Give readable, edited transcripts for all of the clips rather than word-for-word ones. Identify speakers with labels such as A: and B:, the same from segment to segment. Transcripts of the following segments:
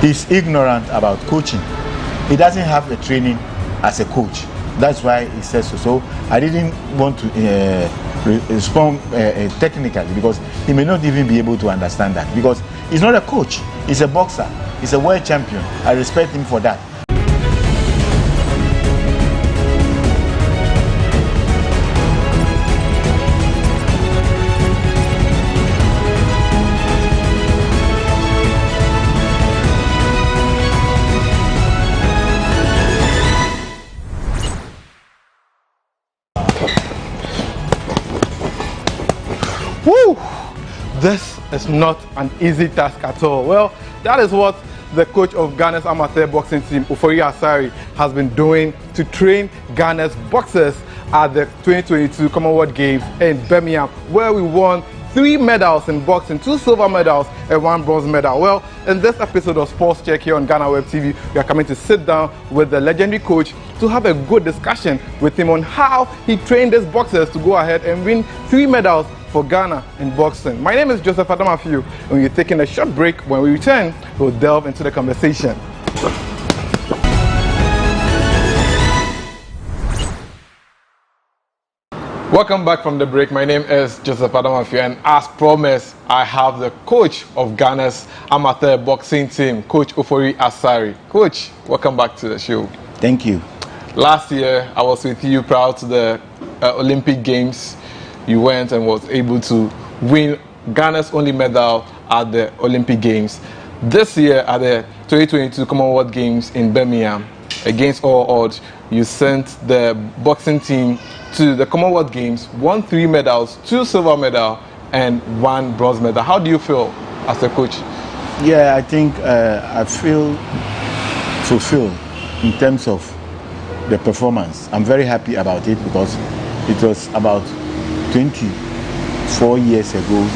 A: He's ignorant about coaching. He doesn't have a training as a coach. That's why he says so. So I didn't want to respond technically, because he may not even be able to understand that, because he's not a coach. He's a boxer. He's a world champion. I respect him for that.
B: Woo! This is not an easy task at all. Well, that is what the coach of Ghana's amateur boxing team, Boakye Asare, has been doing to train Ghana's boxers at the 2022 Commonwealth Games in Birmingham, where we won 3 medals in boxing, 2 silver medals and 1 bronze medal. Well, in this episode of Sports Check here on GhanaWeb TV, we are coming to sit down with the legendary coach to have a good discussion with him on how he trained his boxers to go ahead and win 3 medals for Ghana in boxing. My name is Joseph Adamafiu, and we're taking a short break. When we return, we'll delve into the conversation. Welcome back from the break. My name is Joseph Adamafiu, and as promised, I have the coach of Ghana's amateur boxing team, Coach Boakye Asare. Coach, welcome back to the show.
A: Thank you.
B: Last year, I was with you prior to the Olympic Games. You went and was able to win Ghana's only medal at the Olympic Games. This year at the 2022 Commonwealth Games in Birmingham, against all odds, you sent the boxing team to the Commonwealth Games, won 3 medals, 2 silver medals, and 1 bronze medal. How do you feel as a coach?
A: Yeah, I think I feel fulfilled in terms of the performance. I'm very happy about it, because it was about 24 years ago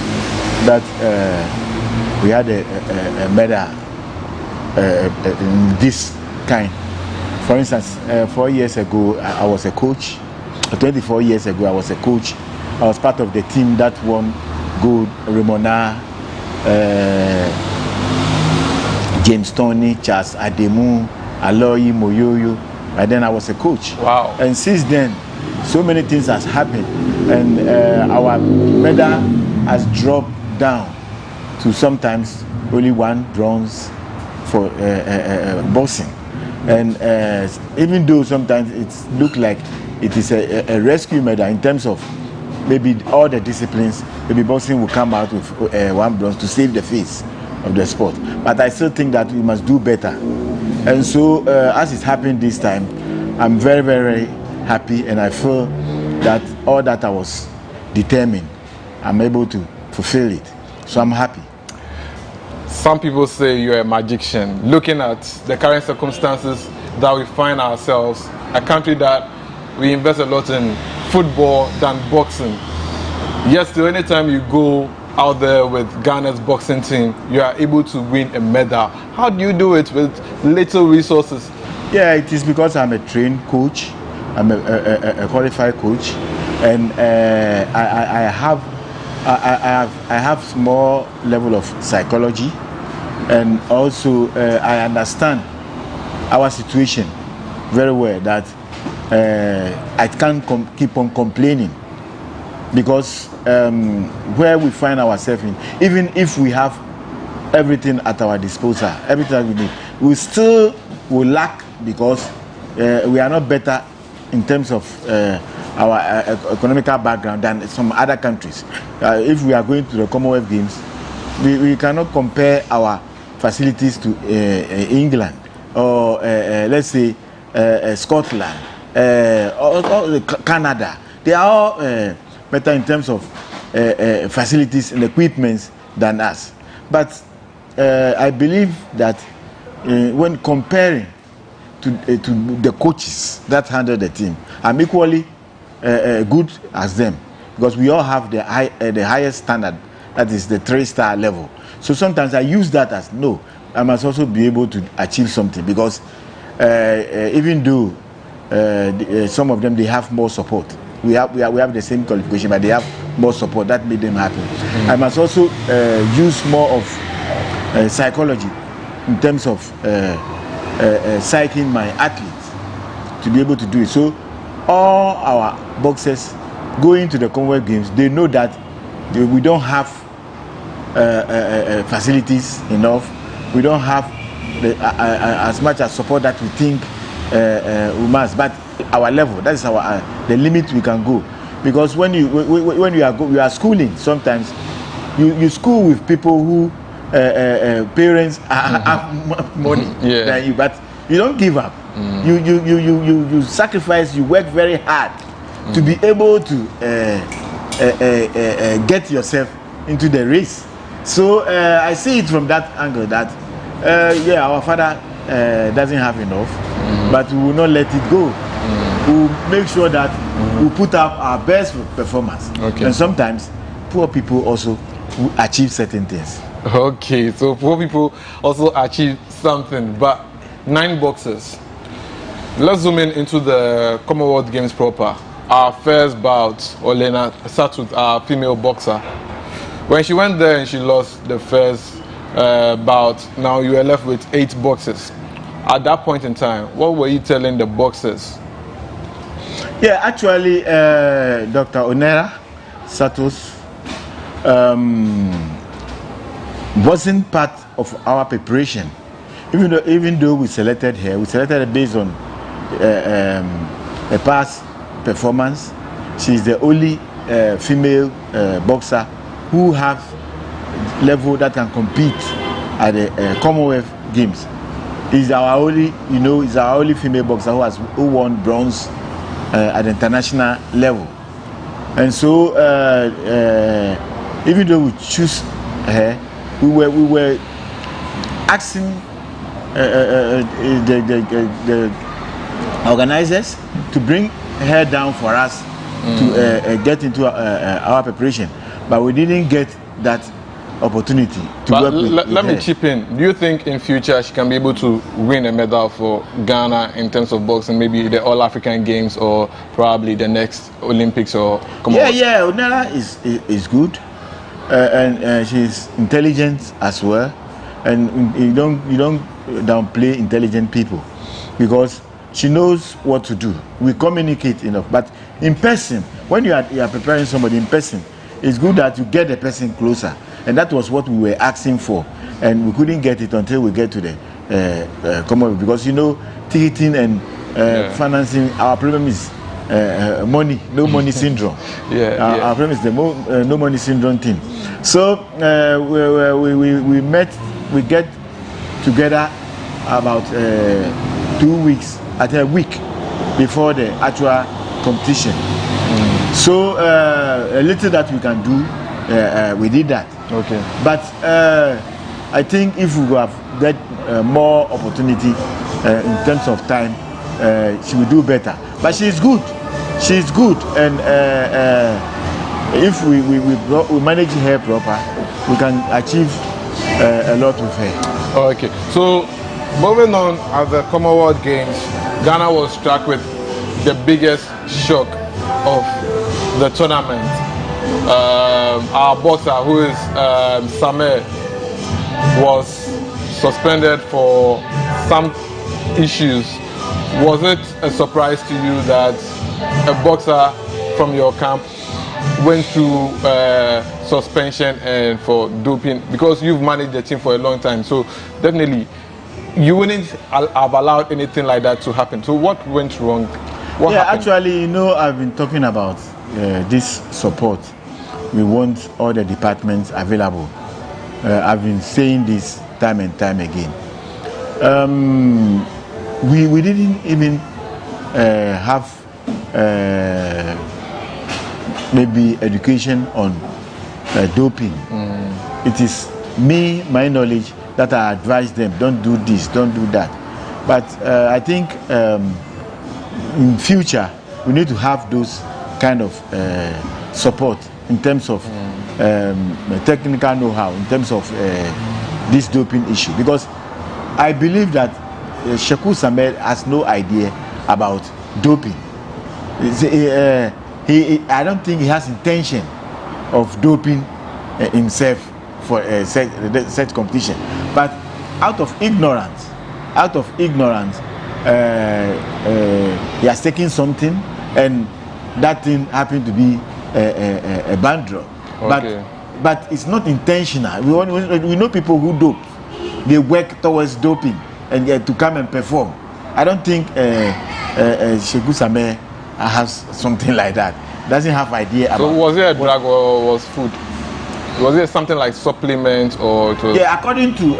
A: that we had a medal in this kind. For instance, 4 years ago I was a coach. 24 years ago I was a coach. I was part of the team that won gold. Ramona, James Tony, Charles Ademu, Aloyi Moyoyo. And then I was a coach.
B: Wow. And
A: since then, so many things has happened, and our medal has dropped down to sometimes only 1 bronze for boxing. And even though sometimes it looks like it is a rescue medal in terms of maybe all the disciplines, maybe boxing will come out with 1 bronze to save the face of the sport. But I still think that we must do better. And so as it's happened this time, I'm very, very happy, and I feel that all that I was determined, I'm able to fulfill it. So I'm happy.
B: Some people say you're a magician. Looking at the current circumstances that we find ourselves, a country that we invest a lot in football than boxing. Yet still, anytime you go out there with Ghana's boxing team, you are able to win a medal. How do you do it with little resources?
A: Yeah, it is because I'm a trained coach. I'm a qualified coach, and I have small level of psychology, and also I understand our situation very well, that I can't keep on complaining, because where we find ourselves in, even if we have everything at our disposal, everything that we need, we still will lack, because we are not better in terms of our economical background than some other countries. If we are going to the Commonwealth Games, we cannot compare our facilities to England or let's say Scotland or Canada. They are all better in terms of facilities and equipments than us. But I believe that when comparing to the coaches that handle the team, I'm equally good as them, because we all have the highest standard, that is the 3-star level. So sometimes I use that as, no, I must also be able to achieve something, because even though some of them, they have more support, we have the same qualification, but they have more support that made them happy. I must also use more of psychology in terms of psyching my athletes to be able to do it. So all our boxers going to the Commonwealth Games, they know that we don't have facilities enough. We don't have as much as support that we think we must. But our level, that is our the limit we can go. Because when you are schooling, sometimes you school with people who parents have money than you, but you don't give up. You sacrifice. You work very hard to be able to get yourself into the race. So I see it from that angle that yeah, our father doesn't have enough, but we will not let it go. We will make sure that we put up our best performance.
B: Okay.
A: And sometimes poor people also achieve certain things.
B: Okay, so poor people also achieve something, but 9 boxers. Let's zoom in into the Commonwealth Games proper. Our first bout, Olena, sat with our female boxer. When she went there and she lost the first bout, now you were left with 8 boxers. At that point in time, what were you telling the boxers?
A: Yeah, actually, Dr. Onera Santos wasn't part of our preparation. Even though we selected her, we selected her based on a past performance. She's the only female boxer who has level that can compete at the Commonwealth Games. Is our only, is our only female boxer who won bronze at the international level. And so, even though we choose her, we were asking the organizers to bring her down for us to get into our preparation, but we didn't get that opportunity to work with
B: let me
A: her.
B: chip in. Do you think in future she can be able to win a medal for Ghana in terms of boxing, maybe the All African Games or probably the next Olympics or Commonwealth?
A: Yeah, Onera is good, and she's intelligent as well, and you don't downplay intelligent people because she knows what to do. We communicate enough, but in person, when you are preparing somebody in person, it's good that you get the person closer. And that was what we were asking for, and we couldn't get it until we get to the Commonwealth, because ticketing and financing. Our problem is money, no money syndrome. Our problem is the no money syndrome thing. So we get together about 2 weeks, a week before the actual competition. So a little that we can do, we did that.
B: Okay.
A: But I think if we have get more opportunity in terms of time, she will do better. But she's good. She's good, and if we manage her proper, we can achieve a lot with her.
B: Okay. So moving on, at the Commonwealth Games, Ghana was struck with the biggest shock of the tournament. Our boxer, who is Samer, was suspended for some issues. Was it a surprise to you that a boxer from your camp went through suspension and for doping? Because you've managed the team for a long time, so definitely you wouldn't have allowed anything like that to happen. So what went wrong? What happened?
A: Actually, I've been talking about this support. We want all the departments available. I've been saying this time and time again. We didn't even have maybe education on doping. It is my knowledge that I advise them, don't do this, don't do that. But I think in future we need to have those kind of support in terms of technical know-how, in terms of this doping issue, because I believe that Sheku Samer has no idea about doping. I don't think he has intention of doping himself for such competition. But out of ignorance, he has taken something, and that thing happened to be a bad drug.
B: Okay.
A: But it's not intentional. We know people who dope. They work towards doping and to come and perform. I don't think Sheku Same has something like that. Doesn't have idea about.
B: So was it a drug or was food? Was it something like supplement or? It was...
A: Yeah, according to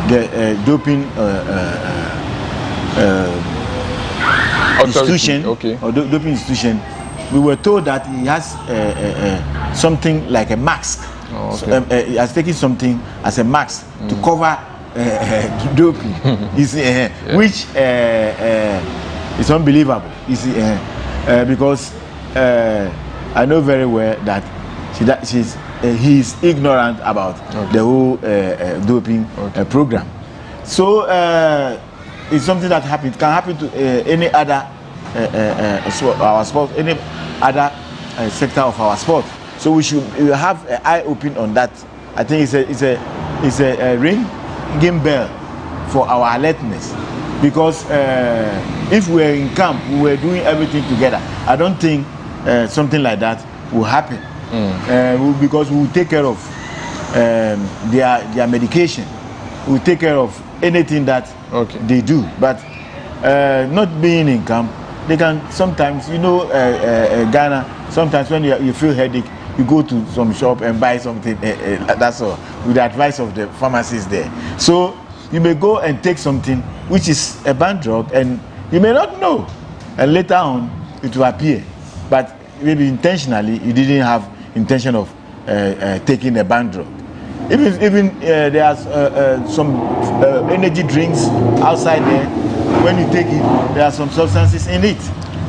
A: the doping institution,
B: okay,
A: or doping institution, we were told that he has something like a mask.
B: Oh, okay.
A: So, he has taken something as a mask to cover doping. You see, which is unbelievable. You see, because I know very well that he is ignorant about the whole doping program. So it's something that happens. Can happen to any other our sport, any other sector of our sport. So we should have an eye open on that. I think it's a ringing bell for our alertness, because if we were in camp, we were doing everything together. I don't think something like that will happen, because we will take care of their medication. We will take care of anything that they do. But not being in camp, they can sometimes, Ghana, sometimes when you feel headache, you go to some shop and buy something, that's all, with the advice of the pharmacist there. So you may go and take something which is a banned drug, and you may not know, and later on it will appear. But maybe intentionally you didn't have intention of taking a banned drug. Even there are some energy drinks outside there. When you take it, there are some substances in it.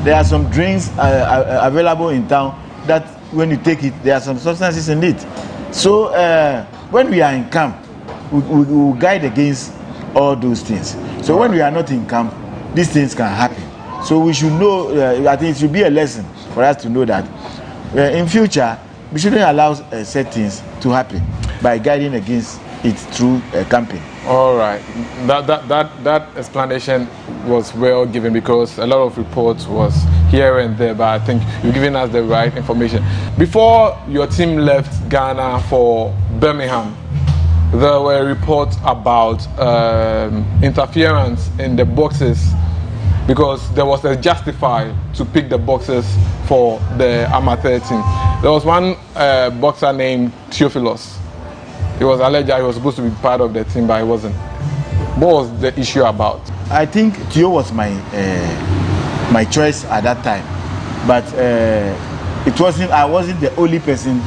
A: There are some drinks available in town that when you take it, there are some substances in it. So when we are in camp, we will guide against all those things. So when we are not in camp, these things can happen. So we should know, I think it should be a lesson for us to know that in future, we shouldn't allow certain things to happen by guiding against it through camping.
B: All right, that explanation was well given, because a lot of reports was here and there, but I think you've given us the right information. Before your team left Ghana for Birmingham, there were reports about interference in the boxes, because there was a justify to pick the boxes for the amateur team. There was one boxer named Theophilus. It was alleged he was supposed to be part of the team, but he wasn't. What was the issue about?
A: I think Theo was my choice at that time, but it wasn't. I wasn't the only person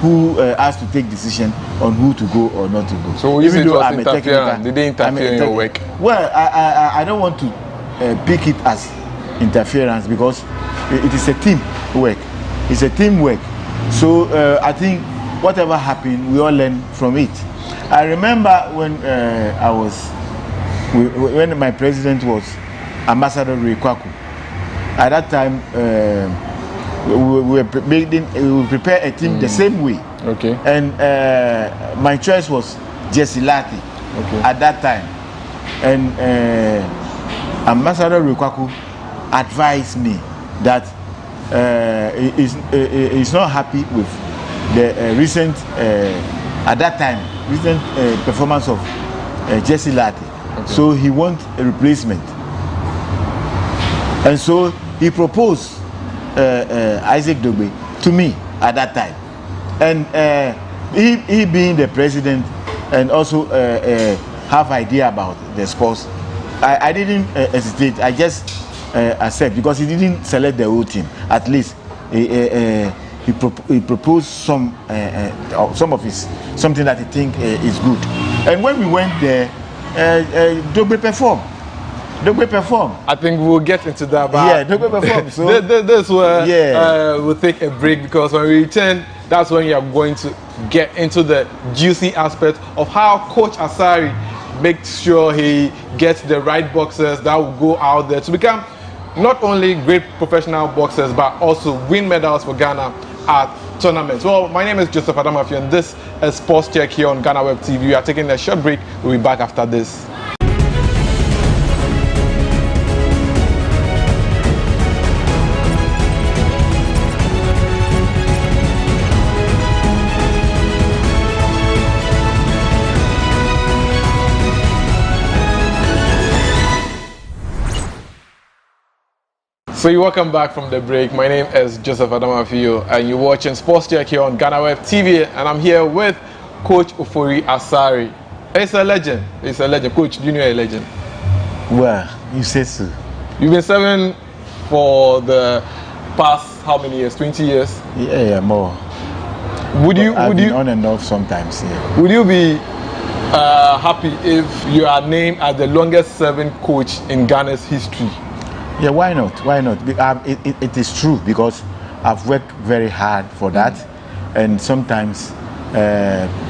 A: who has to take decision on who to go or not to go.
B: So even though I'm a technical, did they interfere in your work?
A: Well, I don't want to pick it as interference, because it is a team work. It's a teamwork. So I think whatever happened, we all learn from it. I remember when when my president was Ambassador Kwaku. At that time, we prepare a team the same way.
B: Okay.
A: And my choice was Jesse Lati at that time. And Ambassador Kwaku advised me that he's not happy with the recent performance of Jesse Lati. So he wants a replacement, and so he proposed Isaac Dogbe to me at that time. And he being the president and also have idea about the sports, I didn't hesitate. I just accept, because he didn't select the whole team. At least he proposed some of his something that he think is good. And when we went there, Dogbe performed.
B: I think we'll get into that. But
A: yeah, Dogbe performed. So
B: this where we'll take a break, because when we return, that's when you are going to get into the juicy aspect of how Coach Asari makes sure he gets the right boxers that will go out there to become not only great professional boxers, but also win medals for Ghana at tournaments. Well, my name is Joseph Adamafi, and this is Sports Check here on GhanaWeb TV. We are taking a short break. We'll be back after this. So you're welcome back from the break. My name is Joseph Adamafi, and you're watching Sports Check here on GhanaWeb TV, and I'm here with Coach Ofori Asare. He's a legend. He's a legend. Coach, do you know a legend?
A: Well, you say so.
B: You've been serving for the past how many years? 20 years?
A: Yeah, more.
B: Would you
A: on and off sometimes? Yeah.
B: Would you be happy if you are named as the longest serving coach in Ghana's history?
A: Yeah, why not? Why not? It is true because I've worked very hard for that, and sometimes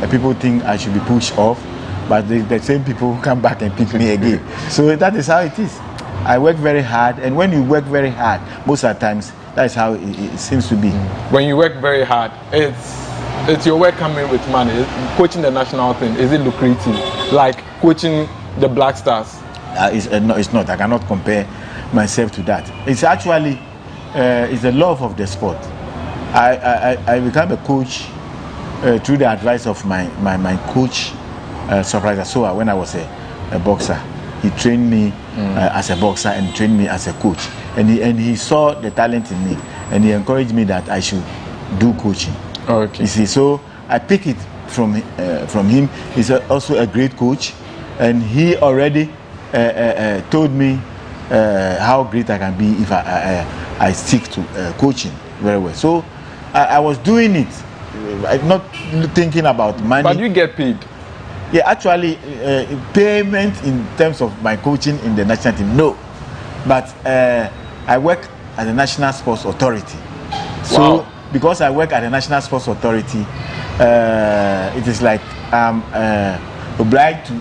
A: people think I should be pushed off, but the same people come back and pick me again. So that is how it is. I work very hard, and when you work very hard, most of the times that is how it seems to be.
B: When you work very hard, it's your work coming with money. Coaching the national team, is it lucrative? Like coaching the Black Stars?
A: No, it's not. I cannot compare myself to that. It's actually it's the love of the sport. I became a coach through the advice of my coach, Surprise Asoa, when I was a boxer. He trained me as a boxer and trained me as a coach, and he saw the talent in me, and he encouraged me that I should do coaching.
B: Okay.
A: You see, so I pick it from him. He's also a great coach, and he already told me how great I can be if I stick to coaching very well. So I was doing it, not thinking about money.
B: But you get paid?
A: Yeah, actually, payment in terms of my coaching in the national team, no. But I work at the National Sports Authority. So wow. Because I work at the National Sports Authority, it is like I'm obliged to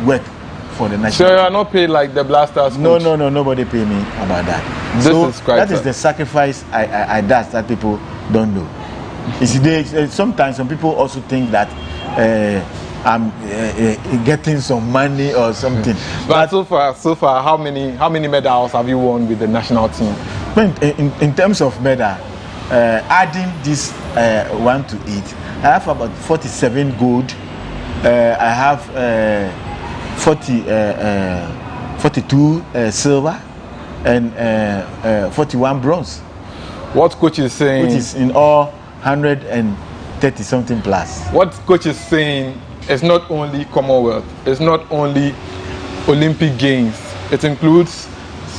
A: work for the national.
B: So you are not paid like the Blasters?
A: No, nobody pay me about that.
B: This is quite
A: that is the sacrifice I does that people don't know. You see, sometimes some people also think that I'm getting some money or something.
B: But so far, how many medals have you won with the national team?
A: In terms of medal, adding this 1 to 8, I have about 47 gold. I have 42 silver and 41 bronze.
B: What coach is saying?
A: Which is in all 130 something plus.
B: What coach is saying is not only Commonwealth, it's not only Olympic Games, it includes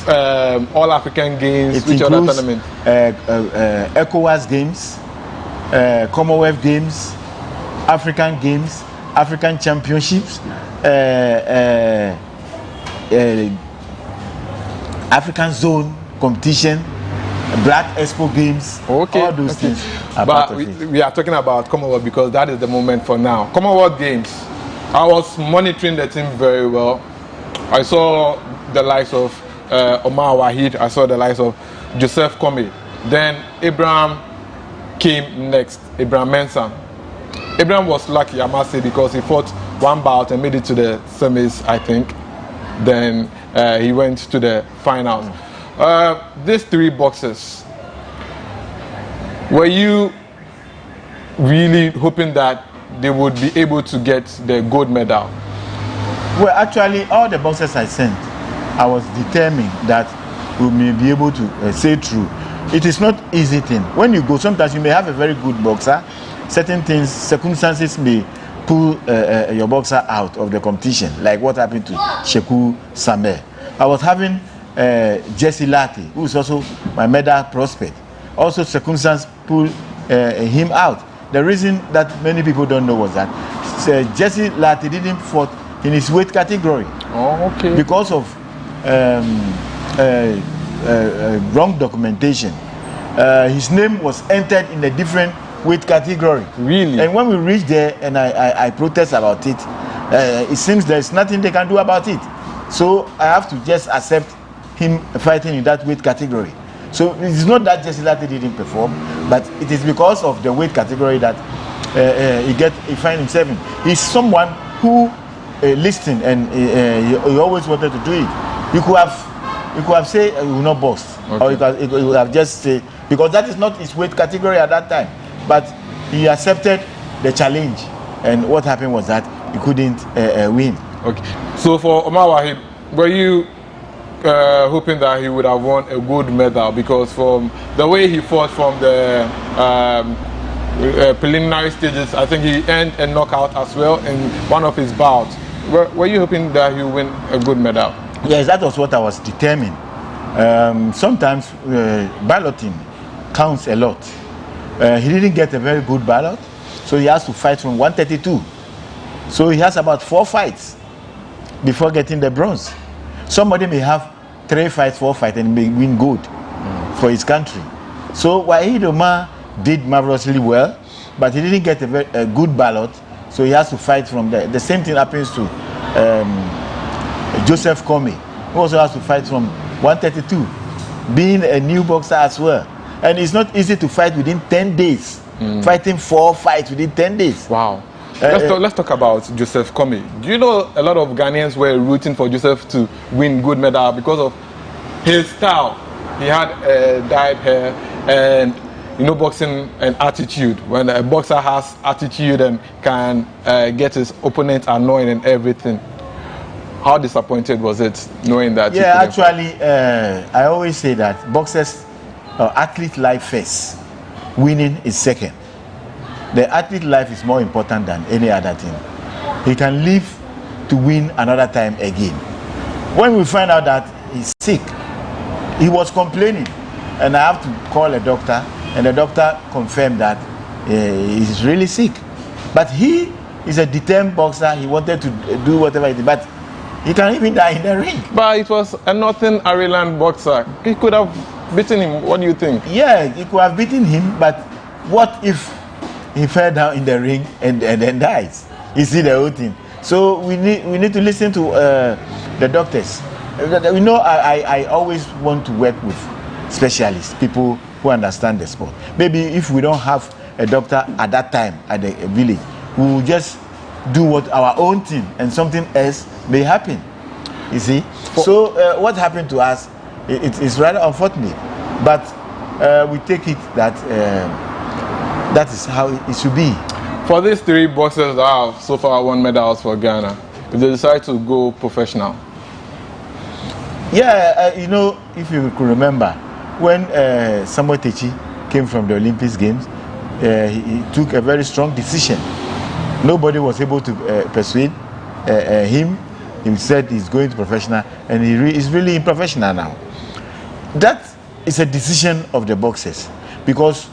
B: all African Games, which other tournaments?
A: ECOWAS Games, Commonwealth Games, African Games, African Championships, African Zone Competition, Black Expo Games,
B: okay,
A: all those things.
B: But we are talking about Commonwealth because that is the moment for now. Commonwealth Games, I was monitoring the team very well. I saw the likes of Omar Wahid, I saw the likes of Joseph Kome. Then Abraham came next, Abraham Mensah. Abraham was lucky, I must say, because he fought one bout and made it to the semis, I think. Then he went to the finals. These three boxers, were you really hoping that they would be able to get the gold medal?
A: Well, actually, all the boxers I sent, I was determined that we may be able to say through. It is not easy thing. When you go, sometimes you may have a very good boxer. Certain things, circumstances may pull your boxer out of the competition, like what happened to Sheku Sameh. I was having Jesse Latte, who is also my medal prospect. Also, circumstances pulled him out. The reason that many people don't know was that Jesse Latte didn't fight in his weight category.
B: Oh, okay.
A: Because of wrong documentation. His name was entered in a different weight category.
B: Really?
A: And when we reached there and I protest about it, it seems there's nothing they can do about it. So I have to just accept him fighting in that weight category. So it's not that Jesse Latte didn't perform, But it is because of the weight category that he find himself in. He's someone who listened and he always wanted to do it. You could have said he will not box, or he could have just say, because that is not his weight category at that time. But he accepted the challenge, and what happened was that he couldn't win. Okay.
B: So for Omar Wahib, were you hoping that he would have won a gold medal? Because from the way he fought from the preliminary stages, I think he earned a knockout as well in one of his bouts. Were you hoping that he would win a gold medal?
A: Yes, that was what I was determined. Sometimes balloting counts a lot. He didn't get a very good ballot, so he has to fight from 132. So he has about 4 fights before getting the bronze. Somebody may have 3 fights, 4 fights, and may win gold for his country. So Wahid Omar did marvelously well, but he didn't get a good ballot, so he has to fight from there. The same thing happens to Joseph Kome, who also has to fight from 132, being a new boxer as well. And it's not easy to fight within 10 days. Fighting 4 fights within 10 days.
B: Wow. Let's talk about Joseph Kome. Do you know a lot of Ghanaians were rooting for Joseph to win gold medal because of his style? He had dyed hair and, you know, boxing and attitude. When a boxer has attitude and can get his opponent annoyed and everything. How disappointed was it knowing that?
A: Yeah, actually, I always say that boxers, athlete life first, winning is second. The athlete life is more important than any other thing. He can live to win another time again. When we find out that he's sick, he was complaining, and I have to call a doctor, and the doctor confirmed that he's really sick. But he is a determined boxer. He wanted to do whatever he did, but he can even die in the ring.
B: But it was a Northern Ireland boxer. He could have beaten him. What do you think?
A: Yeah, he could have beaten him, but what if he fell down in the ring and then dies? You see the whole thing. So we need to listen to the doctors. You know, I always want to work with specialists, people who understand the sport. Maybe if we don't have a doctor at that time at the village, we will just do what our own thing, and something else may happen. You see. So what happened to us? It's rather unfortunate, but we take it that that is how it should be.
B: For these 3 boxers that have so far won medals for Ghana, if they decide to go professional?
A: Yeah, you know, if you could remember, when Samuel Techi came from the Olympics Games, he took a very strong decision. Nobody was able to persuade him. He said he's going to professional, and he's really professional now. That is a decision of the boxers, because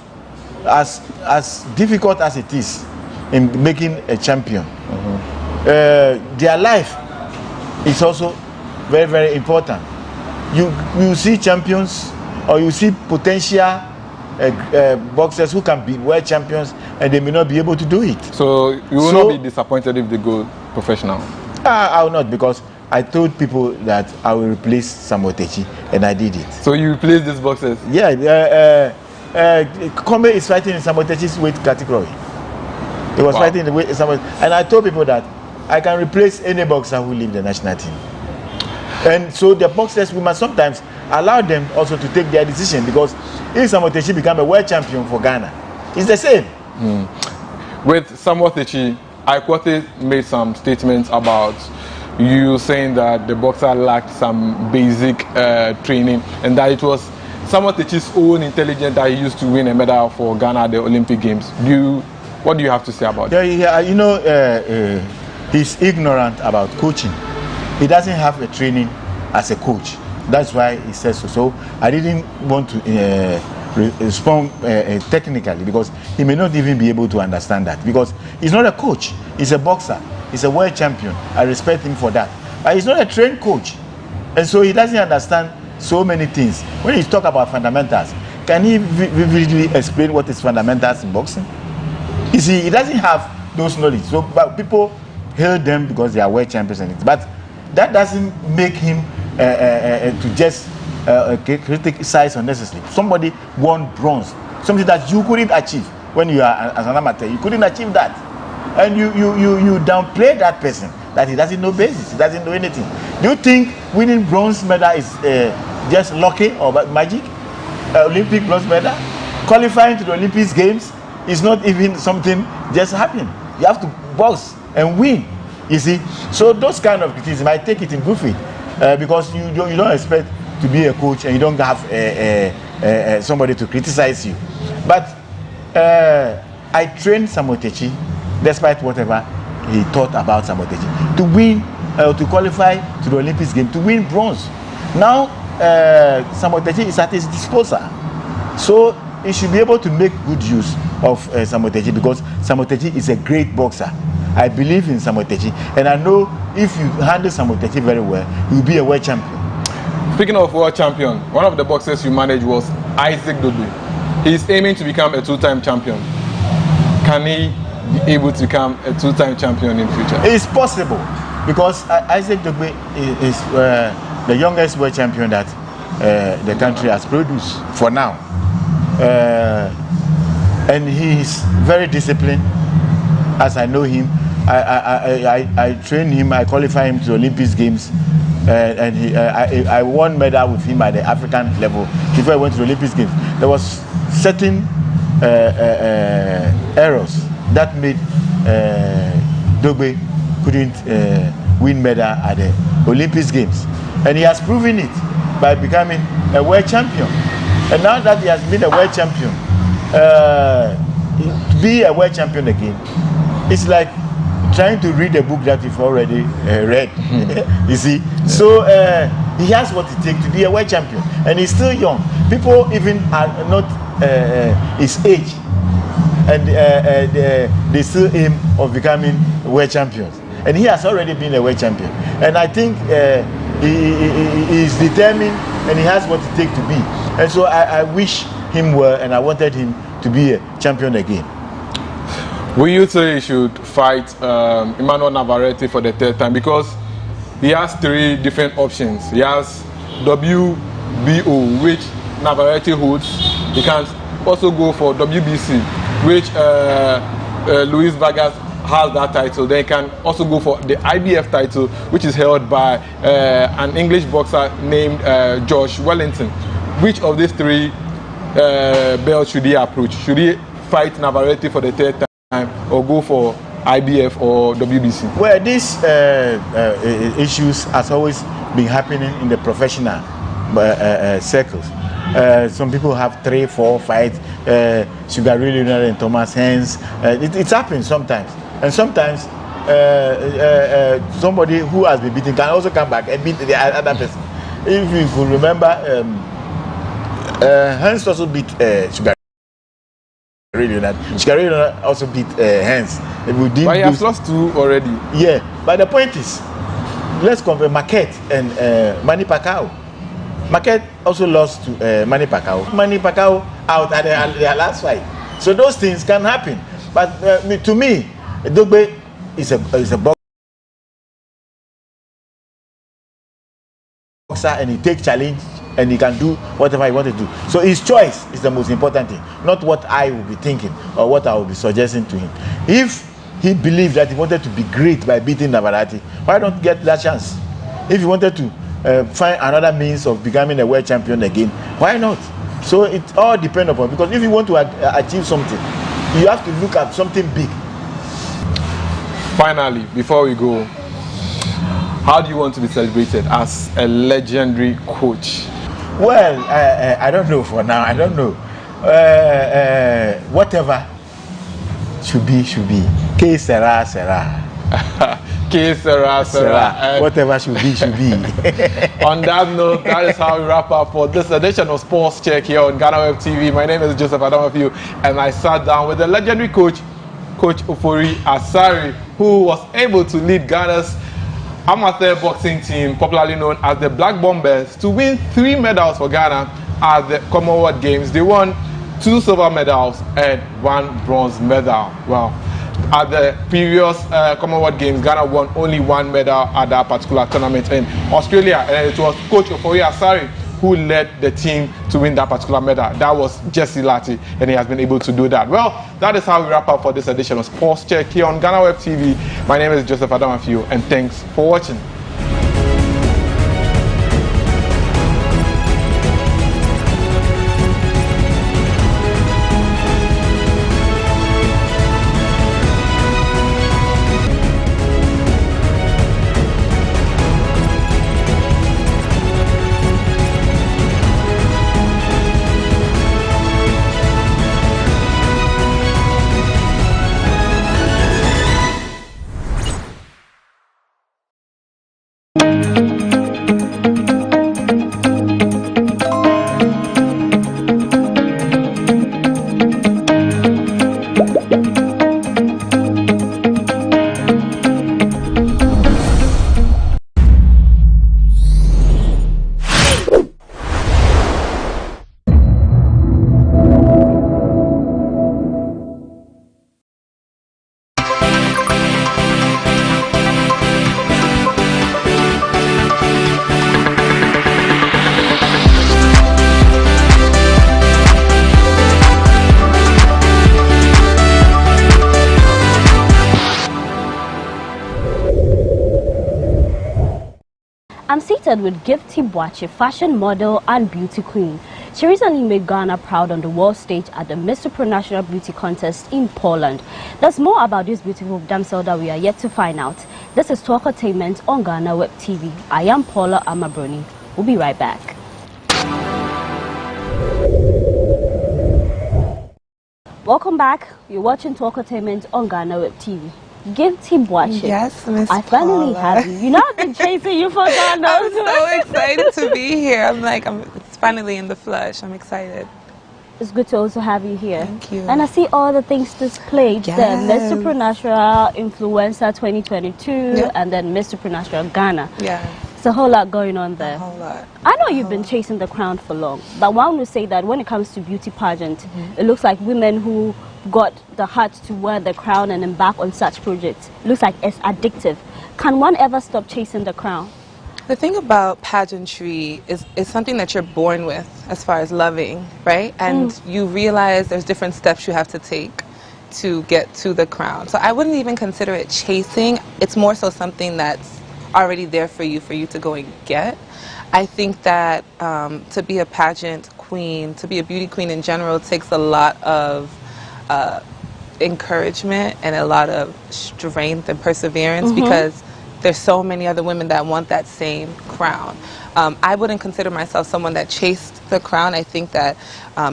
A: as difficult as it is in making a champion, their life is also very, very important. You see champions, or you see potential boxers who can be world champions, and they may not be able to do it.
B: So you will not be disappointed if they go professional?
A: I will not, because I told people that I will replace Samuel Techi, and I did it.
B: So you replaced these boxers?
A: Yeah. Kome is fighting in Samuel Techi's weight category. He was fighting in the weight Samuel, and I told people that I can replace any boxer who leaves the national team. And so the boxers, we must sometimes allow them also to take their decision, because if Samuel Techi become a world champion for Ghana, it's the same.
B: With Samuel Techi, Ikwete made some statements about you saying that the boxer lacked some basic training, and that it was Samuel Techi's own intelligence that he used to win a medal for Ghana at the Olympic Games. What do you have to say about that?
A: Yeah, you know, he's ignorant about coaching. He doesn't have a training as a coach. That's why he says so. So I didn't want to respond technically, because he may not even be able to understand that, because he's not a coach. He's a boxer. He's a world champion. I respect him for that. But he's not a trained coach, and so he doesn't understand so many things. When he talk about fundamentals, can he vividly explain what is fundamentals in boxing? You see, he doesn't have those knowledge. So, but people hail them because they are world champions, and but that doesn't make him to just criticize unnecessarily. Somebody won bronze something that you couldn't achieve when you are as an amateur. You couldn't achieve that, and you downplay that person, that he doesn't know basics, he doesn't know anything. Do you think winning bronze medal is just lucky or magic? Olympic bronze medal, qualifying to the Olympics Games is not even something just happening. You have to box and win. You see, so those kind of criticism, I take it in good faith, because you don't expect to be a coach and you don't have somebody to criticize you. But I trained Samotechi, despite whatever he thought about Samotechi, to win, to qualify to the Olympics game, to win bronze. Now Samotechi is at his disposal, so he should be able to make good use of Samotechi, because Samotechi is a great boxer. I believe in Samotechi, and I know if you handle Samotechi very well, you'll be a world champion.
B: Speaking of world champion, one of the boxers you managed was Isaac Dogbe. He's aiming to become a two-time champion. Can he be able to become a two-time champion in future?
A: It's possible, because Isaac Dogbe is the youngest world champion that the country has produced for now. And he is very disciplined, as I know him. I train him, I qualify him to Olympics Games, and I won medal with him at the African level before I went to the Olympics Games. There was certain errors that made Dogbe couldn't win medal at the Olympics Games, and he has proven it by becoming a world champion. And now that he has been a world champion, to be a world champion again, it's like trying to read a book that you've already read. You see, so he has what it takes to be a world champion, and he's still young. People even are not his age, and they still aim of becoming world champions. And he has already been a world champion, and I think he is determined, and he has what it takes to be. And so I wish him well, and I wanted him to be a champion again.
B: Will you say he should fight Emmanuel Navarrete for the third time? Because he has three different options. He has WBO, which Navarrete holds. He can also go for WBC, which Luis Vargas has that title. Then he can also go for the IBF title, which is held by an English boxer named Josh Wellington. Which of these three belts should he approach? Should he fight Navarrete for the third time, or go for IBF or WBC? Well,
A: these issues has always been happening in the professional circles. Some people have 3, 4 fights. Sugar Ray Leonard and Thomas Hens. It happens sometimes, and sometimes somebody who has been beaten can also come back and beat the other person. If you could remember, Hens also beat Sugar Ray Leonard. Sugar Ray Leonard also beat Hens.
B: But he has lost 2 already.
A: Yeah, but the point is, let's compare Marquette and Manny Pacquiao. Marquette also lost to Manny Pacquiao. Manny Pacquiao out at their last fight. So those things can happen. But to me, Dogbe is a boxer, and he takes challenge, and he can do whatever he wants to do. So his choice is the most important thing, not what I will be thinking or what I will be suggesting to him. If he believed that he wanted to be great by beating Navarrete, why don't get that chance? If he wanted to find another means of becoming a world champion again, why not? So it all depends upon, because if you want to achieve something, you have to look at something big.
B: Finally, before we go, how do you want to be celebrated as a legendary coach?
A: Well, I don't know for now. I don't know. Whatever should be, should be. Que sera, sera.
B: Que sera, sera.
A: Whatever should be, should be.
B: On that note, that is how we wrap up for this edition of Sports Check here on GhanaWeb TV. My name is Joseph Adamofiu, and I sat down with the legendary coach, Coach Ofori Asare, who was able to lead Ghana's amateur boxing team, popularly known as the Black Bombers, to win 3 medals for Ghana at the Commonwealth Games. They won 2 silver medals and 1 bronze medal. Wow. At the previous Commonwealth Games, Ghana won only 1 medal at that particular tournament in Australia, and it was Coach Ofori Asare who led the team to win that particular medal. That was Jesse Lati, and he has been able to do that. Well, that is how we wrap up for this edition of Sports Check here on GhanaWeb TV. My name is Joseph Adamafio, and thanks for watching.
C: I'm seated with Gifty Boakye, fashion model and beauty queen. She recently made Ghana proud on the world stage at the Mr. Promotional Beauty Contest in Poland. There's more about this beautiful damsel that we are yet to find out. This is Talkertainment on GhanaWeb TV. I am Paula Amabroni. We'll be right back. Welcome back. You're watching Talkertainment on GhanaWeb TV. Gifty Boakye.
D: Yes, Miss
C: I finally
D: Paula.
C: have you. You know I've been chasing you for Ghana.
D: I'm so excited to be here. It's finally in the flesh. I'm excited.
C: It's good to also have you here.
D: Thank you.
C: And I see all the things displayed.
D: Yes.
C: The Mr. Pronational Influencer 2022
D: Yep.
C: and then Mr. Pronational Ghana.
D: Yeah,
C: It's a whole lot going on there.
D: a whole lot.
C: I know you've been chasing the crown for long, but one would say that when it comes to beauty pageant, it looks like women who got the heart to wear the crown and embark on such projects. It looks like it's addictive. Can one ever stop chasing the crown?
D: The thing about pageantry is something that you're born with as far as loving, right? And you realize there's different steps you have to take to get to the crown. So I wouldn't even consider it chasing. It's more so something that's already there for you to go and get. I think that to be a pageant queen, to be a beauty queen in general, takes a lot of encouragement and a lot of strength and perseverance because there's so many other women that want that same crown. I wouldn't consider myself someone that chased the crown. I think that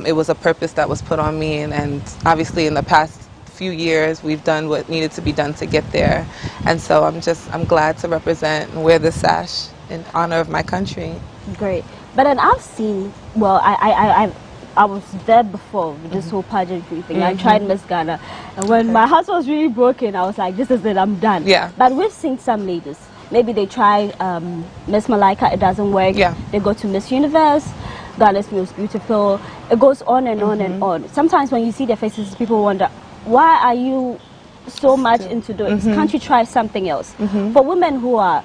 D: it was a purpose that was put on me, and obviously in the past few years we've done what needed to be done to get there, and so I'm glad to represent and wear the sash in honor of my country.
C: Great. But then I've seen, well, I was there before with this whole pageantry thing. I tried Miss Ghana, and when my heart was really broken, I was like, this is it, I'm done.
D: Yeah.
C: But we've seen some ladies. Maybe they try Miss Malaika, it doesn't work.
D: Yeah.
C: They go to Miss Universe, Ghana's Most Beautiful. It goes on and on and on. Sometimes when you see their faces, people wonder, why are you so much into doing this? Can't you try something else? For women who are,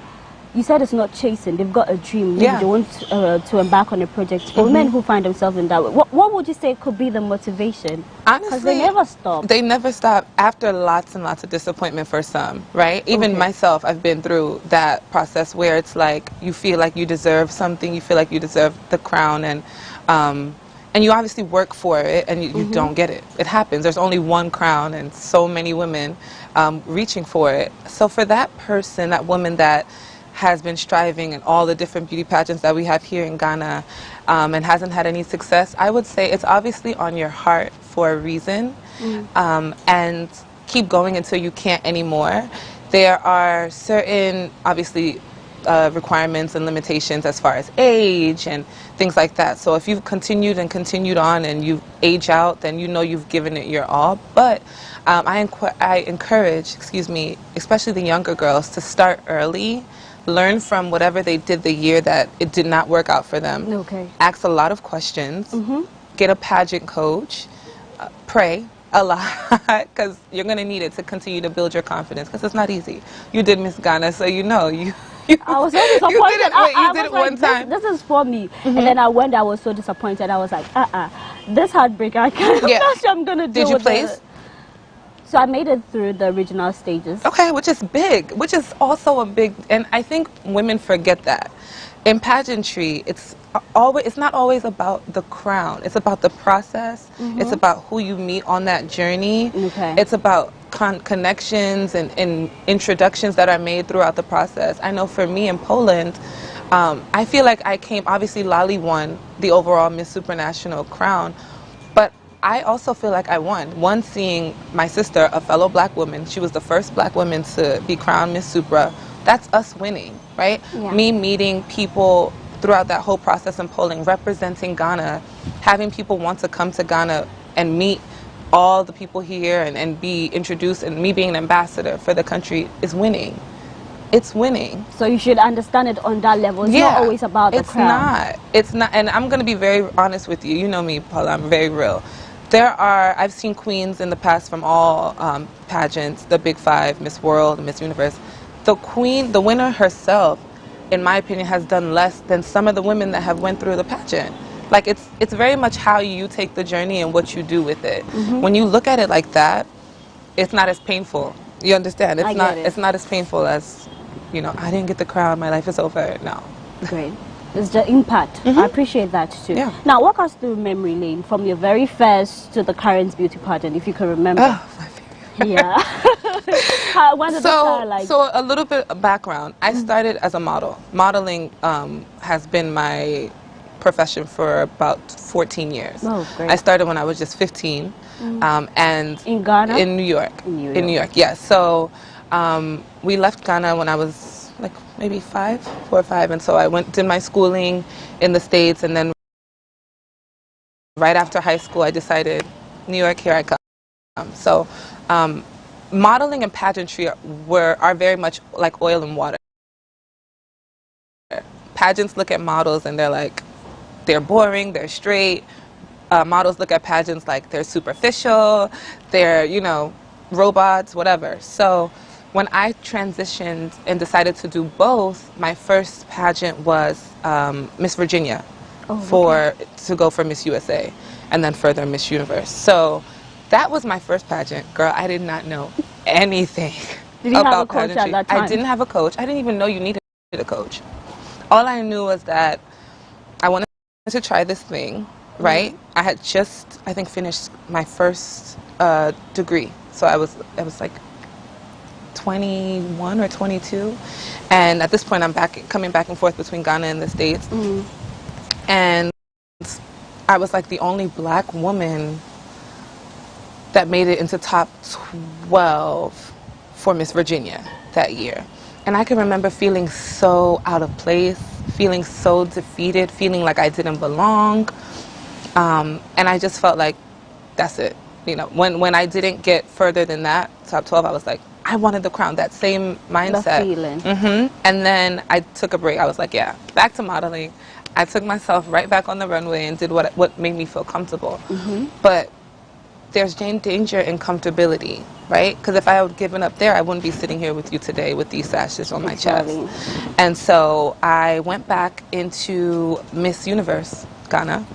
C: you said it's not chasing, they've got a dream, maybe they want to embark on a project. For women who find themselves in that way, what would you say could be the motivation?
D: Honestly,
C: because they never stop.
D: They never stop after lots and lots of disappointment for some, right? Even myself, I've been through that process where it's like you feel like you deserve something, you feel like you deserve the crown, and you obviously work for it, and you don't get it. It happens. There's only one crown, and so many women reaching for it. So for that person, that woman that has been striving in all the different beauty pageants that we have here in Ghana and hasn't had any success, I would say it's obviously on your heart for a reason, and keep going until you can't anymore. There are certain, obviously, requirements and limitations as far as age and things like that. So if you've continued and continued on and you age out, then you know you've given it your all. But I encourage, especially the younger girls, to start early. Learn from whatever they did the year that it did not work out for them.
C: Okay.
D: Ask a lot of questions. Get a pageant coach. Pray a lot, because you're going to need it to continue to build your confidence, because it's not easy. You did Miss Ghana, so you know
C: I was so disappointed.
D: You did it, wait, you did it
C: like,
D: one time.
C: This is for me. And then I went. I was so disappointed. I was like, this heartbreak. I'm not sure I'm gonna do.
D: Did you place?
C: So I made it through the regional stages.
D: Okay, which is big, which is also a big, and I think women forget that. In pageantry, it's not always about the crown. It's about the process. It's about who you meet on that journey.
C: Okay.
D: It's about connections and introductions that are made throughout the process. I know for me in Poland, I feel like I came, obviously Lali won the overall Miss Supranational crown, but I also feel like I won. One, seeing my sister, a fellow black woman, she was the first black woman to be crowned Miss Supra. That's us winning, right?
C: Yeah.
D: Me meeting people throughout that whole process in Poland, representing Ghana, having people want to come to Ghana and meet all the people here and be introduced, and me being an ambassador for the country is winning. It's winning.
C: So you should understand it on that level. It's not always about the crown.
D: It's not. And I'm going to be very honest with you. You know me, Paula, I'm very real. I've seen queens in the past from all pageants, the Big Five, Miss World, Miss Universe. The queen, the winner herself, in my opinion, has done less than some of the women that have went through the pageant. Like, it's very much how you take the journey and what you do with it. When you look at it like that, it's not as painful. You understand? It's not as painful as, you know, I didn't get the crown, my life is over. No.
C: Great. It's the impact. I appreciate that too.
D: Yeah.
C: Now, walk us through memory lane from your very first to the current beauty pageant, if you can remember.
D: Oh, my favorite.
C: Yeah. When did
D: so a little bit of background. I started as a model. Modeling has been my profession for about 14 years.
C: Oh, great.
D: I started when I was just 15, and
C: in Ghana?
D: In New York. In New York, yes. So we left Ghana when I was like maybe 4 or 5, and so I did my schooling in the States, and then right after high school I decided, New York, here I come. So modeling and pageantry are very much like oil and water. Pageants look at models and they're like, they're boring, they're straight. Models look at pageants like they're superficial, they're, you know, robots, whatever. So when I transitioned and decided to do both, my first pageant was Miss Virginia to go for Miss USA and then further Miss Universe. So that was my first pageant. Girl, I did not know anything about pageantry.
C: At that time?
D: I didn't have a coach. I didn't even know you needed a coach. All I knew was that I wanted to try this thing, right? I had just, I think, finished my first degree. So I was like 21 or 22, and at this point I'm coming back and forth between Ghana and the States, and I was like the only black woman that made it into top 12 for Miss Virginia that year. And I can remember feeling so out of place, feeling so defeated, feeling like I didn't belong, and I just felt like that's it. You know, when I didn't get further than that, top 12, I was like, I wanted the crown, that same mindset.
C: The feeling.
D: And then I took a break. I was like, yeah, back to modeling. I took myself right back on the runway and did what made me feel comfortable. But there's danger in comfortability, right? Because if I had given up there, I wouldn't be sitting here with you today with these sashes on my chest. And so I went back into Miss Universe Ghana.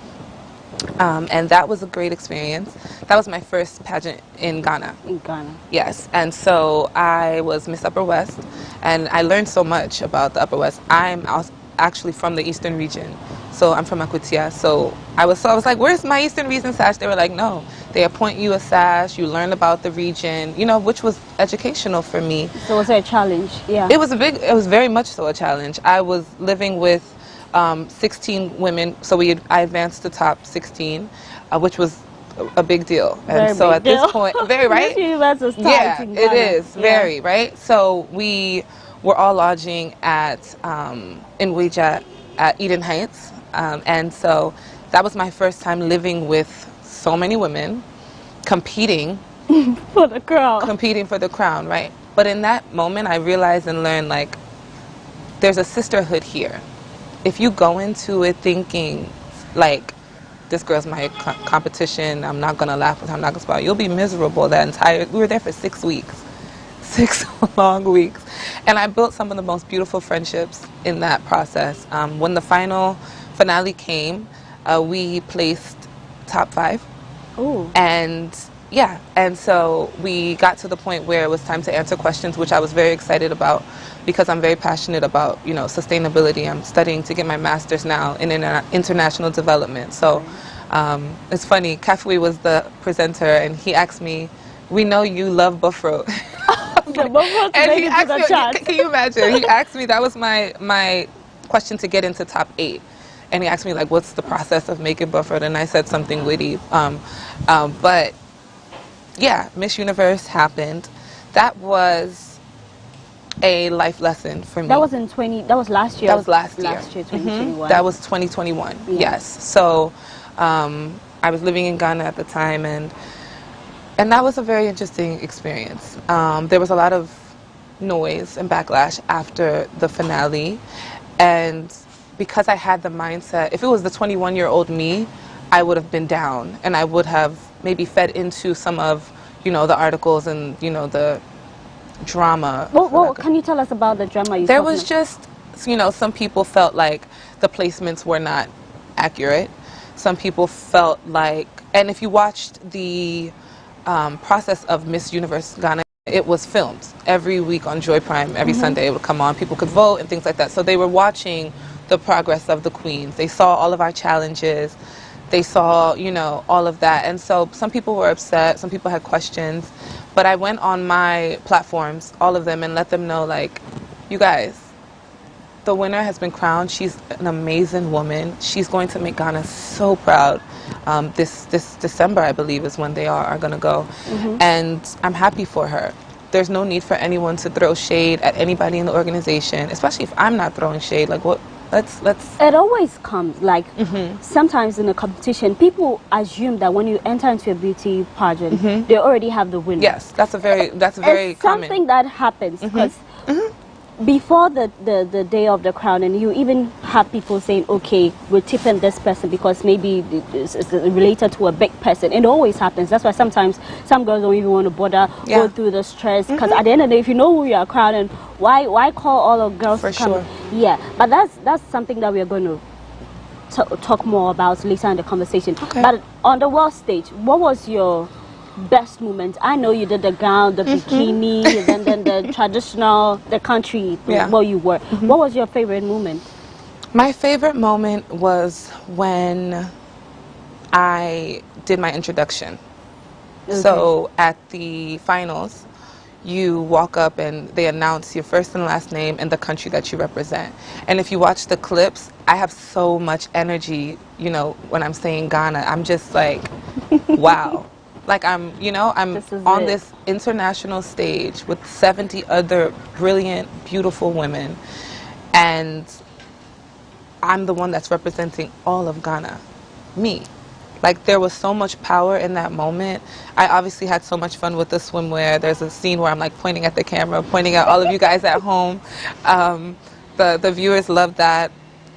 D: And that was a great experience. That was my first pageant in Ghana.
C: In Ghana.
D: Yes. And so I was Miss Upper West, and I learned so much about the Upper West. I'm actually from the Eastern region. So I'm from Akutia. So I was like, where's my Eastern region sash? They were like, no, they appoint you a sash, you learn about the region, you know, which was educational for me.
C: So was it a challenge? Yeah.
D: It was very much so a challenge. I was living with 16 women, so I advanced to top 16, which was a big deal. And so at this point, very, right? Yeah, it is, very, right? So we were all lodging in Ouija at Eden Heights, and so that was my first time living with so many women, competing
C: for the crown,
D: right? But in that moment, I realized and learned, like, there's a sisterhood here. If you go into it thinking, like, this girl's my competition, I'm not going to laugh with her, I'm not going to smile, you'll be miserable that we were there for 6 weeks. 6 long weeks. And I built some of the most beautiful friendships in that process. When the finale came, we placed top 5.
C: Ooh.
D: And yeah, and so we got to the point where it was time to answer questions, which I was very excited about because I'm very passionate about, you know, sustainability. I'm studying to get my master's now in international development. So it's funny, Kafui was the presenter and he asked me, "We know you love buffalo."
C: And
D: he asked me, can you imagine? He asked me, that was my question to get into top 8. And he asked me, like, what's the process of making buffalo? And I said something witty. But yeah, Miss Universe happened. That was a life lesson for me.
C: That was that was last year.
D: That was last year.
C: Last year, 2021.
D: That was 2021, yes. So I was living in Ghana at the time, and that was a very interesting experience. There was a lot of noise and backlash after the finale, and because I had the mindset, if it was the 21-year-old me, I would have been down, and I would have maybe fed into some of, you know, the articles and, you know, the drama.
C: Well, can you tell us about the drama?
D: There was just, you know, some people felt like the placements were not accurate. Some people felt like, and if you watched the process of Miss Universe Ghana, it was filmed every week on Joy Prime. Every Sunday it would come on. People could vote and things like that. So they were watching the progress of the queens. They saw all of our challenges. They saw, you know, all of that. And so some people were upset. Some people had questions. But I went on my platforms, all of them, and let them know, like, you guys, the winner has been crowned. She's an amazing woman. She's going to make Ghana so proud. This December, I believe, is when they are going to go. And I'm happy for her. There's no need for anyone to throw shade at anybody in the organization, especially if I'm not throwing shade. Like, what? Let's.
C: It always comes, like, sometimes in a competition, people assume that when you enter into a beauty pageant, they already have the winner.
D: Yes, that's very
C: it's
D: common.
C: something that happens because before the day of the crown, and you even have people saying, okay, we're tipping this person because maybe it's related to a big person. It always happens. That's why sometimes some girls don't even want to bother go through the stress, because at the end of the day, if you know who you are crowning, why call all the girls
D: for
C: to come?
D: sure.
C: Yeah, but that's something that we are going to talk more about later in the conversation.
D: Okay.
C: But on the world stage, what was your best moment? I know you did the gown, the bikini, then the traditional, the country where you were. What was your favorite moment?
D: My favorite moment was when I did my introduction.
C: Okay.
D: So at the finals, you walk up and they announce your first and last name and the country that you represent. And if you watch the clips, I have so much energy, you know, when I'm saying Ghana. I'm just like, wow. Like I'm on this international stage with 70 other brilliant, beautiful women, and I'm the one that's representing all of Ghana, me. Like, there was so much power in that moment. I obviously had so much fun with the swimwear. There's a scene where I'm like pointing at the camera, pointing at all of you guys at home. The viewers loved that.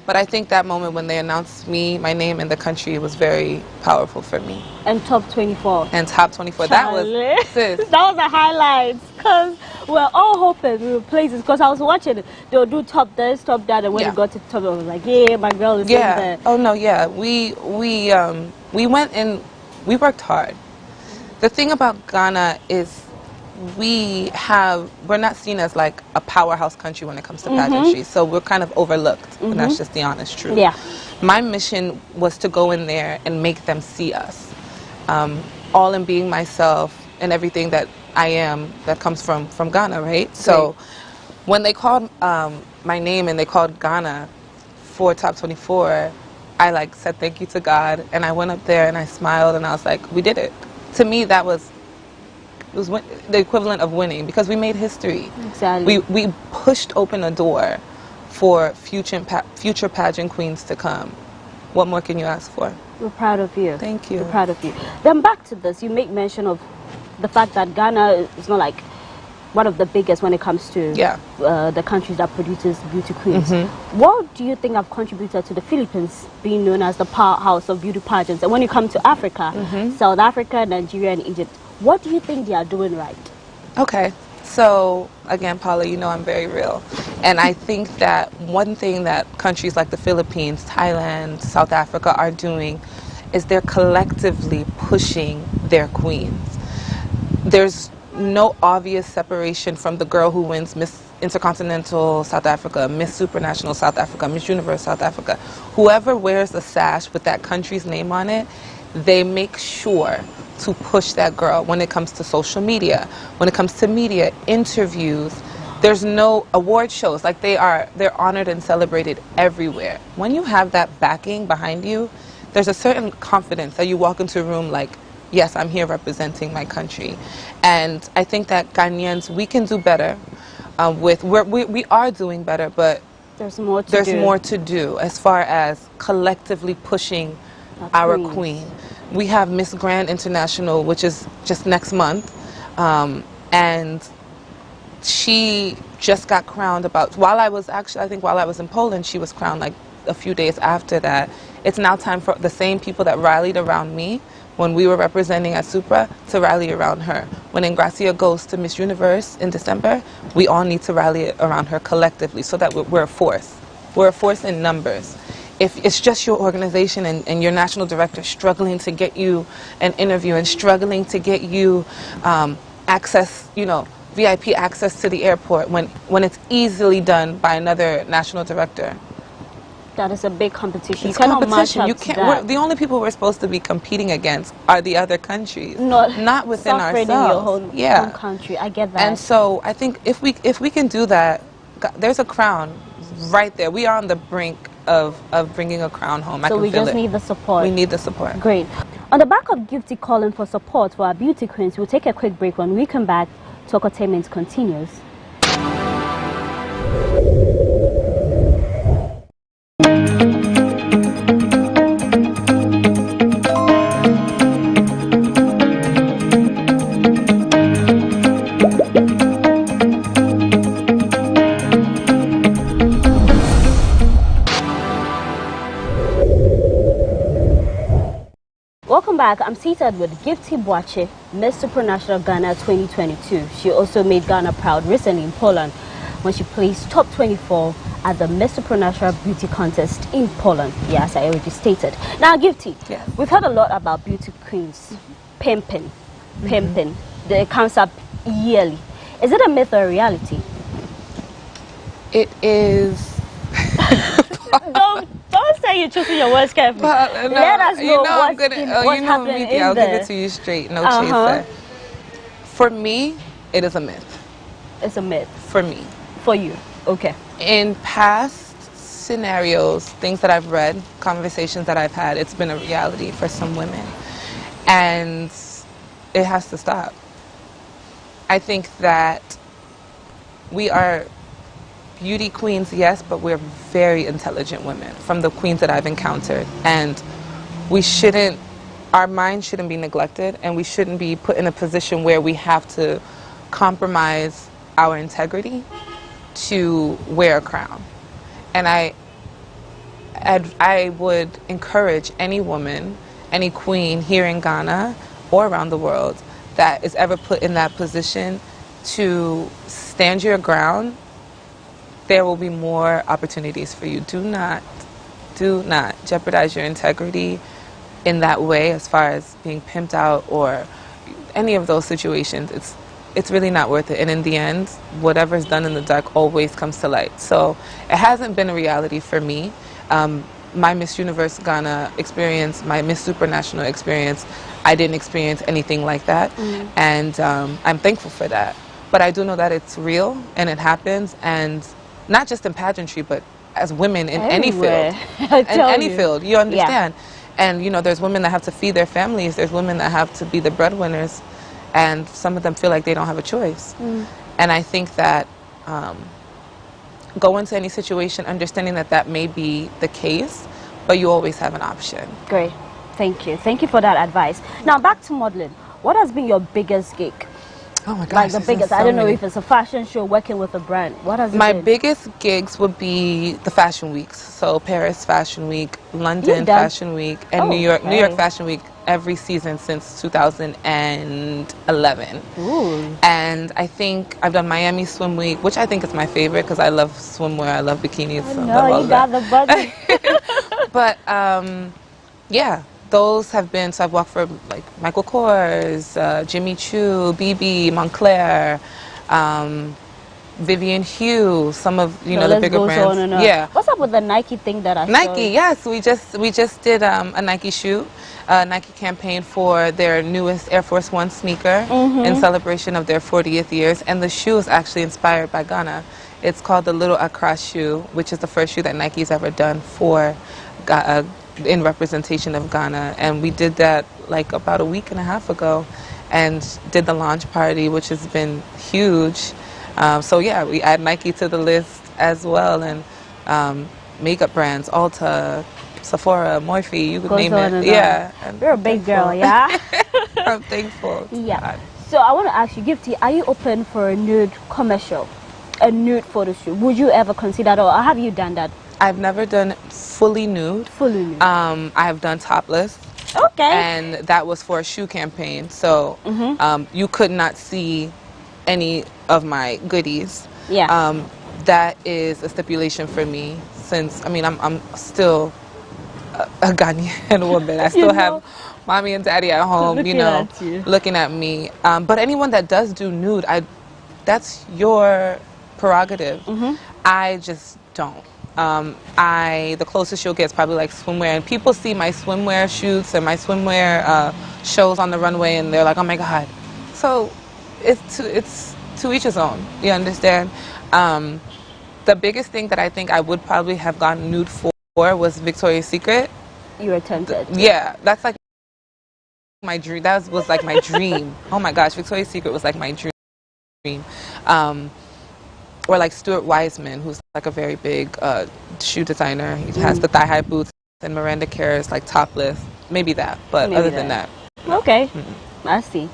D: But I think that moment when they announced me, my name, and the country was very powerful for me.
C: And top 24.
D: And top 24.
C: Charlie.
D: That was, sis.
C: That was the highlights. Because we're all hoping we were places. Because I was watching it. They'll do top this, top that. And when it got to top, I was like, yeah, my girl is in there.
D: Oh, no, yeah. We went and we worked hard. The thing about Ghana is we're not seen as like a powerhouse country when it comes to pageantry, so we're kind of overlooked, and that's just the honest truth. Yeah. My mission was to go in there and make them see us, all in being myself and everything that I am that comes from Ghana, right? So when they called my name and they called Ghana for top 24, I like said thank you to God, and I went up there and I smiled and I was like, we did it. To me, that was the equivalent of winning, because we made history.
C: Exactly.
D: We pushed open a door for future pageant queens to come. What more can you ask for?
C: We're proud of you.
D: Thank you.
C: We're proud of you. Then back to this, you make mention of the fact that Ghana is not like one of the biggest when it comes to the countries that produces beauty queens. What do you think have contributed to the Philippines being known as the powerhouse of beauty pageants? And when you come to Africa, South Africa, Nigeria, and Egypt, what do you think they are doing right?
D: Okay, So, again, Paula, you know I'm very real. And I think that one thing that countries like the Philippines, Thailand, South Africa are doing is they're collectively pushing their queens. There's no obvious separation from the girl who wins Miss Intercontinental South Africa, Miss Supranational South Africa, Miss Universe South Africa. Whoever wears a sash with that country's name on it, they make sure to push that girl when it comes to social media, when it comes to media, interviews. There's no award shows. Like they're honored and celebrated everywhere. When you have that backing behind you, there's a certain confidence that you walk into a room like, yes, I'm here representing my country. And I think that Ghanaians, we can do better. We are doing better, but
C: there's more to do
D: as far as collectively pushing our queen. We have Miss Grand International, which is just next month, and she just got crowned while I was in Poland, she was crowned like a few days after that. It's now time for the same people that rallied around me when we were representing at Supra to rally around her. When Ingracia goes to Miss Universe in December, we all need to rally around her collectively so that we're a force. We're a force in numbers. If it's just your organization and your national director struggling to get you an interview and struggling to get you access, VIP access to the airport when it's easily done by another national director.
C: That is a big competition.
D: It's competition. You can't. The only people we're supposed to be competing against are the other countries, not within ourselves.
C: In your home country. I get that.
D: And so I think if we can do that, there's a crown right there. We are on the brink of bringing a crown home.
C: So we just need the support.
D: We need the support.
C: Great. On the back of Gifty calling for support for our beauty queens, we'll take a quick break. When we come back, Talkertainment continues. Welcome back. I'm seated with Gifty Boakye, Miss Supranational Ghana 2022. She also made Ghana proud recently in Poland when she placed top 24 at the Miss Supranational Beauty Contest in Poland. Yes, I already stated. Now, Gifty, we've heard a lot about beauty queens, pimping. It comes up yearly. Is it a myth or a reality?
D: It is.
C: Don't say you're choosing your words carefully. Let us know what's happening in
D: I'll
C: there.
D: give it to you straight, no chaser. For me, it is a myth.
C: It's a myth.
D: For me.
C: For you. Okay.
D: In past scenarios, things that I've read, conversations that I've had, it's been a reality for some women. And it has to stop. I think that we are beauty queens, yes, but we're very intelligent women from the queens that I've encountered. And our minds shouldn't be neglected, and we shouldn't be put in a position where we have to compromise our integrity to wear a crown. And I would encourage any woman, any queen here in Ghana or around the world that is ever put in that position to stand your ground. There will be more opportunities for you. Do not jeopardize your integrity in that way as far as being pimped out or any of those situations. It's really not worth it. And in the end, whatever's done in the dark always comes to light. So it hasn't been a reality for me. My Miss Universe Ghana experience, my Miss Supranational experience, I didn't experience anything like that. And I'm thankful for that. But I do know that it's real and it happens, and not just in pageantry, but as women in any field. In any field, you understand. Yeah. And there's women that have to feed their families. There's women that have to be the breadwinners, and some of them feel like they don't have a choice. And I think that go into any situation understanding that may be the case, but you always have an option.
C: Great. Thank you. Thank you for that advice. Now back to modeling. What has been your biggest gig?
D: Oh my gosh.
C: Like the biggest. So I don't know if it's a fashion show, working with a brand. What has it
D: My
C: been?
D: biggest gigs would be the fashion weeks. So Paris Fashion Week, London Fashion Week, and New York Fashion Week every season since 2011.
C: Ooh.
D: And I think I've done Miami Swim Week, which I think is my favorite because I love swimwear, I love bikinis. I love all
C: you got
D: that.
C: the budget.
D: But yeah, those have been, so I've walked for like Michael Kors, Jimmy Choo, BB, Montclair, Vivian Hugh, some of the bigger brands. Yeah.
C: What's up with the Nike thing that I saw?
D: Nike, yes, we just did a Nike shoot, a Nike campaign for their newest Air Force One sneaker in celebration of their 40th years, and the shoe is actually inspired by Ghana. It's called the Little Accra shoe, which is the first shoe that Nike's ever done for in representation of Ghana, and we did that like about a week and a half ago, and did the launch party, which has been huge. So yeah, we add Nike to the list as well, and makeup brands, Ulta, Sephora, Morphe, you could name it. Yeah.
C: You're a big girl, yeah?
D: I'm thankful.
C: Yeah.
D: God.
C: So I want to ask you, Gifty, are you open for a nude commercial, a nude photo shoot? Would you ever consider that, or have you done that?
D: I've never done fully nude.
C: Fully nude.
D: I've done topless.
C: Okay.
D: And that was for a shoe campaign, so you could not see any of my goodies.
C: Yeah.
D: That is a stipulation for me, since I'm still a Ghanaian woman. I still have mommy and daddy at home, looking at me. But anyone that does do nude, that's your prerogative. I just don't. The closest you'll get is probably like swimwear, and people see my swimwear shoots and my swimwear shows on the runway, and they're like, oh my God. So it's to each his own, you understand? The biggest thing that I think I would probably have gone nude for was Victoria's Secret.
C: You were tempted.
D: Yeah, that's like my dream. That was like my dream. Oh my gosh, Victoria's Secret was like my dream. Or like Stuart Wiseman, who's like a very big shoe designer. He has the thigh-high boots, and Miranda Kerr is like topless. Maybe that, but
C: Maybe
D: other than that.
C: Okay, I see.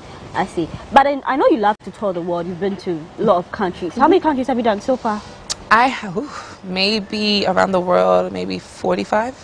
C: But I know you love to tour the world. You've been to a lot of countries. How many countries have you done so far?
D: I have, maybe around the world, maybe 45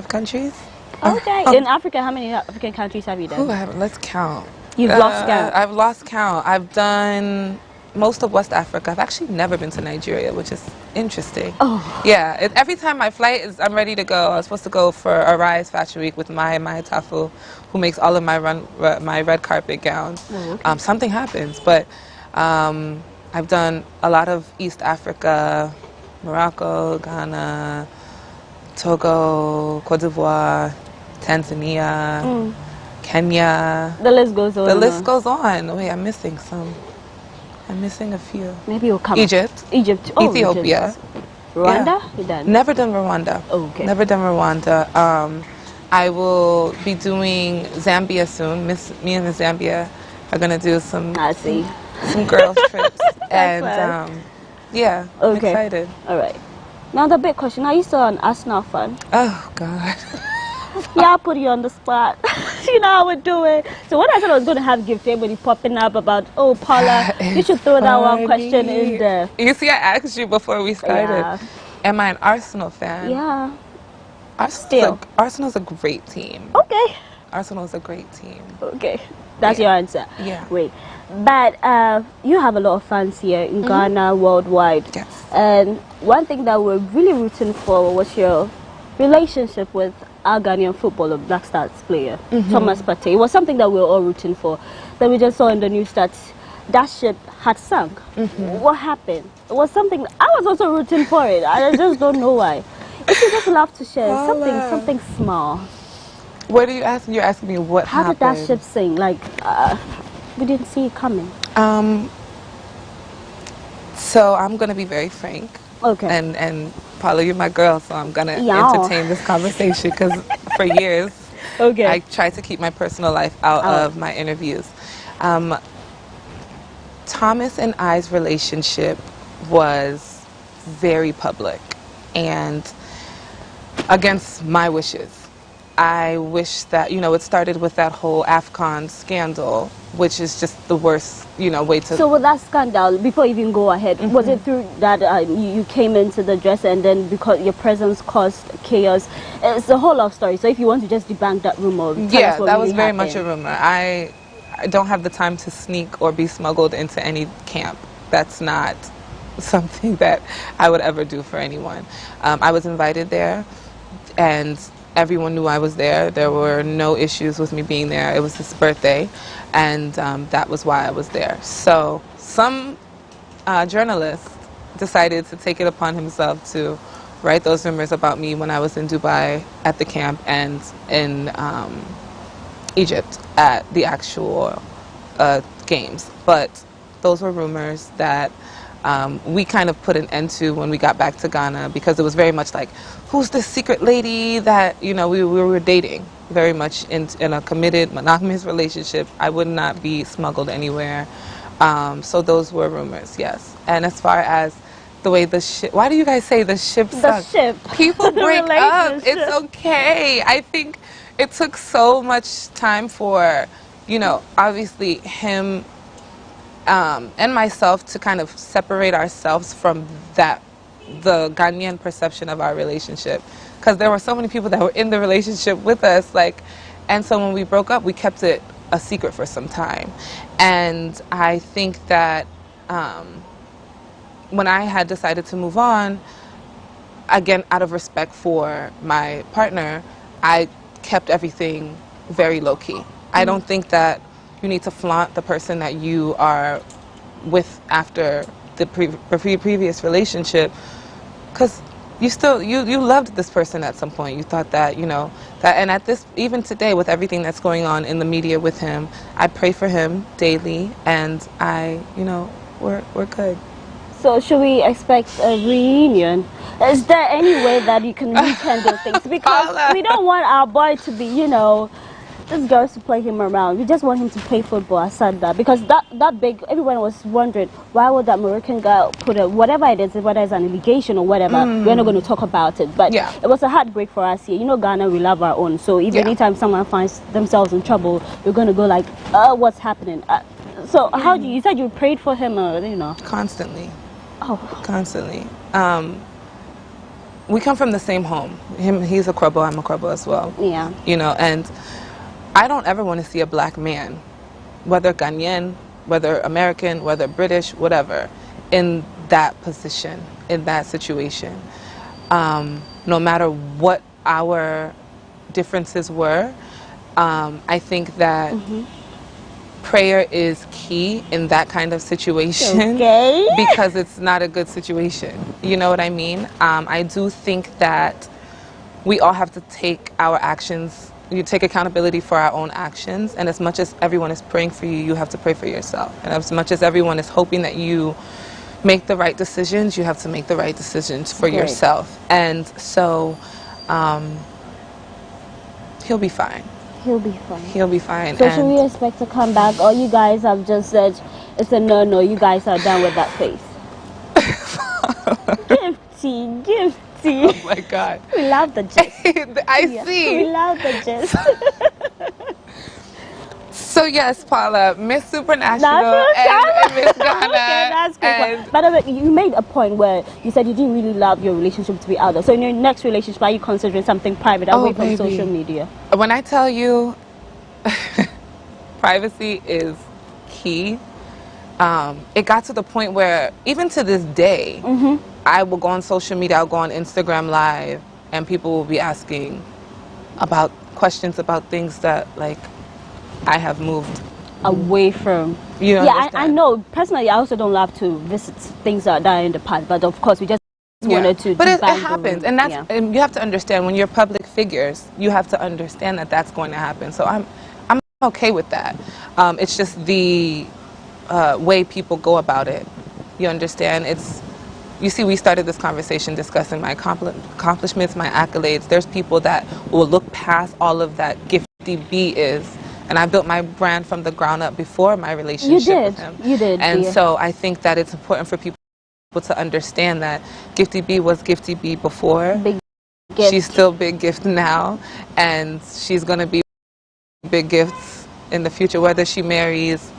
D: countries.
C: Okay. In Africa, how many African countries have you done?
D: Let's count.
C: You've lost count.
D: I've lost count. I've done most of West Africa. I've actually never been to Nigeria, which is interesting.
C: Oh.
D: Yeah, every time my flight is, I'm ready to go. I was supposed to go for Arise Fashion Week with my Tafu, who makes all of my red carpet gowns.
C: Oh, okay.
D: Something happens, but I've done a lot of East Africa, Morocco, Ghana, Togo, Cote d'Ivoire, Tanzania, Kenya.
C: The list goes on.
D: The list goes on. Wait, I'm missing some. I'm missing a few.
C: Maybe you'll come.
D: Egypt.
C: Oh,
D: Ethiopia.
C: Egypt. Rwanda?
D: Yeah.
C: You done?
D: Never done Rwanda.
C: Oh, okay.
D: Never done Rwanda. I will be doing Zambia soon. Me and Miss Zambia are gonna do some girls trips. And yeah, I'm excited.
C: All right. Now the big question: are you still an Arsenal fan?
D: Oh God.
C: Yeah, I'll put you on the spot. You know how we do it. So when I said I was going to have Gifty, everybody popping up about, oh, Paula, you should throw that one question in there.
D: You see, I asked you before we started.
C: Yeah.
D: Am I an Arsenal fan?
C: Yeah.
D: Arsenal's a great team.
C: Okay.
D: Arsenal's a great team.
C: Okay. That's your answer.
D: Yeah.
C: Wait. But you have a lot of fans here in Ghana, worldwide.
D: Yes.
C: And one thing that we're really rooting for was your relationship with our Ghanaian footballer, Black Stars player, Thomas Partey. It was something that we were all rooting for. Then we just saw in the news that that ship had sunk. What happened? It was something, I was also rooting for it. I just don't know why. If you just love to share something small.
D: What are you asking? You're asking me what happened?
C: How did that ship sink? Like, we didn't see it coming.
D: So I'm going to be very frank.
C: Okay.
D: And Paula, you're my girl, so I'm going to entertain this conversation because for years I tried to keep my personal life out of my interviews. Thomas and I's relationship was very public and against my wishes. I wish that, you know, it started with that whole AFCON scandal, which is just the worst, you know, way to...
C: So with that scandal, before you even go ahead, was it through that you came into the dress and then because your presence caused chaos? It's a whole love story. So if you want to just debunk that rumor, tell us what
D: that
C: really
D: was very
C: happened.
D: much a rumor. I don't have the time to sneak or be smuggled into any camp. That's not something that I would ever do for anyone. I was invited there, and everyone knew I was there. There were no issues with me being there. It was his birthday, and that was why I was there. So some journalist decided to take it upon himself to write those rumors about me when I was in Dubai at the camp and in Egypt at the actual games. But those were rumors that we kind of put an end to when we got back to Ghana, because it was very much like, who's this secret lady that, you know, we were dating, very much in a committed, monogamous relationship. I would not be smuggled anywhere. So those were rumors, yes. And as far as the way the ship, why do you guys say the ship sunk?
C: The ship.
D: People break up. It's okay. I think it took so much time for, you know, obviously him and myself to kind of separate ourselves from the Ghanaian perception of our relationship, because there were so many people that were in the relationship with us, like, and so when we broke up, we kept it a secret for some time. And I think that when I had decided to move on, again, out of respect for my partner, I kept everything very low-key. I don't think that you need to flaunt the person that you are with after the previous relationship, because you loved this person at some point. You thought that, you know, that, and at this, even today with everything that's going on in the media with him, I pray for him daily, and you know, we're good.
C: So should we expect a reunion? Is there any way that you can rekindle things? Because we don't want our boy to be, you know, this girls to play him around. We just want him to play football. I said that because that big, everyone was wondering why would that Moroccan girl put a, whatever it is, whether it's an allegation or whatever, we're not going to talk about it. But it was a heartbreak for us here. You know, Ghana, we love our own. So if anytime someone finds themselves in trouble, we're going to go like, what's happening? So how do you said you prayed for him, you know?
D: Constantly.
C: Oh,
D: constantly. We come from the same home. He's a Krobo, I'm a Krobo as well.
C: Yeah.
D: You know, and I don't ever want to see a black man, whether Ghanaian, whether American, whether British, whatever, in that position, in that situation. No matter what our differences were, I think that prayer is key in that kind of situation, because it's not a good situation. You know what I mean? I do think that we all have to take our actions, you take accountability for our own actions, and as much as everyone is praying for you, you have to pray for yourself. And as much as everyone is hoping that you make the right decisions, you have to make the right decisions for yourself. And so he'll be fine.
C: He'll be fine.
D: He'll be fine.
C: So should we expect to come back, or you guys have just said it's a no-no, you guys are done with that phase? Gifty.
D: Oh my God.
C: We love the gist.
D: I see.
C: We love the gist.
D: So yes, Paula, Miss Supernational and Miss Ghana.
C: Okay, that's good. By the way, you made a point where you said you didn't really love your relationship to be out there. So in your next relationship, are you considering something private away from social media?
D: When I tell you, privacy is key. It got to the point where, even to this day, I will go on social media, I'll go on Instagram Live, and people will be asking about questions about things that, like, I have moved
C: away from.
D: You
C: yeah, I know. Personally, I also don't love to visit things that are in the past, but of course, we just wanted to.
D: But it happens, and that's and you have to understand, when you're public figures, you have to understand that that's going to happen. So I'm okay with that. It's just the way people go about it. You understand? You see, we started this conversation discussing my accomplishments, my accolades. There's people that will look past all of that Gifty B is. And I built my brand from the ground up before my relationship with him.
C: You did.
D: And so I think that it's important for people to understand that Gifty B was Gifty B before.
C: Gift.
D: She's still Big Gift now, and she's going to be Big Gifts in the future, whether she marries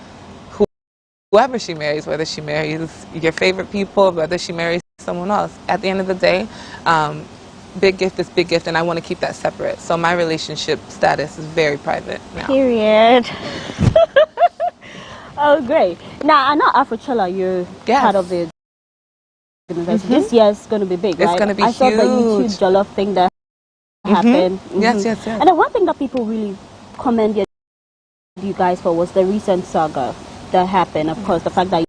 D: whoever she marries, whether she marries your favorite people, whether she marries someone else. At the end of the day, Big Gift is Big Gift, and I want to keep that separate. So my relationship status is very private now.
C: Period. Oh, great. Now, I know Afrochella, you're part of the organization. This year is going to be big, right?
D: It's going to be huge.
C: I saw the YouTube Jollof thing that happened.
D: Yes.
C: And the one thing that people really commended you guys for was the recent saga that happened. Of course, the fact that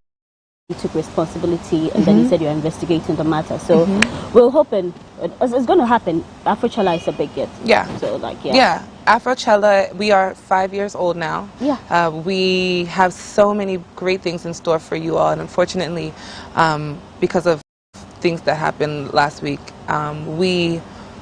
C: you took responsibility and then you said you're investigating the matter. So we're hoping it's going to happen. Afrochella is a big hit.
D: Yeah.
C: So
D: yeah. Afrochella, we are 5 years old now.
C: Yeah.
D: We have so many great things in store for you all, and unfortunately, because of things that happened last week, we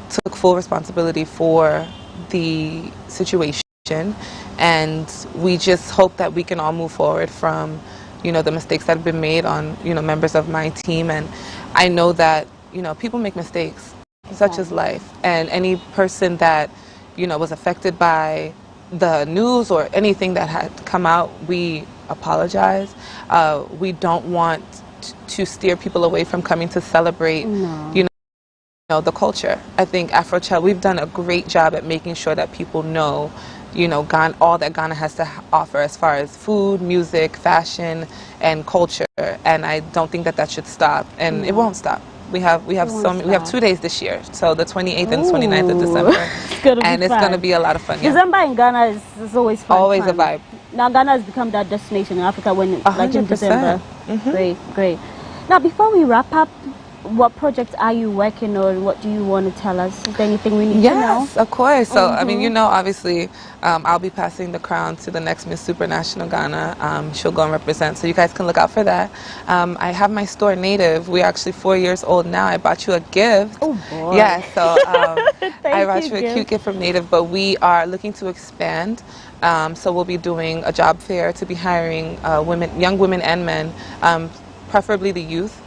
D: took full responsibility for the situation, and we just hope that we can all move forward from the mistakes that have been made on members of my team. And I know that people make mistakes, such as life, and any person that was affected by the news or anything that had come out, we apologize. We don't want to steer people away from coming to celebrate the culture. I think Afrochella, we've done a great job at making sure that people know Ghana, all that Ghana has to offer as far as food, music, fashion, and culture. And I don't think that should stop, and it won't stop. We have 2 days this year, so the 28th and 29th of December, it's gonna be a lot of fun. Yeah.
C: December in Ghana is always fun.
D: Always a vibe.
C: Now Ghana has become that destination in Africa when like in December. Great. Now before we wrap up, what projects are you working on? What do you want to tell us? Is there anything we need to know?
D: Yes, of course. So, I mean, obviously, I'll be passing the crown to the next Miss Supranational Ghana. She'll go and represent, so you guys can look out for that. I have my store, Native. We're actually 4 years old now. I bought you a gift.
C: Oh, boy.
D: Yeah, so I bought you a cute gift from Native, but we are looking to expand. So we'll be doing a job fair to be hiring young women and men, preferably the youth,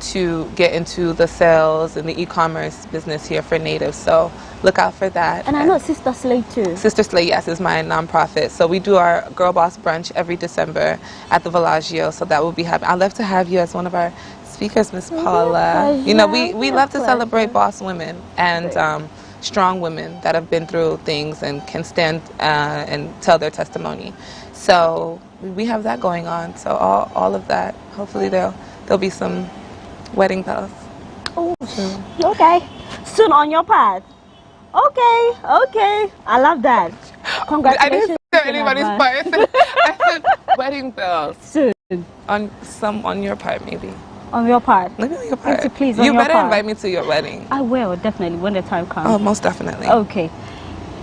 D: to get into the sales and the e-commerce business here for Native. So look out for that.
C: And I know Sister Slay too.
D: Sister Slay, yes, is my nonprofit. So we do our Girl Boss Brunch every December at the Villaggio. So that will be happening. I'd love to have you as one of our speakers, Miss Paula. We love to celebrate boss women and strong women that have been through things and can stand and tell their testimony. So we have that going on. So all of that. Hopefully there'll be some wedding bells.
C: Oh, okay. Soon on your path. Okay. I love that. Congratulations.
D: I didn't say anybody's part. I said wedding bells.
C: Soon.
D: On your part, maybe.
C: On your part.
D: Maybe on your part.
C: Please,
D: you better invite me to your wedding.
C: I will, definitely, when the time comes.
D: Oh, most definitely.
C: Okay.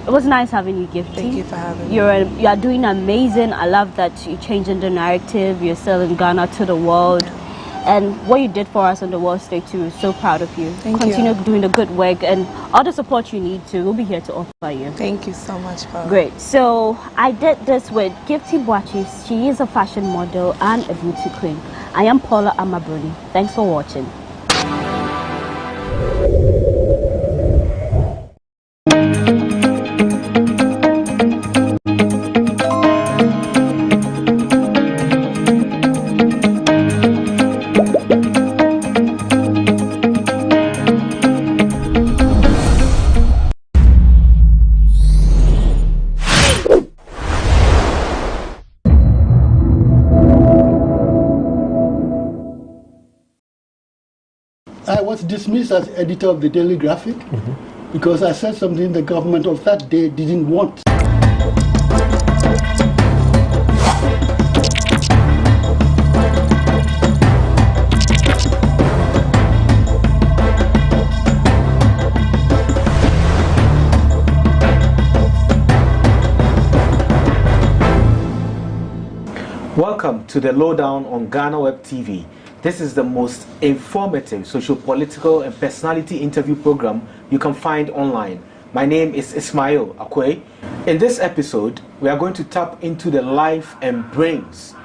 C: It was nice having you, Gifty.
D: Thank you for having me.
C: You are doing amazing. I love that you're changing the narrative. You're selling Ghana to the world. And what you did for us on the world stage too, we're so proud of you. Continue doing the good work, and all the support you need to, we'll be here to offer you.
D: Thank you so much, Paula.
C: Great. So I did this with Gifty Boakye. She is a fashion model and a beauty queen. I am Paula Amabruni. Thanks for watching.
E: I was dismissed as editor of the Daily Graphic because I said something the government of that day didn't want.
F: Welcome to the Lowdown on GhanaWeb TV. This is the most informative socio-political and personality interview program you can find online. My name is Ismail Akwe. In this episode, we are going to tap into the life and brains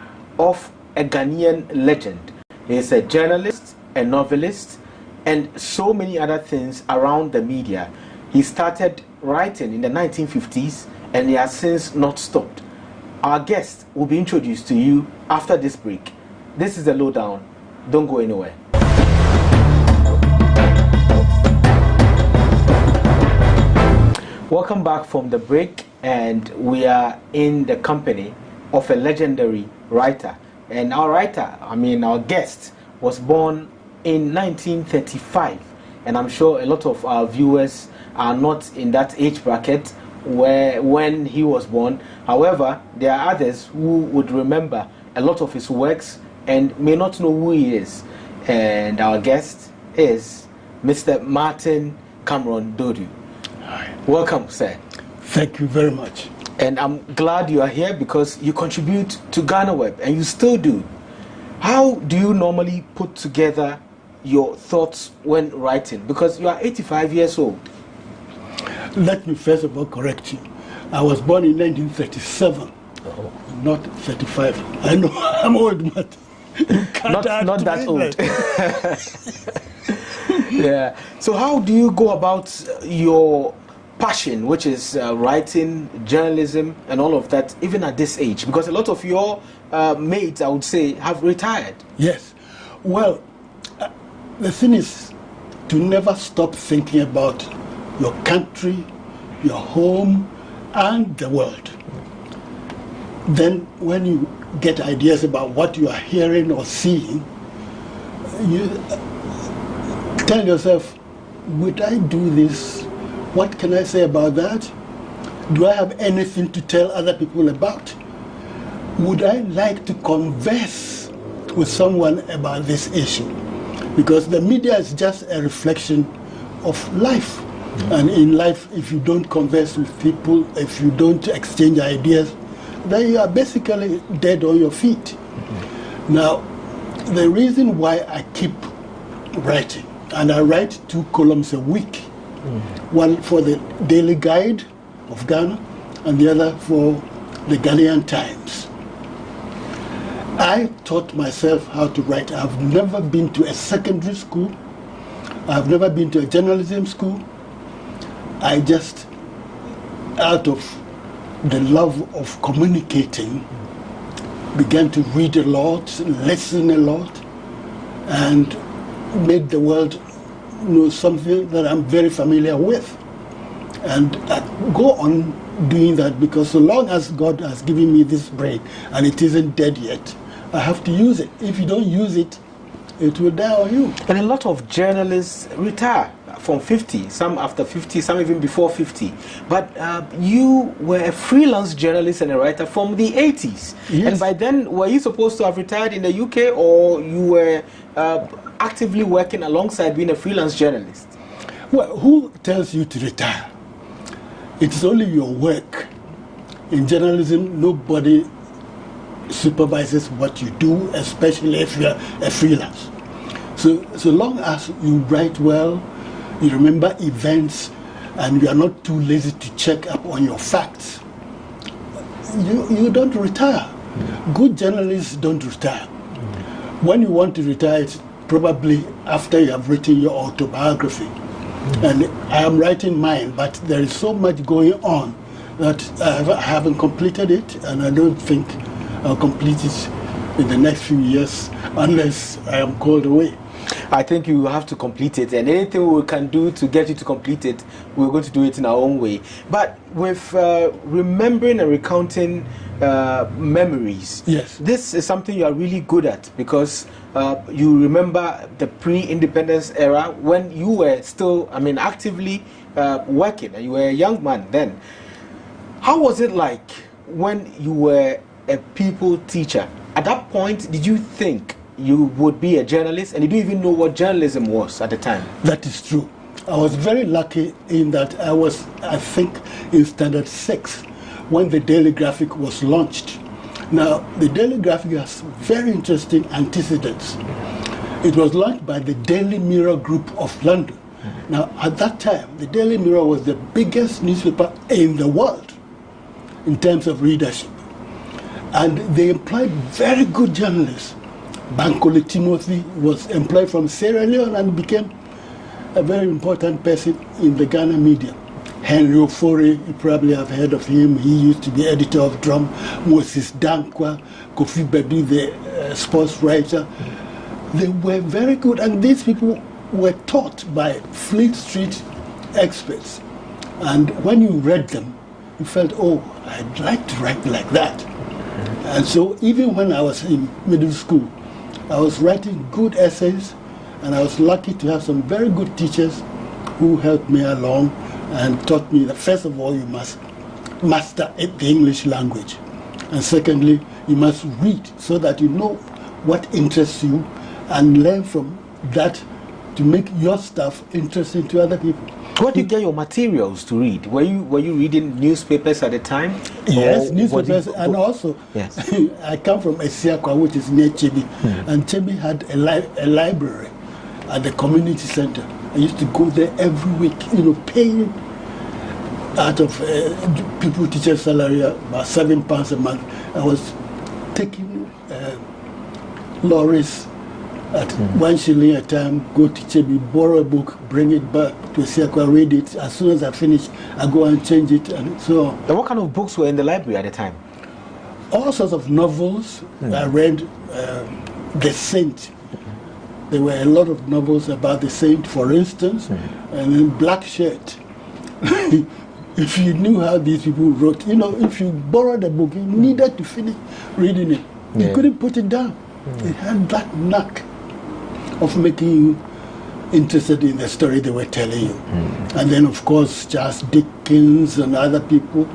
F: of a Ghanaian legend. He is a journalist, a novelist, and so many other things around the media. He started writing in the 1950s and he has since not stopped. Our guest will be introduced to you after this break. This is the Lowdown. Don't go anywhere. Welcome back from the break, and we are in the company of a legendary writer. And our our guest was born in 1935, and I'm sure a lot of our viewers are not in that age bracket when he was born. However, there are others who would remember a lot of his works and may not know who he is. And our guest is Mr. Martin Cameron Dodu.
E: Hi.
F: Welcome, sir.
E: Thank you very much.
F: And I'm glad you are here because you contribute to GhanaWeb, and you still do. How do you normally put together your thoughts when writing? Because you are 85 years old.
E: Let me first of all correct you. I was born in 1937, not 35. I know I'm old, but
F: not that old. Yeah. So how do you go about your passion, which is writing, journalism, and all of that, even at this age? Because a lot of your mates, I would say, have retired.
E: Yes. Well, the thing is to never stop thinking about your country, your home, and the world. Then when you get ideas about what you are hearing or seeing, you tell yourself, would I do this? What can I say about that? Do I have anything to tell other people about? Would I like to converse with someone about this issue? Because the media is just a reflection of life. And in life, if you don't converse with people, if you don't exchange ideas, then you are basically dead on your feet. Now, the reason why I keep writing, and I write 2 columns a week, one for the Daily Guide of Ghana and the other for the Ghanaian Times. I taught myself how to write. I've never been to a secondary school. I've never been to a journalism school. I just, out of the love of communicating, began to read a lot, listen a lot, and make the world know something that I'm very familiar with. And I go on doing that because so long as God has given me this brain and it isn't dead yet, I have to use it. If you don't use it, it will die on you.
F: And a lot of journalists retire from 50, some after 50, some even before 50. But you were a freelance journalist and a writer from the 80s.
E: Yes.
F: And by then, were you supposed to have retired in the UK, or you were actively working alongside being a freelance journalist?
E: Well, who tells you to retire? It's only your work. In journalism, nobody supervises what you do, especially if you're a freelance. So long as you write well, you remember events, and you are not too lazy to check up on your facts, you don't retire. Good journalists don't retire. When you want to retire, it's probably after you have written your autobiography. And I am writing mine, but there is so much going on that I haven't completed it, and I don't think I'll complete it in the next few years unless I am called away.
F: I think you have to complete it, and anything we can do to get you to complete it, we're going to do it in our own way. But with remembering and recounting memories,
E: yes,
F: this is something you are really good at, because you remember the pre-independence era when you were still, actively working, and you were a young man then. How was it like when you were a people teacher? At that point, did you think you would be a journalist, and did you even know what journalism was at the time?
E: That is true. I was very lucky in that I was, I think, in Standard 6 when the Daily Graphic was launched. Now, the Daily Graphic has very interesting antecedents. It was launched by the Daily Mirror Group of London. Now, at that time, the Daily Mirror was the biggest newspaper in the world in terms of readership. And they employed very good journalists. Bankole Timothy was employed from Sierra Leone and became a very important person in the Ghana media. Henry Ofori, you probably have heard of him. He used to be editor of Drum. Moses Dankwa, Kofi Bedu, the sports writer. They were very good, and these people were taught by Fleet Street experts. And when you read them, you felt, oh, I'd like to write like that. And so even when I was in middle school, I was writing good essays, and I was lucky to have some very good teachers who helped me along and taught me that first of all you must master the English language, and secondly you must read so that you know what interests you and learn from that to make your stuff interesting to other people.
F: Where do you get your materials to read? Were you reading newspapers at the time?
E: Yes, newspapers, and also
F: yes.
E: I come from Esiakwa, which is near Chebi, and Chebi had a library at the community center. I used to go there every week, paying out of people teachers' salary about £7 a month. I was taking lorries at 1 shilling a time, go to Chebi, borrow a book, bring it back to Siakwa, read it. As soon as I finish, I go and change it, and so on.
F: And what kind of books were in the library at the time?
E: All sorts of novels. I read The Saint. There were a lot of novels about the saint, for instance, and then Black Shirt. If you knew how these people wrote, if you borrowed a book, you needed to finish reading it. You couldn't put it down. It had that knack of making you interested in the story they were telling you. And then, of course, Charles Dickens and other people.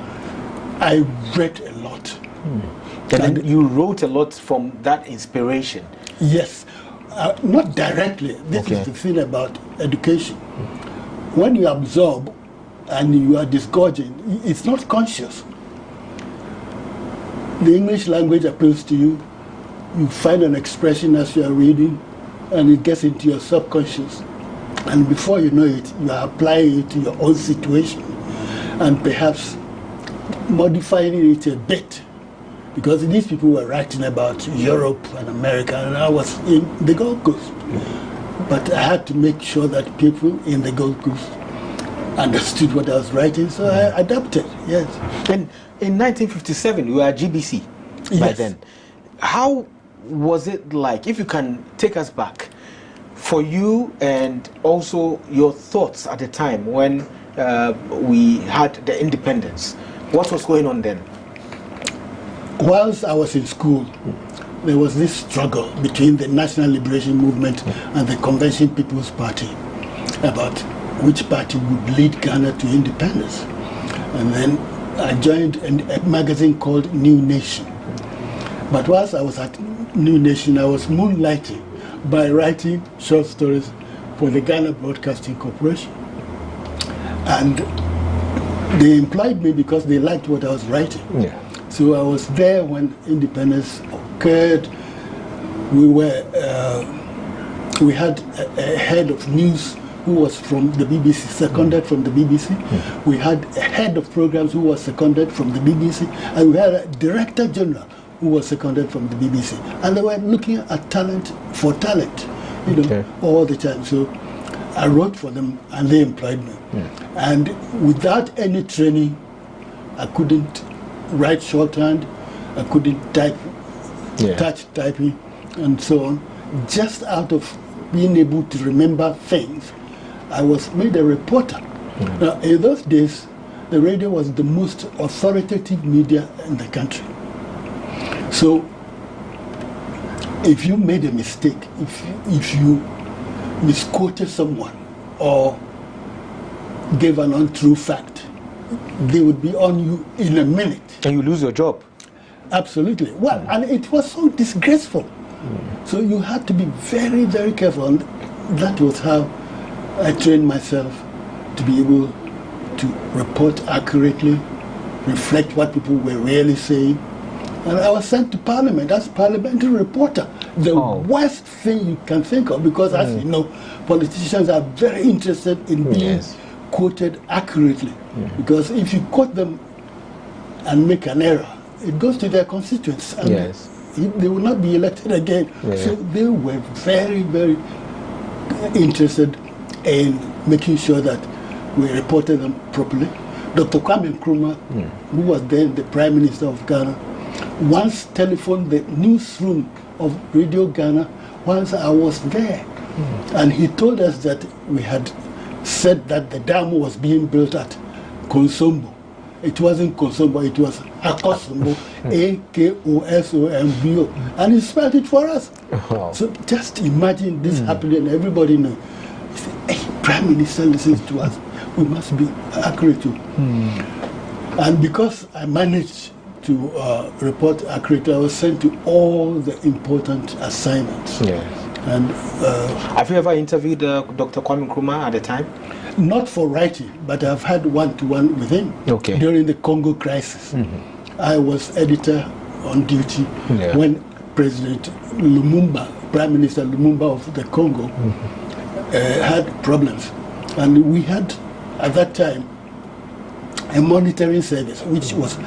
E: I read a lot.
F: And you wrote a lot from that inspiration?
E: Yes. Not directly. This is the thing about education. When you absorb and you are disgorging, it's not conscious. The English language appeals to you. You find an expression as you are reading, and it gets into your subconscious. And before you know it, you are applying it to your own situation, and perhaps modifying it a bit. Because these people were writing about Europe and America, and I was in the Gold Coast. But I had to make sure that people in the Gold Coast understood what I was writing, so I adapted, yes.
F: And in 1957, you were at GBC by then. How was it like, if you can take us back, for you and also your thoughts at the time when we had the independence? What was going on then?
E: Whilst I was in school, there was this struggle between the National Liberation Movement and the Convention People's Party about which party would lead Ghana to independence. And then I joined a magazine called New Nation. But whilst I was at New Nation, I was moonlighting by writing short stories for the Ghana Broadcasting Corporation. And they employed me because they liked what I was writing. So I was there when independence occurred. We had a head of news who was from the BBC, seconded from the BBC. We had a head of programs who was seconded from the BBC, and we had a director general who was seconded from the BBC. And they were looking at talent for talent, all the time. So I wrote for them, and they employed me. And without any training, I couldn't write shorthand, I couldn't type, touch typing, and so on. Just out of being able to remember things, I was made a reporter. Now, in those days, the radio was the most authoritative media in the country. So, if you made a mistake, if you misquoted someone or gave an untrue fact, they would be on you in a minute.
F: And you lose your job.
E: Absolutely. Well, and it was so disgraceful. So you had to be very, very careful. And that was how I trained myself to be able to report accurately, reflect what people were really saying. And I was sent to Parliament as parliamentary reporter. The worst thing you can think of, because as you know, politicians are very interested in being quoted accurately. Because if you quote them and make an error, it goes to their constituents. And they will not be elected again. So they were very, very interested in making sure that we reported them properly. Dr. Kwame Nkrumah, who was then the Prime Minister of Ghana, once telephoned the newsroom of Radio Ghana once I was there. And he told us that we had said that the dam was being built at Konsombo. It wasn't Konsombo, it was Akosombo, Akosombo, and he spelled it for us. So just imagine this happening, and everybody knows. He said, hey, Prime Minister listens to us, we must be accurate too. And because I managed to report accurately, I was sent to all the important assignments. And
F: have you ever interviewed Dr. Kwame Nkrumah at the time?
E: Not for writing, but I've had one-to-one with him during the Congo crisis. I was editor on duty when President Lumumba, Prime Minister Lumumba of the Congo, had problems. And we had, at that time, a monitoring service which was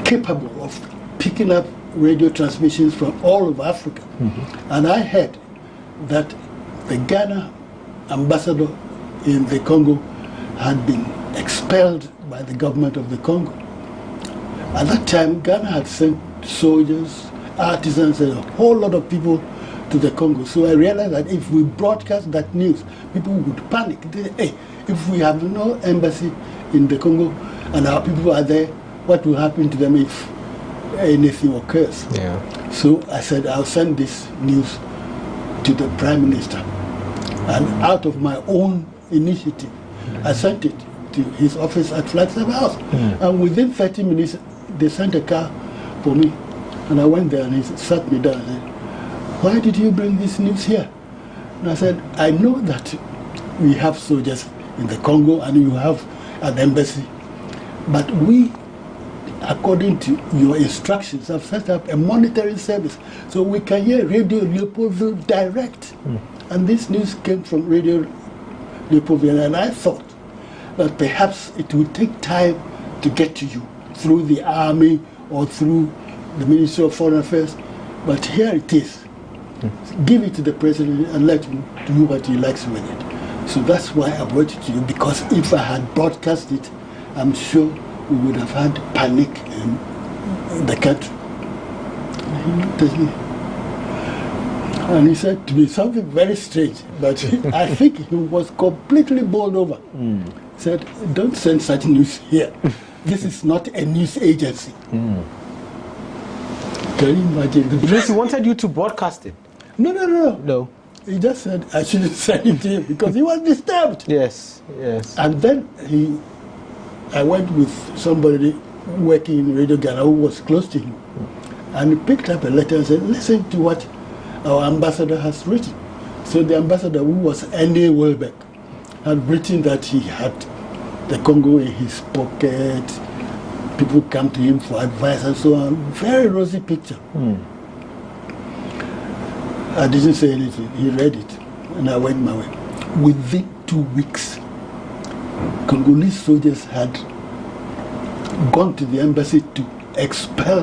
E: capable of picking up radio transmissions from all over Africa. And I heard that the Ghana ambassador in the Congo had been expelled by the government of the Congo. At that time, Ghana had sent soldiers, artisans, and a whole lot of people to the Congo. So I realized that if we broadcast that news, people would panic. They say, hey, if we have no embassy in the Congo and our people are there, what will happen to them if anything occurs? So I said, I'll send this news to the Prime Minister. And out of my own initiative, I sent it to his office at Flagstaff House. And within 30 minutes, they sent a car for me. And I went there and he sat me down and said, why did you bring this news here? And I said, I know that we have soldiers in the Congo and you have an embassy, but we, according to your instructions, have set up a monitoring service so we can hear Radio Leopoldville direct. And this news came from Radio Leopoldville, and I thought that perhaps it would take time to get to you through the army or through the Ministry of Foreign Affairs, but here it is. Give it to the president and let him do what he likes with it. So that's why I brought it to you, because if I had broadcast it, I'm sure we would have had panic in the country. And he looked at me and he said to me something very strange, but I think he was completely bowled over. He said, don't send such news here. This is not a news agency. Can you imagine?
F: Because he wanted you to broadcast it.
E: No. He just said I shouldn't send it to him because he was disturbed.
F: Yes.
E: And then I went with somebody working in Radio Ghana who was close to him. And he picked up a letter and said, listen to what our ambassador has written. So the ambassador, who was N.A. Welbeck, had written that he had the Congo in his pocket, people come to him for advice and so on. Very rosy picture. I didn't say anything. He read it, and I went my way. Within 2 weeks, Congolese soldiers had gone to the embassy to expel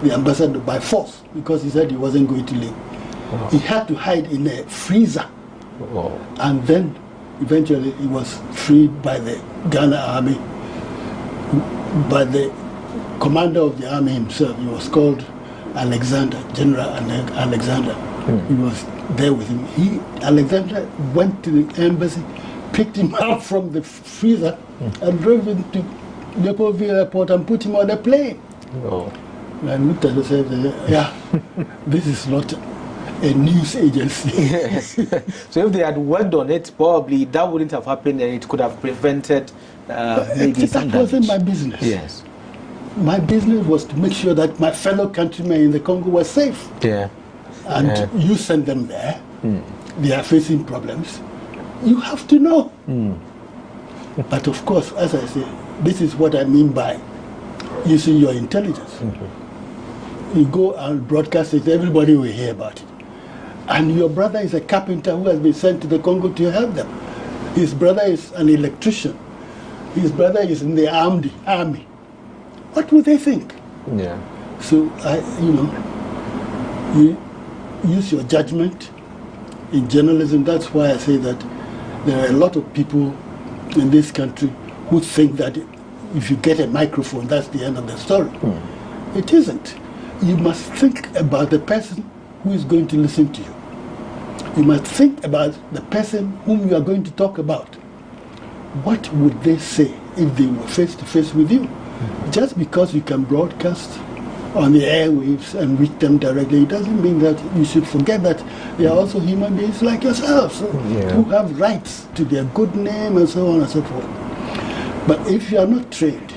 E: the ambassador by force because he said he wasn't going to leave. He had to hide in a freezer. And then eventually he was freed by the Ghana army, by the commander of the army himself. He was called Alexander, General Alexander. He was there with him. Alexander went to the embassy, picked him out from the freezer and drove him to Leopoldville Airport and put him on a plane. And I looked at him and said, yeah, this is not a news agency.
F: Yes. So if they had worked on it, probably that wouldn't have happened and it could have prevented maybe some
E: That wasn't my business.
F: Yes.
E: My business was to make sure that my fellow countrymen in the Congo were safe. And you send them there, they are facing problems. You have to know. But of course, as I say, this is what I mean by using your intelligence. You go and broadcast it, everybody will hear about it. And your brother is a carpenter who has been sent to the Congo to help them. His brother is an electrician. His brother is in the army. What would they think? So, you use your judgment in journalism. That's why I say that There are a lot of people in this country who think that if you get a microphone, that's the end of the story. It isn't. You must think about the person who is going to listen to you. You must think about the person whom you are going to talk about. What would they say if they were face to face with you? Just because you can broadcast on the airwaves and reach them directly, it doesn't mean that you should forget that they are also human beings like yourselves, who have rights to their good name and so on and so forth. But if you are not trained,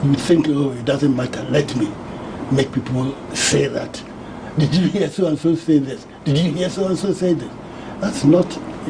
E: you think, oh, it doesn't matter, let me make people say that. Did you hear so-and-so say this? Did you hear so-and-so say this? That's not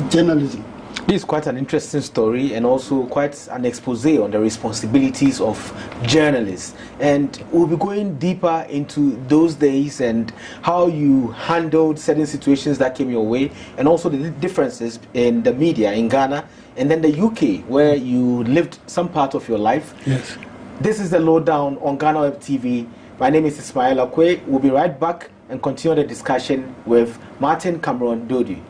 E: journalism.
F: This is quite an interesting story and also quite an expose on the responsibilities of journalists. And we'll be going deeper into those days and how you handled certain situations that came your way, and also the differences in the media in Ghana and then the UK, where you lived some part of your life.
E: Yes.
F: This is the Lowdown on GhanaWeb TV. My name is Ismail Akwe. We'll be right back and continue the discussion with Martin Cameron Dodi.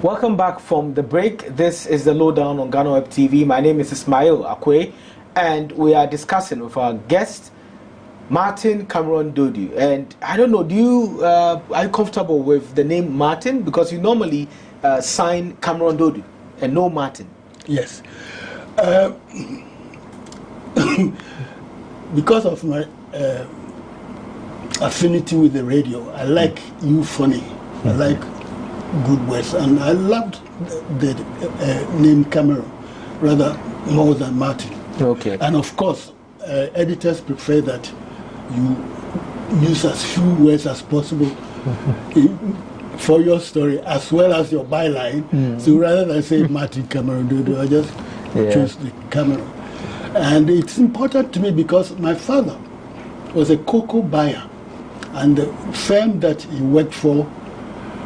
F: Welcome back from the break. This is the Lowdown on GhanaWeb TV. My name is Ismail Akwe, and we are discussing with our guest, Martin Cameron Dodi. And I don't know, are you comfortable with the name Martin? Because you normally sign Cameron Dodi and no Martin.
E: Yes. Because of my affinity with the radio, I like you funny. I like good words, and I loved the name Cameron rather more than Martin.
F: Okay.
E: And of course, editors prefer that you use as few words as possible for your story as well as your byline. So rather than say Martin Cameron Dodo, I just choose the Cameron. And it's important to me because my father was a cocoa buyer, and the firm that he worked for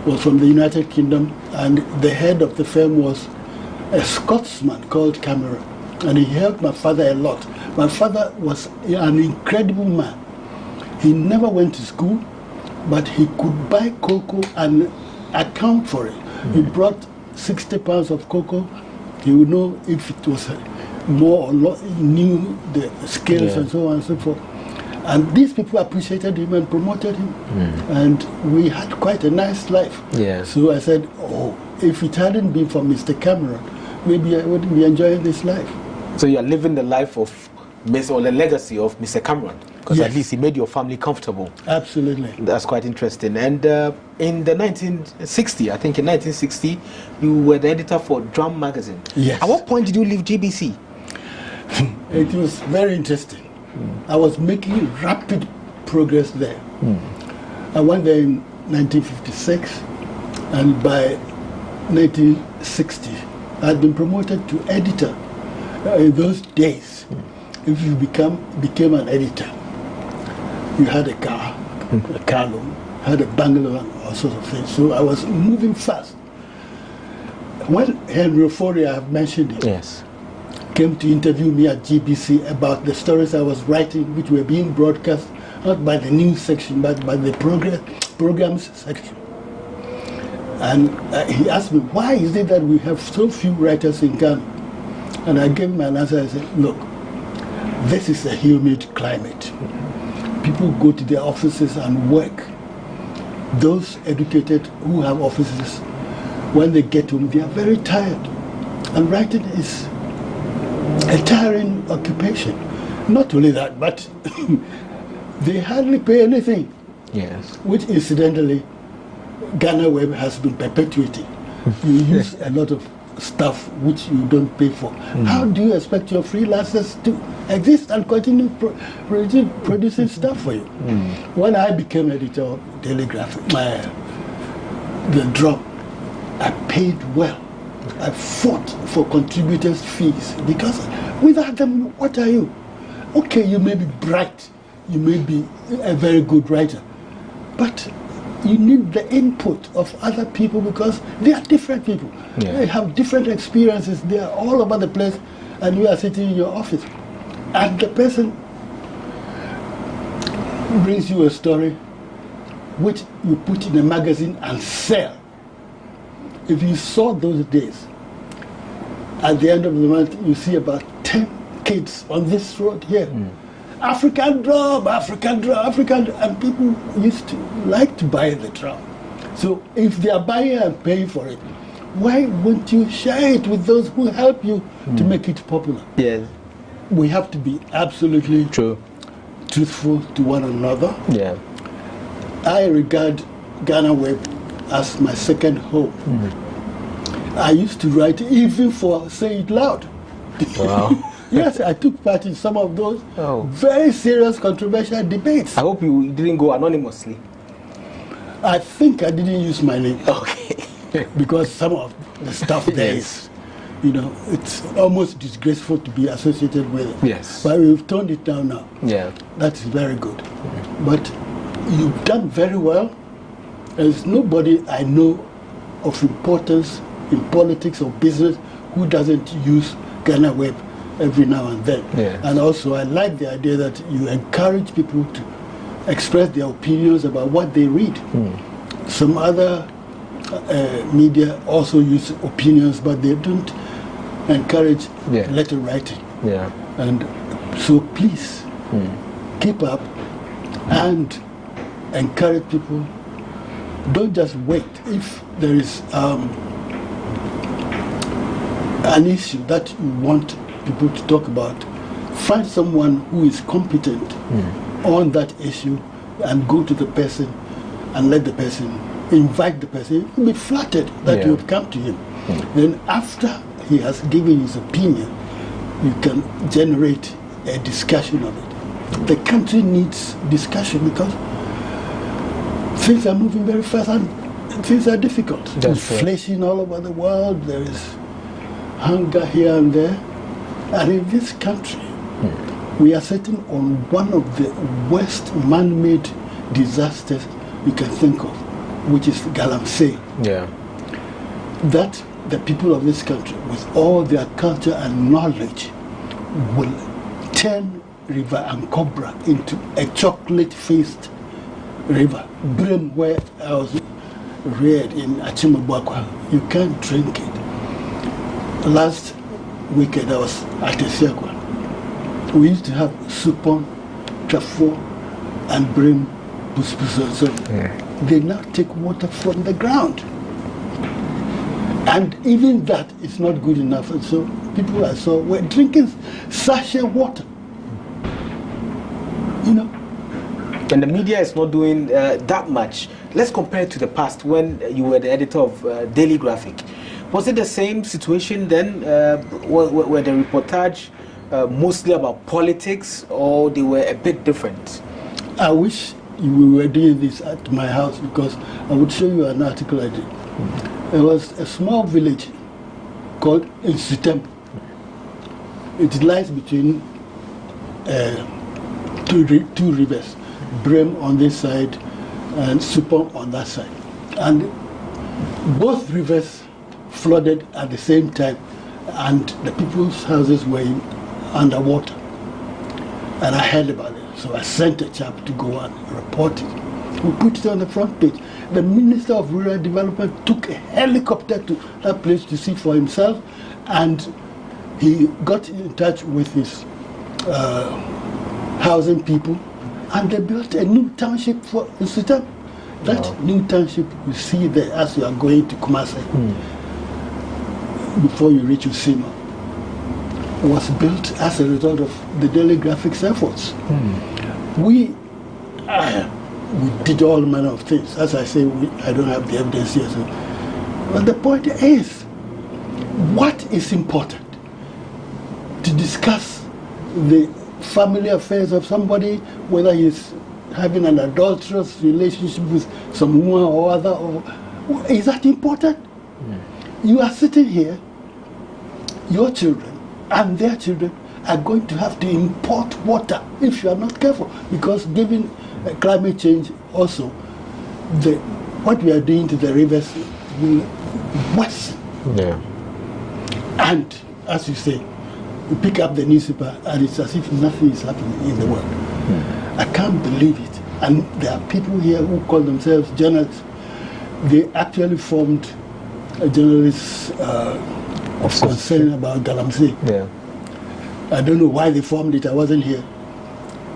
E: was from the United Kingdom, and the head of the firm was a Scotsman called Cameron, and he helped my father a lot. My father was an incredible man. He never went to school, but he could buy cocoa and account for it. He brought 60 pounds of cocoa. He would know if it was more or less, he knew the scales and so on and so forth. And these people appreciated him and promoted him, and we had quite a nice life. So I said, oh, if it hadn't been for Mr. Cameron, maybe I wouldn't be enjoying this life.
F: So you are living the life of or the legacy of Mr. Cameron, because at least he made your family comfortable.
E: Absolutely.
F: That's quite interesting. And in the 1960, I think in 1960, you were the editor for Drum magazine.
E: Yes.
F: At what point did you leave GBC?
E: It was very interesting. I was making rapid progress there. I went there in 1956, and by 1960, I had been promoted to editor. In those days, if you became an editor, you had a car, a car loan, had a bungalow, and all sorts of things. So I was moving fast. When Henry Ofori, I have mentioned him, came to interview me at GBC about the stories I was writing, which were being broadcast not by the news section, but by the programs section. And he asked me, why is it that we have so few writers in Ghana? And I gave him an answer. I said, look, this is a humid climate. People go to their offices and work. Those educated who have offices, when they get home, they are very tired. And writing is a tiring occupation. Not only that, but they hardly pay anything. Which incidentally, GhanaWeb has been perpetuating. You use a lot of stuff which you don't pay for. How do you expect your freelancers to exist and continue producing stuff for you? When I became editor of Daily Graphic, the Drum, I paid well. I fought for contributors' fees because without them, what are you? Okay, you may be bright, you may be a very good writer, but you need the input of other people because they are different people.
F: Yeah.
E: They have different experiences. They are all over the place, and you are sitting in your office, and the person brings you a story which you put in a magazine and sell. If you saw those days, at the end of the month, you see about 10 kids on this road here. African drum, and people used to like to buy the drum. So if they are buying and paying for it, why won't you share it with those who help you to make it popular?
F: Yes.
E: We have to be absolutely truthful to one another.
F: Yeah.
E: I regard GhanaWeb as my second home. I used to write even for Say It Loud.
F: Wow.
E: Yes, I took part in some of those very serious, controversial debates.
F: I hope you didn't go anonymously.
E: I think I didn't use my name.
F: Okay.
E: Because some of the stuff there is, you know, it's almost disgraceful to be associated with it.
F: Yes.
E: But we've toned it down now.
F: Yeah.
E: That's very good. But you've done very well. There's nobody I know of importance in politics or business who doesn't use GhanaWeb every now and then.
F: Yeah.
E: And also I like the idea that you encourage people to express their opinions about what they read. Some other media also use opinions, but they don't encourage letter writing.
F: Yeah.
E: And so please keep up and encourage people. Don't just wait. If there is an issue that you want people to talk about, find someone who is competent on that issue and go to the person and let the person, invite the person. You'll be flattered that you have come to him. Then after he has given his opinion, you can generate a discussion of it. The country needs discussion because things are moving very fast and things are difficult.
F: That's
E: inflation all over the world, there is hunger here and there. And in this country, we are sitting on one of the worst man-made disasters you can think of, which is Galamsey.
F: Yeah.
E: That the people of this country, with all their culture and knowledge, will turn River Ankobra into a chocolate-faced river. Brim, where I was reared in Achimabwakwa, you can't drink it. Last weekend I was at Esiakwa. We used to have Supon, Trafo, and Brim, so they now take water from the ground. And even that is not good enough. And so people I saw were drinking sachet water. You know?
F: And the media is not doing that much. Let's compare it to the past when you were the editor of Daily Graphic. Was it the same situation then? Were the reportage mostly about politics, or they were a bit different?
E: I wish we were doing this at my house, because I would show you an article I did. There was a small village called Insutem. It lies between two rivers, Brem on this side and Supon on that side. And both rivers flooded at the same time, and the people's houses were underwater. And I heard about it, so I sent a chap to go and report it. We put it on the front page. The Minister of Rural Development took a helicopter to that place to see for himself, and he got in touch with his housing people, and they built a new township for Insutem. That new township you see there as you are going to Kumasi, before you reach Usima, was built as a result of the Daily Graphic's efforts. We did all manner of things. As I say, I don't have the evidence here. So. But the point is, what is important? To discuss the family affairs of somebody, whether he's having an adulterous relationship with some woman or other, or is that important? You are sitting here, your children and their children are going to have to import water if you are not careful, because given climate change also, what we are doing to the rivers will worsen.
F: Yeah.
E: And as you say, you pick up the newspaper and it's as if nothing is happening in the world. I can't believe it. And there are people here who call themselves journalists. They actually formed a journalist of concern about Galamsey.
F: Yeah.
E: I don't know why they formed it, I wasn't here.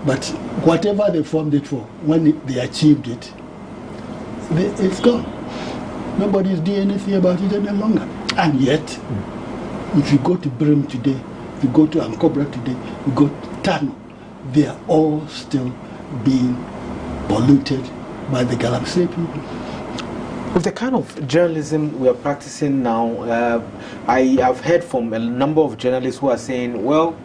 E: But whatever they formed it for, when they achieved it, it's gone. Nobody's doing anything about it any longer. And yet, if you go to Brim today, if you go to Ankobra today, you go to Tano, they are all still being polluted by the Galamsey people.
F: With the kind of journalism we are practicing now, I have heard from a number of journalists who are saying, well,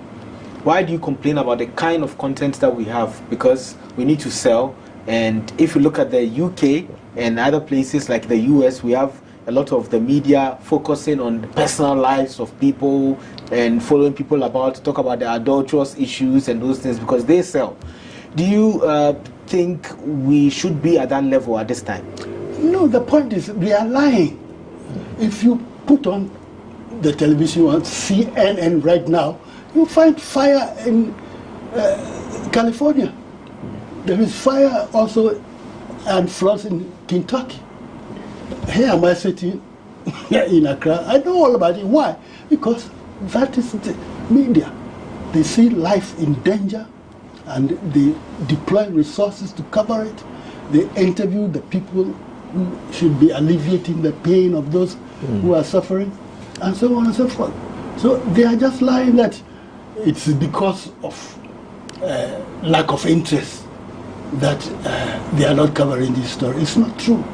F: why do you complain about the kind of content that we have? Because we need to sell. And if you look at the UK and other places like the US, we have a lot of the media focusing on the personal lives of people and following people about, talk about the adulterous issues and those things because they sell. Do you think we should be at that level at this time?
E: No, the point is we are lying. If you put on the television on CNN right now, you find fire in California. There is fire also and floods in Kentucky. Here am I sitting in Accra. I know all about it. Why? Because that is the media. They see life in danger and they deploy resources to cover it. They interview the people who should be alleviating the pain of those who are suffering, and so on and so forth. So they are just lying that it's because of lack of interest that they are not covering this story. It's not true.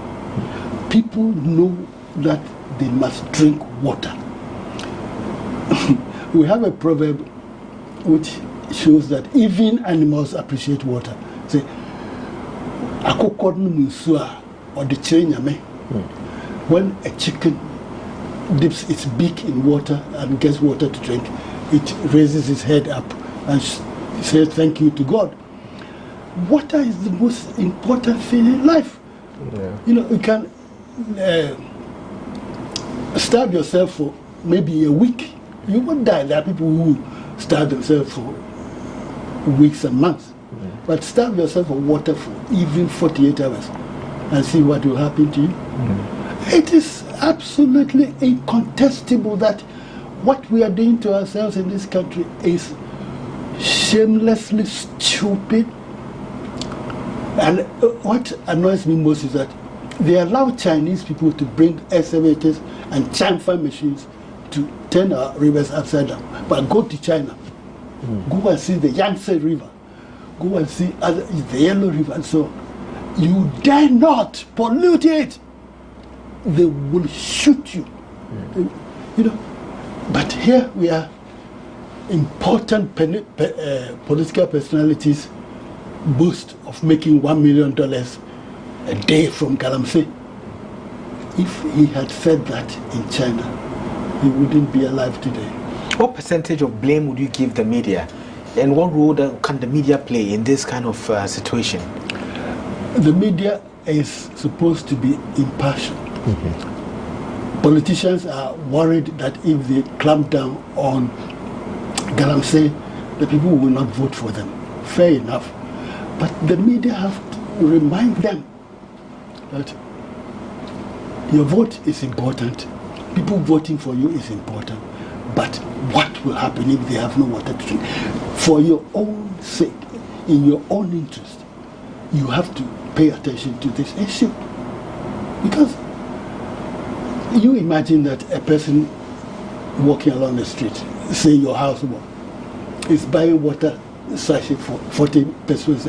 E: People know that they must drink water. We have a proverb which shows that even animals appreciate water. Say, or the when a chicken dips its beak in water and gets water to drink, it raises its head up and says thank you to God. Water is the most important thing in life. Yeah. You know, you can starve yourself for maybe a week. You won't die. There are people who starve themselves for weeks and months. But starve yourself for water for even 48 hours and see what will happen to you. It is absolutely incontestable that what we are doing to ourselves in this country is shamelessly stupid. And what annoys me most is that they allow Chinese people to bring excavators and chamfer machines to turn our rivers upside down. But go to China, go and see the Yangtze River, go and see the Yellow River, and so on. You dare not pollute it. They will shoot you. You know. But here we are, important political personalities boast of making $1 million a day from Galamsey. If he had said that in China, he wouldn't be alive today.
F: What percentage of blame would you give the media? And what role can the media play in this kind of situation?
E: The media is supposed to be impartial. Politicians are worried that if they clamp down on Galamsey, the people will not vote for them. Fair enough. But the media have to remind them that your vote is important. People voting for you is important. But what will happen if they have no water to drink? For your own sake, in your own interest, you have to pay attention to this issue. Because you imagine that a person walking along the street, say your houseboy, is buying water sachet for 40 pesos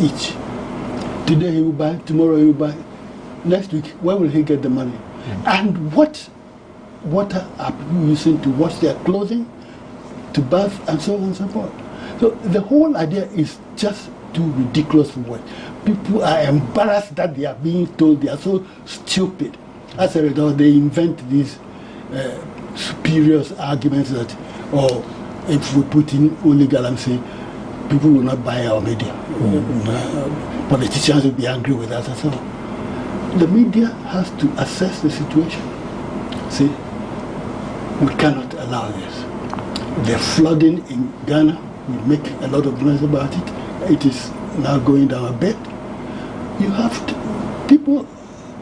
E: each. Today he will buy, tomorrow he will buy. Next week, where will he get the money? And what water are people using to wash their clothing, to bath, and so on and so forth? So the whole idea is just too ridiculous for words. People are embarrassed that they are being told. They are so stupid. As a result, they invent these spurious arguments that, if we put in only Galamsey, people will not buy our media. Politicians will be angry with us and so on. The media has to assess the situation. See, we cannot allow this. The flooding in Ghana, we make a lot of noise about it. It is now going down a bit. You have to, people,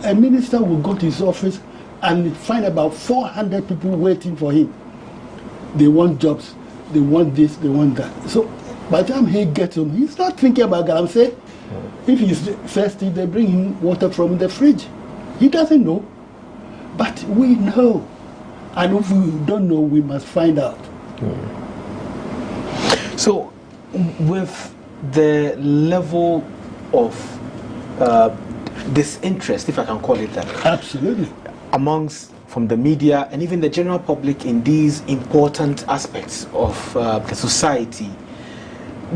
E: a minister will go to his office and find about 400 people waiting for him. They want jobs, they want this, they want that. So by the time he gets home, he's not thinking about Galamsey. If he's thirsty, they bring him water from the fridge. He doesn't know. But we know. And if we don't know, we must find out.
F: So, with the level of disinterest, if I can call it that,
E: absolutely,
F: amongst from the media and even the general public in these important aspects of the society,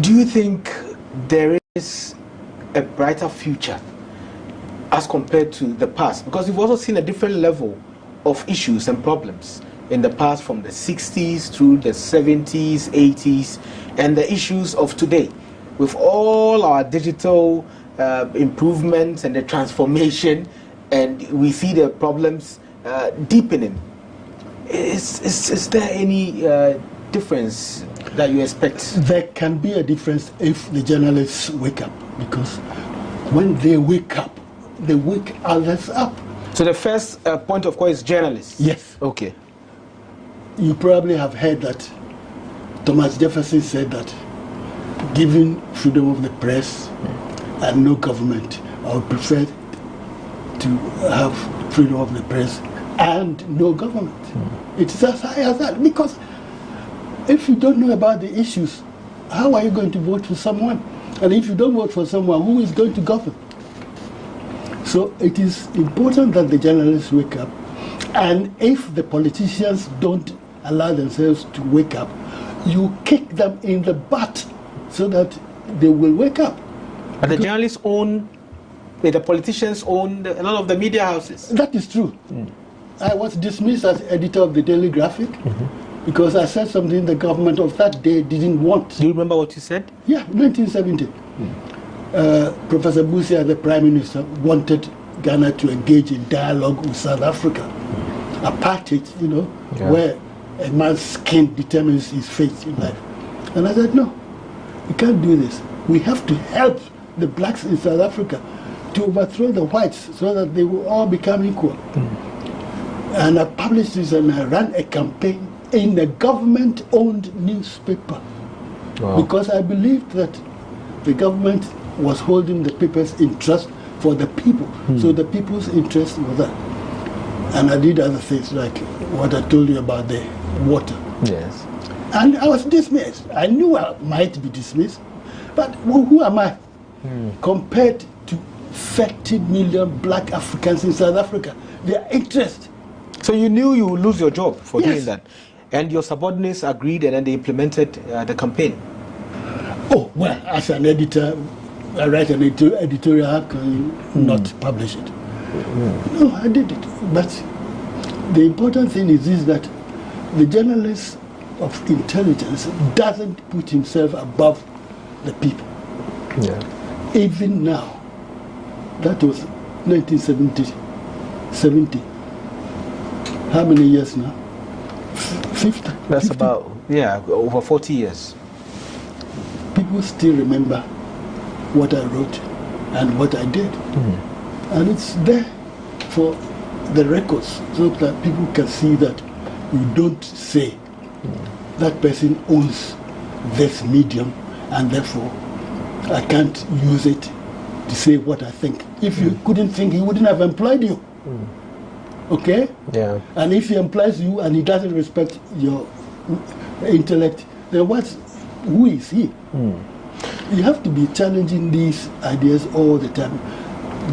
F: do you think there is a brighter future as compared to the past? Because we've also seen a different level of issues and problems in the past, from the 60s through the 70s, 80s, and the issues of today. With all our digital improvements and the transformation, and we see the problems deepening. Is there any difference that you expect?
E: There can be a difference if the journalists wake up, because when they wake up, they wake others up.
F: So the first point of call is journalists?
E: Yes.
F: Okay.
E: You probably have heard that Thomas Jefferson said that given freedom of the press and no government, I would prefer to have freedom of the press and no government. It's as high as that, because if you don't know about the issues, how are you going to vote for someone? And if you don't vote for someone, who is going to govern? So it is important that the journalists wake up, and if the politicians don't allow themselves to wake up, you kick them in the butt so that they will wake up.
F: But the journalists own, the politicians own a lot of the media houses.
E: That is true. I was dismissed as editor of the Daily Graphic because I said something the government of that day didn't want.
F: Do you remember what you said?
E: Yeah, 1970. Professor Boakye, the Prime Minister, wanted Ghana to engage in dialogue with South Africa. Apartheid, you know, where a man's skin determines his fate in life. And I said, no, we can't do this. We have to help the blacks in South Africa to overthrow the whites so that they will all become equal. And I published this, and I ran a campaign in a government-owned newspaper. Because I believed that the government was holding the papers in trust for the people. So the people's interest was that. And I did other things like what I told you about the water.
F: Yes.
E: And I was dismissed. I knew I might be dismissed, but who am I compared to 30 million black Africans in South Africa? Their interest.
F: So you knew you would lose your job for doing that, and your subordinates agreed, and then they implemented the campaign.
E: Oh, well, as an editor, I write an editorial, how can you not publish it? No, I did it. But the important thing is this, that the journalist of intelligence doesn't put himself above the people. Even now, that was 1970. How many years now? 50.
F: That's
E: 50.
F: about, over 40 years.
E: People still remember what I wrote and what I did. And it's there for the records so that people can see that you don't say that person owns this medium and therefore I can't use it to say what I think. If you couldn't think, he wouldn't have employed you. Okay?
F: Yeah.
E: And if he employs you and he doesn't respect your intellect, then who is he? You have to be challenging these ideas all the time.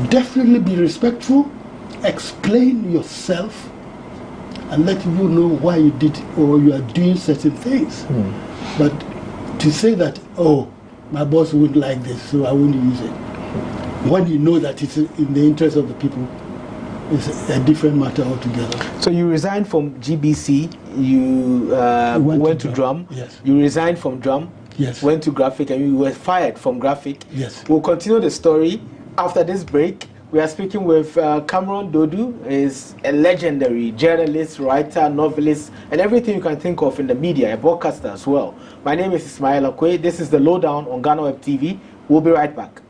E: Definitely be respectful, explain yourself, and let people know why you did or you are doing certain things. But to say that, oh, my boss wouldn't like this, so I wouldn't use it, when you know that it's in the interest of the people, it's a different matter altogether.
F: So you resigned from GBC. you went to drum.
E: Yes.
F: You resigned from drum.
E: Yes.
F: Went to graphic, and you were fired from graphic.
E: Yes.
F: We'll continue the story after this break. We are speaking with Cameron Dodu. Is a legendary journalist, writer, novelist, and everything you can think of in the media, a broadcaster as well. My name is Ismail Akwe. This is the Lowdown on GhanaWeb TV. We'll be right back.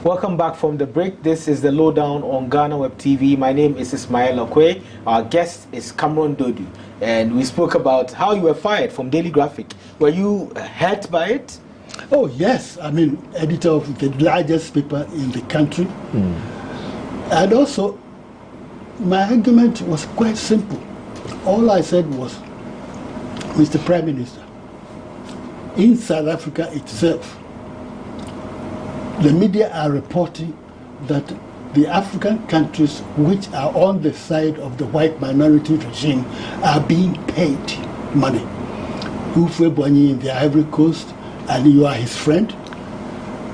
F: Welcome back from the break. This is the Lowdown on GhanaWeb TV. My name is Ismail Akwe. Our guest is Cameron Dodu. And we spoke about how you were fired from Daily Graphic. Were you hurt by it?
E: Oh, yes. I mean, editor of the largest paper in the country. And also, my argument was quite simple. All I said was, Mr. Prime Minister, in South Africa itself, the media are reporting that the African countries which are on the side of the white minority regime are being paid money. Ufwe in the Ivory Coast, and you are his friend.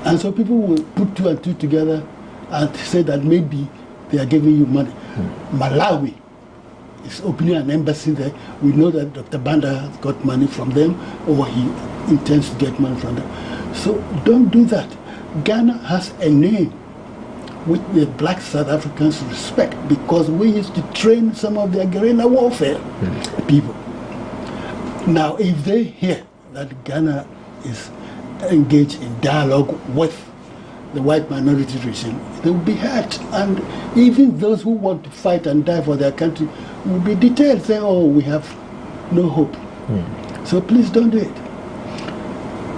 E: And so people will put two and two together and say that maybe they are giving you money. Malawi is opening an embassy there. We know that Dr. Banda has got money from them, or he intends to get money from them. So don't do that. Ghana has a name which the black South Africans respect, because we used to train some of their guerrilla warfare people. Now, if they hear that Ghana is engaged in dialogue with the white minority regime, they will be hurt. And even those who want to fight and die for their country will be detailed, saying, oh, we have no hope. So please don't do it.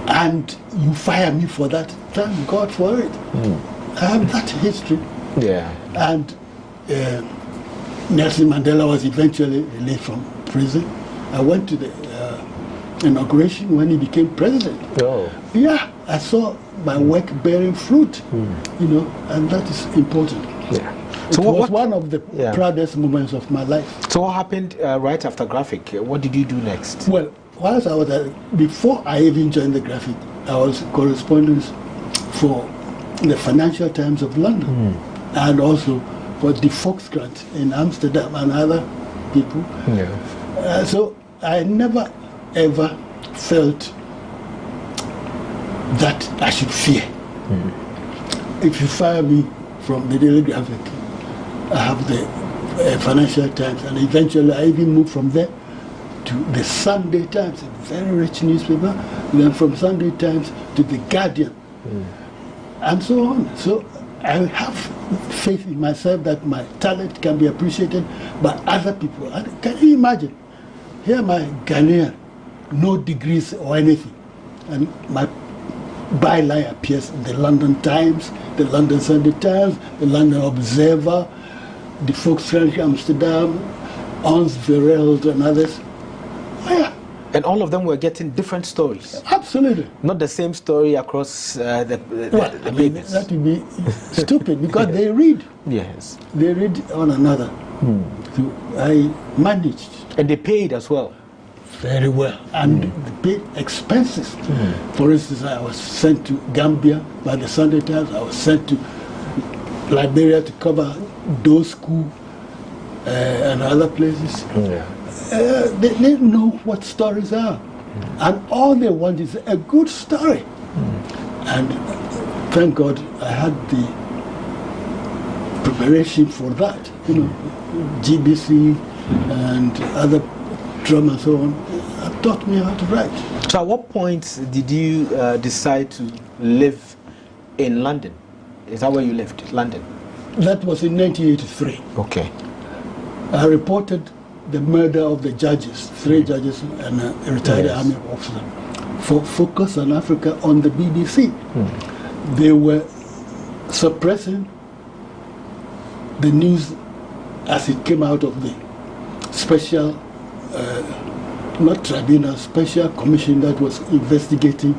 E: And you fire me for that. Thank God for it. I have that history.
F: Yeah.
E: And Nelson Mandela was eventually released from prison. I went to the inauguration when he became president.
F: Oh.
E: Yeah, I saw my work bearing fruit, you know, and that is important.
F: Yeah.
E: So it was one of the proudest moments of my life.
F: So what happened right after graphic? What did you do next?
E: Well, whilst I was before I even joined the graphic, I was correspondent for the Financial Times of London, and also for the Fox Grant in Amsterdam and other people. Yeah. So I never ever felt that I should fear. If you fire me from the Daily Graphic, I have the Financial Times, and eventually I even moved from there to the Sunday Times, a very rich newspaper, then from Sunday Times to the Guardian, and so on. So I have faith in myself that my talent can be appreciated by other people. And can you imagine? Here am I, Ghanaian, no degrees or anything, and my byline appears in the London Times, the London Sunday Times, the London Observer, the Volkskrant Amsterdam, Ons Vereld and others. Oh, yeah.
F: And all of them were getting different stories.
E: Absolutely.
F: Not the same story across the papers.
E: That would be stupid, because they read.
F: Yes.
E: They read on another. So I managed.
F: And they paid as well.
E: Very well. And they paid expenses. For instance, I was sent to Gambia by the Sunday Times. I was sent to Liberia to cover those schools and other places. They know what stories are. And all they want is a good story. And thank God I had the preparation for that. You know, GBC and other drama and so on have taught me how to write.
F: So at what point did you decide to live in London? Is that where you lived, London?
E: That was in 1983.
F: Okay.
E: I reported the murder of the judges, 3 judges and a retired army officer, for Focus on Africa on the BBC. They were suppressing the news as it came out of the special, not tribunal, special commission that was investigating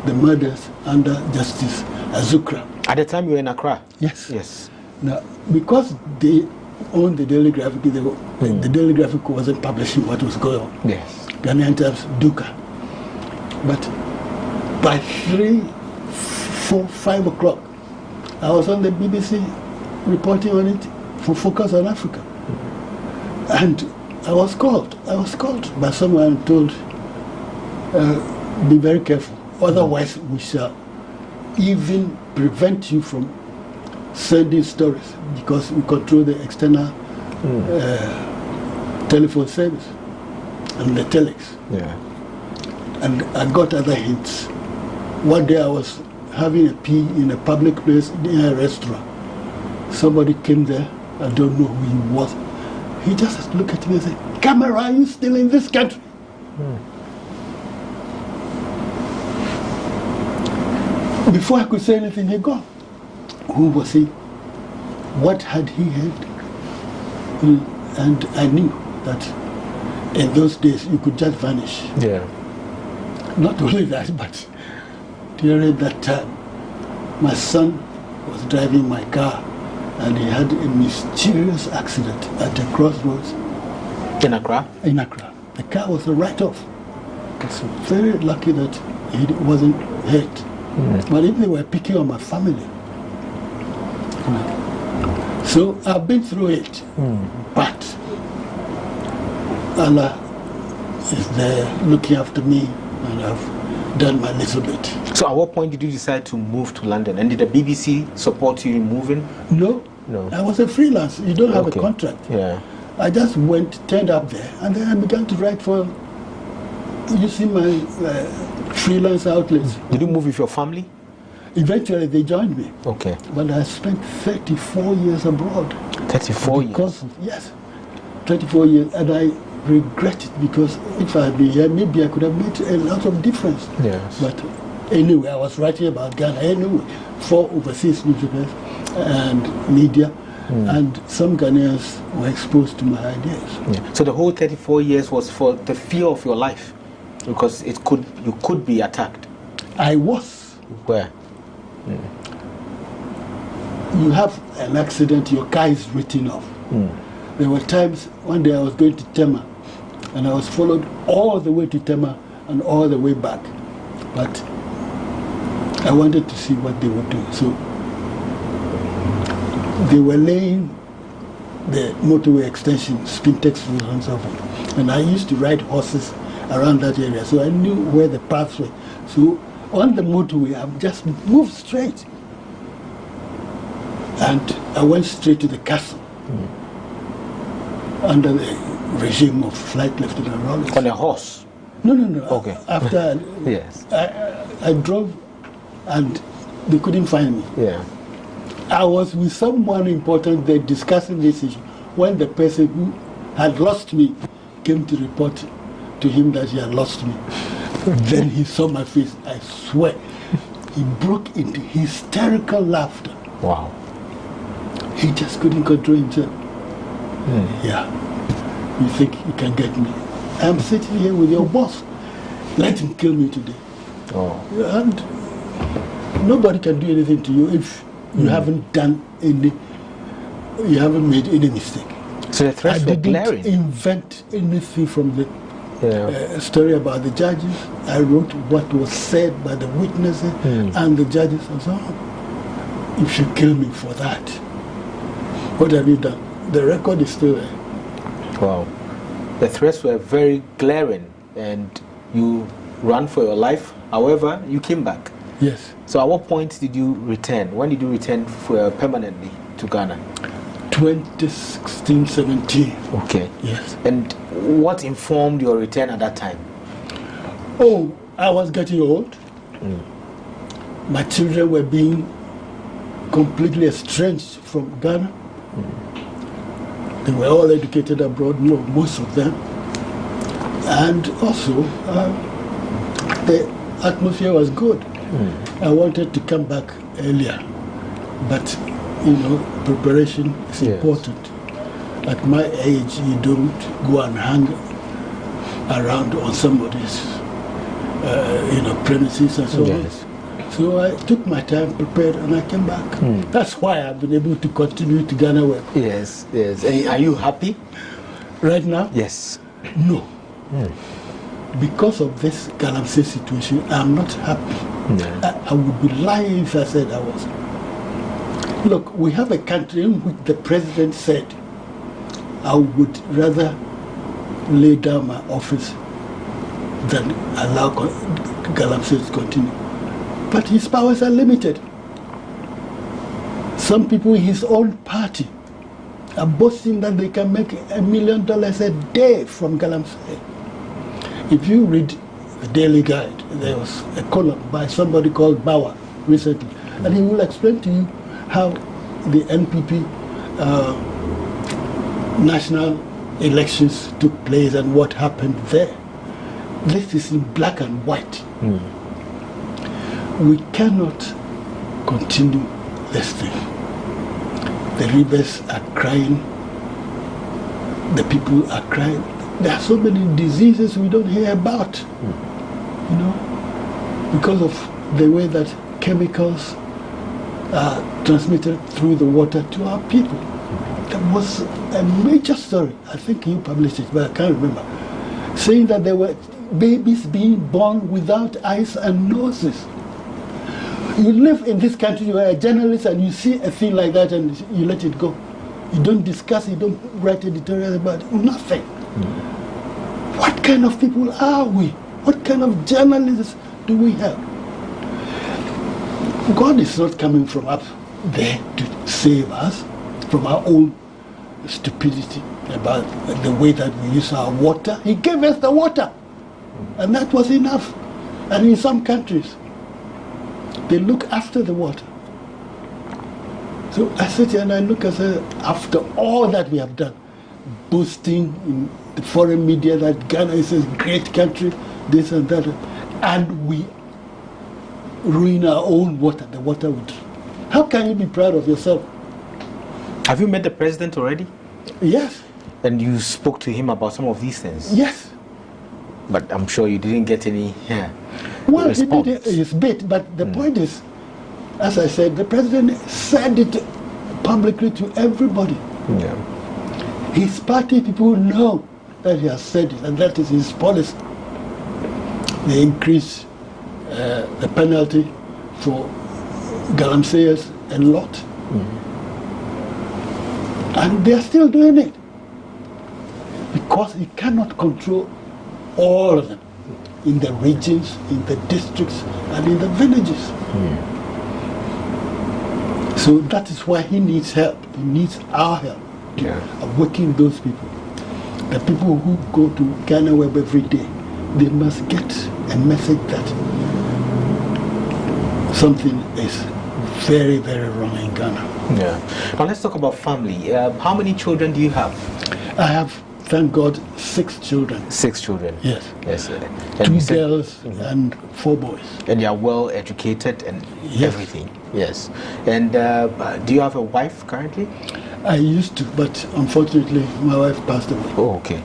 E: the murders under Justice Azukra.
F: At the time you were in Accra?
E: Yes.
F: Yes.
E: Now, because they owned the Daily Graphic, the Daily Graphic wasn't publishing what was going on.
F: Yes.
E: Ghanaian Times, Duka. But by 3, 4, 5 o'clock, I was on the BBC reporting on it for Focus on Africa. And I was called by someone and told, be very careful, otherwise we shall even prevent you from sending stories, because we control the external telephone service and the telex.
F: Yeah.
E: And I got other hints. One day I was having a pee in a public place in a restaurant. Somebody came there, I don't know who he was. He just looked at me and said, "Camera, are you still in this country?" Before I could say anything, he gone. Who was he? What had he heard? And I knew that in those days you could just vanish.
F: Yeah.
E: Not only that, but during that time, my son was driving my car and he had a mysterious accident at a crossroads.
F: In Accra?
E: In Accra. The car was a write-off. It's very lucky that he wasn't hurt. But if they were picking on my family. So I've been through it. But Allah is there looking after me, and I've done my little bit.
F: So at what point did you decide to move to London? And did the BBC support you in moving?
E: No. I was a freelance. You don't have a
F: Okay.
E: contract.
F: Yeah.
E: I just turned up there, and then I began to write for, you see, my freelance outlets.
F: Did you move with your family?
E: Eventually they joined me.
F: Okay.
E: But I spent 34 years abroad.
F: 34
E: Because, yes, 34 years, and I regret it, because if I had been here, maybe I could have made a lot of difference.
F: Yes.
E: But anyway, I was writing about Ghana anyway, for overseas newspapers and media, and some Ghanaians were exposed to my ideas.
F: Yeah. So the whole 34 years was for the fear of your life, because you could be attacked.
E: I was.
F: Where?
E: You have an accident, your car is written off. There were times, one day I was going to Tema, and I was followed all the way to Tema and all the way back. But I wanted to see what they would do. So they were laying the motorway extension, Spintex Road and so forth. And I used to ride horses around that area, so I knew where the paths were. So on the motorway, I just moved straight. And I went straight to the castle under the regime of Flight Lieutenant Rollins.
F: On a horse?
E: No.
F: Okay.
E: After
F: Yes.
E: I drove and they couldn't find me.
F: Yeah.
E: I was with someone important there discussing this issue when the person who had lost me came to report to him that he had lost me. Then he saw my face, I swear. He broke into hysterical laughter.
F: Wow.
E: He just couldn't control himself. Yeah. You think you can get me? I'm sitting here with your boss. Let him kill me today.
F: Oh.
E: And nobody can do anything to you if you haven't done any, you haven't made any mistake.
F: So the threats were
E: I didn't
F: glaring.
E: invent anything from the
F: Yeah.
E: story about the judges. I wrote what was said by the witnesses and the judges and so on. If you kill me for that, what have you done? The record is still there.
F: Wow. The threats were very glaring and you ran for your life. However, you came back.
E: Yes.
F: So at what point did you return? When did you return permanently to Ghana?
E: 2016-17.
F: Okay.
E: Yes.
F: And what informed your return at that time?
E: Oh, I was getting old. My children were being completely estranged from Ghana. They were all educated abroad, most of them. And also, the atmosphere was good. I wanted to come back earlier, but preparation is important. At my age, you don't go and hang around on somebody's premises and so
F: Yes.
E: on. So I took my time, prepared, and I came back. That's why I've been able to continue to GhanaWeb.
F: Yes, yes. And are you happy?
E: Right now?
F: Yes.
E: No. Because of this Galamsey situation, I'm not happy. I would be lying if I said I was. Look, we have a country in which the president said, I would rather lay down my office than allow Galamsey to continue. But his powers are limited. Some people in his own party are boasting that they can make $1 million a day from Galamsey. If you read the Daily Guide, there was a column by somebody called Bauer recently, and he will explain to you how the NPP national elections took place and what happened there. This is in black and white. We cannot continue this thing. The rivers are crying, the people are crying. There are so many diseases we don't hear about, because of the way that chemicals are transmitted through the water to our people. There was a major story, I think you published it, but I can't remember, saying that there were babies being born without eyes and noses. You live in this country, you are a journalist, and you see a thing like that and you let it go. You don't discuss, you don't write editorials about it, nothing. What kind of people are we? What kind of journalists do we have? God is not coming from up there to save us from our own stupidity about the way that we use our water. He gave us the water, and that was enough. And in some countries, they look after the water. So I sit here and I look and say, after all that we have done, boasting in the foreign media that Ghana is a great country, this and that, and we ruin our own water, the water we drink. How can you be proud of yourself?
F: Have you met the president already?
E: Yes.
F: And you spoke to him about some of these things?
E: Yes.
F: But I'm sure you didn't get any
E: Well,
F: response.
E: he did his bit, but the point is, as I said, the president said it publicly to everybody.
F: Yeah.
E: His party people know that he has said it, and that is his policy. They increased the penalty for galamseyers a lot. And they are still doing it. Because he cannot control all of them in the regions, in the districts, and in the villages. So that is why he needs help. He needs our help to awaken those people. The people who go to GhanaWeb every day, they must get a message that something is very, very wrong in Ghana.
F: Yeah. Now let's talk about family. How many children do you have?
E: I have, thank God, 6 children.
F: 6 children.
E: Yes.
F: Yes.
E: 2 girls and 4 boys.
F: And they are well educated and everything. Yes. And do you have a wife currently?
E: I used to, but unfortunately my wife passed away.
F: Oh, okay.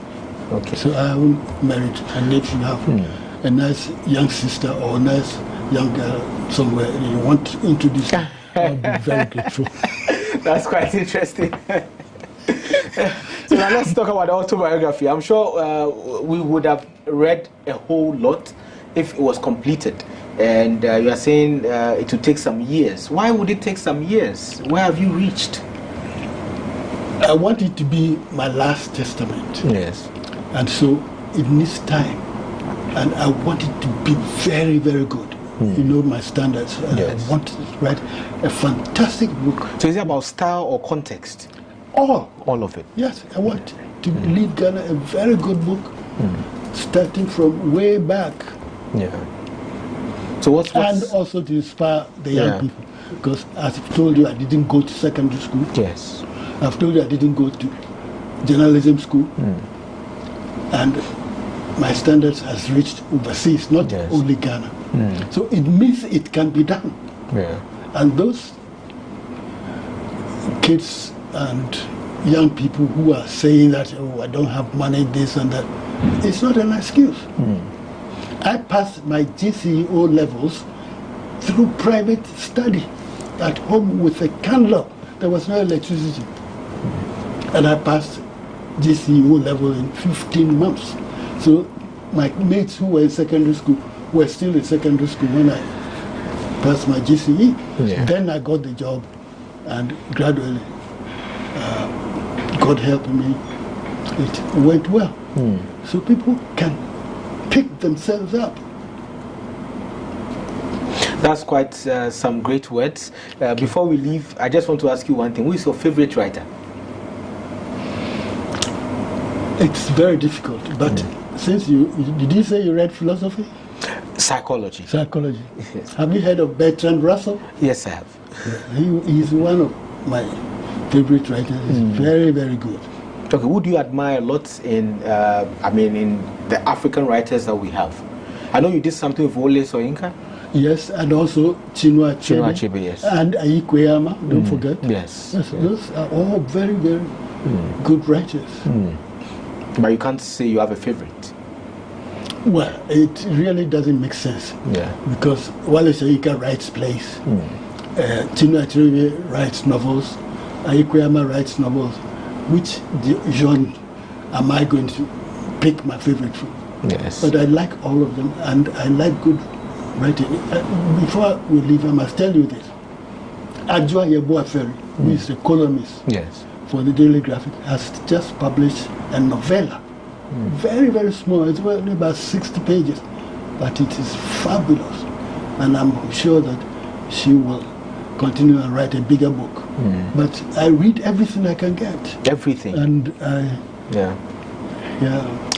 F: Okay.
E: So I haven't married. And if you have a nice young sister or a nice young girl somewhere you want to introduce me, I'll be very grateful.
F: That's quite interesting. So now let's talk about the autobiography. I'm sure we would have read a whole lot if it was completed. And you are saying it would take some years. Why would it take some years? Where have you reached?
E: I want it to be my last testament.
F: Yes.
E: And so it needs time. And I want it to be very, very good. You know my standards.
F: Yes.
E: I want to write a fantastic book.
F: So is it about style or context?
E: All
F: of it.
E: Yes, I want to leave Ghana a very good book, starting from way back.
F: Yeah. So what's
E: And also to inspire the young people. Because as I've told you, I didn't go to secondary school.
F: Yes.
E: I've told you I didn't go to journalism school. And my standards has reached overseas, not only Ghana. So it means it can be done.
F: Yeah.
E: And those kids and young people who are saying that, oh, I don't have money, this and that, it's not an excuse. I passed my GCE levels through private study at home with a candle. There was no electricity. And I passed GCE level in 15 months. So my mates who were in secondary school were still in secondary school when I passed my GCE.
F: Yeah.
E: Then I got the job, and gradually, God helped me, it went well. So people can pick themselves up.
F: That's quite some great words. Before we leave, I just want to ask you one thing. Who is your favorite writer?
E: It's very difficult, but since did you say you read philosophy?
F: Psychology.
E: Psychology.
F: Yes.
E: Have you heard of Bertrand Russell?
F: Yes, I have.
E: He's one of my favorite writers. He's very, very good.
F: Okay, who do you admire a lot in, in the African writers that we have? I know you did something with Wole Soyinka.
E: Yes, and also Chinua
F: Achebe, yes.
E: And Ayikweyama, don't forget.
F: Yes.
E: Those are all very, very good writers.
F: But you can't say you have a favorite.
E: Well, it really doesn't make sense.
F: Yeah.
E: Because Wole Soyinka writes plays, Chinua Achebe writes novels, Ayikweyama writes novels. Which genre am I going to pick my favorite from?
F: Yes.
E: But I like all of them, and I like good writing. Before we leave, I must tell you this. Adjoa Yeboah-Ferry, who is a columnist for the Daily Graphic, has just published a novella. Very, very small. It's only about 60 pages. But it is fabulous. And I'm sure that she will continue and write a bigger book. But I read everything I can get.
F: Everything.
E: And
F: yeah.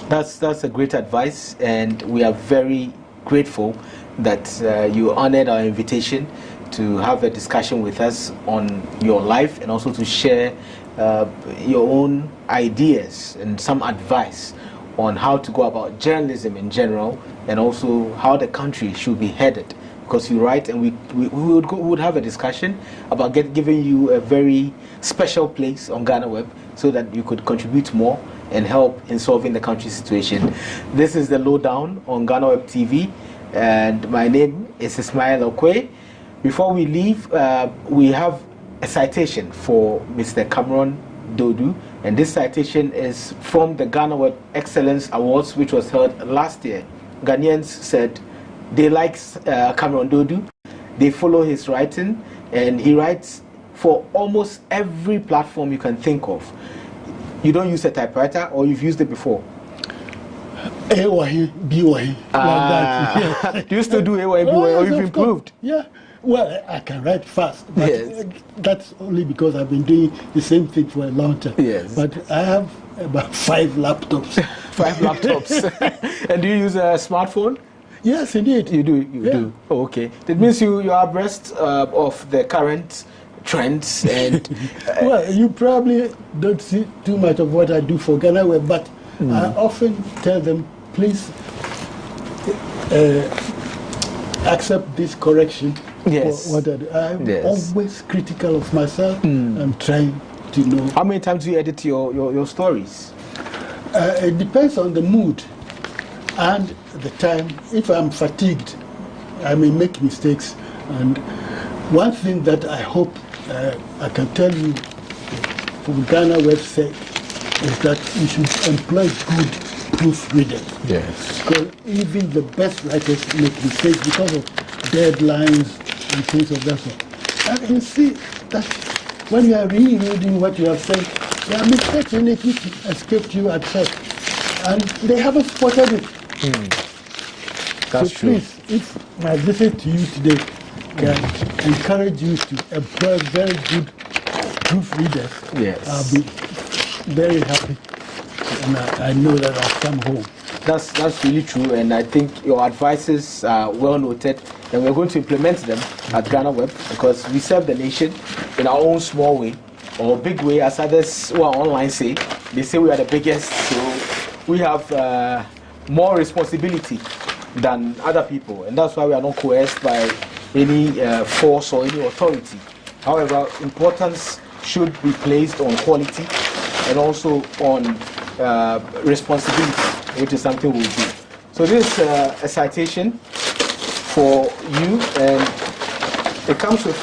F: That's a great advice, and we are very grateful that you honored our invitation to have a discussion with us on your life, and also to share your own ideas and some advice on how to go about journalism in general, and also how the country should be headed. Because you write, and we would have a discussion about giving you a very special place on GhanaWeb so that you could contribute more and help in solving the country's situation. This is the Lowdown on GhanaWeb TV, and my name is Ismail Okwe. Before we leave, we have a citation for Mr. Cameron Dodu, and this citation is from the GhanaWeb Excellence Awards, which was held last year. Ghanaians said they like Cameron Dodu, they follow his writing, and he writes for almost every platform you can think of. You don't use a typewriter, or you've used it before?
E: A-Wahi, B-Wahi, like that.
F: Do you still do A-Wahi, B-Wahi, or you've improved?
E: Yeah, well, I can write fast, but that's only because I've been doing the same thing for a long time.
F: Yes.
E: But I have about 5 laptops.
F: 5 laptops. And do you use a smartphone?
E: Yes, indeed.
F: You do? You do? Oh, okay. That means you are abreast of the current trends and...
E: well, you probably don't see too much of what I do for GhanaWeb, but I often tell them, please accept this correction for what I do. I'm always critical of myself. I'm trying to know.
F: How many times do you edit your stories?
E: It depends on the mood and the time. If I'm fatigued, I may make mistakes. And one thing that I hope I can tell you for GhanaWeb's sake is that you should employ good proofreaders.
F: Yes.
E: Because even the best writers make mistakes because of deadlines and things of that sort. And you see that when you are rereading what you have said, there are mistakes in it which escaped you at first. And they haven't spotted it.
F: That's
E: so
F: true.
E: Please, if my visit to you today can encourage you to employ very good proofreaders,
F: yes,
E: I'll be very happy. And I know that I'll come home.
F: That's really true, and I think your advices are well noted, and we're going to implement them at GhanaWeb because we serve the nation in our own small way, or big way, as others who are online say. They say we are the biggest, so we have more responsibility than other people, and that's why we are not coerced by any force or any authority. However, importance should be placed on quality and also on responsibility, which is something we'll do. So this is a citation for you, and it comes with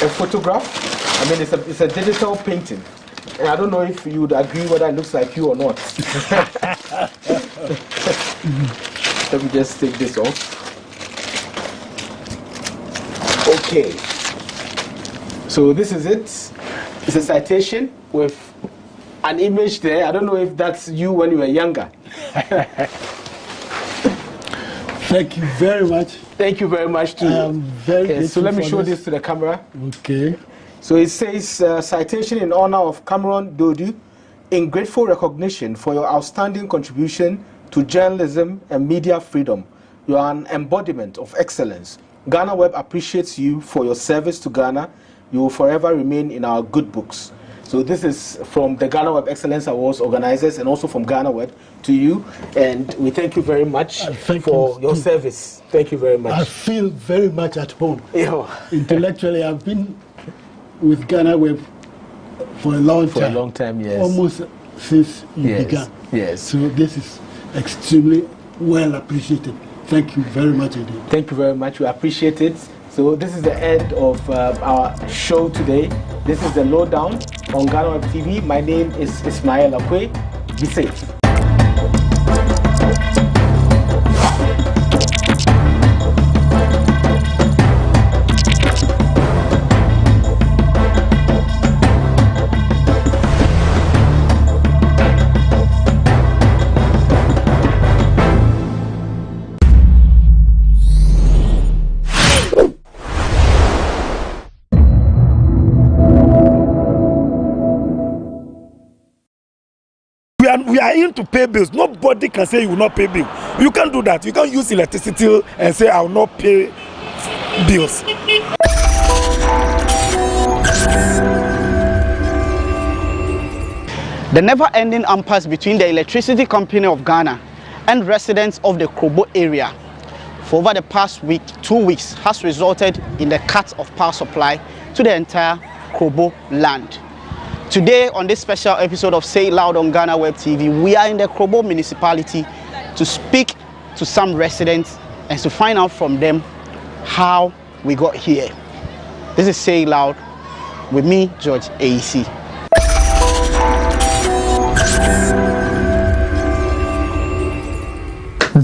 F: a photograph. I mean, it's a digital painting. And I don't know if you would agree whether it looks like you or not. Let me just take this off. Okay. So this is it. It's a citation with an image there. I don't know if that's you when you were younger.
E: Thank you very much.
F: Thank you very much too.
E: I'm very grateful.
F: So let me show this to the camera.
E: Okay.
F: So it says, citation in honor of Cameron Dodu, in grateful recognition for your outstanding contribution to journalism and media freedom. You are an embodiment of excellence. GhanaWeb appreciates you for your service to Ghana. You will forever remain in our good books. So this is from the GhanaWeb Excellence Awards organizers and also from GhanaWeb to you. And we thank you very much for your service. Thank you very much.
E: I feel very much at home.
F: Yeah.
E: Intellectually, I've been with GhanaWeb for a long time.
F: For a long time, yes.
E: Almost since you began.
F: Yes.
E: So this is extremely well appreciated. Thank you very much indeed.
F: Thank you very much. We appreciate it. So this is the end of our show today. This is the Lowdown on GhanaWeb TV. My name is Ismail Akwe. Be safe.
G: We are in to pay bills. Nobody can say you will not pay bills. You can't do that. You can't use electricity and say I will not pay bills.
H: The never-ending impasse between the Electricity Company of Ghana and residents of the Krobo area for over the past 2 weeks has resulted in the cut of power supply to the entire Krobo land. Today, on this special episode of Say It Loud on GhanaWeb TV, we are in the Krobo municipality to speak to some residents and to find out from them how we got here. This is Say It Loud with me, George AEC.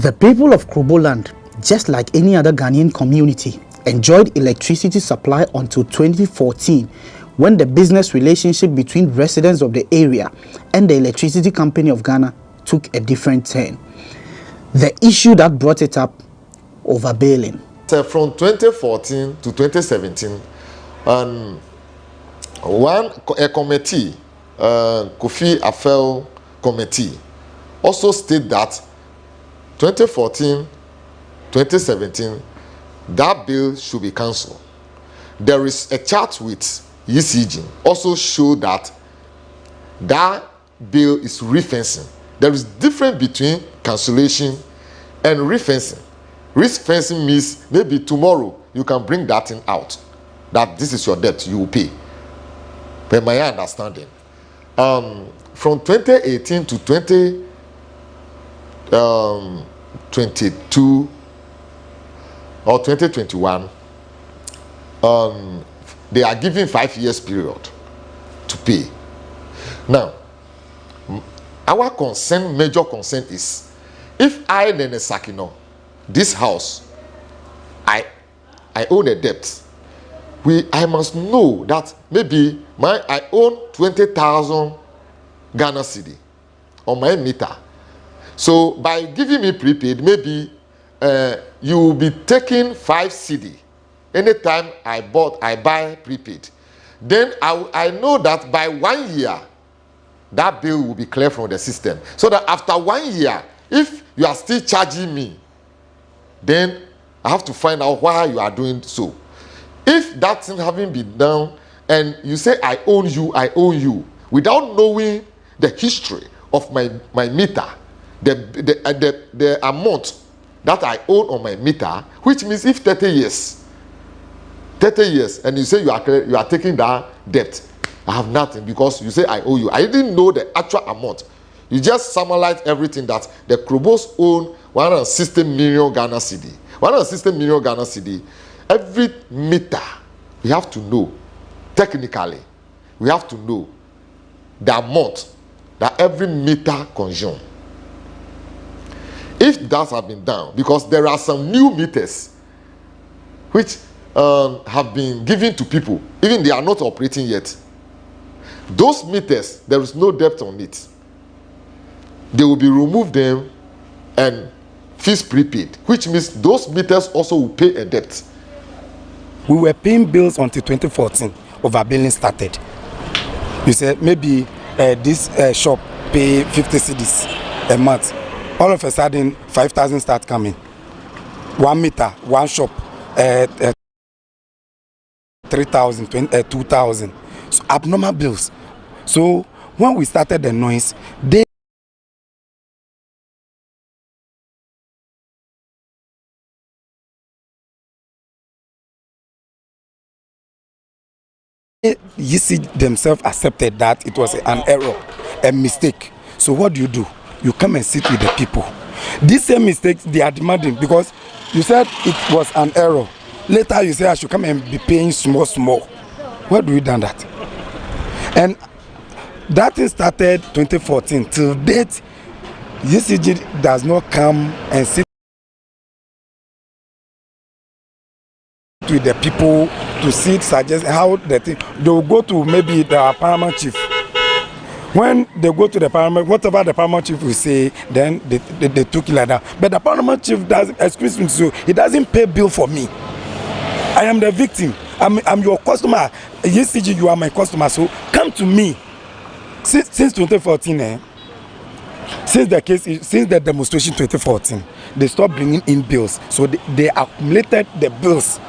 H: The people of Krobo land, just like any other Ghanaian community, enjoyed electricity supply until 2014, when the business relationship between residents of the area and the Electricity Company of Ghana took a different turn. The issue that brought it up, overbilling.
I: So from 2014 to 2017, a committee, Kofi Afel committee, also stated that 2014, 2017, that bill should be cancelled. There is a chart with ECG also show that that bill is refencing. There is difference between cancellation and refencing. Refencing means maybe tomorrow you can bring that thing out, that this is your debt, you will pay. By my understanding, from 2018 to 2022 or 2021, they are giving 5 years period to pay. Now, our concern, major concern is, if I then a Sakino, this house, I own a debt. I must know that maybe I own 20,000 Ghana cedi on my meter. So by giving me prepaid, maybe you will be taking 5 cedi. Anytime I buy prepaid, then I know that by 1 year, that bill will be clear from the system. So that after 1 year, if you are still charging me, then I have to find out why you are doing so. If that thing having been done, and you say I own you, without knowing the history of my meter, the amount that I own on my meter, which means if 30 years, and you say you are taking that debt, I have nothing because you say I owe you. I didn't know the actual amount. You just summarize everything that the Krobos own 160 million Ghana cedi. 160 million Ghana cedi. Every meter, we have to know, technically, we have to know the amount that every meter consumes. If that has been done, because there are some new meters which have been given to people, even they are not operating yet. Those meters, there is no depth on it. They will be removed them and fees prepaid, which means those meters also will pay a debt.
G: We were paying bills until 2014, overbilling started. You said maybe this shop pay 50 cedis a month. All of a sudden, 5,000 start coming. 1 meter, one shop, 3,000, 2,000. So abnormal bills. So when we started the noise, they themselves accepted that it was an error, a mistake. So what do? You come and sit with the people. These same mistakes they are demanding, because you said it was an error. Later you say I should come and be paying small. Where do you done that? And that thing started 2014 till date. UCG does not come and sit with the people to see, suggest how the thing. They will go to maybe the paramount chief. When they go to the paramount, whatever the paramount chief will say, then they took it like that. But the paramount chief doesn't, excuse me, so he doesn't pay bill for me. I am the victim. I'm your customer. UCG, you are my customer. So come to me. Since 2014, since the demonstration 2014, they stopped bringing in bills. So they accumulated the bills.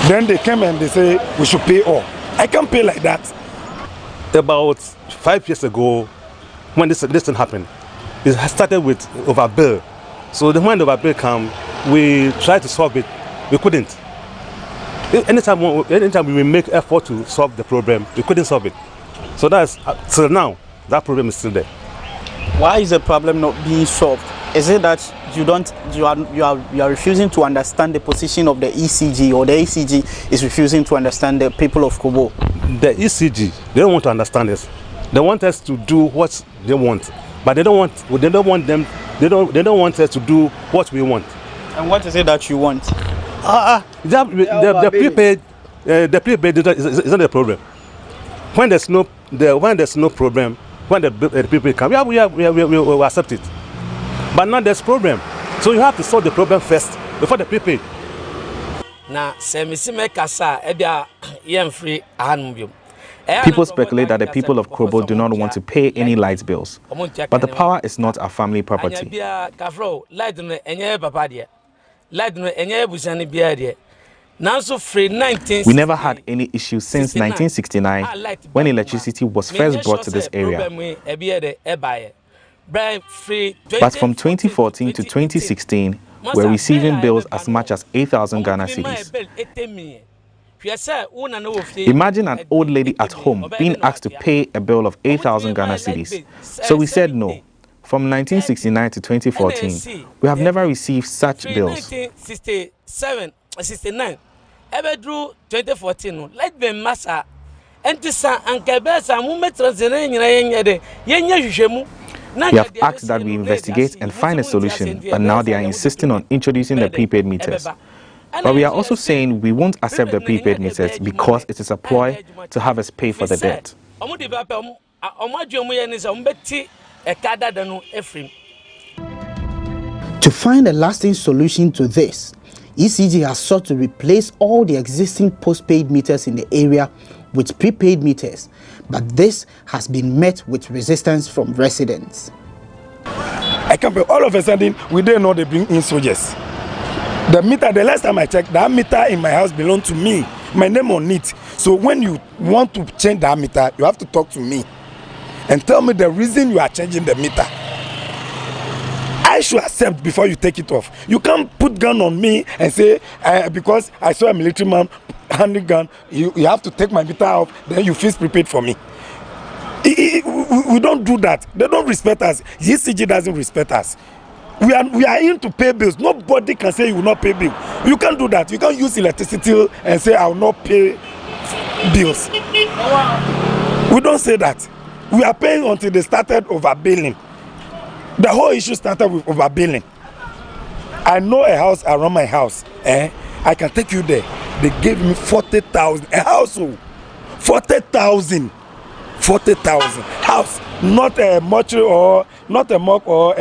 G: Then they came and they say we should pay all. I can't pay like that.
J: About 5 years ago, when this thing happened, it started with overbill. So when the overbill came, we tried to solve it. We couldn't. Anytime we make effort to solve the problem, we couldn't solve it. So that's till now, that problem is still there.
H: Why is the problem not being solved? Is it that you are refusing to understand the position of the ECG, or the ECG is refusing to understand the people of Kobo?
J: The ECG, they don't want to understand us. They want us to do what they want, but they don't want us to do what we want.
H: And what is it that you want?
J: The prepaid is not the problem. When there's no problem, when the prepaid come, we accept it. But now there's problem, so you have to solve the problem first before the prepaid.
K: People speculate that the people of Krobo do not want to pay any light bills, but the power is not our family property. We never had any issues since 1969, when electricity was first brought to this area. But from 2014 to 2016, we're receiving bills as much as 8,000 Ghana cedis. Imagine an old lady at home being asked to pay a bill of 8,000 Ghana cedis. So we said no. From 1969 to 2014, we have never received such bills.
L: 1969, ever drew 2014. Let them massa.
K: We have asked that we investigate and find a solution, but now they are insisting on introducing the prepaid meters. But we are also saying we won't accept the prepaid meters because it is a ploy to have us pay for the debt.
H: To find a lasting solution to this, ECG has sought to replace all the existing postpaid meters in the area with prepaid meters, but this has been met with resistance from residents.
G: I can't be all of a sudden we didn't know they bring in soldiers. The meter, the last time I checked, that meter in my house belonged to me. My name on it. So when you want to change that meter, you have to talk to me and tell me the reason you are changing the meter. I should accept before you take it off. You can't put gun on me and say, because I saw a military man handing gun, you have to take my meter off, then you feel prepaid for me. We don't do that. They don't respect us. ECG doesn't respect us. we are in to pay bills. Nobody can say you will not pay bill. You can't do that. You can't use electricity and say I will not pay bills. We don't say that. We are paying until they started overbilling. The whole issue started with overbilling. I know a house around my house. I can take you there. They gave me 40,000 a household. 40,000. 40,000 house, not a mortuary or not a mock or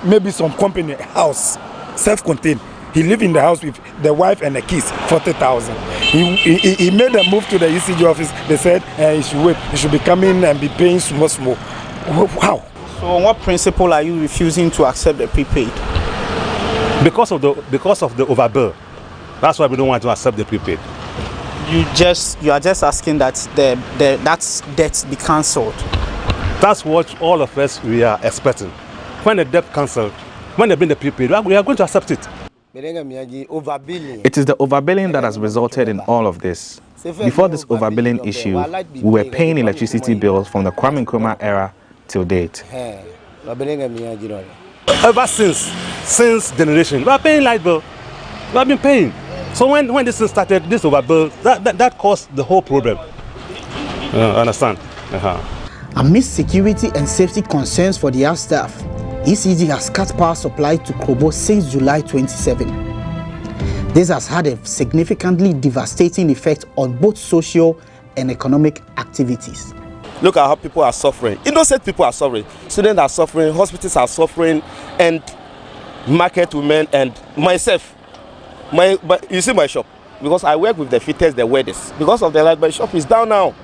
G: maybe some company house, self-contained. He lived in the house with the wife and the kids. 40,000. He made a move to the ECG office. They said he should wait. He should be coming and be paying small. Wow.
H: So on what principle are you refusing to accept the prepaid?
J: Because of the overbill. That's why we don't want to accept the prepaid. You
H: are just asking that that debt be cancelled.
J: That's what all of us we are expecting. When the debt cancelled, when they bring the prepaid, we are going to accept it.
K: It is the overbilling that has resulted in all of this. Before this overbilling issue, we were paying electricity bills from the Kwame Nkrumah era till date.
J: Ever since generation, we are paying light bill. We have been paying. So when this thing started, this overbill, that caused the whole problem. Understand?
H: Amidst security and safety concerns for their staff, ECG has cut power supply to Krobo since July 27. This has had a significantly devastating effect on both social and economic activities.
M: Look at how people are suffering. Innocent people are suffering. Students are suffering, hospitals are suffering, and market women and myself. You see my shop, because I work with the fitters, the welders. Because of the light, my shop is down now.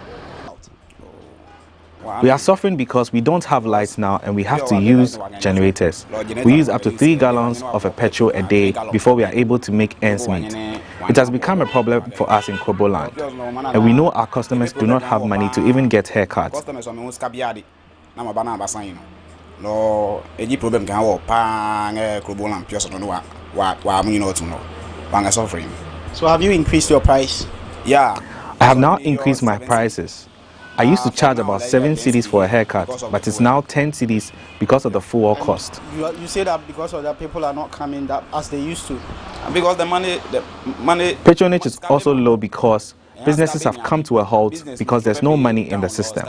K: We are suffering because we don't have lights now and we have to use generators. We use up to 3 gallons of a petrol a day before we are able to make ends meet. It has become a problem for us in Krobo land. And we know our customers do not have money to even get haircuts.
H: So have you increased your price?
M: Yeah.
K: I have now increased my prices. I used to charge about 7 cedis for a haircut, but it's now 10 cedis because of the fuel cost.
H: You say that because of that people are not coming that as they used to?
M: Because the money...
K: Patronage is also low because businesses have come to a halt because there's no money in the system.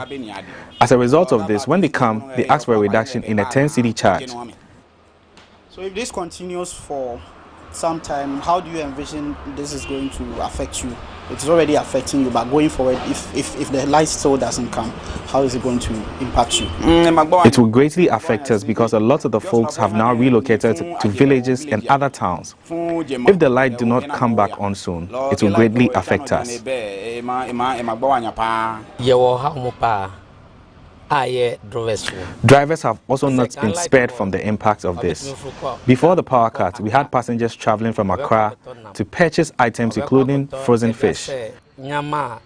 K: As a result of this, when they come, they ask for a reduction in a 10 cedi charge.
H: So if this continues for some time, how do you envision this is going to affect you? It's already affecting you, but going forward, if the light still doesn't come, how is it going to impact you?
K: It will greatly affect us because a lot of the folks have now relocated to villages and other towns. If the light do not come back on soon, it will greatly affect us. Drivers have also not been spared from the impact of this. Before the power cut, we had passengers traveling from Accra to purchase items including frozen fish. Now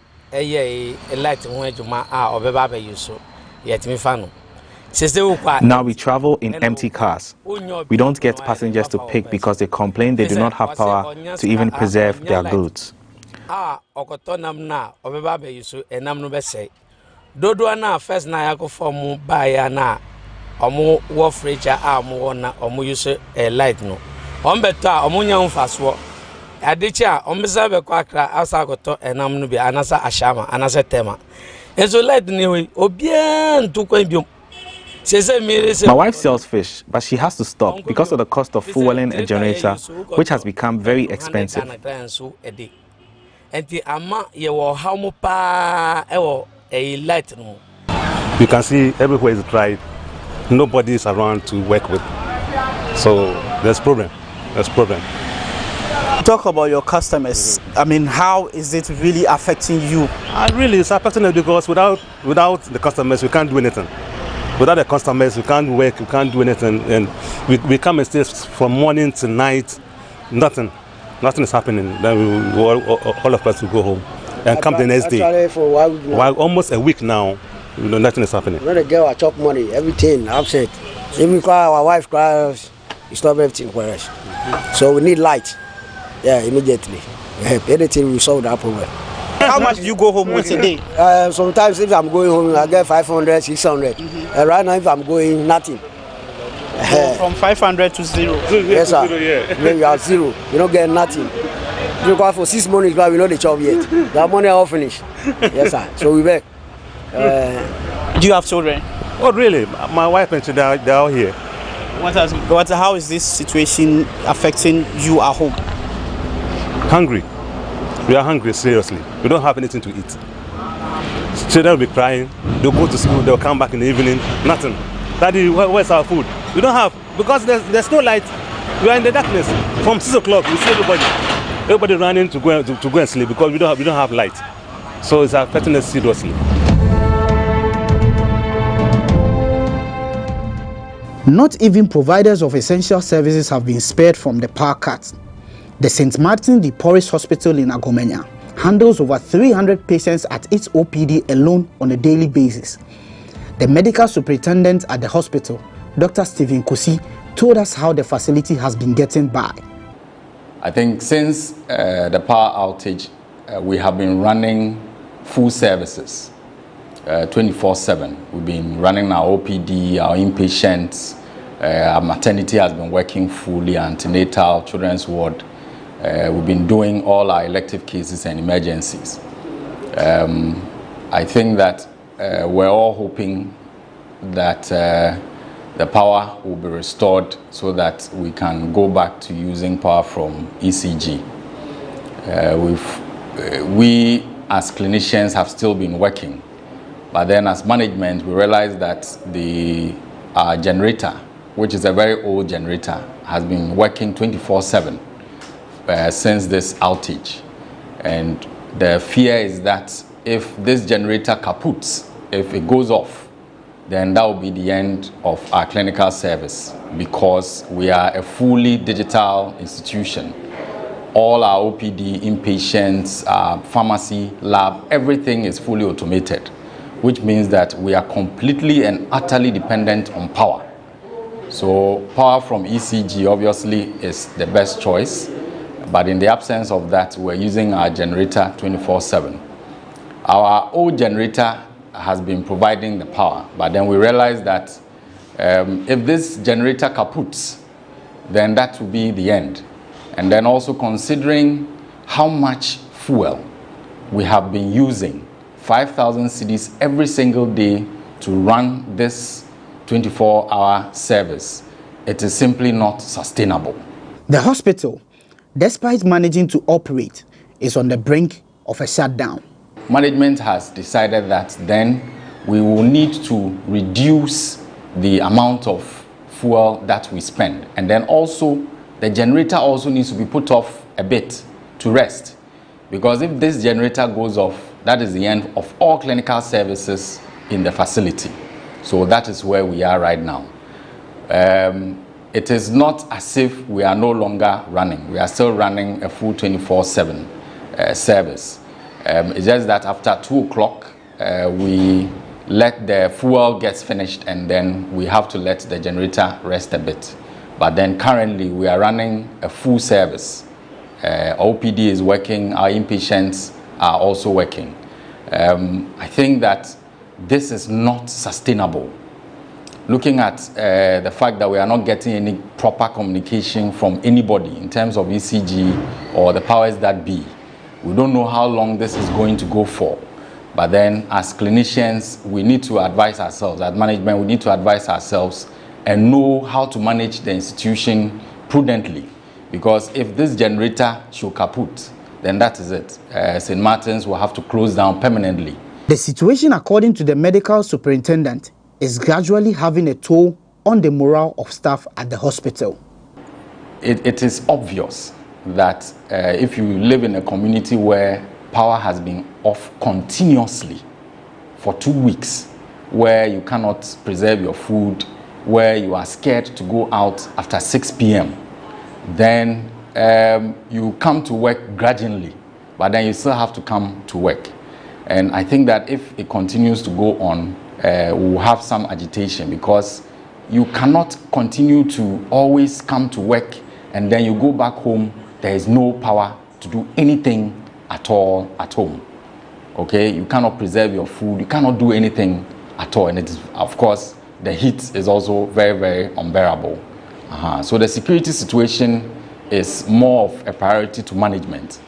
K: we travel in empty cars. We don't get passengers to pick because they complain they do not have power to even preserve their goods.
L: Dodo na first na ya go form buy na omo wo fridge omo na omo use light no better omo nya mfaso adechi omo sa be kwa akra asa goto enam no bi anasa ashama anasa tema enso light ni obia ntukwan biom. My
K: wife sells fish, but she has to stop because of the cost of fueling a generator, which has become very expensive.
J: You can see everywhere is dry. Nobody is around to work with. So there's problem.
H: Talk about your customers. I mean, how is it really affecting you?
J: Really, it's affecting us because without the customers, we can't do anything. Without the customers, we can't work, we can't do anything. And we come and stay from morning to night. Nothing is happening. Then all of us will go home and come the next day. While almost a week now, nothing is happening.
N: When the girl I chop money, everything upset. Even cry, our wife cries, stop everything for us. So we need light. Yeah, immediately. Anything we solve that problem.
H: How much do you go home once a day?
N: Sometimes if I'm going home, I get 500, 600. Right now, if I'm going, nothing.
H: From 500 to 0.
N: Yes, sir. Then you have 0. You don't get nothing. Because for 6 months, we know the job yet. The money are all finished. Yes, sir. So we back.
H: Do you have children?
J: Oh, really? My wife and children, they're all here.
H: How is this situation affecting you at home?
J: Hungry. We are hungry, seriously. We don't have anything to eat. Children will be crying. They'll go to school. They'll come back in the evening. Nothing. Daddy, where's our food? We don't have, because there's no light. We are in the darkness. From 6 o'clock, we see everybody running to go and sleep because we don't have light. So it's affecting us seriously.
H: Not even providers of essential services have been spared from the power cuts. The St. Martin de Porres Hospital in Agomenya handles over 300 patients at its OPD alone on a daily basis. The medical superintendent at the hospital, Dr. Stephen Kosi, told us how the facility has been getting by.
O: I think since the power outage, we have been running full services 24/7. We've been running our OPD, our inpatients, our maternity has been working fully, antenatal, children's ward. We've been doing all our elective cases and emergencies. I think that we're all hoping that the power will be restored so that we can go back to using power from ECG. We as clinicians have still been working, but then as management we realized that our generator, which is a very old generator, has been working 24/7 since this outage. And the fear is that if this generator kaputs, if it goes off, then that will be the end of our clinical service, because we are a fully digital institution. All our OPD, inpatients, pharmacy, lab, everything is fully automated, which means that we are completely and utterly dependent on power. So power from ECG obviously is the best choice, but in the absence of that, we're using our generator 24/7. Our old generator has been providing the power, but then we realized that if this generator kaputs, then that will be the end. And then also considering how much fuel we have been using, 5,000 cedis every single day to run this 24-hour service, it is simply not sustainable.
H: The hospital, despite managing to operate, is on the brink of a shutdown.
O: Management has decided that then we will need to reduce the amount of fuel that we spend. And then also, the generator also needs to be put off a bit to rest. Because if this generator goes off, that is the end of all clinical services in the facility. So that is where we are right now. It is not as if we are no longer running. We are still running a full 24/7 service. It's just that after 2 o'clock, we let the fuel get finished and then we have to let the generator rest a bit. But then currently we are running a full service. OPD is working, our inpatients are also working. I think that this is not sustainable. Looking at the fact that we are not getting any proper communication from anybody in terms of ECG or the powers that be, we don't know how long this is going to go for. But then as clinicians, we need to advise ourselves, as management, we need to advise ourselves and know how to manage the institution prudently. Because if this generator should kaput, then that is it. St. Martin's will have to close down permanently.
H: The situation, according to the medical superintendent, is gradually having a toll on the morale of staff at the hospital.
O: It is obvious that if you live in a community where power has been off continuously for 2 weeks, where you cannot preserve your food, where you are scared to go out after 6 p.m., then you come to work grudgingly, but then you still have to come to work. And I think that if it continues to go on, we will have some agitation, because you cannot continue to always come to work and then you go back home, there is no power to do anything at all at home. Okay, you cannot preserve your food, you cannot do anything at all. And it is, of course, the heat is also very, very unbearable. So the security situation is more of a priority to management.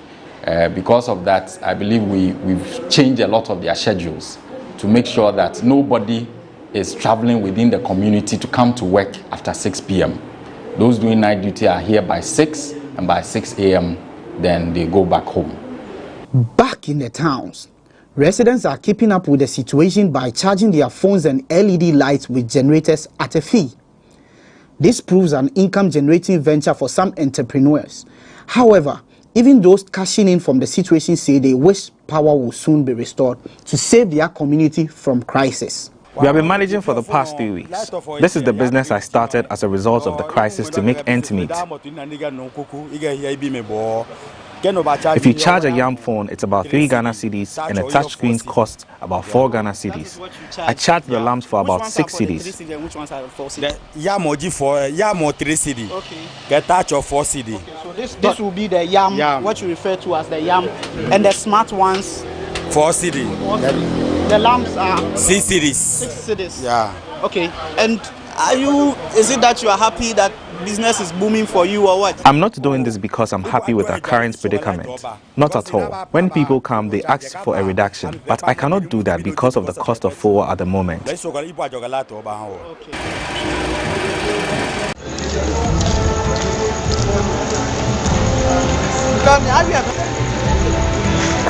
O: Because of that, I believe we've changed a lot of their schedules to make sure that nobody is traveling within the community to come to work after 6 p.m. Those doing night duty are here by 6, and by 6 a.m. then they go back home.
H: Back in the towns, residents are keeping up with the situation by charging their phones and LED lights with generators at a fee. This proves an income-generating venture for some entrepreneurs. However, even those cashing in from the situation say they wish power will soon be restored to save their community from crisis.
K: We have been managing for the past 3 weeks. This is the business I started as a result of the crisis to make ends meet. If you charge a YAM phone, it's about 3 Ghana cedis, and a touchscreen costs about 4 Ghana cedis. I charge the lamps for about 6 cedis.
G: The YAM for YAM 3 cedi. Okay. Get touch of 4 cedi.
H: So this will be the YAM, what you refer to as the YAM, and the smart ones
G: 4 cedi.
H: The lamps are
G: 6 cedis.
H: 6 cedis.
G: Yeah.
H: Okay. And is it that you are happy that business is booming for you or what?
K: I'm not doing this because I'm happy with our current predicament. Not at all. When people come, they ask for a reduction, but I cannot do that because of the cost of fuel at the moment.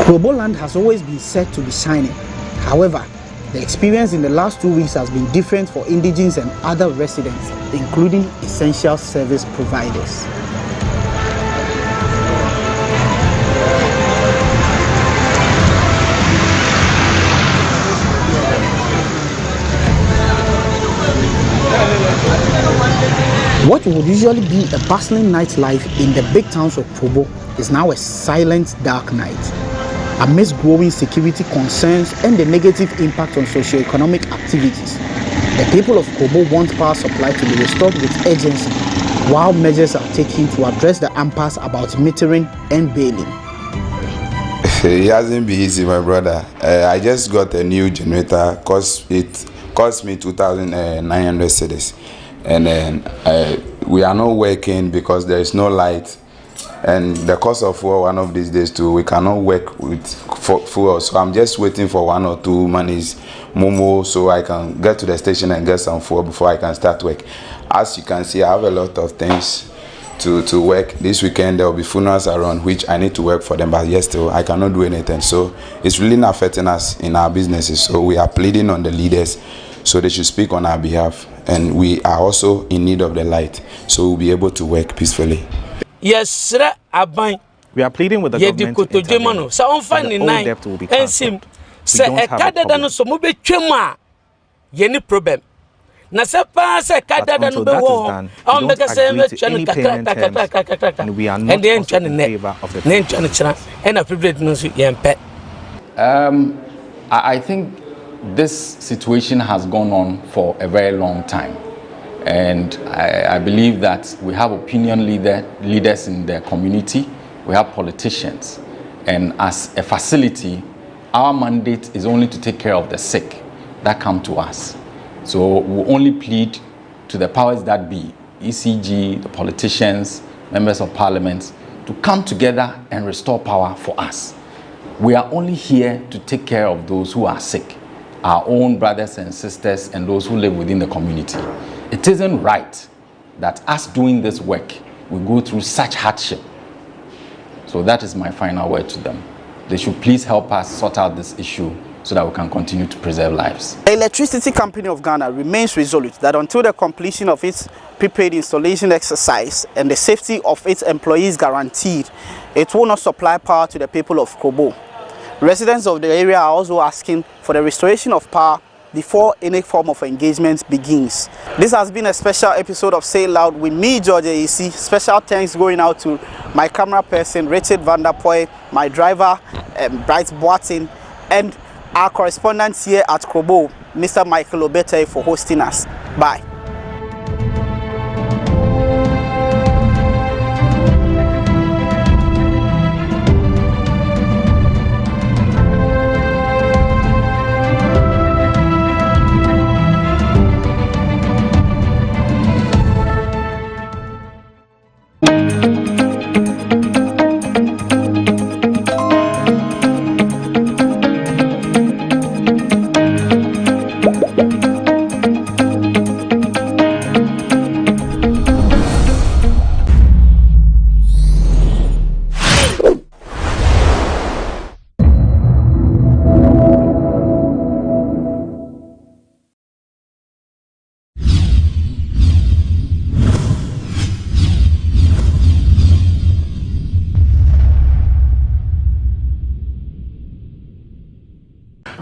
H: Kroboland has always been said to be shining. However, the experience in the last 2 weeks has been different for indigenes and other residents, including essential service providers. What would usually be a bustling nightlife in the big towns of Probo is now a silent, dark night. Amidst growing security concerns and the negative impact on socio-economic activities, the people of Kobo want power supply to be restored with urgency, while measures are taken to address the impasse about metering and bailing.
P: It hasn't been easy, my brother. I just got a new generator. It cost me 2,900 cedis, and then we are not working because there is no light. And the cost of fuel one of these days too, we cannot work with fuel. So I'm just waiting for 1 or 2 monies, Momo, so I can get to the station and get some fuel before I can start work. As you can see, I have a lot of things to work. This weekend there will be funerals around which I need to work for them, but yes, still I cannot do anything. So it's really not affecting us in our businesses. So we are pleading on the leaders so they should speak on our behalf. And we are also in need of the light, so we'll be able to work peacefully.
L: Yes,
K: we are pleading with the government to intervene, so the old debt will be cancelled. We don't have a problem.
L: problem. But until that is done, we don't agree to any payment terms, and we are not also in favor of the
O: I think this situation has gone on for a very long time. And I believe that we have opinion leaders in the community, we have politicians, and as a facility, our mandate is only to take care of the sick that come to us. So we only plead to the powers that be, ECG, the politicians, members of parliament, to come together and restore power for us. We are only here to take care of those who are sick, our own brothers and sisters and those who live within the community. It isn't right that us doing this work, we go through such hardship. So that is my final word to them. They should please help us sort out this issue so that we can continue to preserve lives.
H: The Electricity Company of Ghana remains resolute that until the completion of its prepaid installation exercise and the safety of its employees guaranteed, it will not supply power to the people of Kobo. Residents of the area are also asking for the restoration of power before any form of engagement begins. This has been a special episode of Say Loud with me, George AC. Special thanks going out to my camera person, Richard Van Der Poy, my driver, Bright Boatin, and our correspondent here at Kobo, Mr. Michael Obete, for hosting us. Bye.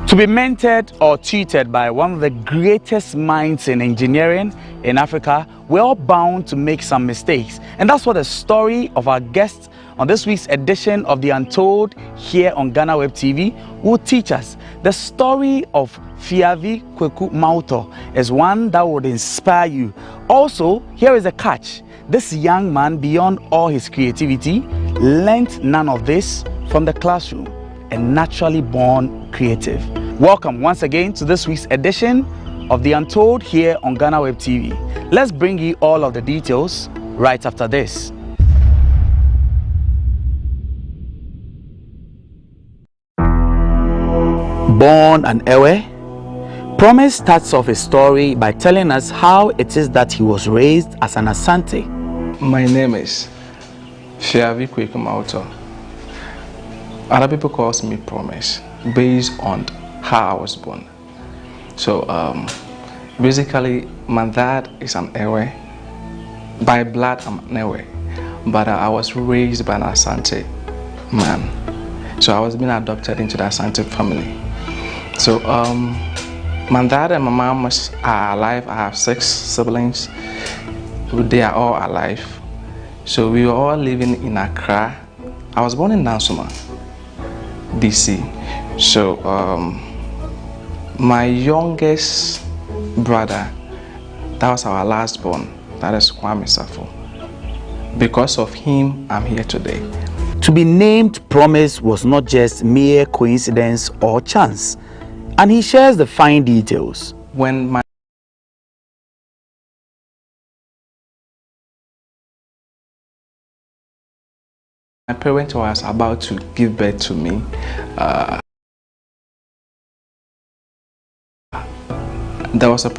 H: To be mentored or tutored by one of the greatest minds in engineering in Africa, we're all bound to make some mistakes. And that's what the story of our guest on this week's edition of The Untold here on GhanaWeb TV will teach us. The story of Fiavi Kweku Mauto is one that would inspire you. Also, here is a catch. This young man, beyond all his creativity, learnt none of this from the classroom. A naturally born creative. Welcome once again to this week's edition of The Untold here on GhanaWeb TV. Let's bring you all of the details right after this. Born an Ewe, Promise starts off his story by telling us how it is that he was raised as an Asante.
Q: My name is Fiavi Kweku Mauto. Other people call me Promise based on how I was born. So basically my dad is an Ewe. By blood I'm an Ewe, but I was raised by an Asante man. So I was being adopted into the Asante family. So my dad and my mom are alive. I have 6 siblings. They are all alive. So we were all living in Accra. I was born in Nansuma, DC. So my youngest brother, that was our last born, that is Kwame Safo. Because of him, I'm here today.
H: To be named Promise was not just mere coincidence or chance, and he shares the fine details.
Q: When my parents was about to give birth to me, there was a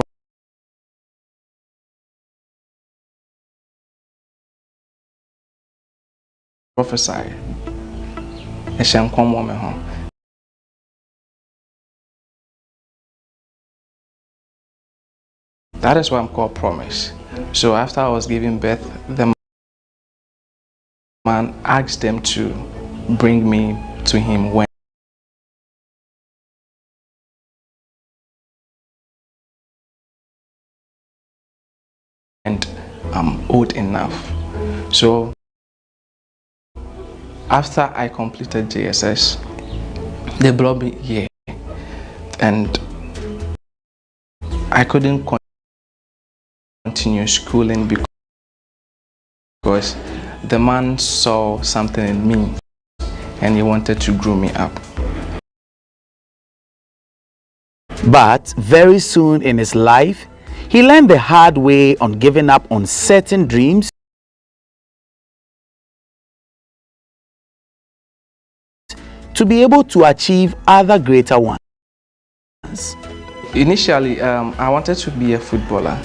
Q: prophesy. That is why I'm called Promise. So after I was giving birth, the man asked them to bring me to him when I'm old enough. So after I completed JSS, they brought me here, and I couldn't continue schooling because the man saw something in me and he wanted to grow me up.
H: But very soon in his life, he learned the hard way on giving up on certain dreams to be able to achieve other greater ones.
Q: Initially, I wanted to be a footballer.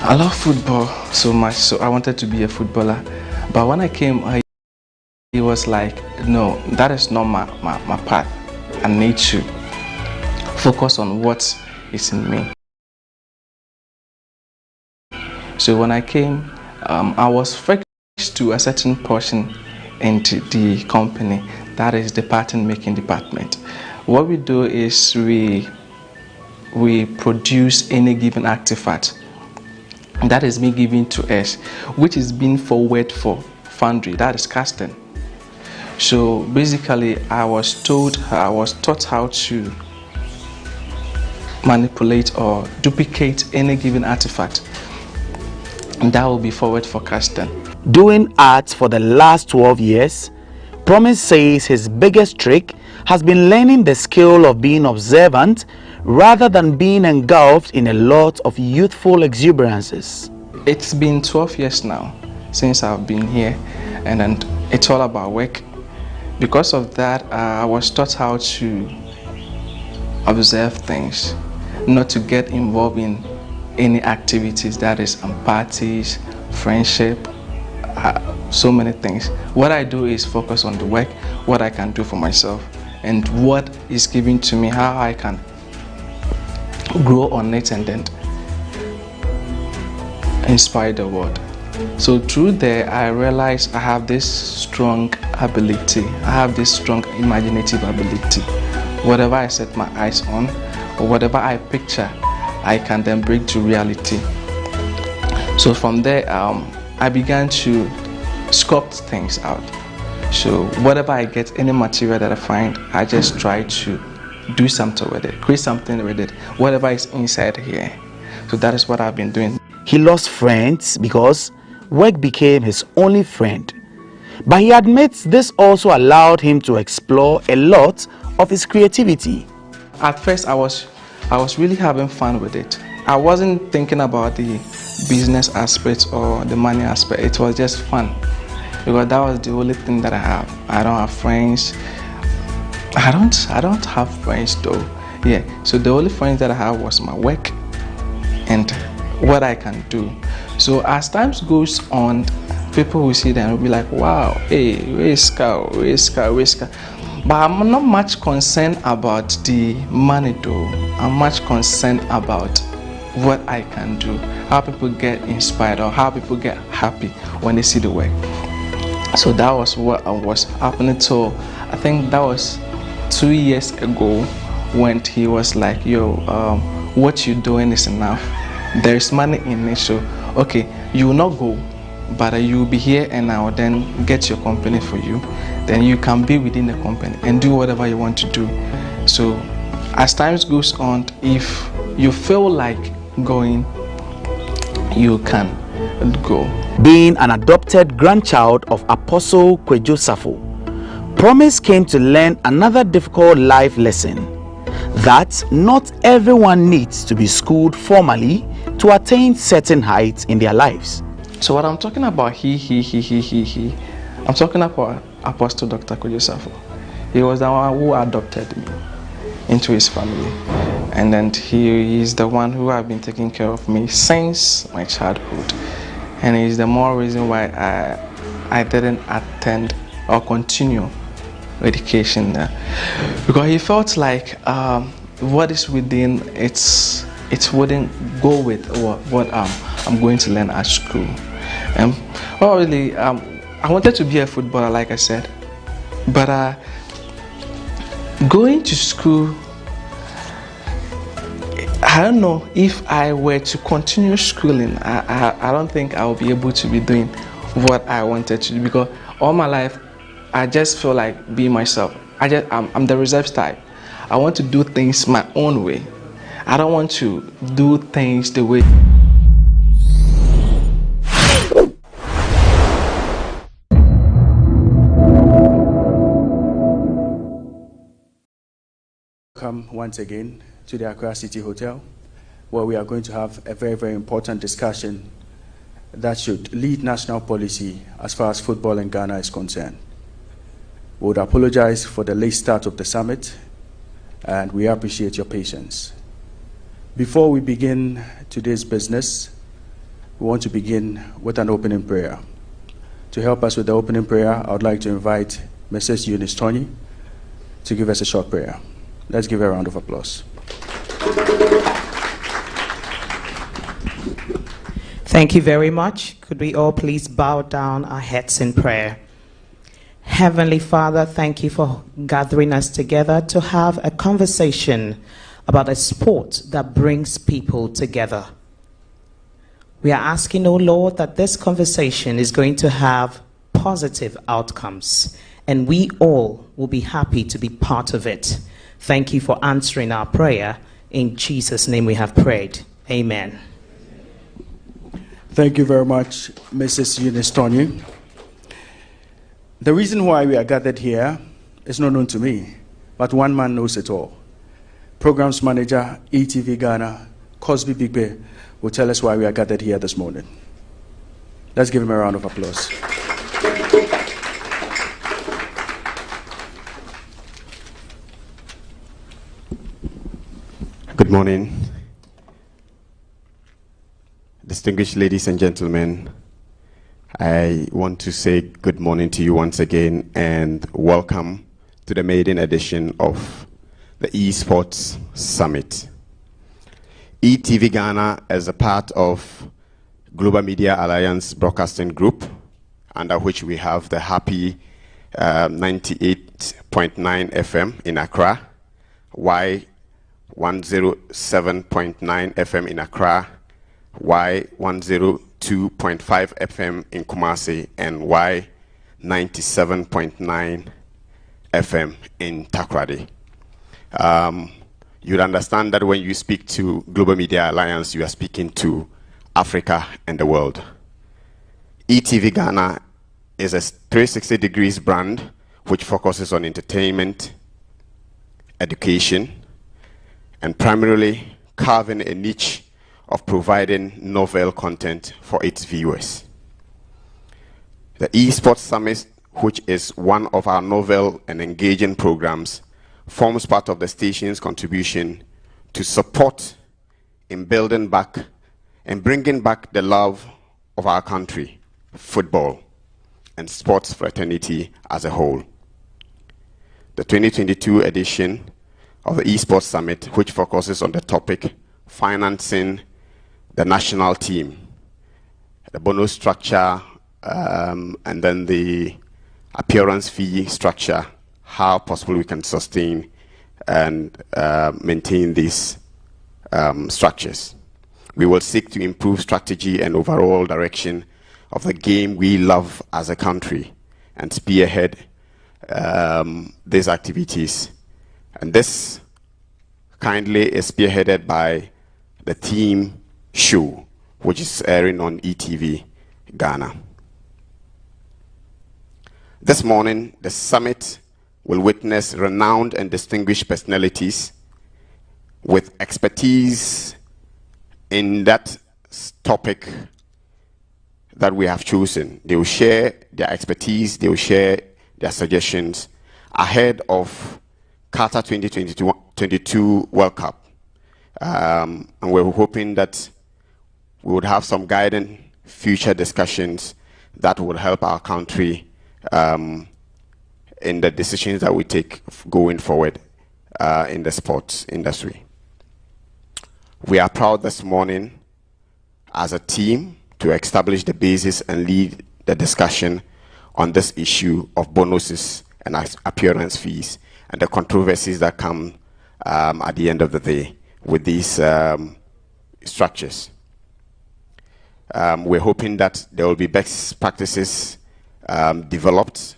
Q: I love football so much, so I wanted to be a footballer. But when I came, he was like, no, that is not my path. I need to focus on what is in me. So when I came, I was fixed to a certain portion into the company, that is the pattern making department. What we do is we produce any given artifact that is being given to us, which is being forwarded for foundry, that is casting. So basically I was taught how to manipulate or duplicate any given artifact, and that will be forward for casting.
H: Doing art for the last 12 years, Promise says his biggest trick has been learning the skill of being observant rather than being engulfed in a lot of youthful exuberances.
Q: It's been 12 years now since I've been here, and it's all about work. Because of that, I was taught how to observe things, not to get involved in any activities, that is parties, friendship, so many things. What I do is focus on the work, what I can do for myself, and what is given to me, how I can grow on it and then inspire the world. So through there, I realized I have this strong ability, I have this strong imaginative ability, whatever I set my eyes on, or whatever I picture, I can then bring to reality. So from there, I began to sculpt things out. So whatever I get, any material that I find, I just try to do something with it, create something with it, whatever is inside here. So that is what I've been doing.
R: He lost friends because work became his only friend. But he admits this also allowed him to explore a lot of his creativity.
Q: At first, I was really having fun with it. I wasn't thinking about the business aspect or the money aspect. It was just fun, because that was the only thing that I have. I don't have friends. I don't have friends though. Yeah. So the only friends that I have was my work and what I can do. So as time goes on, people will see them and will be like, wow, hey, where's Scout? But I'm not much concerned about the money though. I'm much concerned about what I can do, how people get inspired or how people get happy when they see the work. So that was what was happening till, I think that was 2 years ago, when he was like, yo, what you're doing is enough. There's money in it, so okay, you will not go, but you'll be here and I will then get your company for you. Then you can be within the company and do whatever you want to do. So as time goes on, if you feel like going, you can go.
R: Being an adopted grandchild of Apostle Kwejo Safo, Promise came to learn another difficult life lesson, that not everyone needs to be schooled formally to attain certain heights in their lives.
Q: So what I'm talking about, I'm talking about Apostle Dr. Kwejo Safo. He was the one who adopted me into his family. And then he is the one who has been taking care of me since my childhood. And he's the more reason why I didn't attend or continue education there. Because he felt like what is within, it wouldn't go with what I'm going to learn at school. And really, I wanted to be a footballer, like I said. But going to school, I don't know if I were to continue schooling, I don't think I will be able to be doing what I wanted to do, because all my life I just feel like being myself. I'm the reserved type. I want to do things my own way. I don't want to do things the way.
S: Welcome once again to the Accra City Hotel, where we are going to have a very, very important discussion that should lead national policy as far as football in Ghana is concerned. We would apologize for the late start of the summit, and we appreciate your patience. Before we begin today's business, we want to begin with an opening prayer. To help us with the opening prayer, I would like to invite Mrs. Eunice Tony to give us a short prayer. Let's give her a round of applause.
T: Thank you very much. Could we all please bow down our heads in prayer? Heavenly Father, thank you for gathering us together to have a conversation about a sport that brings people together. We are asking, oh Lord, that this conversation is going to have positive outcomes, and we all will be happy to be part of it. Thank you for answering our prayer. In Jesus' name we have prayed. Amen.
S: Thank you very much, Mrs. Eunice Tony. The reason why we are gathered here is not known to me, but one man knows it all. Programs Manager, ETV Ghana, Cosby Bigbe, will tell us why we are gathered here this morning. Let's give him a round of applause.
U: Good morning. Distinguished ladies and gentlemen, I want to say good morning to you once again and welcome to the maiden edition of the Esports Summit. ETV Ghana is a part of Global Media Alliance Broadcasting Group, under which we have the Happy 98.9 FM in Accra, Y107.9 FM in Accra, Y102.5 FM in Kumasi, and Y97.9 FM in Takoradi. You'd understand that when you speak to Global Media Alliance, you are speaking to Africa and the world. ETV Ghana is a 360 degrees brand which focuses on entertainment, education, and primarily carving a niche of providing novel content for its viewers. The Esports Summit, which is one of our novel and engaging programs, forms part of the station's contribution to support in building back and bringing back the love of our country, football, and sports fraternity as a whole. The 2022 edition of the Esports Summit, which focuses on the topic financing the national team, the bonus structure, and then the appearance fee structure, how possible we can sustain and maintain these structures. We will seek to improve strategy and overall direction of the game we love as a country and spearhead these activities. And this kindly is spearheaded by the team show, which is airing on ETV Ghana. This morning, the summit will witness renowned and distinguished personalities with expertise in that topic that we have chosen. They will share their expertise, they will share their suggestions ahead of Qatar 2022 World Cup. And we're hoping that we would have some guiding future discussions that would help our country in the decisions that we take going forward in the sports industry. We are proud this morning as a team to establish the basis and lead the discussion on this issue of bonuses and appearance fees and the controversies that come at the end of the day with these structures. We're hoping that there will be best practices developed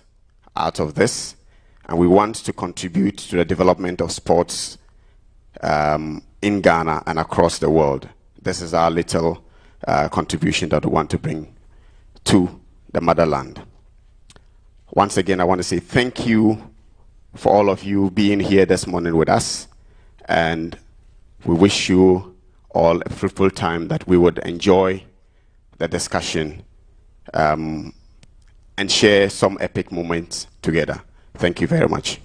U: out of this, and we want to contribute to the development of sports in Ghana and across the world. This is our little contribution that we want to bring to the motherland. Once again, I want to say thank you for all of you being here this morning with us, and we wish you all a fruitful time, that we would enjoy the discussion and share some epic moments together. Thank you very much.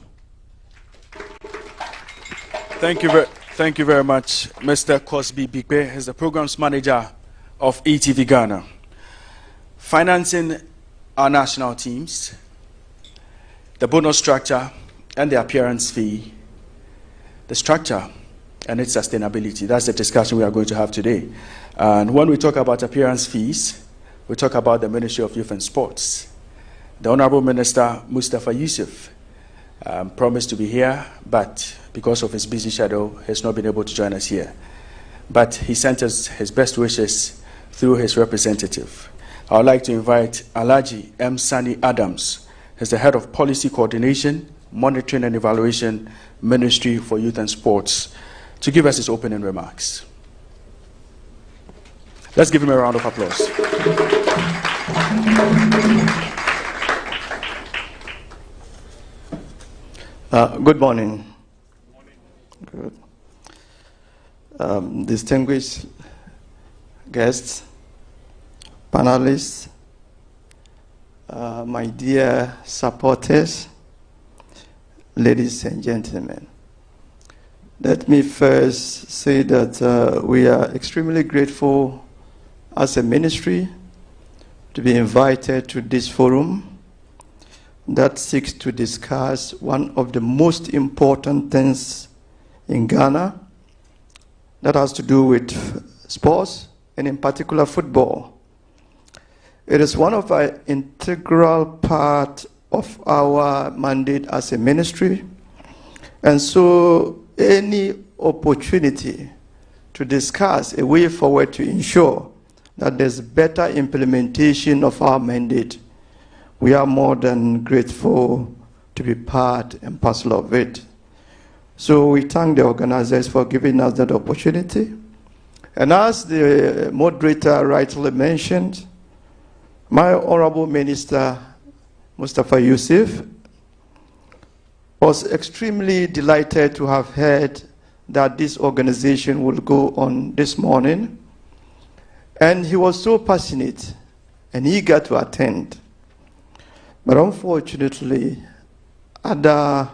S: Thank you very much, Mr. Cosby Bigbe, is the programs manager of ETV Ghana. Financing our national teams, the bonus structure and the appearance fee, the structure and its sustainability. That's the discussion we are going to have today. And when we talk about appearance fees, we talk about the Ministry of Youth and Sports. The Honorable Minister Mustafa Yusuf promised to be here, but because of his busy schedule, has not been able to join us here. But he sent us his best wishes through his representative. I would like to invite Alhaji M. Sani Adams, who's the head of Policy Coordination, Monitoring and Evaluation, Ministry for Youth and Sports, to give us his opening remarks. Let's give him a round of applause.
A: Good morning. Good. Distinguished guests, panelists, my dear supporters, ladies and gentlemen. Let me first say that we are extremely grateful as a ministry to be invited to this forum that seeks to discuss one of the most important things in Ghana that has to do with sports, and in particular football. It is one of our integral part of our mandate as a ministry, and so any opportunity to discuss a way forward to ensure that there's better implementation of our mandate, we are more than grateful to be part and parcel of it. So we thank the organizers for giving us that opportunity. And as the moderator rightly mentioned, my Honorable Minister, Mustafa Yusuf, was extremely delighted to have heard that this organization will go on this morning. And he was so passionate and eager to attend. But unfortunately, other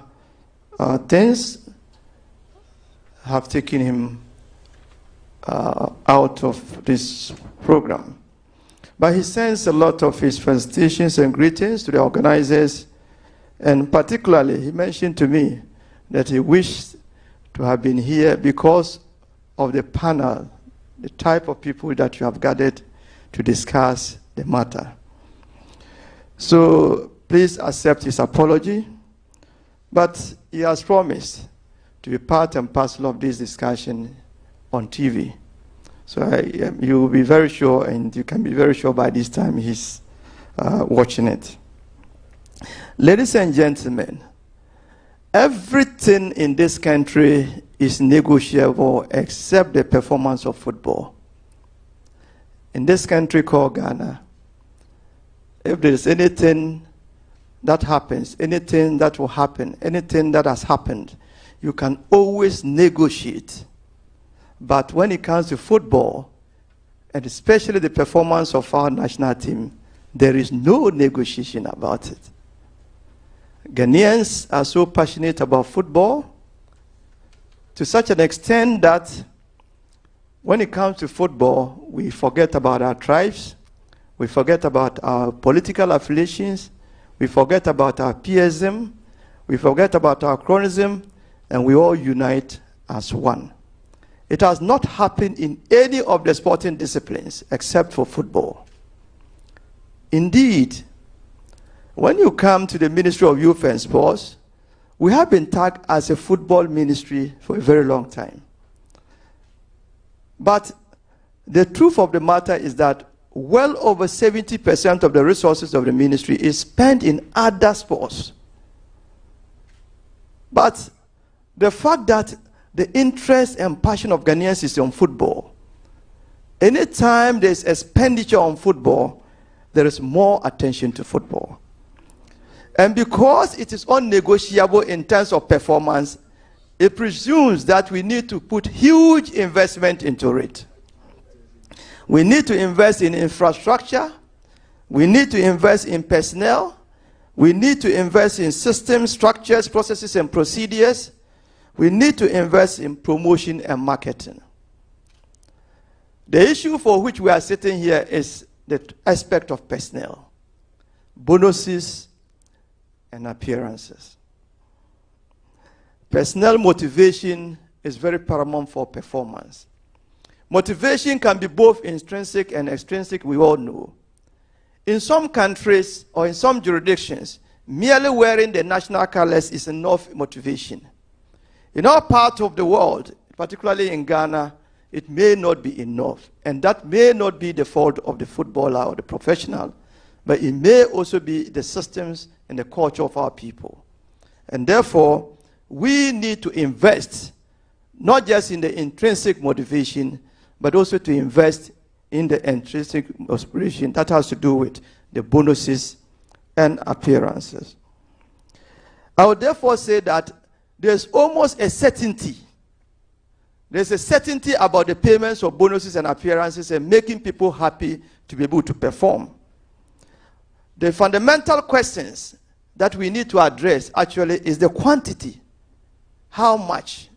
A: things have taken him out of this program. But he sends a lot of his felicitations and greetings to the organizers, and particularly he mentioned to me that he wished to have been here because of the panel, the type of people that you have gathered to discuss the matter. So please accept his apology, but he has promised to be part and parcel of this discussion on TV. So you will be very sure, and you can be very sure by this time he's watching it. Ladies and gentlemen, everything in this country is negotiable except the performance of football. In this country called Ghana, if there is anything that happens, anything that will happen, anything that has happened, you can always negotiate. But when it comes to football, and especially the performance of our national team, there is no negotiation about it. Ghanaians are so passionate about football to such an extent that when it comes to football, we forget about our tribes, we forget about our political affiliations, we forget about our peerism, we forget about our chronism, and we all unite as one. It has not happened in any of the sporting disciplines except for football. Indeed, when you come to the Ministry of Youth and Sports, we have been tagged as a football ministry for a very long time. But the truth of the matter is that well over 70% of the resources of the ministry is spent in other sports. But the fact that the interest and passion of Ghanaians is on football, anytime there's expenditure on football, there is more attention to football. And because it is unnegotiable in terms of performance, it presumes that we need to put huge investment into it. We need to invest in infrastructure. We need to invest in personnel. We need to invest in systems, structures, processes, and procedures. We need to invest in promotion and marketing. The issue for which we are sitting here is the aspect of personnel, bonuses, and appearances. Personnel motivation is very paramount for performance. Motivation can be both intrinsic and extrinsic, we all know. In some countries or in some jurisdictions, merely wearing the national colors is enough motivation. In our part of the world, particularly in Ghana, it may not be enough. And that may not be the fault of the footballer or the professional, but it may also be the systems and the culture of our people. And therefore, we need to invest not just in the intrinsic motivation, but also to invest in the intrinsic motivation that has to do with the bonuses and appearances. I would therefore say that there's almost a certainty. There's a certainty about the payments of bonuses and appearances and making people happy to be able to perform. The fundamental questions that we need to address actually is the quantity. How much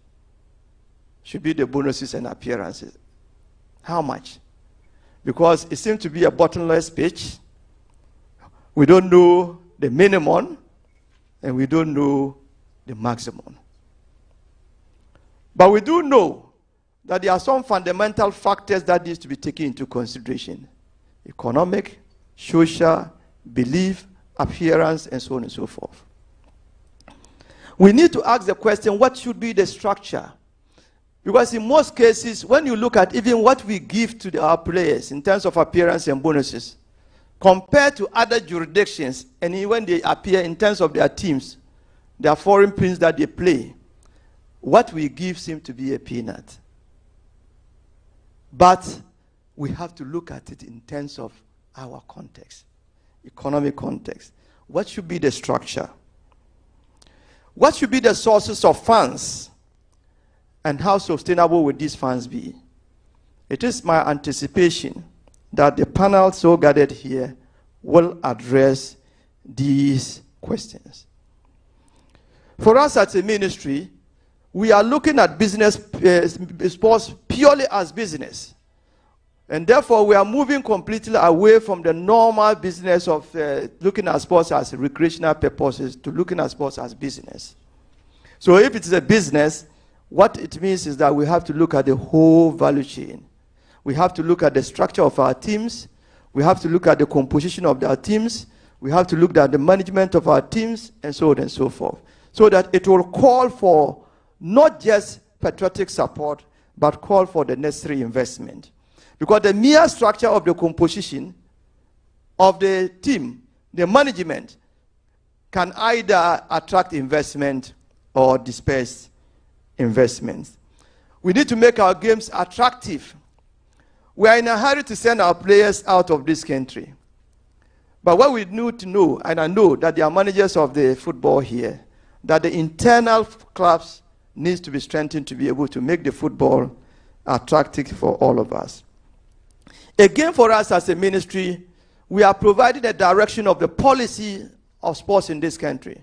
A: should be the bonuses and appearances? How much? Because it seems to be a bottomless pit. We don't know the minimum and we don't know the maximum. But we do know that there are some fundamental factors that need to be taken into consideration. Economic, social, belief, appearance, and so on and so forth. We need to ask the question, what should be the structure? Because in most cases, when you look at even what we give to our players in terms of appearance and bonuses, compared to other jurisdictions, and when they appear in terms of their teams, their foreign teams that they play, what we give seems to be a peanut. But we have to look at it in terms of our context, economic context. What should be the structure? What should be the sources of funds? And how sustainable will these funds be? It is my anticipation that the panel so gathered here will address these questions. For us as a ministry, we are looking at business, sports purely as business. And therefore, we are moving completely away from the normal business of looking at sports as recreational purposes to looking at sports as business. So if it's a business, what it means is that we have to look at the whole value chain. We have to look at the structure of our teams. We have to look at the composition of our teams. We have to look at the management of our teams, and so on and so forth. So that it will call for not just patriotic support, but call for the necessary investment. Because the mere structure of the composition of the team, the management, can either attract investment or disperse investments. We need to make our games attractive. We are in a hurry to send our players out of this country. But what we need to know, and I know that there are managers of the football here, that the internal clubs needs to be strengthened to be able to make the football attractive for all of us. Again, for us as a ministry, we are providing a direction of the policy of sports in this country.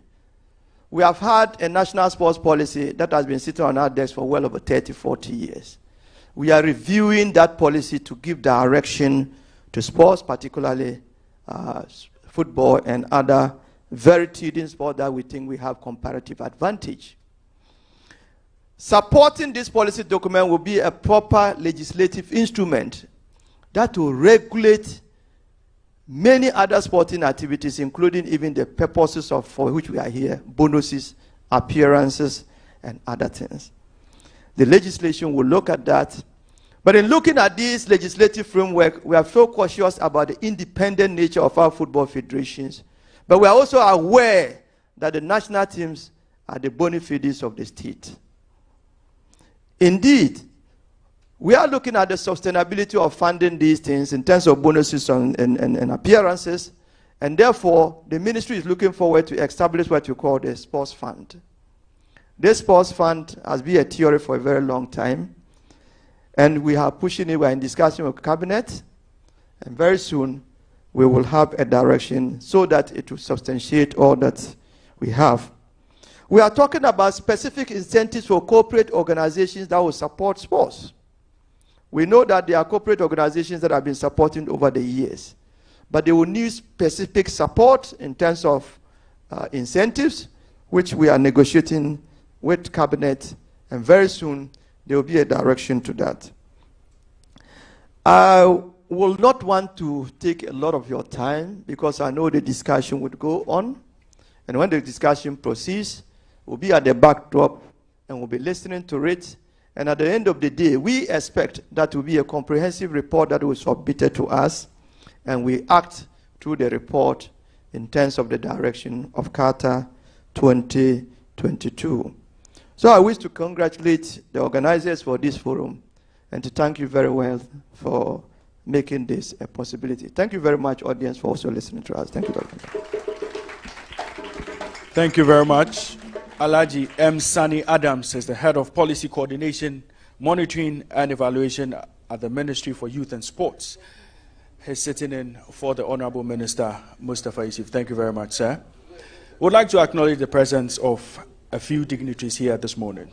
A: We have had a national sports policy that has been sitting on our desk for well over 30, 40 years. We are reviewing that policy to give direction to sports, particularly football and other very teaching sports that we think we have comparative advantage. Supporting this policy document will be a proper legislative instrument that will regulate many other sporting activities, including even the purposes for which we are here, bonuses, appearances, and other things. The legislation will look at that. But in looking at this legislative framework, we are so cautious about the independent nature of our football federations. But we are also aware that the national teams are the bona fides of the state. Indeed, we are looking at the sustainability of funding these things in terms of bonuses and appearances, and therefore the ministry is looking forward to establish what we call the sports fund. This sports fund has been a theory for a very long time, and we are pushing it. We are in discussion with cabinet, and very soon we will have a direction so that it will substantiate all that we have. We are talking about specific incentives for corporate organizations that will support sports. We know that there are corporate organizations that have been supporting over the years, but they will need specific support in terms of incentives, which we are negotiating with cabinet, and very soon there will be a direction to that. I will not want to take a lot of your time because I know the discussion would go on, and when the discussion proceeds, we'll be at the backdrop and we'll be listening to it. And at the end of the day, we expect that will be a comprehensive report that will be submitted to us, and we act through the report in terms of the direction of Carter 2022. So I wish to congratulate the organizers for this forum and to thank you very well for making this a possibility. Thank you very much, audience, for also listening to us. Thank you very much.
S: Thank you very much. Alhaji M. Sani Adams is the head of policy coordination, monitoring and evaluation at the Ministry for Youth and Sports. He's sitting in for the Honorable Minister, Mustafa Yusuf. Thank you very much, sir. We'd like to acknowledge the presence of a few dignitaries here this morning.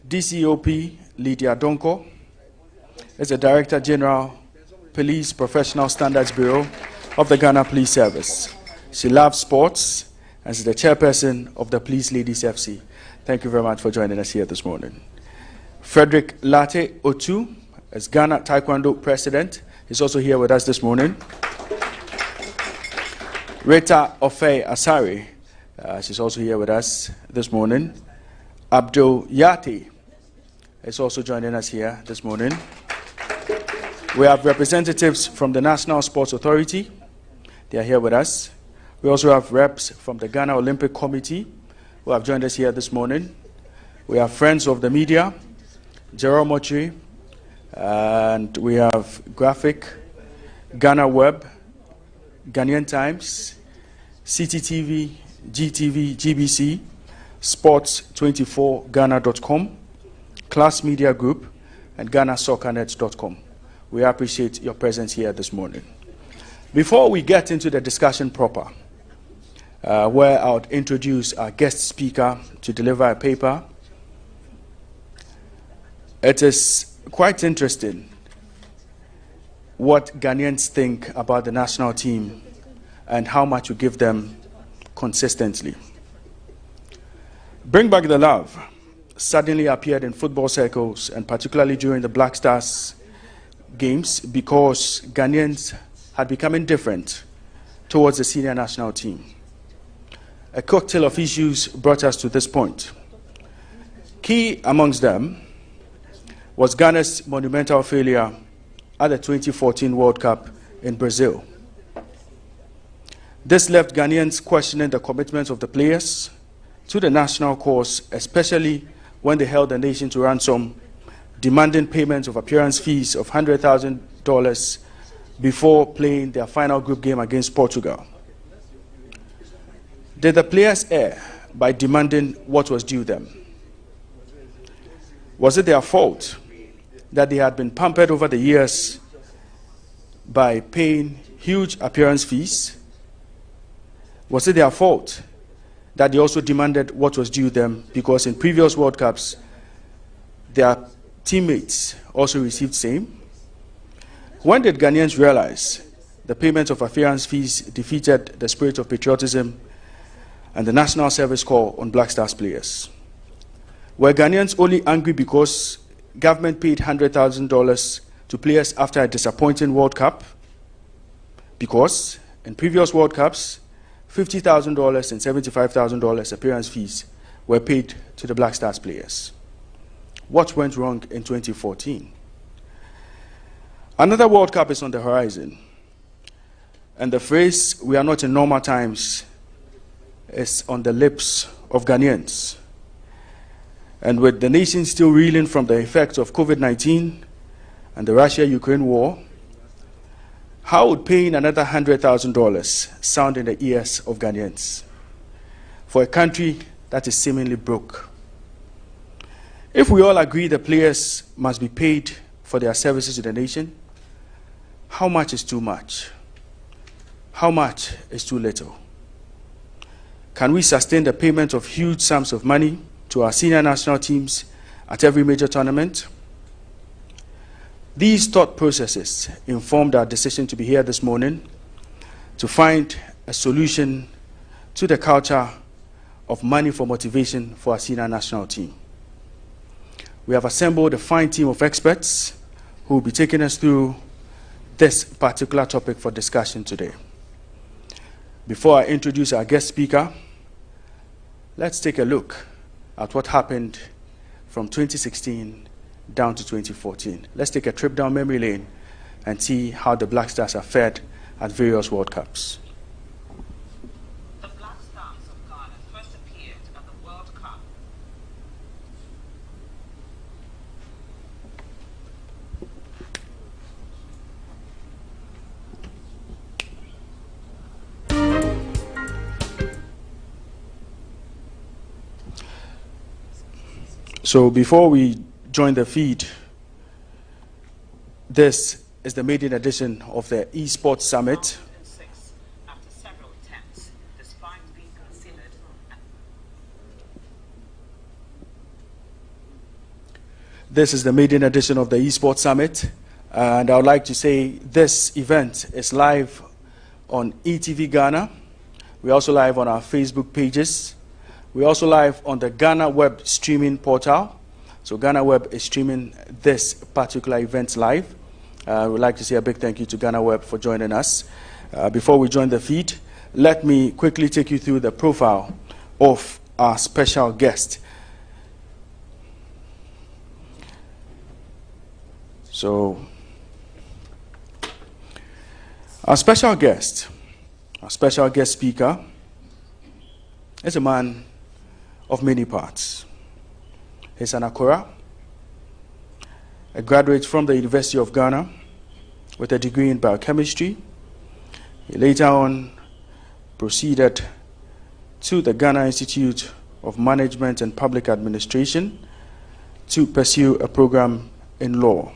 S: DCOP Lydia Donko is the Director General, Police Professional Standards Bureau of the Ghana Police Service. She loves sports and is the chairperson of the Police Ladies FC. Thank you very much for joining us here this morning. Frederick Latte Otu is Ghana Taekwondo President. He's also here with us this morning. Rita Ofei Asari She's also here with us this morning. Abdul Yati is also joining us here this morning. We have representatives from the National Sports Authority. They are here with us. We also have reps from the Ghana Olympic Committee who have joined us here this morning. We have friends of the media, Jerome Mochi, and we have Graphic, GhanaWeb, Ghanaian Times, CTTV, GTV, GBC, Sports24Ghana.com, Class Media Group, and GhanaSoccerNet.com. We appreciate your presence here this morning. Before we get into the discussion proper, where I would introduce our guest speaker to deliver a paper, it is quite interesting what Ghanaians think about the national team and how much we give them consistently. Bring Back the Love suddenly appeared in football circles, and particularly during the Black Stars games, because Ghanaians had become indifferent towards the senior national team. A cocktail of issues brought us to this point. Key amongst them was Ghana's monumental failure at the 2014 World Cup in Brazil. This left Ghanaians questioning the commitment of the players to the national cause, especially when they held the nation to ransom, demanding payment of appearance fees of $100,000 before playing their final group game against Portugal. Did the players err by demanding what was due them? Was it their fault that they had been pampered over the years by paying huge appearance fees? Was it their fault that they also demanded what was due them because in previous World Cups, their teammates also received same? When did Ghanaians realize the payment of appearance fees defeated the spirit of patriotism and the national service call on Black Stars players? Were Ghanaians only angry because government paid $100,000 to players after a disappointing World Cup? Because in previous World Cups, $50,000 and $75,000 appearance fees were paid to the Black Stars players. What went wrong in 2014? Another World Cup is on the horizon, and the phrase, "we are not in normal times," is on the lips of Ghanaians. And with the nation still reeling from the effects of COVID-19 and the Russia-Ukraine war, how would paying another $100,000 sound in the ears of Ghanaians for a country that is seemingly broke? If we all agree the players must be paid for their services to the nation, how much is too much? How much is too little? Can we sustain the payment of huge sums of money to our senior national teams at every major tournament? These thought processes informed our decision to be here this morning to find a solution to the culture of money for motivation for our senior national team. We have assembled a fine team of experts who will be taking us through this particular topic for discussion today. Before I introduce our guest speaker, let's take a look at what happened from 2016 down to 2014. Let's take a trip down memory lane and see how the Black Stars are fared at various World Cups.
T: The Black Stars of Ghana first appeared at the World Cup.
S: So before we join the feed, this is the maiden edition of the Esports Summit.
T: After several attempts, despite being considered.
S: This is the maiden edition of the Esports Summit, and I would like to say this event is live on ETV Ghana. We're also live on our Facebook pages. We're also live on the GhanaWeb streaming portal. So GhanaWeb is streaming this particular event live. We'd like to say a big thank you to GhanaWeb for joining us. Before we join the feed, let me quickly take you through the profile of our special guest. So, our special guest speaker is a man of many parts. He's an Akora, a graduate from the University of Ghana with a degree in biochemistry. He later on proceeded to the Ghana Institute of Management and Public Administration to pursue a program in law.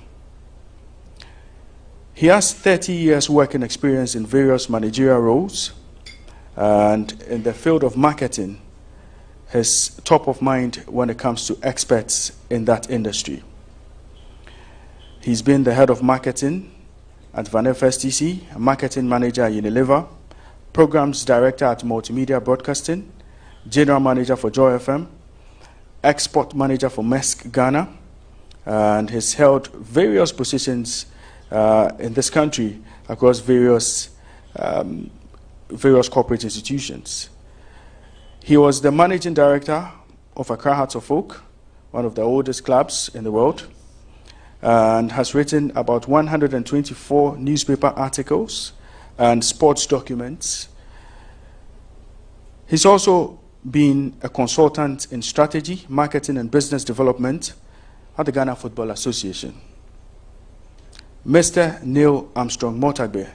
S: He has 30 years working experience in various managerial roles, and in the field of marketing, he's top of mind when it comes to experts in that industry. He's been the head of marketing at Van FSTC, a marketing manager at Unilever, programs director at Multimedia Broadcasting, general manager for Joy FM, export manager for Maersk Ghana, and has held various positions in this country across various corporate institutions. He was the managing director of Accra Hearts of Oak, one of the oldest clubs in the world, and has written about 124 newspaper articles and sports documents. He's also been a consultant in strategy, marketing, and business development at the Ghana Football Association. Mr. Neil Armstrong Motagbe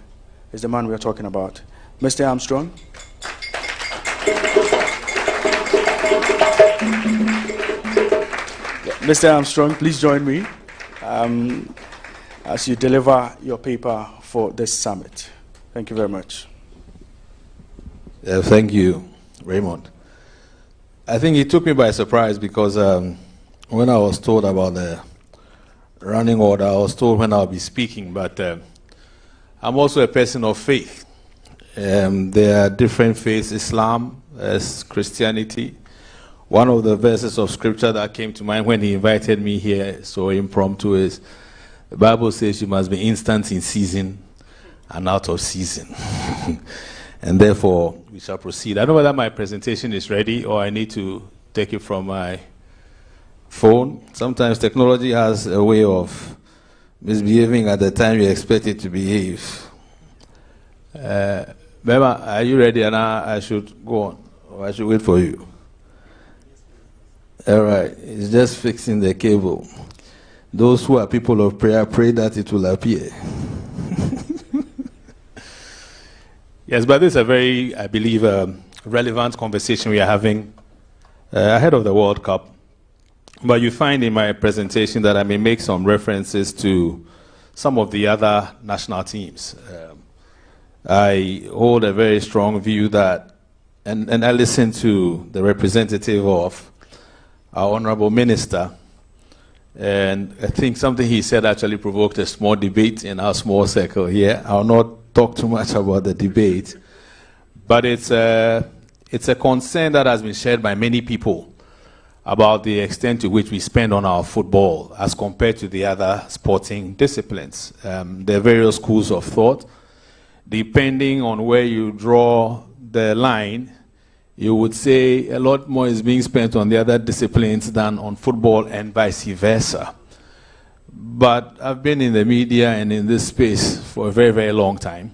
S: is the man we are talking about. Mr. Armstrong. Mr. Armstrong, please join me as you deliver your paper for this summit. Thank you very much.
B: Thank you, Raymond. I think it took me by surprise because when I was told about the running order, I was told when I'll be speaking, but I'm also a person of faith. There are different faiths, Islam, Christianity. One of the verses of scripture that came to mind when he invited me here so impromptu is, the Bible says you must be instant in season and out of season. And therefore, we shall proceed. I don't know whether my presentation is ready or I need to take it from my phone. Sometimes technology has a way of misbehaving at the time you expect it to behave. Bema, are you ready? And I should go on, or I should wait for you? All right, it's just fixing the cable. Those who are people of prayer, pray that it will appear. Yes, but this is a very, I believe, relevant conversation we are having ahead of the World Cup. But you find in my presentation that I may make some references to some of the other national teams. I hold a very strong view that, and I listened to the representative of our Honorable Minister, and I think something he said actually provoked a small debate in our small circle here. I'll not talk too much about the debate, but it's a concern that has been shared by many people about the extent to which we spend on our football as compared to the other sporting disciplines. There are various schools of thought. Depending on where you draw the line, you would say a lot more is being spent on the other disciplines than on football and vice versa. But I've been in the media and in this space for a very, very long time.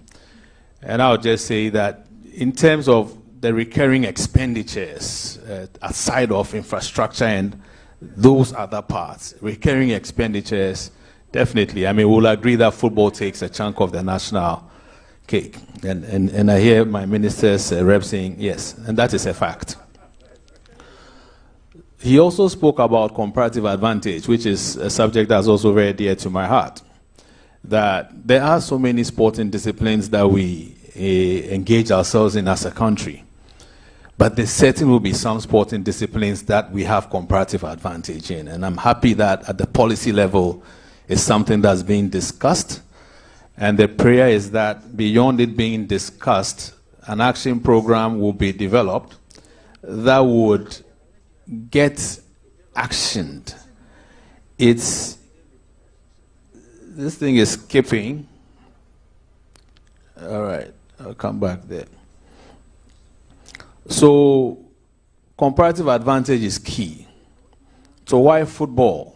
B: And I'll just say that in terms of the recurring expenditures aside of infrastructure and those other parts, recurring expenditures, definitely. I mean, we'll agree that football takes a chunk of the national cake. And I hear my minister's rep saying yes, and that is a fact. He also spoke about comparative advantage, which is a subject that's also very dear to my heart. That there are so many sporting disciplines that we engage ourselves in as a country. But there certainly will be some sporting disciplines that we have comparative advantage in. And I'm happy that at the policy level, it's something that's being discussed. And the prayer is that beyond it being discussed, an action program will be developed that would get actioned. This thing is skipping. All right, I'll come back there. So comparative advantage is key. So why football?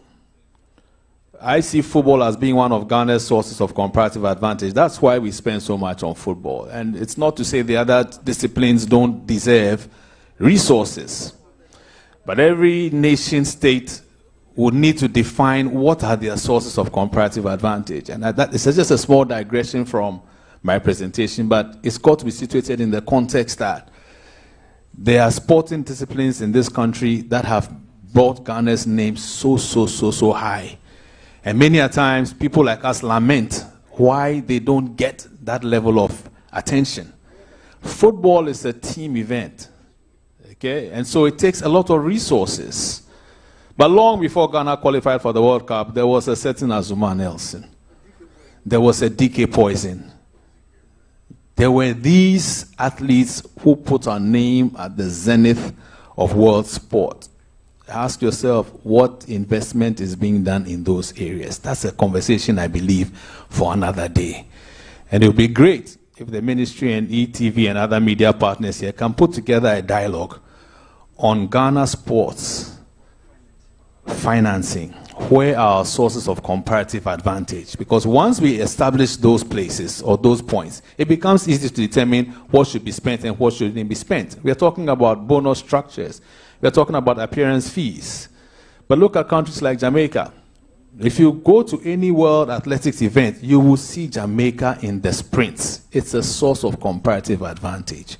B: I see football as being one of Ghana's sources of comparative advantage. That's why we spend so much on football. And it's not to say the other disciplines don't deserve resources. But every nation state would need to define what are their sources of comparative advantage. And that is just a small digression from my presentation, but it's got to be situated in the context that there are sporting disciplines in this country that have brought Ghana's name so high. And many a times, people like us lament why they don't get that level of attention. Football is a team event, okay? And so it takes a lot of resources. But long before Ghana qualified for the World Cup, there was a certain Azuma Nelson. There was a DK Poison. There were these athletes who put our name at the zenith of world sport. Ask yourself what investment is being done in those areas. That's a conversation, I believe, for another day. And it would be great if the ministry and ETV and other media partners here can put together a dialogue on Ghana sports financing. Where are our sources of comparative advantage? Because once we establish those places or those points, it becomes easy to determine what should be spent and what shouldn't be spent. We are talking about bonus structures. We are talking about appearance fees. But look at countries like Jamaica. If you go to any World Athletics event, you will see Jamaica in the sprints. It's a source of comparative advantage.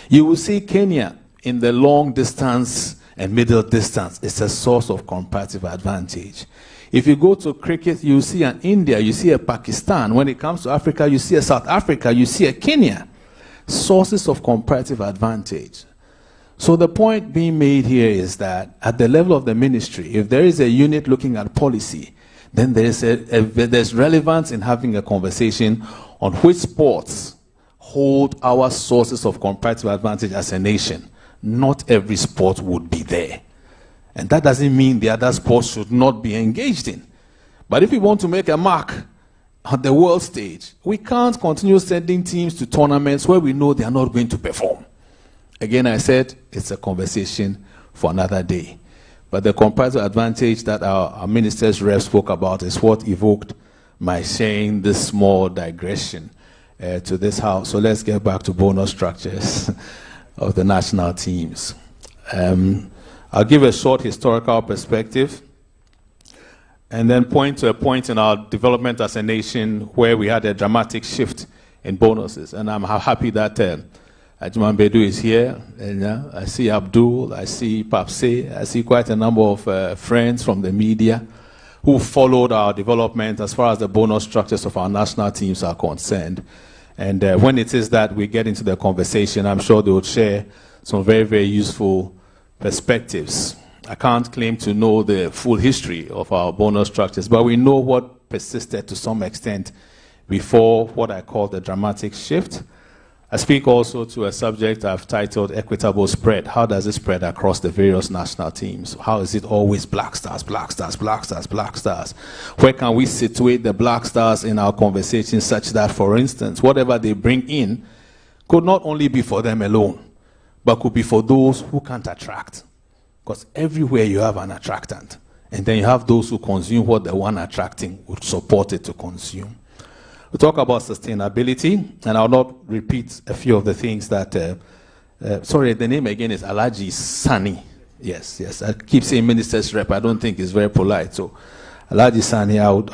B: You will see Kenya in the long distance and middle distance. It's a source of comparative advantage. If you go to cricket, you see an India, you see a Pakistan. When it comes to Africa, you see a South Africa, you see a Kenya. Sources of comparative advantage. So the point being made here is that at the level of the ministry, if there is a unit looking at policy, then there's relevance in having a conversation on which sports hold our sources of comparative advantage as a nation. Not every sport would be there. And that doesn't mean the other sports should not be engaged in. But if we want to make a mark on the world stage, we can't continue sending teams to tournaments where we know they are not going to perform. Again, I said it's a conversation for another day. But the comparative advantage that our minister's rep spoke about is what evoked my sharing this small digression to this house. So let's get back to bonus structures of the national teams. I'll give a short historical perspective and then point to a point in our development as a nation where we had a dramatic shift in bonuses. And I'm happy that Ajman Bedu is here. And, I see Abdul, I see Papse, I see quite a number of friends from the media who followed our development as far as the bonus structures of our national teams are concerned. And when it is that we get into the conversation, I'm sure they would share some very, very useful perspectives. I can't claim to know the full history of our bonus structures, but we know what persisted to some extent before what I call the dramatic shift. I speak also to a subject I've titled Equitable Spread. How does it spread across the various national teams? How is it always Black Stars, Black Stars, Black Stars, Black Stars? Where can we situate the Black Stars in our conversation such that, for instance, whatever they bring in could not only be for them alone, but could be for those who can't attract? Because everywhere you have an attractant, and then you have those who consume what the one attracting would support it to consume. We talk about sustainability, and I'll not repeat a few of the things that, sorry, the name again is Alhaji Sani. Yes, I keep saying minister's rep. I don't think it's very polite. So, Alhaji Sani, I would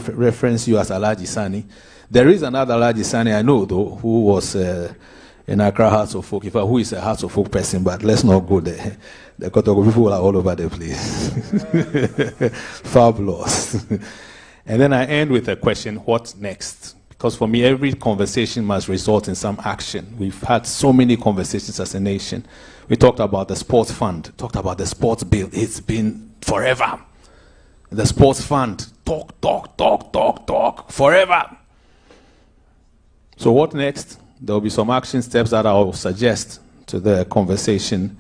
B: reference you as Alhaji Sani. There is another Alhaji Sani I know, though, who was in Accra Hearts of Folk, who is a Hearts of Folk person, but let's not go there. The Kotogo people are all over the place. Fabulous. And then I end with a question, what next? Because for me, every conversation must result in some action. We've had so many conversations as a nation. We talked about the sports fund, talked about the sports bill. It's been forever. The sports fund, talk, forever. So what next? There will be some action steps that I will suggest to the conversation,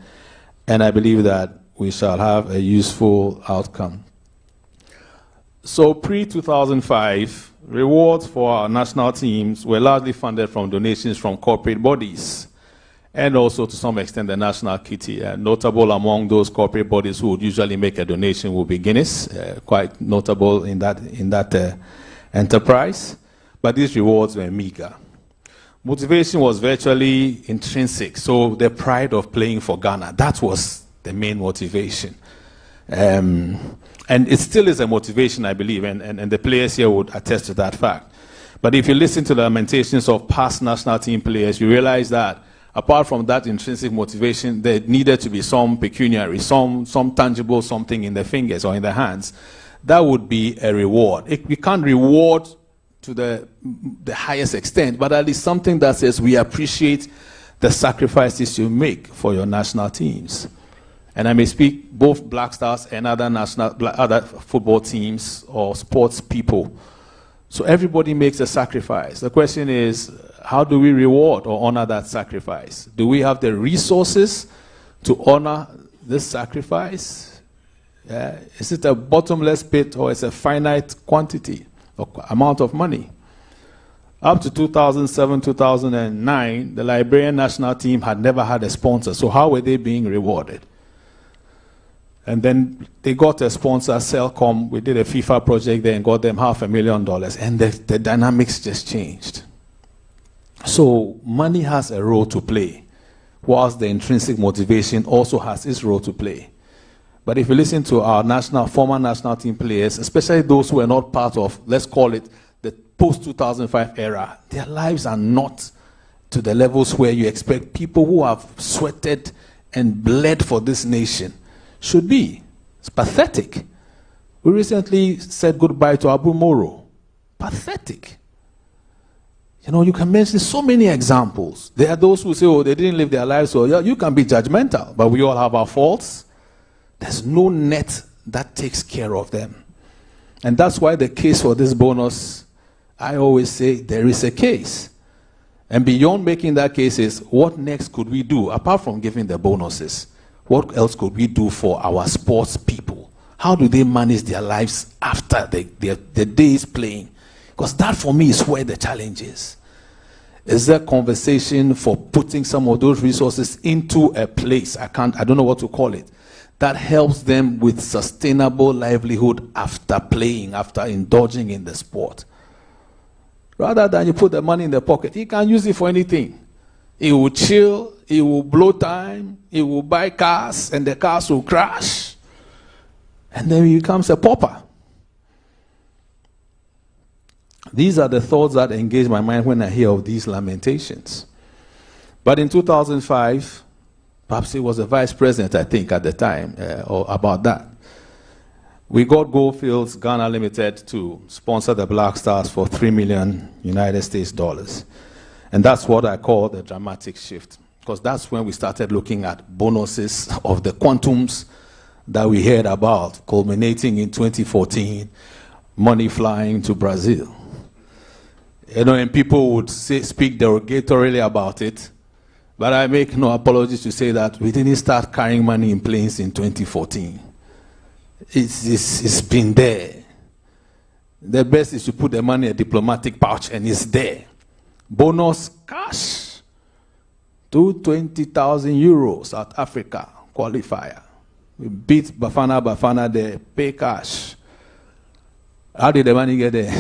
B: and I believe that we shall have a useful outcome. So pre-2005, rewards for our national teams were largely funded from donations from corporate bodies. and also to some extent the national kitty. Notable among those corporate bodies who would usually make a donation will be Guinness, quite notable in that enterprise. But these rewards were meager. Motivation was virtually intrinsic, so the pride of playing for Ghana, that was the main motivation. And it still is a motivation, I believe, and the players here would attest to that fact. But if you listen to the lamentations of past national team players, you realize that apart from that intrinsic motivation, there needed to be some pecuniary, some tangible something in the fingers or in the hands. That would be a reward. We can't reward to the highest extent, but at least something that says we appreciate the sacrifices you make for your national teams. And I may speak both Black Stars and other football teams or sports people. So everybody makes a sacrifice. The question is, how do we reward or honor that sacrifice? Do we have the resources to honor this sacrifice? Is it a bottomless pit or is it a finite quantity or amount of money? Up to 2007, 2009, the Liberian national team had never had a sponsor. So how were they being rewarded? And then they got a sponsor, Celcom. We did a FIFA project there and got them $500,000. And the dynamics just changed. So money has a role to play, whilst the intrinsic motivation also has its role to play. But if you listen to our former national team players, especially those who are not part of, let's call it, the post-2005 era, their lives are not to the levels where you expect people who have sweated and bled for this nation should be. It's pathetic. We recently said goodbye to Abu Moro. Pathetic. You know, you can mention so many examples. There are those who say, oh, they didn't live their lives, so yeah, you can be judgmental, but we all have our faults. There's no net that takes care of them. And that's why the case for this bonus, I always say there is a case. And beyond making that case is, what next could we do, apart from giving the bonuses? What else could we do for our sports people? How do they manage their lives after the days playing? Because that for me is where the challenge is. Is there conversation for putting some of those resources into a place, I don't know what to call it, that helps them with sustainable livelihood after playing, after indulging in the sport? Rather than you put the money in the pocket, he can't use it for anything. He will chill, he will blow time, he will buy cars, and the cars will crash. And then he becomes a pauper. These are the thoughts that engage my mind when I hear of these lamentations. But in 2005, perhaps he was the vice president, I think, at the time, or about that, we got Goldfields Ghana Limited to sponsor the Black Stars for $3 million United States dollars. And that's what I call the dramatic shift, because that's when we started looking at bonuses of the quantums that we heard about, culminating in 2014, money flying to Brazil. You know, and people would speak derogatorily about it, but I make no apologies to say that we didn't start carrying money in planes in 2014. It's been there. The best is to put the money in a diplomatic pouch and it's there. Bonus cash, 220,000 euros, South Africa qualifier. We beat Bafana there, pay cash. How did the money get there?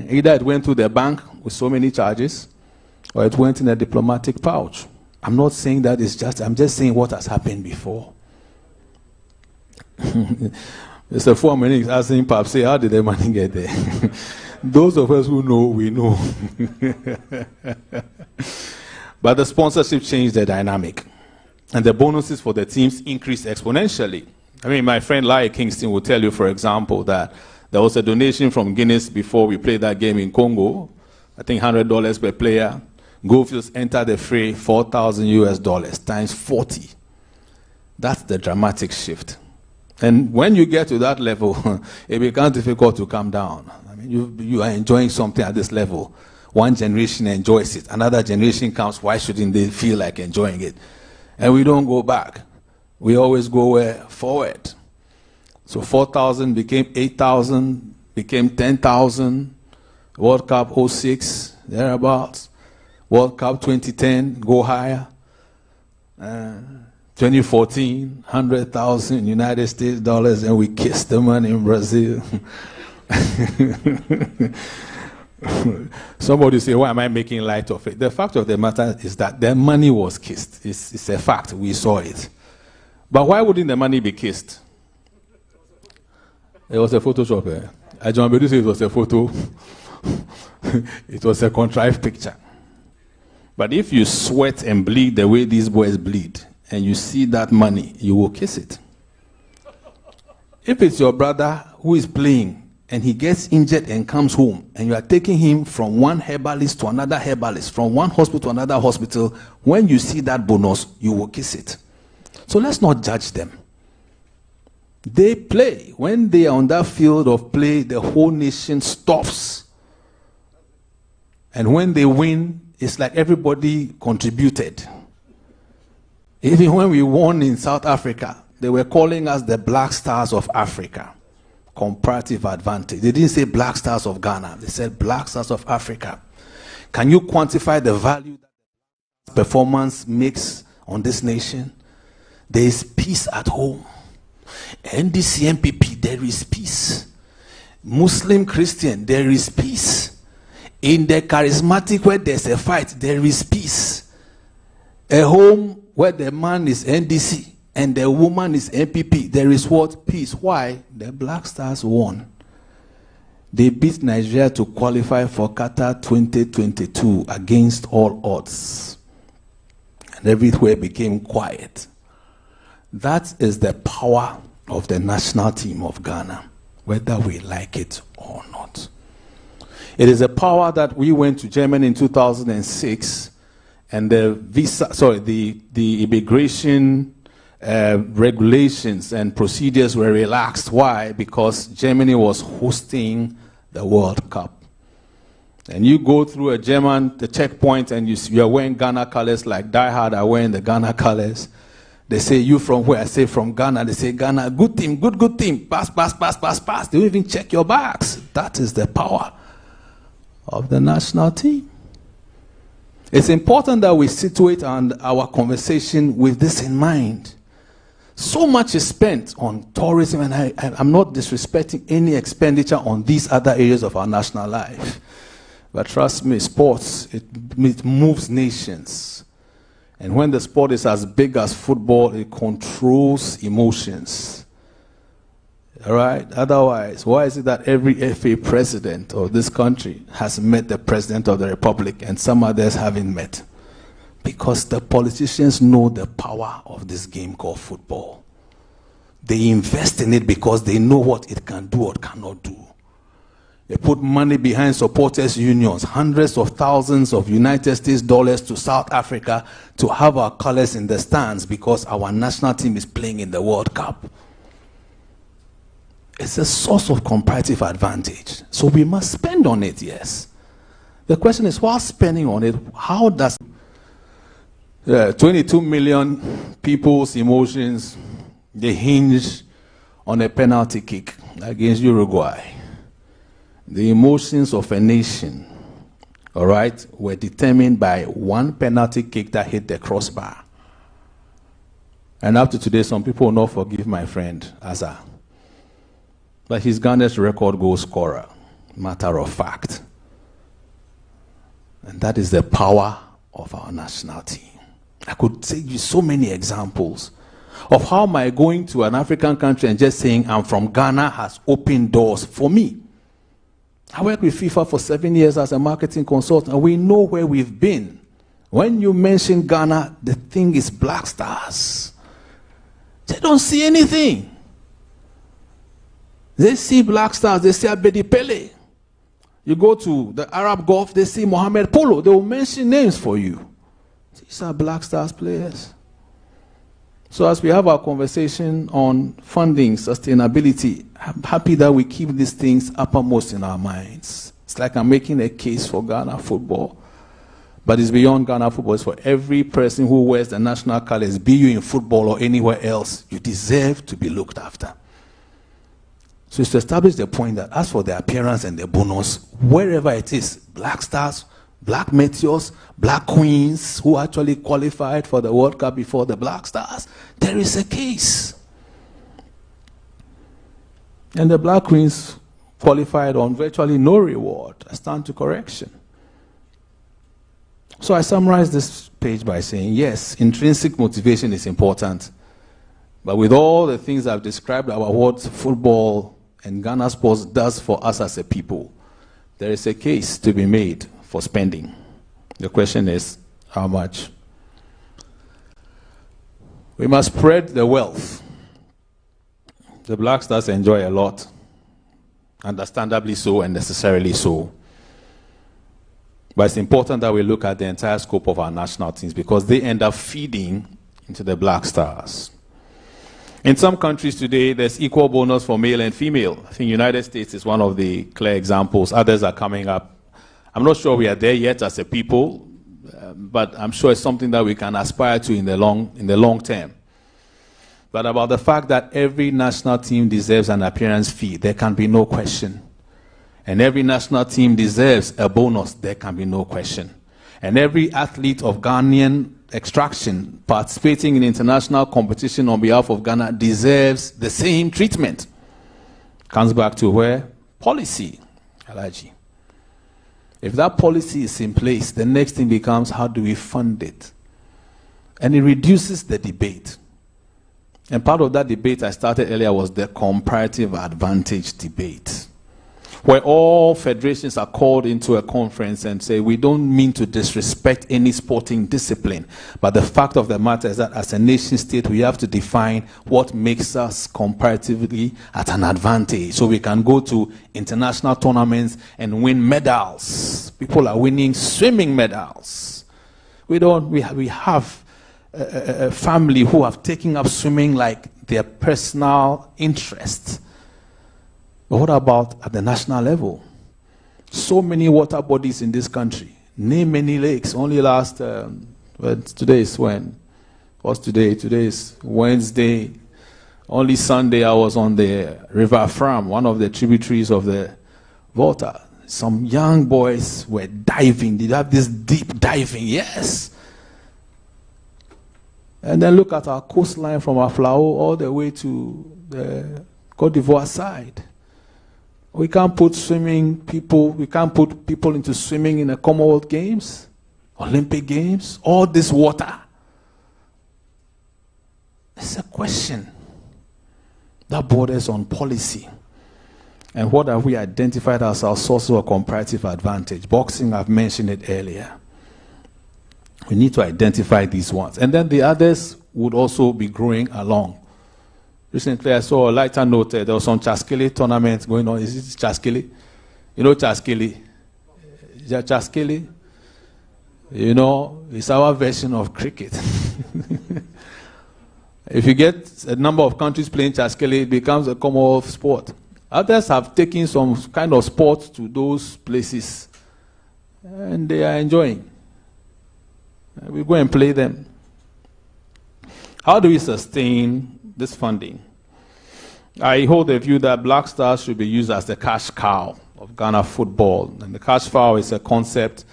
B: Either it went to the bank with so many charges, or it went in a diplomatic pouch. I'm not saying that I'm just saying what has happened before. Mr. 4 minutes asking Pap, say, how did the money get there? Those of us who know, we know. But the sponsorship changed the dynamic. And the bonuses for the teams increased exponentially. I mean, my friend Larry Kingston will tell you, for example, that there was a donation from Guinness before we played that game in Congo. I think $100 per player. Goldfields entered the fray, $4,000 times 40. That's the dramatic shift. And when you get to that level, it becomes difficult to come down. I mean, you are enjoying something at this level. One generation enjoys it. Another generation comes, why shouldn't they feel like enjoying it? And we don't go back. We always go forward. So 4,000 became 8,000, became 10,000. World Cup 06, thereabouts. World Cup 2010, go higher. 2014, 100,000 United States dollars, and we kissed the man in Brazil. Somebody say, why am I making light of it? The fact of the matter is that the money was kissed. It's a fact. We saw it. But why wouldn't the money be kissed? It was a Photoshop. I don't believe it was a photo. It was a contrived picture. But if you sweat and bleed the way these boys bleed, and you see that money, you will kiss it. If it's your brother who is playing, and he gets injured and comes home, and you are taking him from one herbalist to another herbalist, from one hospital to another hospital, when you see that bonus, you will kiss it. So let's not judge them. They play. When they are on that field of play, the whole nation stops. And when they win, it's like everybody contributed. Even when we won in South Africa, they were calling us the Black Stars of Africa. Comparative advantage. They didn't say Black Stars of Ghana. They said Black Stars of Africa. Can you quantify the value that performance makes on this nation? There is peace at home. NDC, MPP, there is peace. Muslim, Christian, there is peace. In the charismatic where there's a fight, there is peace. A home where the man is NDC and the woman is MPP, there is what? Peace. Why? The Black Stars won. They beat Nigeria to qualify for Qatar 2022 against all odds. And everywhere became quiet. That is the power of the national team of Ghana, whether we like it or not. It is a power that we went to Germany in 2006, and the immigration regulations and procedures were relaxed. Why? Because Germany was hosting the World Cup. And you go through the checkpoint, and you are wearing Ghana colors, like Die Hard are wearing the Ghana colors. They say, you from where? I say, from Ghana. They say, Ghana, good team, good team. Pass. They don't even check your bags. That is the power of the national team. It's important that we situate our conversation with this in mind. So much is spent on tourism, and I'm not disrespecting any expenditure on these other areas of our national life. But trust me, sports, it moves nations. And when the sport is as big as football, it controls emotions. All right? Otherwise, why is it that every FA president of this country has met the president of the republic and some others haven't met? Because the politicians know the power of this game called football. They invest in it because they know what it can do or cannot do. They put money behind supporters unions, hundreds of thousands of United States dollars to South Africa to have our colors in the stands because our national team is playing in the World Cup. It's a source of comparative advantage. So we must spend on it, yes. The question is, while spending on it, how does 22 million people's emotions, they hinge on a penalty kick against Uruguay? The emotions of a nation, all right, were determined by one penalty kick that hit the crossbar. And up to today, some people will not forgive my friend Azar. But he's Ghana's record goal scorer, matter of fact. And that is the power of our national team. I could take you so many examples of how my going to an African country and just saying I'm from Ghana has opened doors for me. I worked with FIFA for 7 years as a marketing consultant, and we know where we've been. When you mention Ghana, the thing is Black Stars. They don't see anything. They see Black Stars, they see Abedi Pele. You go to the Arab Gulf, they see Mohamed Polo. They will mention names for you. These are Black Stars players. So as we have our conversation on funding, sustainability, I'm happy that we keep these things uppermost in our minds. It's like I'm making a case for Ghana football. But it's beyond Ghana football. It's for every person who wears the national colors, be you in football or anywhere else, you deserve to be looked after. So it's to establish the point that as for the appearance and the bonus, wherever it is, Black Stars, black meteors, black queens who actually qualified for the World Cup before the Black Stars. There is a case. And the black queens qualified on virtually no reward. I stand to correction. So I summarize this page by saying, yes, intrinsic motivation is important. But with all the things I've described about what football and Ghana sports does for us as a people, there is a case to be made for spending. The question is, how much? We must spread the wealth. The Black Stars enjoy a lot, understandably so and necessarily so. But it's important that we look at the entire scope of our national teams because they end up feeding into the Black Stars. In some countries today, there's equal bonus for male and female. I think United States is one of the clear examples. Others are coming up. I'm not sure we are there yet as a people, but I'm sure it's something that we can aspire to in the long term. But about the fact that every national team deserves an appearance fee, there can be no question. And every national team deserves a bonus, there can be no question. And every athlete of Ghanaian extraction participating in international competition on behalf of Ghana deserves the same treatment. Comes back to where? Policy, Alaji. If that policy is in place, the next thing becomes how do we fund it? And it reduces the debate. And part of that debate I started earlier was the comparative advantage debate, where all federations are called into a conference and say, we don't mean to disrespect any sporting discipline, but the fact of the matter is that as a nation state, we have to define what makes us comparatively at an advantage. So we can go to international tournaments and win medals. People are winning swimming medals. We have a family who have taken up swimming like their personal interest. But what about at the national level? So many water bodies in this country. Name many lakes. Only last, today is when? What's today? Today is Wednesday. Only Sunday I was on the River Fram, one of the tributaries of the Volta. Some young boys were diving. Did have this deep diving? Yes. And then look at our coastline from Aflao all the way to the Côte d'Ivoire side. We can't put people into swimming in the Commonwealth Games, Olympic Games, all this water. It's a question that borders on policy. And what have we identified as our sources of comparative advantage? Boxing, I've mentioned it earlier. We need to identify these ones. And then the others would also be growing along. Recently, I saw a lighter note. There was some Chaskili tournament going on. Is it Chaskili? You know Chaskili? Is that Chaskili? You know, it's our version of cricket. If you get a number of countries playing Chaskili, it becomes a Commonwealth sport. Others have taken some kind of sport to those places, and they are enjoying. We go and play them. How do we sustain this funding? I hold the view that Black Stars should be used as the cash cow of Ghana football. And the cash cow is a concept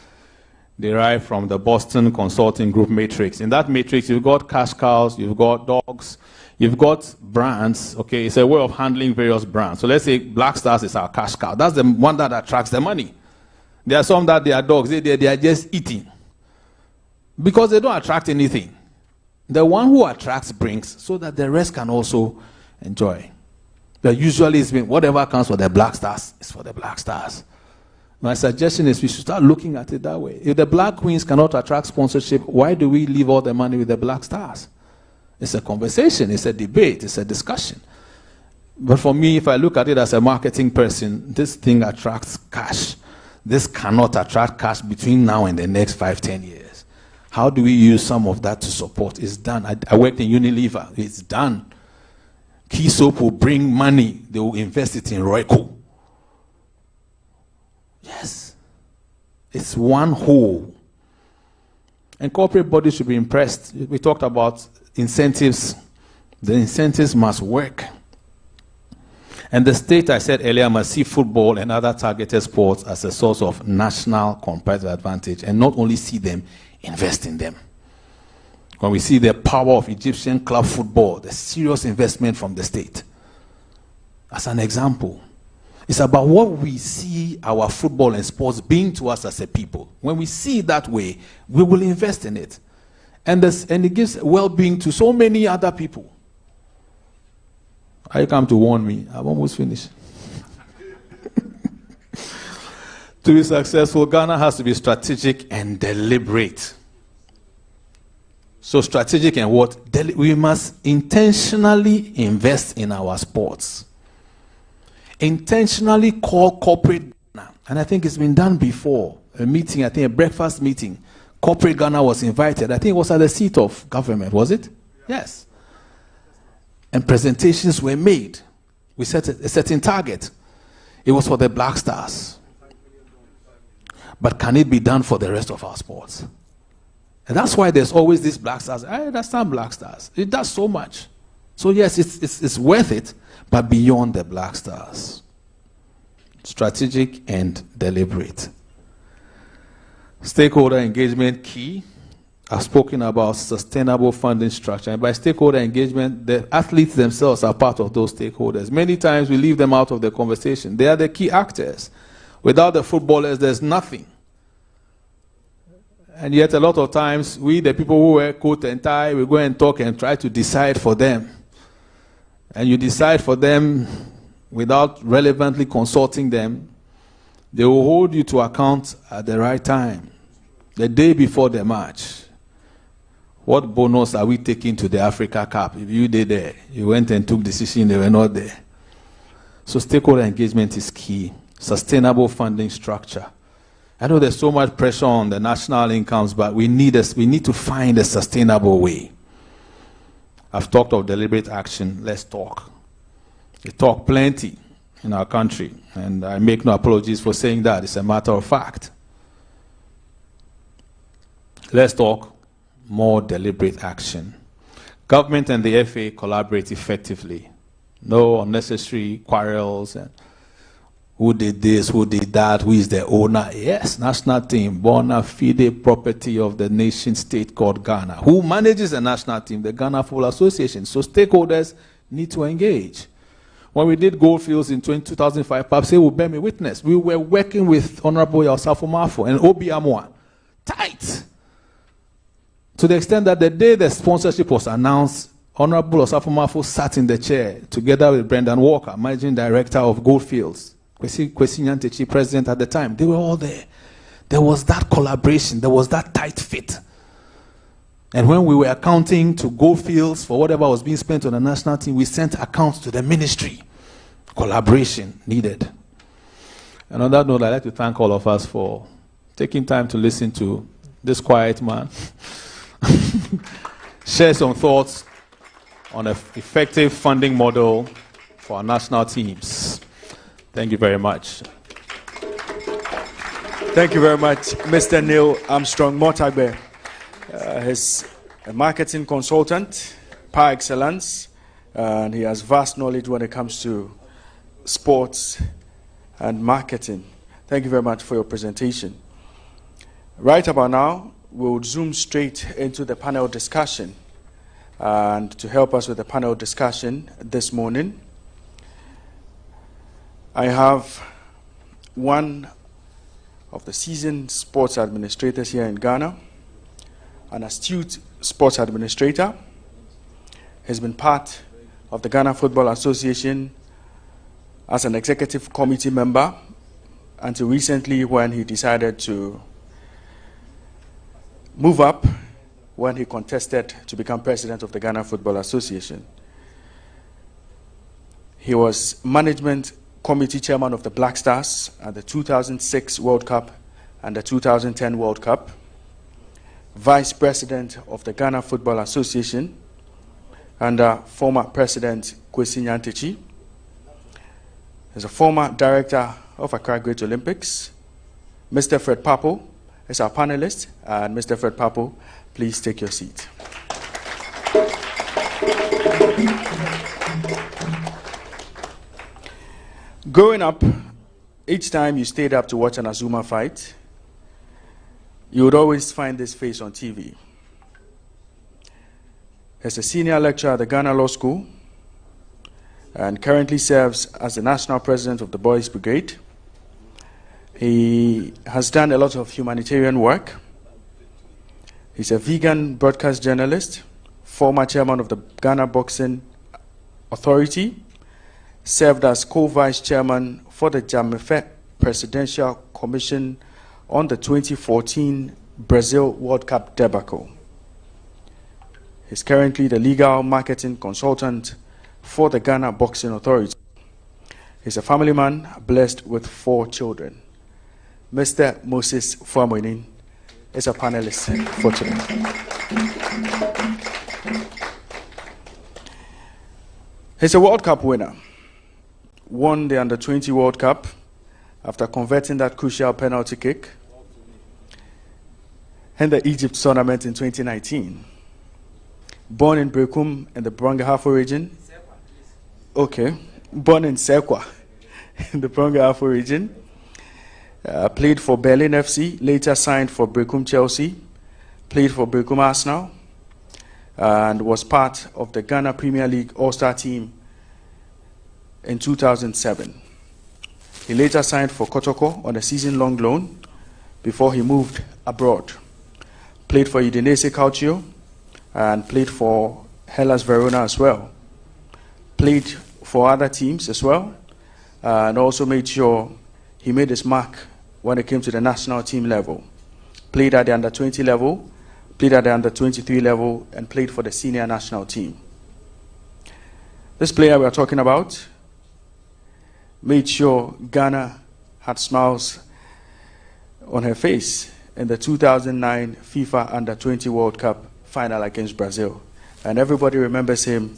B: derived from the Boston Consulting Group matrix. In that matrix, you've got cash cows, you've got dogs, you've got brands. Okay, it's a way of handling various brands. So let's say Black Stars is our cash cow. That's the one that attracts the money. There are some that they are dogs. They are just eating. Because they don't attract anything. The one who attracts brings so that the rest can also enjoy. But usually it's been whatever comes for the Black Stars is for the Black Stars. My suggestion is we should start looking at it that way. If the Black Queens cannot attract sponsorship, why do we leave all the money with the Black Stars? It's a conversation, it's a debate, it's a discussion. But for me, if I look at it as a marketing person, this thing attracts cash. This cannot attract cash between now and the next 5-10 years. How do we use some of that to support? It's done. I worked in Unilever. It's done. Key Soap will bring money. They will invest it in Royco. Yes. It's one whole. And corporate bodies should be impressed. We talked about incentives. The incentives must work. And the state, I said earlier, must see football and other targeted sports as a source of national competitive advantage, and not only see them, invest in them. When we see the power of Egyptian club football, the serious investment from the state. As an example, it's about what we see our football and sports being to us as a people. When we see it that way, we will invest in it. And it gives well-being to so many other people. I come to warn me. I've almost finished. To be successful, Ghana has to be strategic and deliberate. So strategic and what? We must intentionally invest in our sports. Intentionally call corporate Ghana. And I think it's been done before. A meeting, I think a breakfast meeting. Corporate Ghana was invited. I think it was at the seat of government, was it? Yes. And presentations were made. We set a certain target. It was for the Black Stars. But can it be done for the rest of our sports? And that's why there's always this Black Stars. I understand Black Stars. It does so much. So yes, it's worth it, but beyond the Black Stars. Strategic and deliberate. Stakeholder engagement key. I've spoken about sustainable funding structure. And by stakeholder engagement, the athletes themselves are part of those stakeholders. Many times we leave them out of the conversation. They are the key actors. Without the footballers, there's nothing. And yet a lot of times, we, the people who wear coat and tie, we go and talk and try to decide for them. And you decide for them without relevantly consulting them. They will hold you to account at the right time, the day before the match. What bonus are we taking to the Africa Cup? If you did there, you went and took decision, they were not there. So stakeholder engagement is key. Sustainable funding structure. I know there's so much pressure on the national incomes, but we need to find a sustainable way. I've talked of deliberate action. Let's talk. We talk plenty in our country, and I make no apologies for saying that. It's a matter of fact. Let's talk more deliberate action. Government and the FA collaborate effectively. No unnecessary quarrels and who did this, who did that, who is the owner. Yes, national team, bona fide property of the nation state called Ghana. Who manages the national team? The Ghana Football Association. So stakeholders need to engage. When we did Goldfields in 2005, Papse will bear me witness. We were working with Honorable Yosafo Mafo and Obi Amwa. Tight. To the extent that the day the sponsorship was announced, Honorable Yosafo Mafo sat in the chair together with Brendan Walker, managing director of Goldfields. Kwesi Nyantechi, president at the time. They were all there. There was that collaboration. There was that tight fit. And when we were accounting to Goldfields for whatever was being spent on the national team, we sent accounts to the ministry. Collaboration needed. And on that note, I'd like to thank all of us for taking time to listen to this quiet man. Share some thoughts on an effective funding model for our national teams. Thank you very much.
S: Thank you very much, Mr. Neil Armstrong Motagbe. He's a marketing consultant par excellence, and he has vast knowledge when it comes to sports and marketing. Thank you very much for your presentation. Right about now, we'll zoom straight into the panel discussion. And to help us with the panel discussion this morning, I have one of the seasoned sports administrators here in Ghana, an astute sports administrator. He's been part of the Ghana Football Association as an executive committee member until recently, when he decided to move up when he contested to become president of the Ghana Football Association. He was management committee chairman of the Black Stars at the 2006 World Cup and the 2010 World Cup, vice president of the Ghana Football Association under former president Kwesi Nyantechi. He's a former director of Accra Great Olympics. Mr. Fred Papo is our panelist, and Mr. Fred Papo, please take your seat. Growing up, each time you stayed up to watch an Azuma fight, you would always find this face on TV. He's a senior lecturer at the Ghana Law School and currently serves as the national president of the Boys Brigade. He has done a lot of humanitarian work. He's a vegan broadcast journalist, former chairman of the Ghana Boxing Authority, served as co-vice chairman for the Jamefe Presidential Commission on the 2014 Brazil World Cup debacle. He's currently the legal marketing consultant for the Ghana Boxing Authority. He's a family man blessed with 4 children. Mr. Moses Fuamoinin is a panelist for today. He's a World Cup winner. Won the Under-20 World Cup after converting that crucial penalty kick in the Egypt tournament in 2019. Born in Brekum in the Brongahafo region. Okay. Born in Sekwa in the Brongahafo region. Played for Berlin FC, later signed for Brekum Chelsea, played for Brekum Arsenal, and was part of the Ghana Premier League All-Star team in 2007. He later signed for Kotoko on a season-long loan before he moved abroad. Played for Udinese Calcio and played for Hellas Verona as well. Played for other teams as well, and also made sure he made his mark when it came to the national team level. Played at the under-20 level, played at the under-23 level, and played for the senior national team. This player we are talking about made sure Ghana had smiles on her face in the 2009 FIFA Under-20 World Cup final against Brazil. And everybody remembers him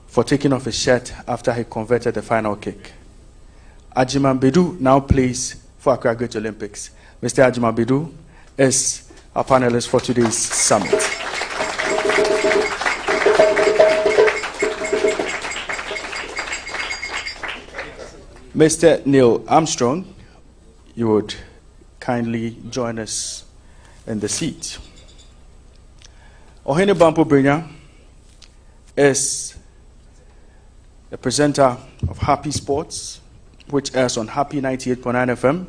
S: for taking off his shirt after he converted the final kick. Ajiman Bedu now plays for Accra Great Olympics. Mr. Ajiman Bedu is our panelist for today's summit. Mr. Neil Armstrong, you would kindly join us in the seat. Ohene Bampo Brenya is the presenter of Happy Sports, which airs on Happy 98.9 FM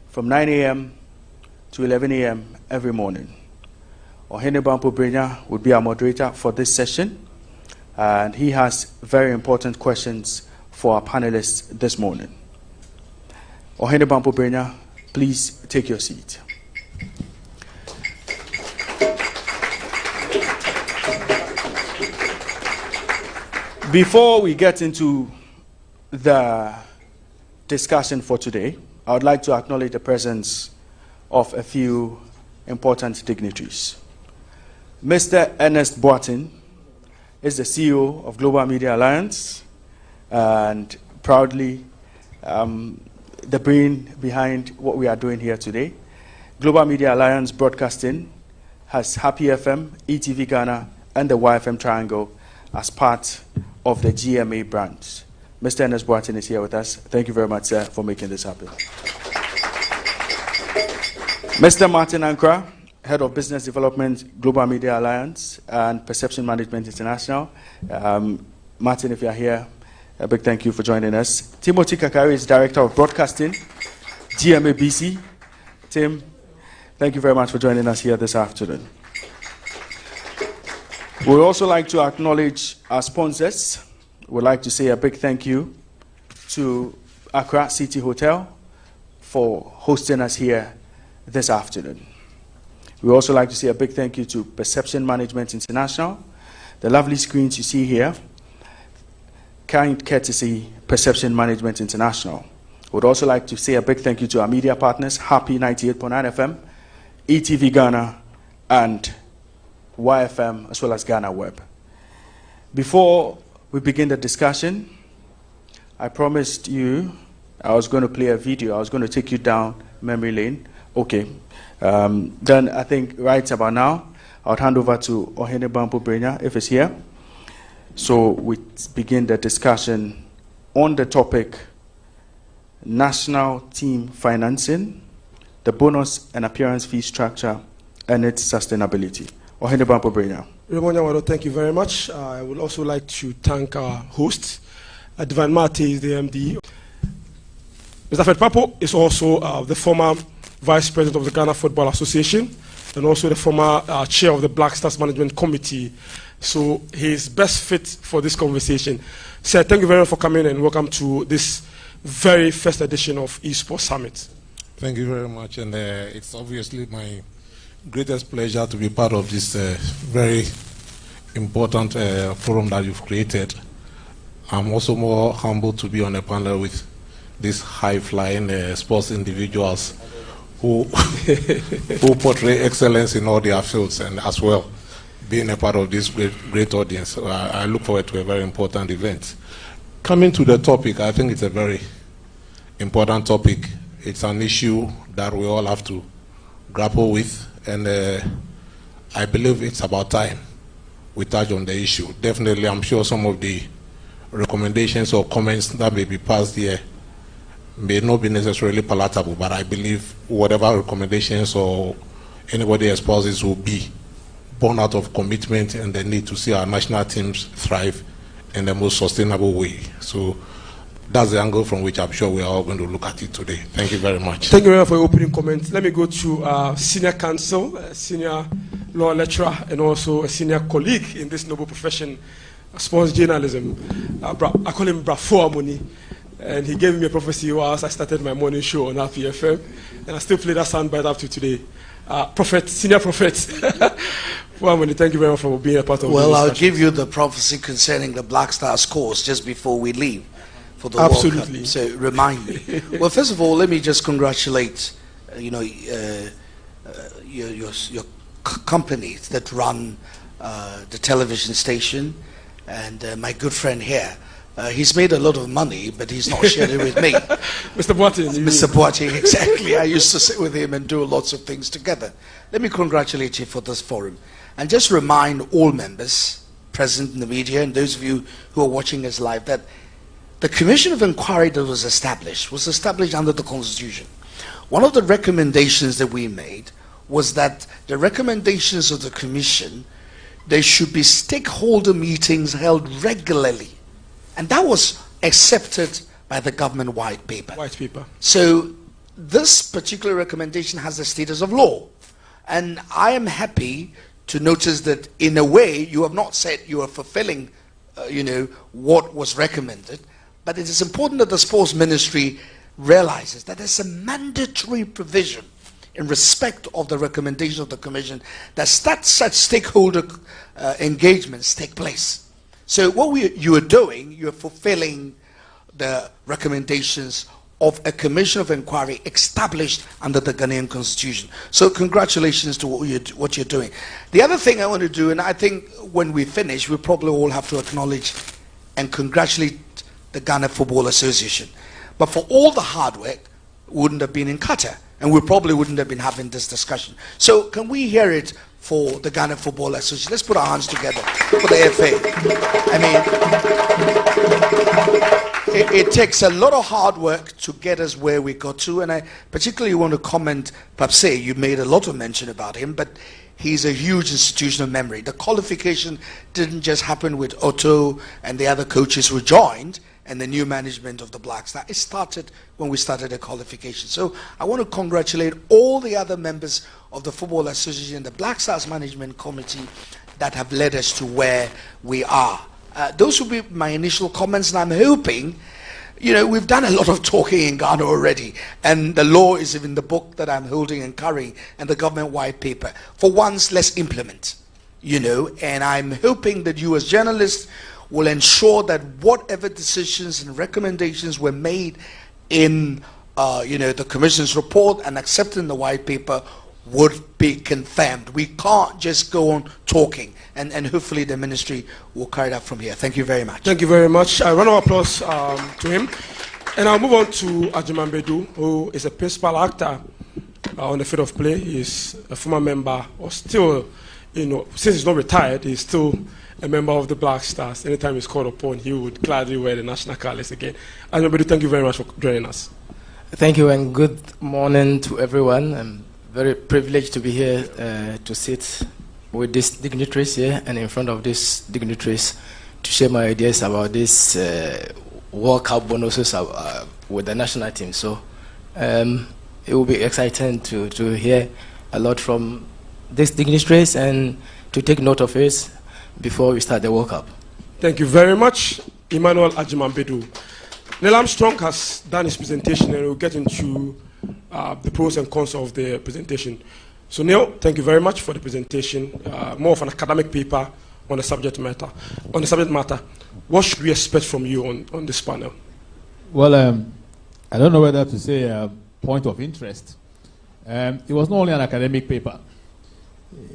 S: from 9 a.m. to 11 a.m. every morning. Ohene Bampo Brenya would be our moderator for this session, and he has very important questions for our panelists this morning. Ohene Bampo Brenya, please take your seat. Before we get into the discussion for today, I would like to acknowledge the presence of a few important dignitaries. Mr. Ernest Boateng is the CEO of Global Media Alliance and proudly the brain behind what we are doing here today. Global Media Alliance Broadcasting has Happy FM, ETV Ghana, and the YFM Triangle as part of the GMA brand. Mr. Ernest Boateng is here with us. Thank you very much, sir, for making this happen. Mr. Martin Ankra, Head of Business Development, Global Media Alliance, and Perception Management International. Martin, if you are here, a big thank you for joining us. Timothy Kakari is Director of Broadcasting, GMA BC. Tim, thank you very much for joining us here this afternoon. We would also like to acknowledge our sponsors. We'd like to say a big thank you to Accra City Hotel for hosting us here this afternoon. We would also like to say a big thank you to Perception Management International. The lovely screens you see here, kind courtesy Perception Management International. We would also like to say a big thank you to our media partners, Happy 98.9 FM, ETV Ghana, and YFM, as well as GhanaWeb. Before we begin the discussion, I promised you I was going to play a video. I was going to take you down memory lane. Okay. Then I think right about now, I'll hand over to Ohene Bampo Brenya, if it's here. So we begin the discussion on the topic national team financing, the bonus and appearance fee structure, and its sustainability.
D: Thank you very much. I would also like to thank our host, Divine Mate is the MD. Mr. Fred Papo is also the former Vice President of the Ghana Football Association and also the former Chair of the Black Stars Management Committee. So he is best fit for this conversation. Sir, thank you very much for coming and welcome to this very first edition of Esports Summit.
V: Thank you very much, and it's obviously my greatest pleasure to be part of this very important forum that you've created. I'm also more humbled to be on a panel with these high-flying sports individuals who who portray excellence in all their fields, and as well being a part of this great audience. So I look forward to a very important event. Coming to the topic, I think it's a very important topic. It's an issue that we all have to grapple with, and I believe it's about time we touch on the issue. Definitely, I'm sure some of the recommendations or comments that may be passed here may not be necessarily palatable, but I believe whatever recommendations or anybody espouses will be born out of commitment and the need to see our national teams thrive in the most sustainable way. So that's the angle from which I'm sure we are all going to look at it today. Thank you very much.
D: Thank you very much for your opening comments. Let me go to senior counsel, senior law lecturer, and also a senior colleague in this noble profession, sports journalism. I call him Brafo Amoni, and he gave me a prophecy whilst I started my morning show on RPFM, and I still play that soundbite up to today. Prophet, senior prophet. Well, thank you very much for being a part of
W: Well, I'll give you the prophecy concerning the Black Stars course just before we leave for the World Cup. So remind me. Well, first of all, let me just congratulate your companies that run the television station, and my good friend here. He's made a lot of money, but he's not shared it with me.
D: Mr. Partey.
W: Mr. Partey, exactly. I used to sit with him and do lots of things together. Let me congratulate you for this forum. And just remind all members present in the media and those of you who are watching us live that the Commission of Inquiry that was established under the Constitution. One of the recommendations that we made was that the recommendations of the Commission, there should be stakeholder meetings held regularly. And that was accepted by the government white paper. So this particular recommendation has the status of law. And I am happy to notice that in a way you have not said you are fulfilling what was recommended, but it is important that the sports ministry realizes that there's a mandatory provision in respect of the recommendation of the Commission that such stakeholder engagements take place. So what you are doing, you are fulfilling the recommendations of a Commission of Inquiry established under the Ghanaian Constitution. So congratulations to what you're doing. The other thing I want to do, and I think when we finish, we probably all have to acknowledge and congratulate the Ghana Football Association. But for all the hard work, we wouldn't have been in Qatar, and we probably wouldn't have been having this discussion. So can we hear it for the Ghana Football Association? Let's put our hands together for the FA. I mean, it takes a lot of hard work to get us where we got to, and I particularly want to comment, Papse, you made a lot of mention about him, but he's a huge institutional memory. The qualification didn't just happen with Otto and the other coaches who joined and the new management of the Black Stars. It started when we started the qualification. So I want to congratulate all the other members of the Football Association, the Black Stars Management Committee that have led us to where we are. Those will be my initial comments, and I'm hoping, we've done a lot of talking in Ghana already, and the law is in the book that I'm holding and carrying, and the government white paper. For once, let's implement, and I'm hoping that you as journalists will ensure that whatever decisions and recommendations were made in the Commission's report and accepted in the white paper would be confirmed. We can't just go on talking, and hopefully the ministry will carry that from here. Thank you very much.
D: Thank you very much. A round of applause to him. And I'll move on to Ajiman Bedu, who is a principal actor on the field of play. He's a former member, or still, since he's not retired, he's still a member of the Black Stars. Anytime he's called upon, he would gladly wear the national colours again. Ajman, thank you very much for joining us.
C: Thank you and good morning to everyone. I'm very privileged to be here to sit with these dignitaries here and in front of these dignitaries to share my ideas about this World Cup bonuses with the national team. So it will be exciting to hear a lot from these dignitaries and to take note of it before we start the World Cup.
D: Thank you very much, Emmanuel Ajimambedu. Neil Armstrong has done his presentation and we'll get into the pros and cons of the presentation. So Neil, thank you very much for the presentation, more of an academic paper on the subject matter. What should we expect from you on this panel?
B: Well, I don't know whether to say a point of interest. It was not only an academic paper.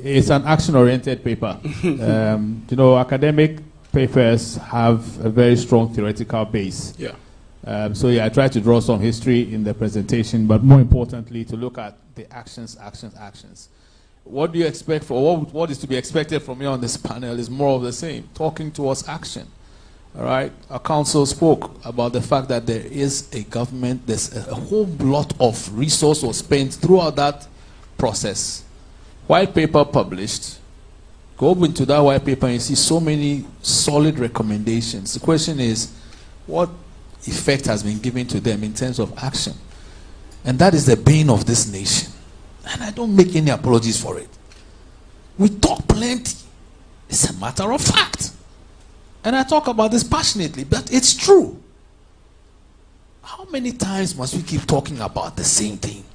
B: It's an action-oriented paper. You know, academic papers have a very strong theoretical base.
D: Yeah.
B: So yeah, I tried to draw some history in the presentation, but more importantly, to look at the actions. What do you expect for, what is to be expected from you on this panel is more of the same, talking towards action. All right, our council spoke about the fact that there is a government, there's a whole lot of resource was spent throughout that process. White paper published, go into that white paper and you see so many solid recommendations. The question is, what effect has been given to them in terms of action? And that is the bane of this nation. And I don't make any apologies for it. We talk plenty. It's a matter of fact. And I talk about this passionately, but it's true. How many times must we keep talking about the same thing?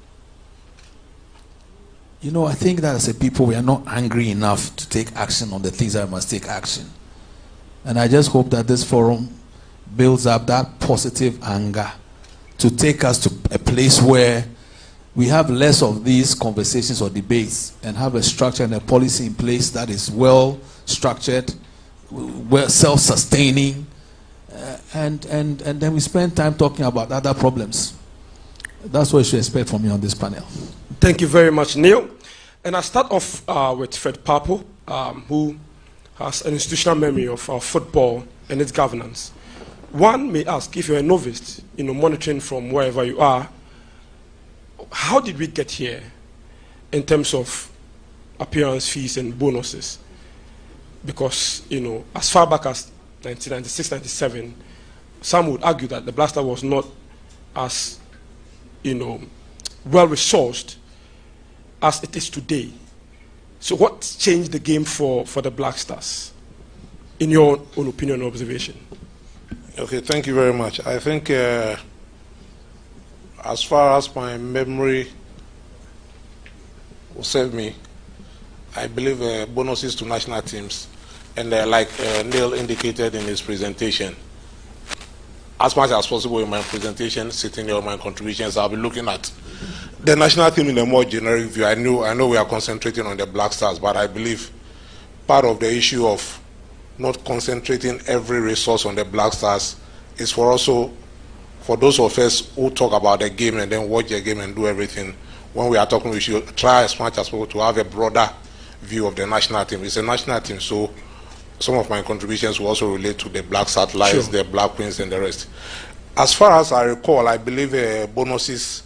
B: You know, I think that as a people, we are not angry enough to take action on the things that must take action. And I just hope that this forum builds up that positive anger to take us to a place where we have less of these conversations or debates and have a structure and a policy in place that is well structured, well self-sustaining, and then we spend time talking about other problems. That's what you should expect from me on this panel.
D: Thank you very much, Neil. And I start off with Fred Papo, who has an institutional memory of football and its governance. One may ask, if you're a novice, you know, monitoring from wherever you are, how did we get here in terms of appearance fees and bonuses? Because, you know, as far back as 1996, 97, some would argue that the Blaster was not as, you know, well-resourced as it is today. So what changed the game for the Black Stars, in your own opinion and observation?
V: Okay, thank you very much. I think as far as my memory will serve me, I believe bonuses to national teams, and like Neil indicated in his presentation, as much as possible in my presentation, sitting here on my contributions, I'll be looking at the national team in a more generic view. I know we are concentrating on the Black Stars, but I believe part of the issue of not concentrating every resource on the Black Stars is for also for those of us who talk about the game and then watch the game and do everything. When we are talking, we should try as much as possible to have a broader view of the national team. It's a national team, so some of my contributions will also relate to the Black Satellites, the Black Queens, and the rest. As far as I recall, I believe bonuses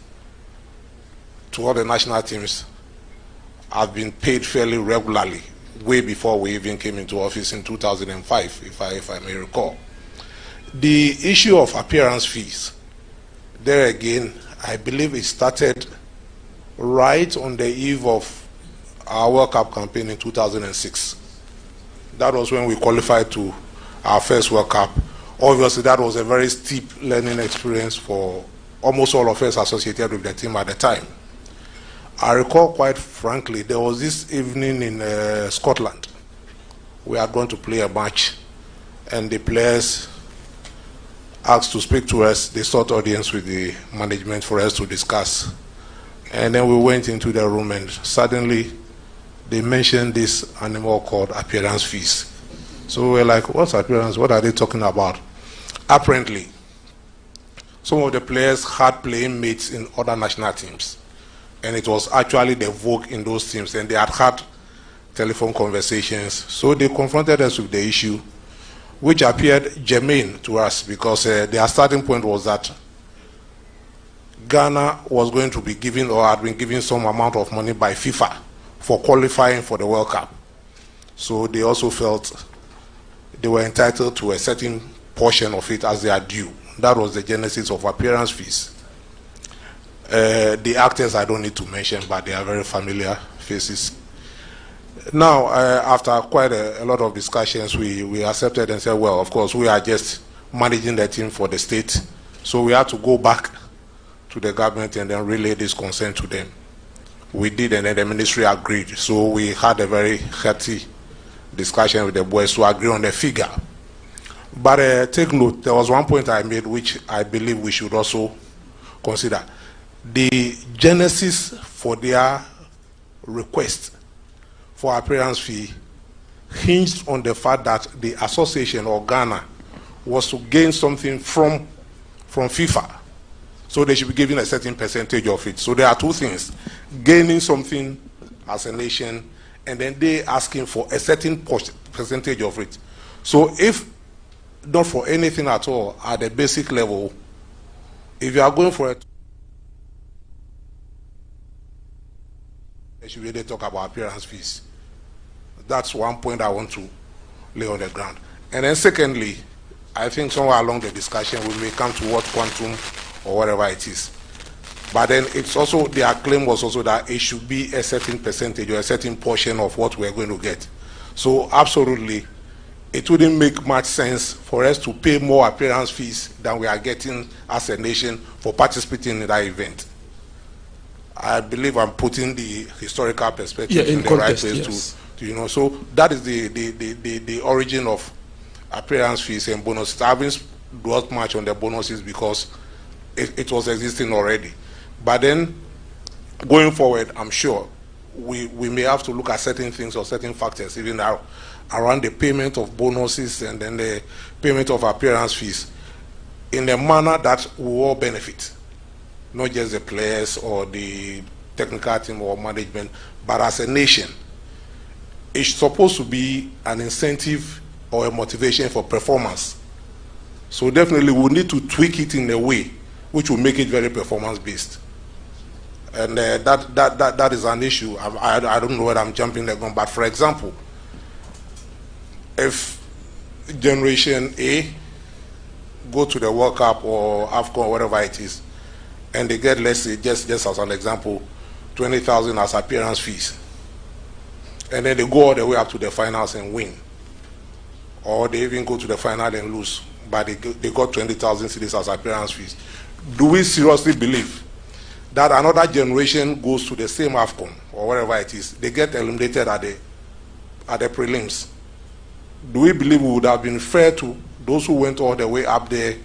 V: to all the national teams have been paid fairly regularly, way before we even came into office in 2005, if I may recall. The issue of appearance fees, there again, I believe it started right on the eve of our World Cup campaign in 2006. That was when we qualified to our first World Cup. Obviously, that was a very steep learning experience for almost all of us associated with the team at the time. I recall quite frankly, there was this evening in Scotland. We had gone to play a match, and the players asked to speak to us. They sought audience with the management for us to discuss. And then we went into the room, and suddenly they mentioned this animal called appearance fees. So we were like, what's appearance? What are they talking about? Apparently, some of the players had playing mates in other national teams. And it was actually the vogue in those teams. And they had had telephone conversations. So they confronted us with the issue, which appeared germane to us because their starting point was that Ghana was going to be given or had been given some amount of money by FIFA for qualifying for the World Cup. So they also felt they were entitled to a certain portion of it as they are due. That was the genesis of appearance fees. The actors I don't need to mention, but they are very familiar faces. Now, after quite a lot of discussions, we accepted and said, well, of course, we are just managing the team for the state. So we had to go back to the government and then relay this concern to them. We did, and then the ministry agreed. So we had a very hearty discussion with the boys to agree on the figure. But take note, there was one point I made which I believe we should also consider. The genesis for their request for appearance fee hinged on the fact that the association or Ghana was to gain something from FIFA. So they should be given a certain percentage of it. So there are two things: gaining something as a nation, and then they asking for a certain percentage of it. So if not for anything at all at the basic level, if you are going for it, they should really talk about appearance fees. That's one point I want to lay on the ground. And then secondly, I think somewhere along the discussion we may come to what quantum or whatever it is. But then it's also, their claim was also that it should be a certain percentage or a certain portion of what we're going to get. So absolutely, it wouldn't make much sense for us to pay more appearance fees than we are getting as a nation for participating in that event. I believe I'm putting the historical perspective in the context, right place, yes. to you know. So that is the origin of appearance fees and bonuses. I haven't dwelt much on the bonuses because it was existing already. But then going forward, I'm sure we may have to look at certain things or certain factors, even now, around the payment of bonuses and then the payment of appearance fees in a manner that will all benefit, not just the players or the technical team or management, but as a nation. It's supposed to be an incentive or a motivation for performance. So definitely we need to tweak it in a way which will make it very performance-based. And that is an issue. I don't know whether I'm jumping the gun, but for example, if Generation A go to the World Cup or AFCON or whatever it is, and they get, let's say, just as an example, 20,000 as appearance fees, and then they go all the way up to the finals and win, or they even go to the final and lose, but they got 20,000 cedis as appearance fees. Do we seriously believe that another generation goes to the same AFCON or whatever it is, they get eliminated at the prelims? Do we believe it would have been fair to those who went all the way up there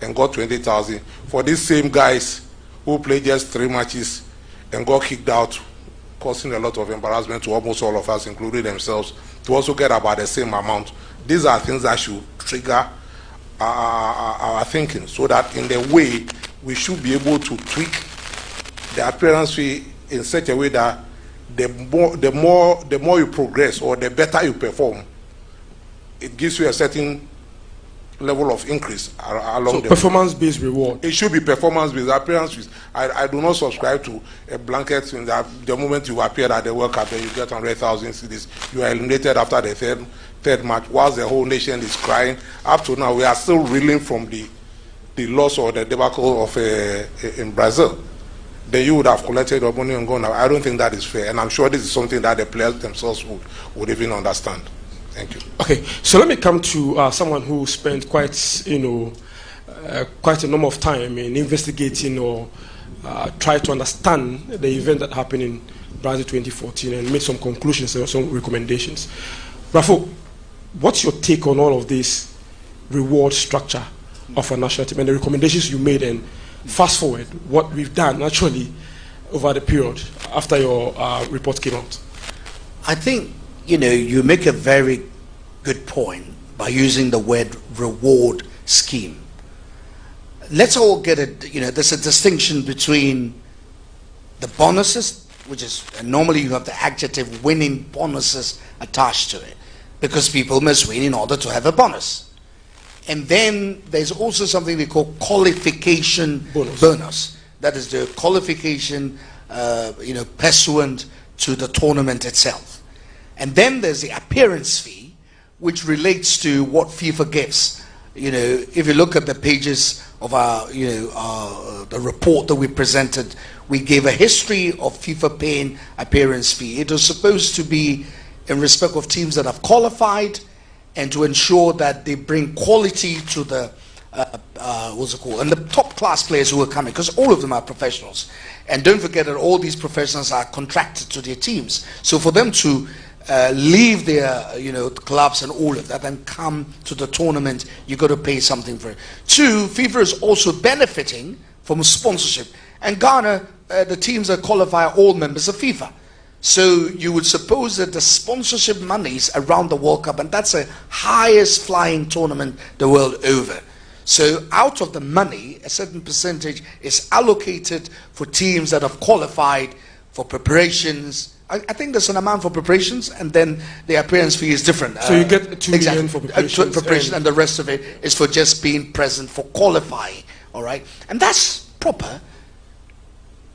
V: and got 20,000 for these same guys who played just 3 matches and got kicked out, causing a lot of embarrassment to almost all of us, including themselves, to also get about the same amount? These are things that should trigger our thinking, so that in the way we should be able to tweak the appearance fee in such a way that the more you progress or the better you perform, it gives you a certain level of increase along the
D: performance-based reward.
V: It should be performance-based. Appearance fees. I do not subscribe to a blanket thing that the moment you appear at the World Cup, then you get 100,000 cedis. You are eliminated after the third match, whilst the whole nation is crying. Up to now, we are still reeling from the loss or the debacle of in Brazil. Then you would have collected your money and gone. I don't think that is fair, and I'm sure this is something that the players themselves would even understand. Thank you. Okay,
D: so let me come to someone who spent quite a number of time in investigating or try to understand the event that happened in Brazil 2014 and made some conclusions and some recommendations. Rafo, what's your take on all of this reward structure of a national team and the recommendations you made, and fast forward what we've done actually over the period after your report came out?
W: I think, you make a very good point by using the word reward scheme. Let's all get it, there's a distinction between the bonuses which is, and normally you have the adjective winning bonuses attached to it, because people must win in order to have a bonus. And then there's also something they call qualification bonus. That is the qualification, pursuant to the tournament itself. And then there's the appearance fee, which relates to what FIFA gives. If you look at the pages of our, the report that we presented, we gave a history of FIFA paying appearance fee. It was supposed to be in respect of teams that have qualified and to ensure that they bring quality to the, and the top class players who are coming, because all of them are professionals. And don't forget that all these professionals are contracted to their teams. So for them to leave their clubs and all of that and come to the tournament, you got to pay something for it. Two, FIFA is also benefiting from sponsorship. And Ghana, the teams that qualify are all members of FIFA. So you would suppose that the sponsorship monies around the World Cup, and that's the highest flying tournament the world over. So out of the money, a certain percentage is allocated for teams that have qualified for preparations. I think there's an amount for preparations, and then the appearance fee is different.
D: So you get 2 million for preparations,
W: and the rest of it is for just being present for qualifying. All right, and that's proper.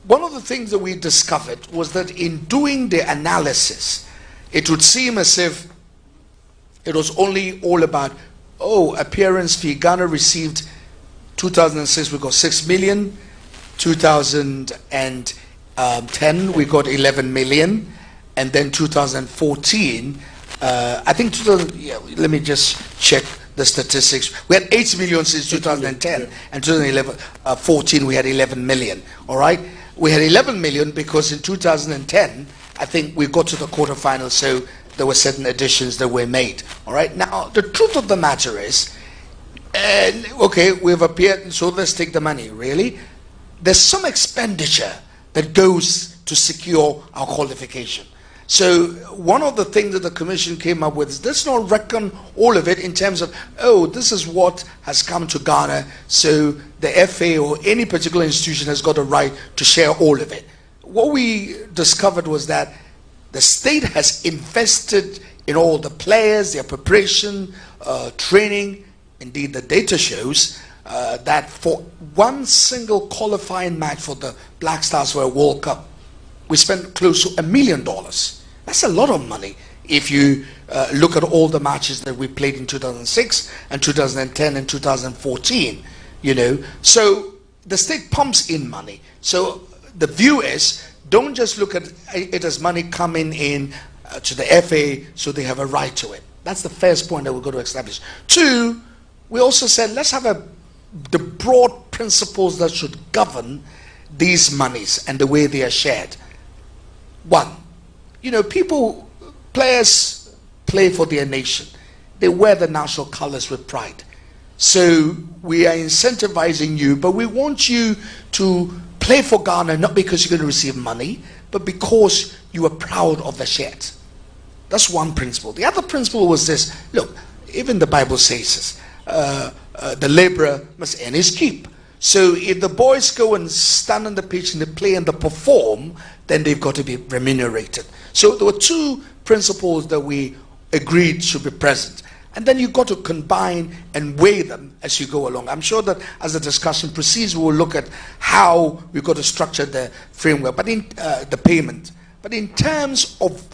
W: One of the things that we discovered was that in doing the analysis, it would seem as if it was only all about, appearance fee. Ghana received 2006, we got 6 million. 2010, we got 11 million. And then 2014, I think, let me just check the statistics. We had 8 million since 2010, and 2014 we had 11 million. All right, we had 11 million because in 2010, I think we got to the quarterfinals, so there were certain additions that were made. All right, now the truth of the matter is, we've appeared, so let's take the money. Really, there's some expenditure that goes to secure our qualification. So one of the things that the Commission came up with is, let's not reckon all of it in terms of, this is what has come to Ghana, so the FA or any particular institution has got a right to share all of it. What we discovered was that the state has invested in all the players, their preparation, training. Indeed, the data shows that for one single qualifying match for the Black Stars for a World Cup, we spent close to $1 million. That's a lot of money if you look at all the matches that we played in 2006 and 2010 and 2014. So the state pumps in money. So the view is, don't just look at it as money coming in to the FA so they have a right to it. That's the first point that we're going to establish. Two, we also said, let's have the broad principles that should govern these monies and the way they are shared. One, players play for their nation. They wear the national colors with pride. So we are incentivizing you, but we want you to play for Ghana not because you're going to receive money, but because you are proud of the shirt. That's one principle. The other principle was this. Look, even the Bible says this. The laborer must earn his keep. So if the boys go and stand on the pitch and they play and they perform, then they've got to be remunerated. So there were two principles that we agreed should be present. And then you've got to combine and weigh them as you go along. I'm sure that as the discussion proceeds, we will look at how we've got to structure the framework, but in the payment. But in terms of,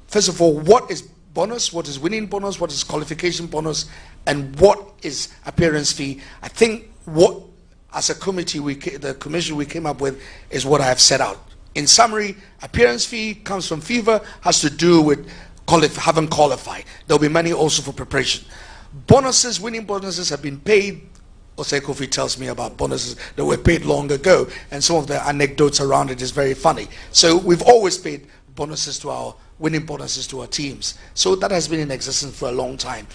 W: first of all, what is bonus, what is winning bonus, what is qualification bonus, and what is appearance fee, I think what, as a committee, the commission we came up with is what I have set out. In summary, appearance fee comes from FIFA, has to do with haven't qualified. There'll be money also for preparation. Bonuses, winning bonuses have been paid. Osei Kofi tells me about bonuses that were paid long ago, and some of the anecdotes around it is very funny. So we've always paid bonuses to our winning bonuses to our teams. So that has been in existence for a long time.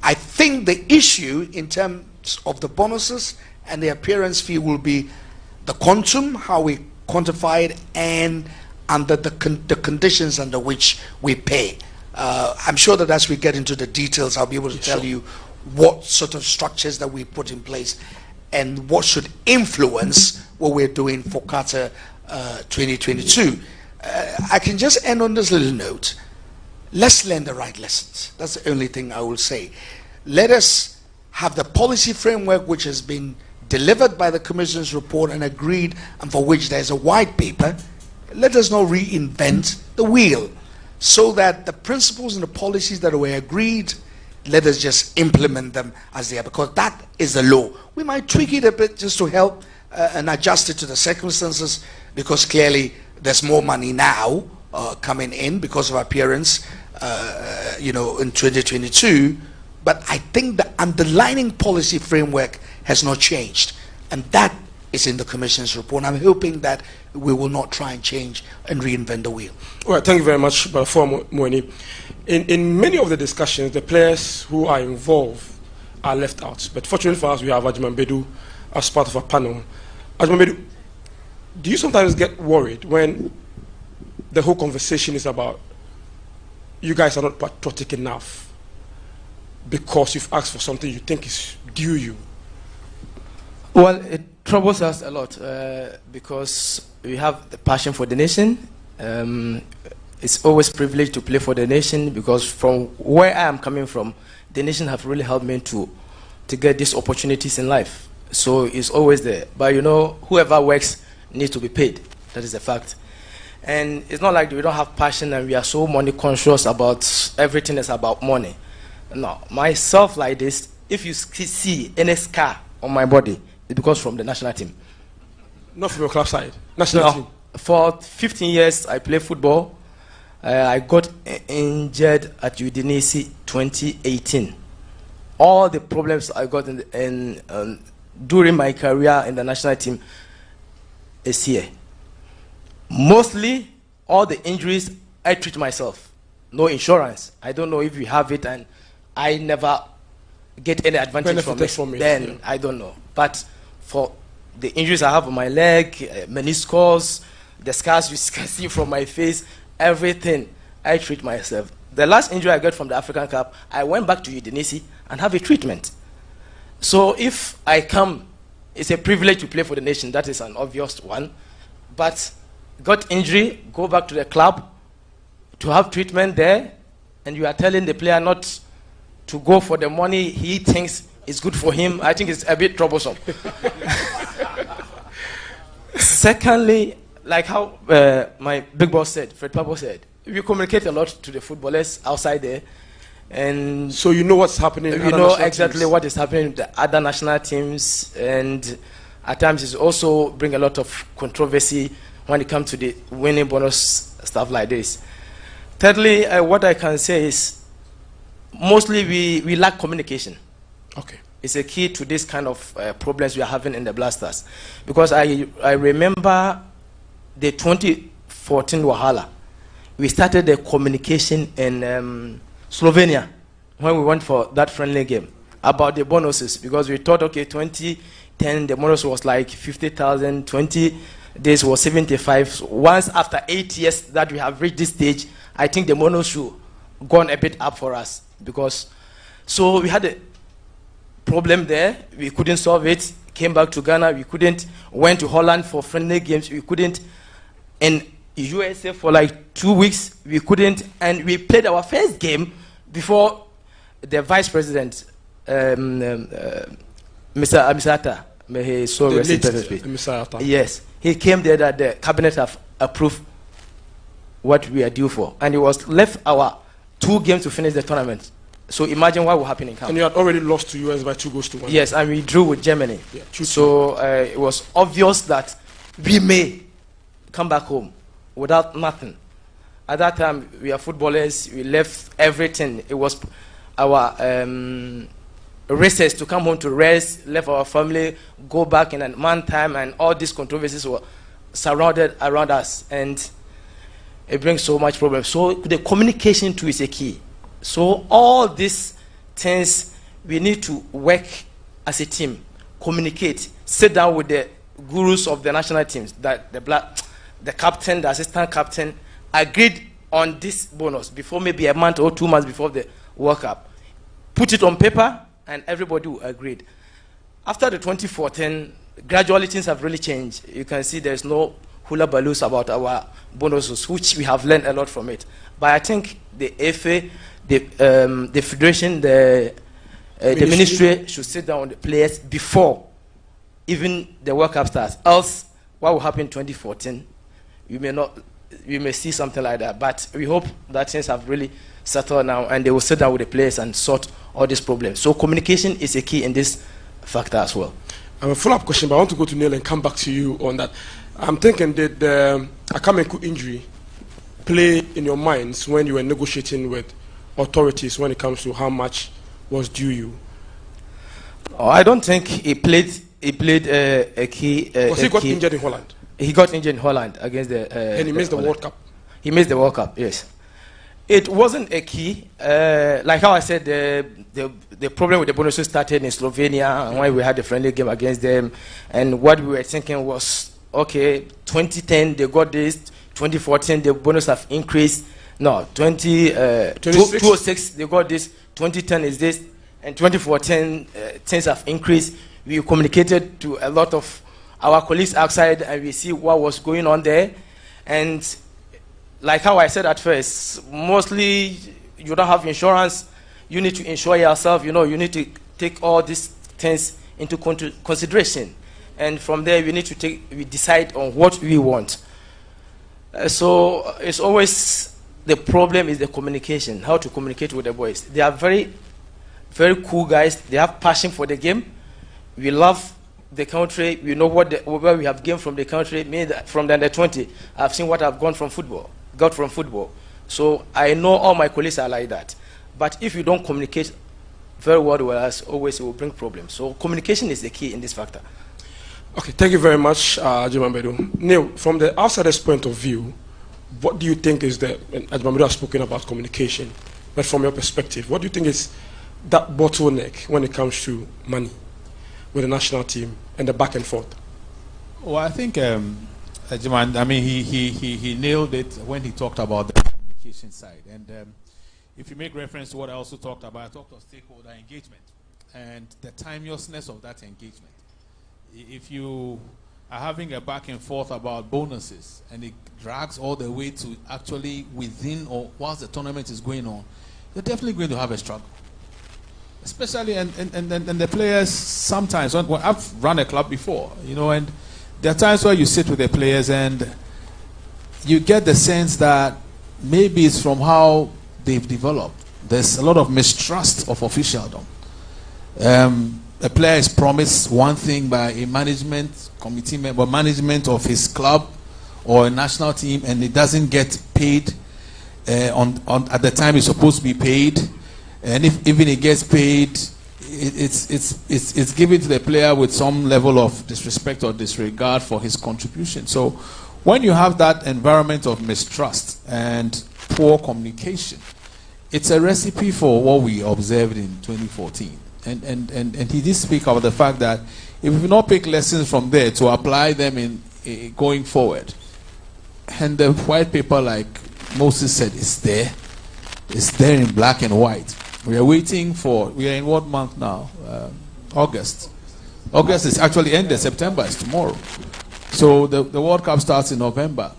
W: I think the issue in terms of the bonuses and the appearance fee will be the quantum, how we quantify it, and under the conditions under which we pay. I'm sure that as we get into the details, I'll be able to tell you what sort of structures that we put in place and what should influence what we're doing for Qatar 2022. I can just end on this little note. Let's learn the right lessons. That's the only thing I will say. Let us have the policy framework which has been delivered by the Commission's report and agreed, and for which there's a white paper. Let us not reinvent the wheel, so that the principles and the policies that were agreed, let us just implement them as they are, because that is the law. We might tweak it a bit just to help and adjust it to the circumstances, because clearly there's more money now coming in because of appearance, in 2022. But I think the underlying policy framework has not changed, and that is in the Commission's report. I'm hoping that we will not try and change and reinvent the wheel.
D: All right, thank you very much, Bafo Moeni. In many of the discussions, the players who are involved are left out. But fortunately for us, we have Ajman Bedu as part of a panel. Ajman Bedu, do you sometimes get worried when the whole conversation is about you guys are not patriotic enough because you've asked for something you think is due you?
C: Well, it troubles us a lot because we have the passion for the nation. It's always a privilege to play for the nation, because from where I am coming from, the nation have really helped me to get these opportunities in life. So it's always there. But whoever works needs to be paid. That is a fact. And it's not like we don't have passion and we are so money conscious about everything is about money. No, myself like this, if you see any scar on my body, it's because from the national team.
D: Not from your club side? National team?
C: For 15 years, I play football. I got injured at Udinese 2018. All the problems I got during my career in the national team is here. Mostly, all the injuries, I treat myself. No insurance. I don't know if you have it, and I never get any advantage from it. Then, yeah. I don't know. But for the injuries I have on my leg, meniscus, the scars you can see from my face, everything, I treat myself. The last injury I got from the African Cup, I went back to Udinese and have a treatment. So if I come, it's a privilege to play for the nation. That is an obvious one. But got injury, go back to the club to have treatment there, and you are telling the player not to go for the money he thinks is good for him. I think it's a bit troublesome. Secondly, like how my big boss said, Fred Pablo said, we communicate a lot to the footballers outside there, and
D: so you know what's happening.
C: You know exactly what is happening with the other national teams, and at times it also bring a lot of controversy when it comes to the winning bonus stuff like this. Thirdly, what I can say is mostly we lack communication.
D: Okay.
C: It's a key to this kind of problems we are having in the Blasters, because I remember the 2014 Wahala. We started the communication in Slovenia when we went for that friendly game about the bonuses, because we thought, okay, 2010 the bonus was like 50,000, 20 days was 75. So once after 8 years that we have reached this stage, I think the bonus should gone a bit up for us, because so we had a problem there, we couldn't solve it, came back to Ghana, we couldn't, went to Holland for friendly games, we couldn't, in USA for like 2 weeks, we couldn't, and we played our first game before the vice president, Mr. Amisata, may he so rest. Yes, he came there that the cabinet have approved what we are due for, and it was left our 2 games to finish the tournament. So imagine what will happen in camp.
D: And you had already lost to US by 2-1.
C: Yes, and we drew with Germany. Yeah, so it was obvious that we may come back home without nothing. At that time, we are footballers. We left everything. It was our races to come home to rest, left our family, go back in a month time, and all these controversies were surrounded around us, and it brings so much problems. So the communication too is a key. So all these things, we need to work as a team, communicate, sit down with the gurus of the national teams, that the captain, the assistant captain, agreed on this bonus before maybe a month or 2 months before the World Cup. Put it on paper, and everybody agreed. After the 2014, gradually things have really changed. You can see there's no hula baloos about our bonuses, which we have learned a lot from it. But I think the FA, the federation, the ministry should sit down with the players before even the World Cup starts. Else, what will happen in 2014? We may see something like that. But we hope that things have really settled now, and they will sit down with the players and sort all these problems. So communication is a key in this factor as well.
D: I have a follow-up question, but I want to go to Neil and come back to you on that. I'm thinking that the Akamenku injury play in your minds when you were negotiating with authorities when it comes to how much was due you?
C: Oh, I don't think he played a key.
D: Was he got injured in Holland?
C: He got injured in Holland against the.
D: And he missed the World Cup.
C: He missed the World Cup. Yes, it wasn't a key. Like how I said, the problem with the bonuses started in Slovenia, and when we had the friendly game against them, and what we were thinking was, okay, 2010 they got this, 2014 the bonus have increased. No, 2006 they got this, 2010 is this, and 2014 things have increased. We communicated to a lot of our colleagues outside, and we see what was going on there. And like how I said at first, mostly you don't have insurance. You need to insure yourself. You know, you need to take all these things into consideration, and from there we decide on what we want. So it's always the problem is the communication, how to communicate with the boys. They are very, very cool guys. They have passion for the game. We love the country. We know what we have gained from the country. Me, from the under-20, I've seen what I've got from football. So I know all my colleagues are like that. But if you don't communicate very well, as always, it will bring problems. So communication is the key in this factor.
D: Okay, thank you very much, Ajimambedu. Neil, from the outsider's point of view, what do you think is the, Ajimambedu has spoken about communication, but from your perspective, what do you think is that bottleneck when it comes to money with the national team and the back and forth?
B: Well, I think, Ajiman, I mean, he nailed it when he talked about the communication side. And if you make reference to what I also talked about, I talked about stakeholder engagement and the timelessness of that engagement. If you are having a back and forth about bonuses and it drags all the way to actually within or whilst the tournament is going on, you're definitely going to have a struggle. Especially, and the players sometimes, when I've run a club before, you know, and there are times where you sit with the players and you get the sense that maybe it's from how they've developed. There's a lot of mistrust of officialdom. A player is promised one thing by a management committee member, management of his club or a national team, and it doesn't get paid at the time it's supposed to be paid. And if even it gets paid, it's given to the player with some level of disrespect or disregard for his contribution. So when you have that environment of mistrust and poor communication, it's a recipe for what we observed in 2014. And he did speak about the fact that if we not pick lessons from there to apply them in going forward, and the white paper, like Moses said, is there. It's there in black and white. We are waiting for, we are in what month now? August. August is actually ended. September is tomorrow. So the World Cup starts in November.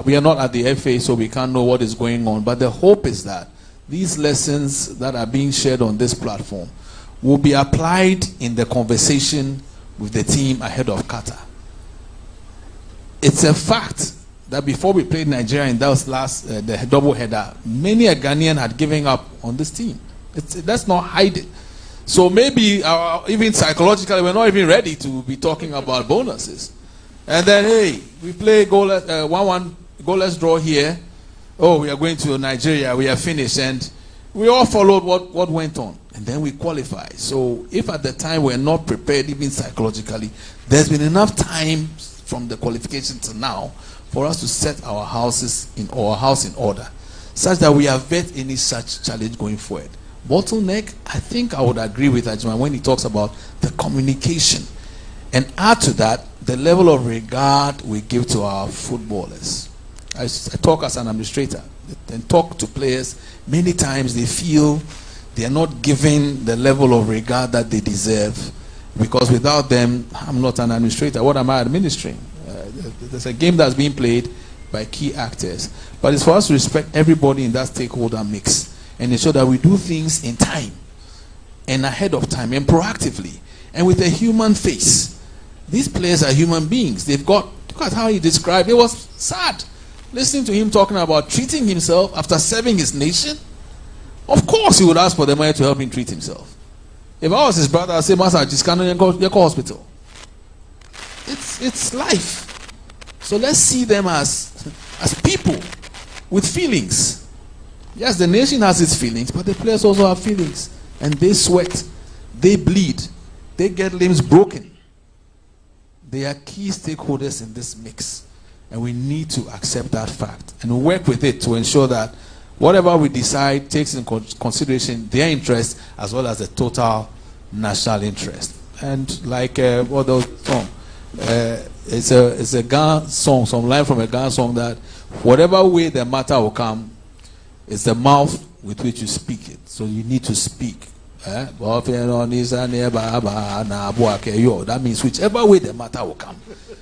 B: We are not at the FA, so we can't know what is going on. But the hope is that these lessons that are being shared on this platform will be applied in the conversation with the team ahead of Qatar. It's a fact that before we played Nigeria in that last the double header, many a Ghanaian had given up on this team. Let's not hide it. So maybe even psychologically we're not even ready to be talking about bonuses. And then hey, we play 1-1 goalless draw here. Oh, we are going to Nigeria. We are finished, and we all followed what went on, and then we qualify. So if at the time we're not prepared, even psychologically, there's been enough time from the qualification to now for us to set our house in order, such that we avert any such challenge going forward. Bottleneck, I think I would agree with Ajman when he talks about the communication, and add to that the level of regard we give to our footballers. I talk as an administrator and talk to players. Many times they feel they are not given the level of regard that they deserve, because without them, I'm not an administrator. What am I administering?
E: there's a game that's being played by key actors. But it's for us to respect everybody in that stakeholder mix and ensure that we do things in time and ahead of time and proactively and with a human face. These players are human beings. They've got, look at how he described, it was sad listening to him talking about treating himself after serving his nation. Of course he would ask for the money to help him treat himself. If I was his brother, I'd say, Master, just can't go hospital. It's life. So let's see them as people with feelings. Yes, the nation has its feelings, but the players also have feelings. And they sweat, they bleed, they get limbs broken. They are key stakeholders in this mix. And we need to accept that fact and work with it to ensure that whatever we decide takes in consideration their interest as well as the total national interest. And like what those song, it's a Ghana song, some line from a Ghana song that whatever way the matter will come, it's the mouth with which you speak it. So you need to speak. That means whichever way the matter will come,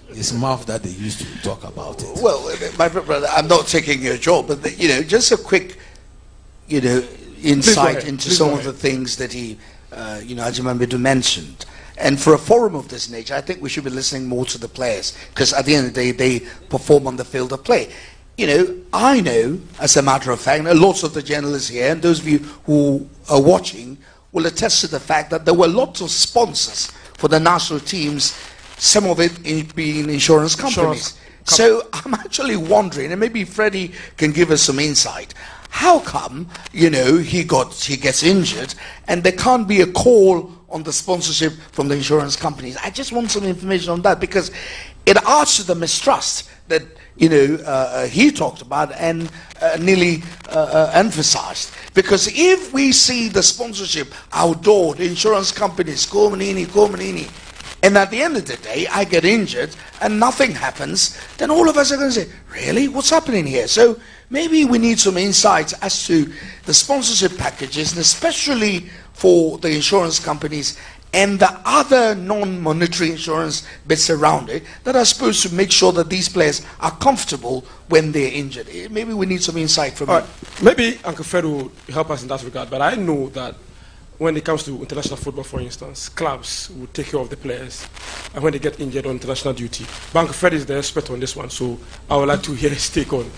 E: it's mouth that they used to talk about it.
W: Well, my brother, I'm not taking your job, but just a quick, insight into some of the things that he, Ajimambidu mentioned. And for a forum of this nature, I think we should be listening more to the players, because at the end of the day, they perform on the field of play. I know, as a matter of fact, lots of the journalists here, and those of you who are watching, will attest to the fact that there were lots of sponsors for the national teams, some of it being insurance companies. So I'm actually wondering, and maybe Freddie can give us some insight, how come, he gets injured and there can't be a call on the sponsorship from the insurance companies? I just want some information on that, because it adds to the mistrust that he talked about and nearly emphasized. Because if we see the sponsorship outdoor, the insurance companies, Komanini, and at the end of the day, I get injured and nothing happens, then all of us are going to say, really? What's happening here? So maybe we need some insights as to the sponsorship packages, and especially for the insurance companies and the other non-monetary insurance bits around it that are supposed to make sure that these players are comfortable when they're injured. Maybe we need some insight from you.
D: Maybe Uncle Fred will help us in that regard, but I know that when it comes to international football, for instance, clubs will take care of the players and when they get injured on international duty. But Uncle Fred is the expert on this one, so I would like to hear his take on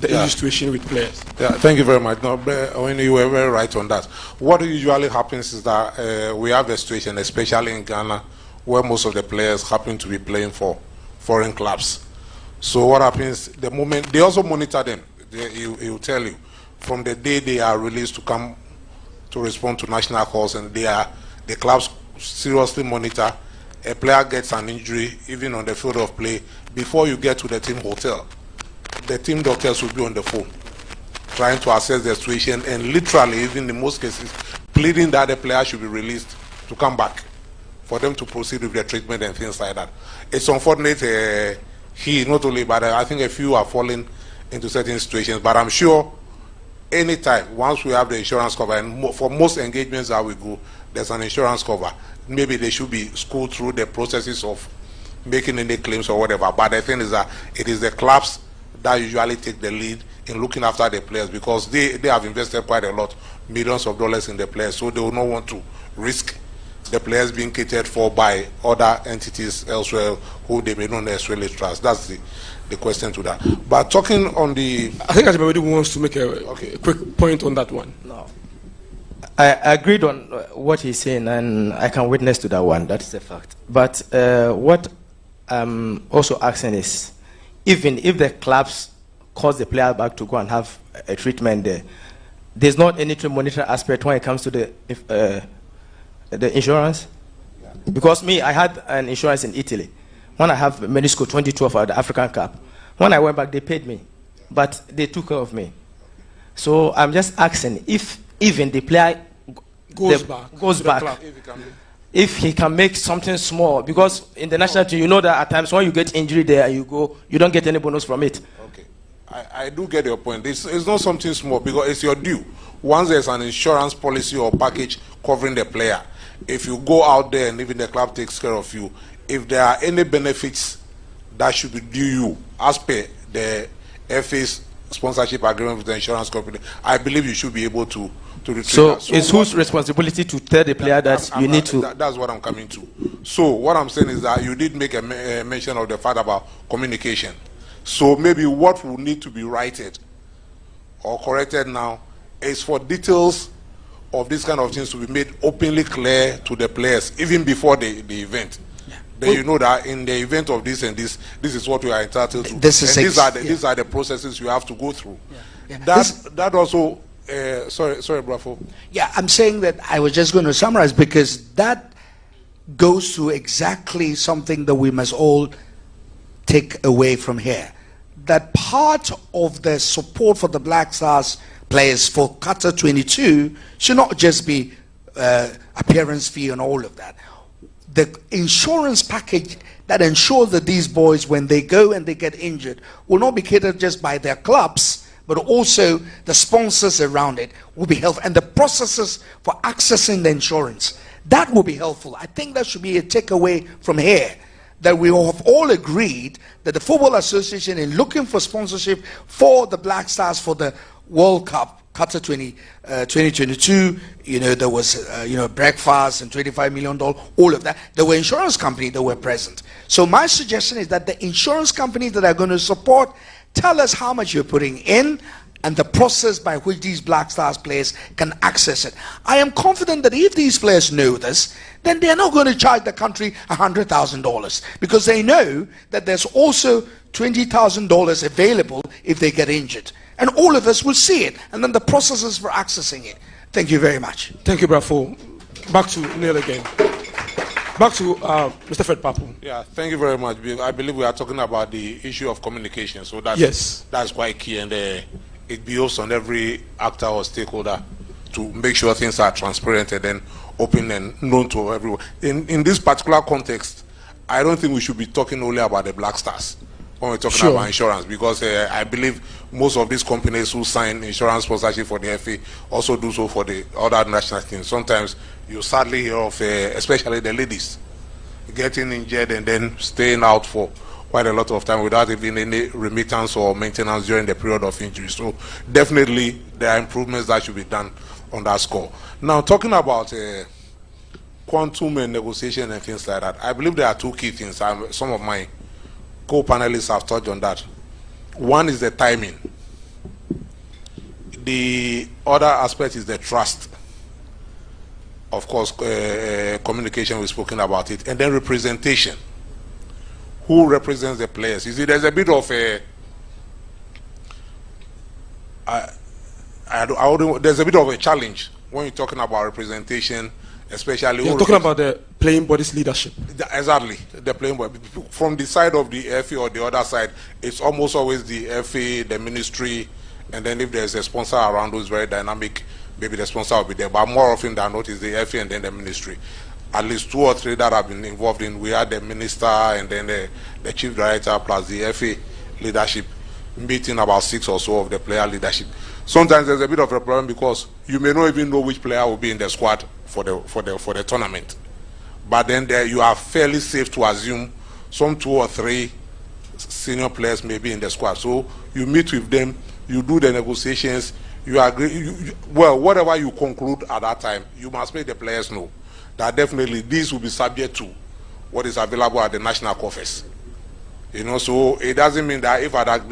D: the situation with players.
V: Yeah, thank you very much. No, when you were very right on that. What usually happens is that we have a situation, especially in Ghana, where most of the players happen to be playing for foreign clubs. So what happens, the moment, they also monitor them. He will tell you, from the day they are released to come to respond to national calls, and the clubs seriously monitor. A player gets an injury, even on the field of play, before you get to the team hotel, the team doctors will be on the phone trying to assess the situation, and literally, even in most cases, pleading that the player should be released to come back for them to proceed with their treatment and things like that. It's unfortunate not only, but I think a few are falling into certain situations, but I'm sure anytime, once we have the insurance cover, and for most engagements that we go, there's an insurance cover. Maybe they should be schooled through the processes of making any claims or whatever. But the thing is that it is the clubs that usually take the lead in looking after the players, because they have invested quite a lot, millions of dollars in the players, so they will not want to risk the players being catered for by other entities elsewhere who they may not necessarily trust. That's the question to that. But talking on the...
D: I think everybody wants to make a quick point on that one.
C: No. I agreed on what he's saying, and I can witness to that one. That's the fact. But what I'm also asking is, even if the clubs cause the player back to go and have a treatment there, there's not any monetary aspect when it comes to the insurance. Yeah. Because I had an insurance in Italy. When I have menisco 2012 at the African Cup, when I went back, they paid me, but they took care of me. So I'm just asking if even the player goes back, if he can make something small, because in the national team, you know that at times when you get injury there, you don't get any bonus from it.
V: Okay, I do get your point. It's not something small, because it's your due. Once there's an insurance policy or package covering the player, if you go out there and even the club takes care of you, if there are any benefits that should be due you as per the FA's sponsorship agreement with the insurance company, I believe you should be able to retrieve
D: so
V: that. So
D: it's whose responsibility to tell the player that you need to?
V: That's what I'm coming to. So what I'm saying is that you did make a mention of the fact about communication. So maybe what will need to be righted or corrected now is for details of these kind of things to be made openly clear to the players, even before the event. Then you know that in the event of this and this is what we are entitled to. These are the processes you have to go through. That also. Sorry, Bravo.
W: Yeah, I'm saying that I was just going to summarize, because that goes to exactly something that we must all take away from here. That part of the support for the Black Stars players for Qatar 22 should not just be appearance fee and all of that. The insurance package that ensures that these boys, when they go and they get injured, will not be catered just by their clubs, but also the sponsors around it will be helpful, and the processes for accessing the insurance, that will be helpful. I think that should be a takeaway from here, that we have all agreed that the Football Association, in looking for sponsorship for the Black Stars for the World Cup Qatar 2022, there was breakfast and $25 million, all of that. There were insurance companies that were present. So my suggestion is that the insurance companies that are going to support, tell us how much you're putting in and the process by which these Black Stars players can access it. I am confident that if these players know this, then they're not going to charge the country $100,000, because they know that there's also $20,000 available if they get injured. And all of us will see it, and then the processes for accessing it. Thank you very much.
D: Thank you, Bravo. Back to Neil again. Back to Mr. Fred Papu.
V: Yeah, thank you very much. I believe we are talking about the issue of communication. So that's quite key, and it behoves on every actor or stakeholder to make sure things are transparent and then open and known to everyone. In this particular context, I don't think we should be talking only about the Black Stars when we're talking about insurance, because I believe most of these companies who sign insurance sponsorship for the FA also do so for the other national teams. Sometimes you sadly hear of, especially the ladies, getting injured and then staying out for quite a lot of time without even any remittance or maintenance during the period of injury. So definitely there are improvements that should be done on that score. Now, talking about quantum and negotiation and things like that, I believe there are two key things. Some of my co-panelists have touched on that. One is the timing. The other aspect is the trust. Of course, communication, we've spoken about it. And then representation. Who represents the players? You see, there's a bit of a... there's a bit of a challenge when you're talking about representation, especially...
D: You're talking about the playing body's leadership.
V: Exactly, the playing body. From the side of the FA or the other side, it's almost always the FA, the ministry, and then if there's a sponsor around who's very dynamic, maybe the sponsor will be there. But more often than not, it's the FA and then the ministry. At least 2 or 3 that I've been involved in. We had the minister and then the chief director plus the FA leadership meeting about 6 or so of the player leadership. Sometimes there's a bit of a problem because you may not even know which player will be in the squad for the tournament. But then you are fairly safe to assume some 2 or 3 senior players may be in the squad. So you meet with them, you do the negotiations, you agree. Well, whatever you conclude at that time, you must make the players know that definitely these will be subject to what is available at the national coffers. So it doesn't mean that if at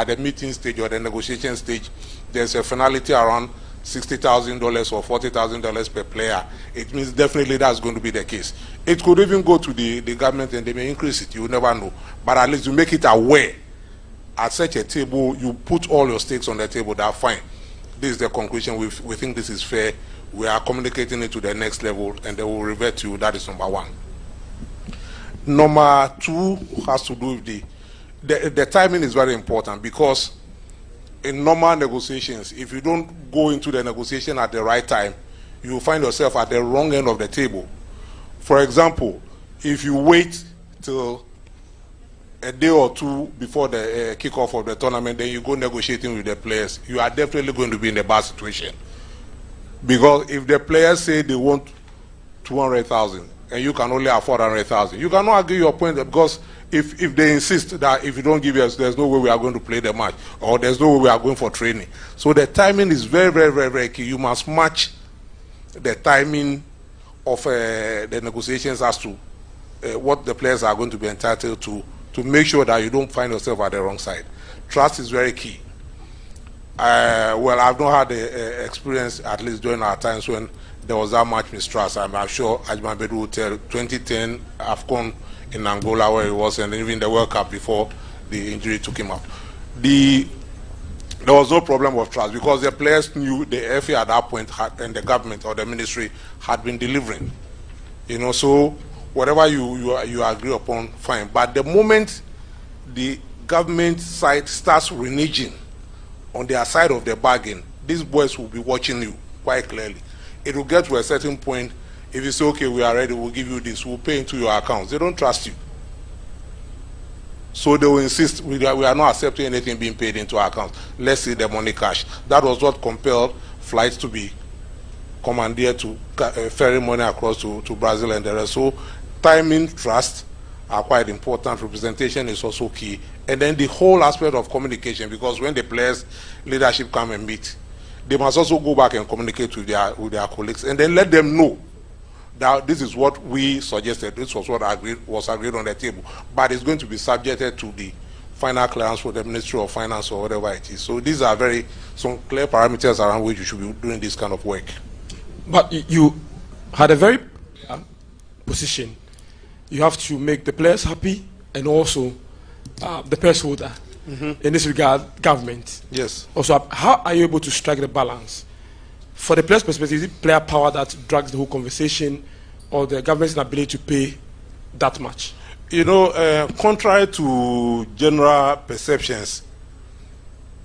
V: the meeting stage or the negotiation stage, there's a finality around $60,000 or $40,000 per player, it means definitely that's going to be the case. It could even go to the government and they may increase it, you will never know. But at least you make it aware. At such a table, you put all your stakes on the table, that's fine. This is the conclusion, we think this is fair. We are communicating it to the next level and they will revert to you. That is number 1. Number 2 has to do with the timing is very important, because in normal negotiations, if you don't go into the negotiation at the right time, you will find yourself at the wrong end of the table. For example, if you wait till a day or 2 before the kickoff of the tournament, then you go negotiating with the players, you are definitely going to be in a bad situation. Because if the players say they want 200,000 and you can only afford 100,000. You cannot argue your point because if they insist that if you don't give us, there's no way we are going to play the match, or there's no way we are going for training. So the timing is very, very, very, very key. You must match the timing of the negotiations as to what the players are going to be entitled to make sure that you don't find yourself at the wrong side. Trust is very key. Well, I've not had the experience, at least during our times when there was that much mistrust. I'm sure Ajman Bedu will tell 2010 AFCON in Angola where he was, and even the World Cup before the injury took him out. There was no problem of trust because the players knew the FA at that point and the government or the ministry had been delivering. You know, so whatever you agree upon, fine. But the moment the government side starts reneging on their side of the bargain, these boys will be watching you quite clearly. It will get to a certain point. If you say, okay, we are ready, we'll give you this, we'll pay into your accounts. They don't trust you. So they will insist, we are not accepting anything being paid into our accounts. Let's see the money cash. That was what compelled flights to be commandeered to ferry money across to Brazil and the rest. So timing, trust are quite important. Representation is also key. And then the whole aspect of communication, because when the players' leadership come and meet, they must also go back and communicate with their colleagues and then let them know that this is what we suggested, this was what was agreed on the table, but it's going to be subjected to the final clearance for the Ministry of Finance or whatever it is. So these are some clear parameters around which you should be doing this kind of work. But
D: You had a very position. You have to make the players happy and also the purse holder. In this regard, government.
V: Yes.
D: Also, how are you able to strike the balance? For the player's perspective, is it player power that drags the whole conversation, or the government's inability to pay that much?
V: You know, contrary to general perceptions,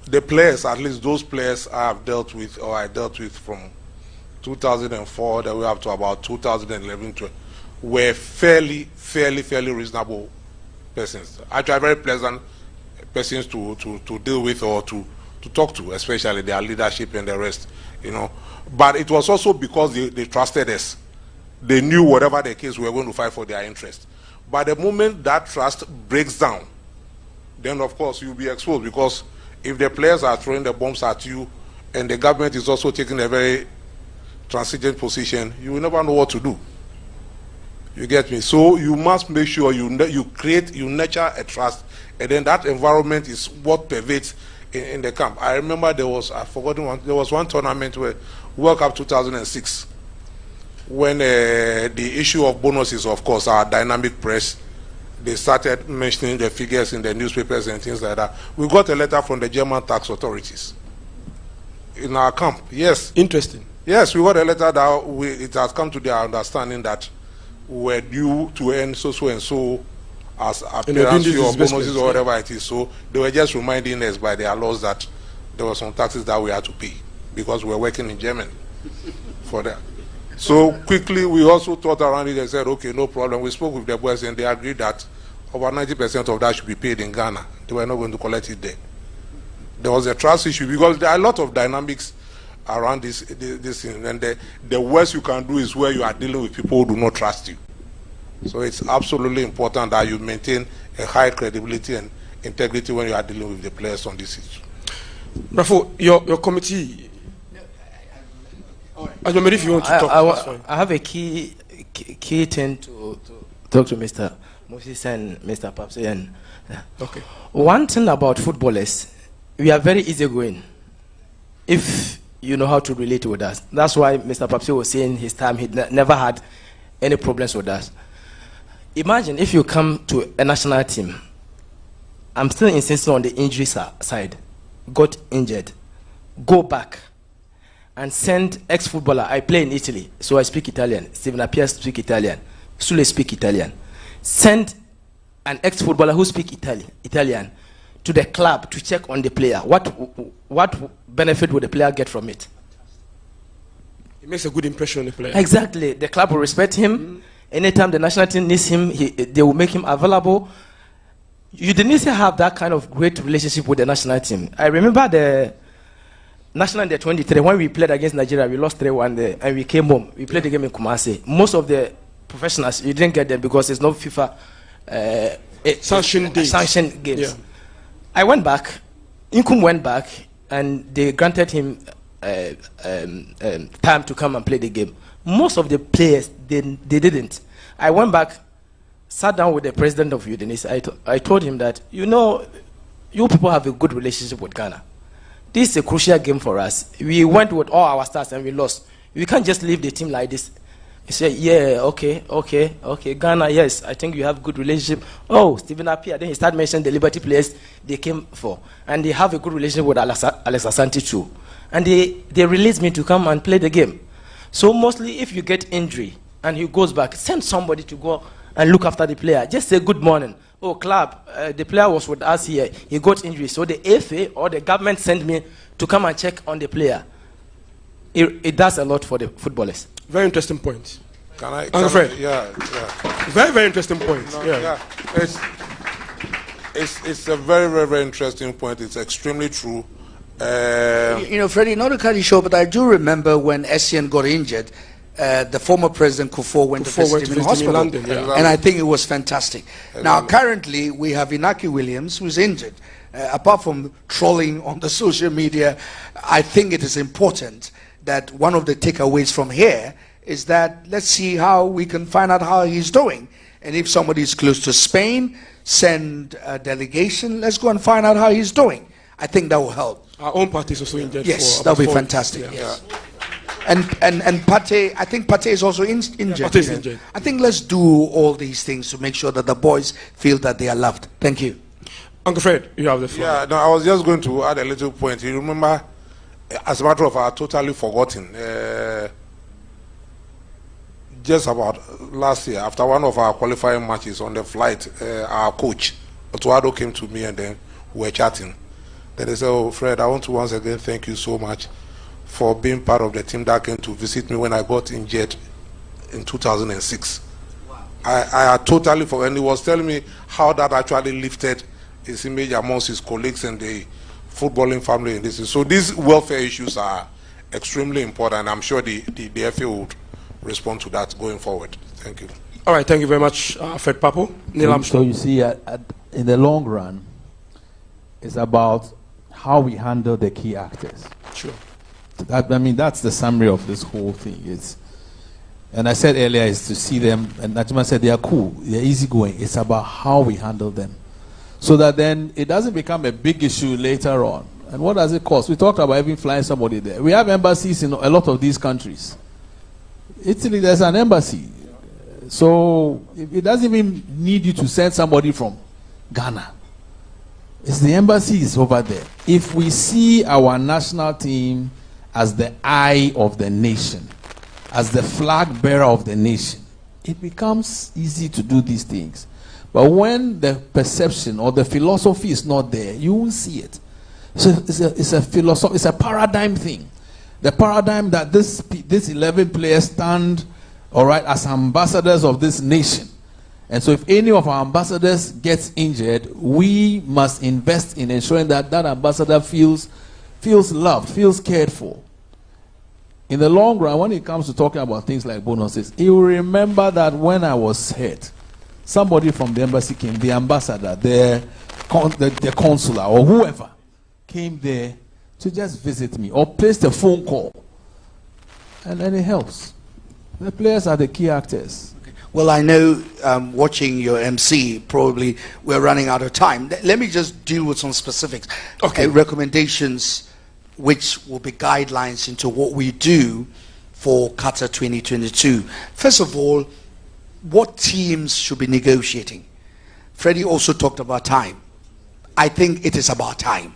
V: the players, at least those players I have dealt with, or I dealt with from 2004 the way up to about 2011, were fairly reasonable persons. Actually, very pleasant persons to deal with or to talk to, especially their leadership and the rest, you know. But it was also because they trusted us. They knew whatever the case, we were going to fight for their interest. But the moment that trust breaks down, then of course you'll be exposed, because if the players are throwing the bombs at you and the government is also taking a very transigent position, you will never know what to do. You get me? So you must make sure you nurture a trust, and then that environment is what pervades in the camp. I remember there was one tournament where World Cup 2006, when the issue of bonuses, of course, our dynamic press, they started mentioning the figures in the newspapers and things like that. We got a letter from the German tax authorities in our camp. Yes.
D: Interesting.
V: Yes, we got a letter that it has come to their understanding that we were due to earn so and so as appearance or bonuses or whatever it is. So they were just reminding us by their laws that there were some taxes that we had to pay because we were working in Germany for that. So quickly we also thought around it and said, okay, no problem. We spoke with the boys and they agreed that over 90% of that should be paid in Ghana. They were not going to collect it there. There was a trust issue because there are a lot of dynamics around this thing, and the worst you can do is where you are dealing with people who do not trust you. So it's absolutely important that you maintain a high credibility and integrity when you are dealing with the players on this issue.
D: Rafo, your committee. If you want to talk,
C: I have a key thing to talk to Mr. Moses and Mr. Papse.
D: Okay.
C: One thing about footballers, we are very easygoing. If you know how to relate with us. That's why Mr. Papse was saying his time he never had any problems with us. Imagine if you come to a national team. I'm still insisting on the injury side. Got injured. Go back and send ex-footballer. I play in Italy, so I speak Italian. Steven Appiah speak Italian. Sule speak Italian. Send an ex-footballer who speak Italian to the club to check on the player. What benefit would the player get from it?
D: It makes a good impression on the player.
C: Exactly. The club will respect him. Anytime the national team needs him, they will make him available. You didn't have that kind of great relationship with the national team. I remember the national under 23, when we played against Nigeria, we lost 3-1 there, and we came home. We played the game in Kumasi. Most of the professionals, you didn't get them because it's not FIFA sanctioned games.
D: Yeah.
C: I went back, Inkum went back, and they granted him time to come and play the game. Most of the players, they didn't. I went back, sat down with the president of UDNIS. I told him that, you know, you people have a good relationship with Ghana. This is a crucial game for us. We went with all our stars and we lost. We can't just leave the team like this. He said, yeah, okay, Ghana, yes, I think you have good relationship. Oh, Stephen Appiah, then he started mentioning the Liberty players they came for. And they have a good relationship with Alex Asante too. And they released me to come and play the game. So mostly if you get injury and he goes back, send somebody to go and look after the player. Just say good morning. Oh, club, the player was with us here. He got injury. So the FA or the government sent me to come and check on the player. It does a lot for the footballers.
D: Very interesting point.
V: Yeah.
D: Very, very interesting point.
V: No, yeah. It's a very, very, very interesting point. It's extremely true.
W: You know, Freddie, not to cut you short, but I do remember when Essien got injured, the former President Kufuor went to visit him in hospital.
D: London, yeah.
W: And I think it was fantastic. Now, currently, we have Inaki Williams, who's injured. Apart from trolling on the social media, I think it is important that one of the takeaways from here is that let's see how we can find out how he's doing. And if somebody is close to Spain, send a delegation. Let's go and find out how he's doing. I think that will help.
D: Our own party is also injured.
W: Yes, that will be fantastic.
D: Yeah.
W: Yes. And Partey, I think Partey is also injured.
D: Yeah, Partey is injured.
W: I think let's do all these things to make sure that the boys feel that they are loved. Thank you.
D: Uncle Fred, you have the floor.
V: Yeah, no, I was just going to add a little point. You remember, as a matter of fact, totally forgotten. Just about last year, after one of our qualifying matches on the flight, our coach, Otuado, came to me and then we were chatting. Then they said, oh, Fred, I want to once again thank you so much for being part of the team that came to visit me when I got injured in 2006. Wow. I totally forgot. And he was telling me how that actually lifted his image amongst his colleagues and the footballing family. And this. So these welfare issues are extremely important. I'm sure the FA would respond to that going forward. Thank you.
D: All right, thank you very much, Fred Papo.
E: So you see, in the long run, it's about how we handle the key actors.
D: Sure.
E: I mean, that's the summary of this whole thing. And I said earlier, is to see them, and Najma said they are cool, they're easygoing. It's about how we handle them. So that then it doesn't become a big issue later on. And what does it cost? We talked about even flying somebody there. We have embassies in a lot of these countries. Italy, there's an embassy. So it doesn't even need you to send somebody from Ghana. It's the embassies over there. If we see our national team as the eye of the nation, as the flag bearer of the nation, it becomes easy to do these things. But when the perception or the philosophy is not there, you won't see it. So it's a philosophy, it's a paradigm thing. The paradigm that this 11 players stand, all right, as ambassadors of this nation. And so if any of our ambassadors gets injured, we must invest in ensuring that that ambassador feels loved, feels cared for. In the long run, when it comes to talking about things like bonuses, you will remember that when I was hurt, somebody from the embassy came, the ambassador, the consular, or whoever came there to just visit me or placed a phone call. And then it helps. The players are the key actors.
W: Okay. Well, I know watching your MC, probably we're running out of time. Let me just deal with some specifics. Okay. Recommendations which will be guidelines into what we do for Qatar 2022. First of all, what teams should be negotiating? Freddie also talked about time. I think it is about time.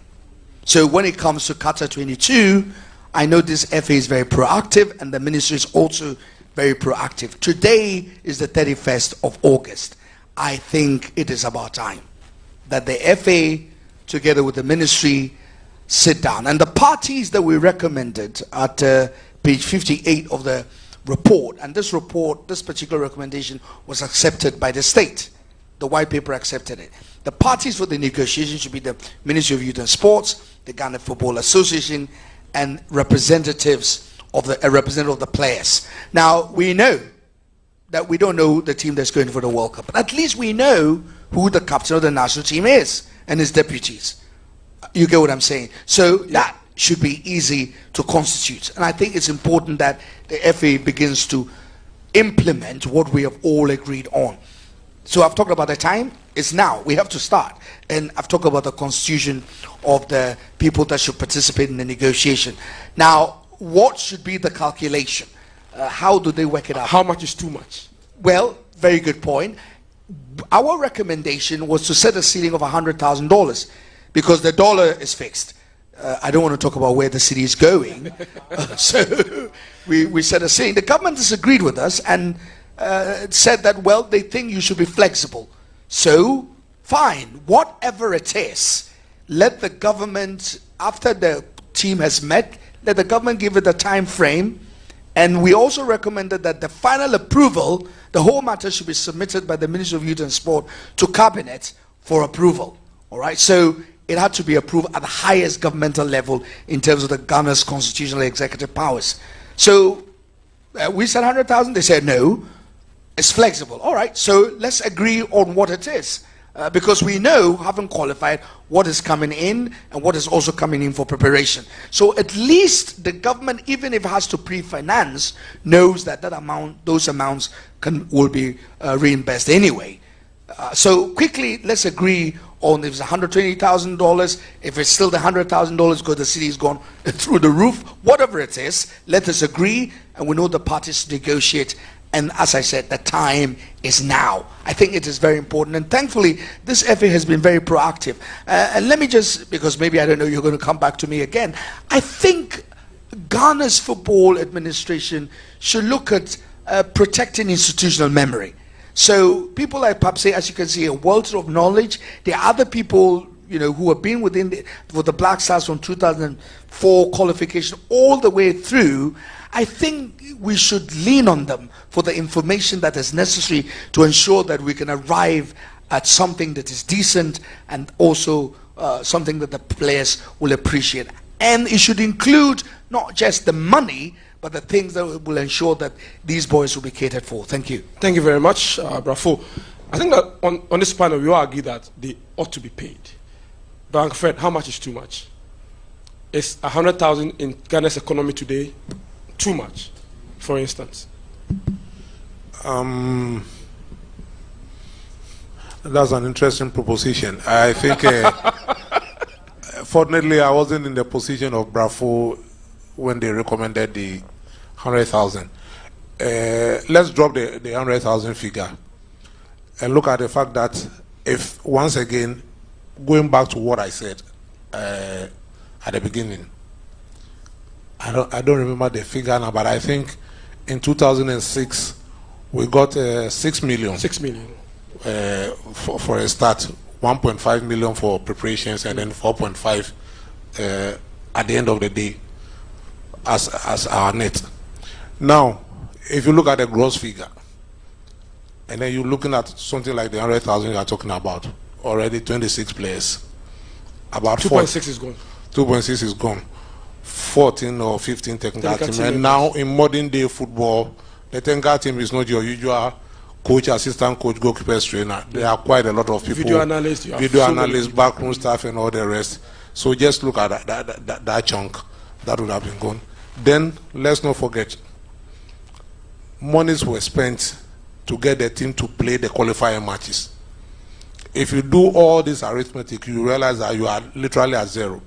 W: So when it comes to Qatar 22, I know this FA is very proactive and the ministry is also very proactive. Today is the 31st of August. I think it is about time that the FA, together with the ministry, sit down. And the parties that we recommended at page 58 of the report, and this report, this particular recommendation was accepted by the state. The white paper accepted it. The parties for the negotiation should be the Ministry of Youth and Sports, the Ghana Football Association, and representatives of the representative of the players. Now we know that we don't know the team that's going for the World Cup. But at least we know who the captain of the national team is and his deputies. You get what I'm saying? So that should be easy to constitute. And I think it's important that the FA begins to implement what we have all agreed on. So I've talked about the time. It's now. We have to start. And I've talked about the constitution of the people that should participate in the negotiation. Now, what should be the calculation? How do they work it out?
D: How much is too much?
W: Well, very good point. Our recommendation was to set a ceiling of $100,000 because the dollar is fixed. I don't want to talk about where the city is going. So we set a ceiling. The government disagreed with us and said that, well, they think you should be flexible. So, fine, whatever it is, let the government, after the team has met, let the government give it a time frame. And we also recommended that the final approval, the whole matter should be submitted by the Ministry of Youth and Sport to Cabinet for approval. All right, so it had to be approved at the highest governmental level in terms of the Ghana's constitutional executive powers. So we said 100,000, they said no, it's flexible. All right, so let's agree on what it is. Because we know, having qualified, what is coming in and what is also coming in for preparation. So at least the government, even if it has to pre-finance, knows that those amounts will be reimbursed anyway. So quickly, let's agree on if it's $120,000, if it's still the $100,000 because the city's gone through the roof, whatever it is, let us agree, and we know the parties negotiate. And as I said, the time is now. I think it is very important. And thankfully, this FA has been very proactive. And let me just, because maybe I don't know, you're going to come back to me again. I think Ghana's football administration should look at protecting institutional memory. So people like Papse, as you can see, a wealth of knowledge. There are other people, you know, who have been with the Black Stars from 2004 qualification all the way through. I think we should lean on them for the information that is necessary to ensure that we can arrive at something that is decent and also something that the players will appreciate. And it should include not just the money, but the things that will ensure that these boys will be catered for. Thank you.
D: Thank you very much, Brafo. I think that on this panel, we all agree that they ought to be paid. But Fred, how much is too much? Is 100,000 in Ghana's economy today too much, for instance?
V: That's an interesting proposition. I think, fortunately, I wasn't in the position of Brafo when they recommended the 100,000. Let's drop the 100,000 figure and look at the fact that if, once again, going back to what I said at the beginning, I don't remember the figure now, but I think in 2006 we got 6 million.
D: 6 million
V: for a start, 1.5 million for preparations, and then 4.5 at the end of the day as our net. Now, if you look at the gross figure, and then you're looking at something like the 100,000 you are talking about, already 26 players, about
D: 2.6 is gone.
V: 2.6 is gone. 14 or 15 technical team. And now in modern day football, the technical team is not your usual coach, assistant coach, goalkeeper, trainer. There are quite a lot of people.
D: Video analysts,
V: backroom staff, and all the rest. So just look at that chunk that would have been gone. Then let's not forget, monies were spent to get the team to play the qualifying matches. If you do all this arithmetic, you realize that you are literally at zero.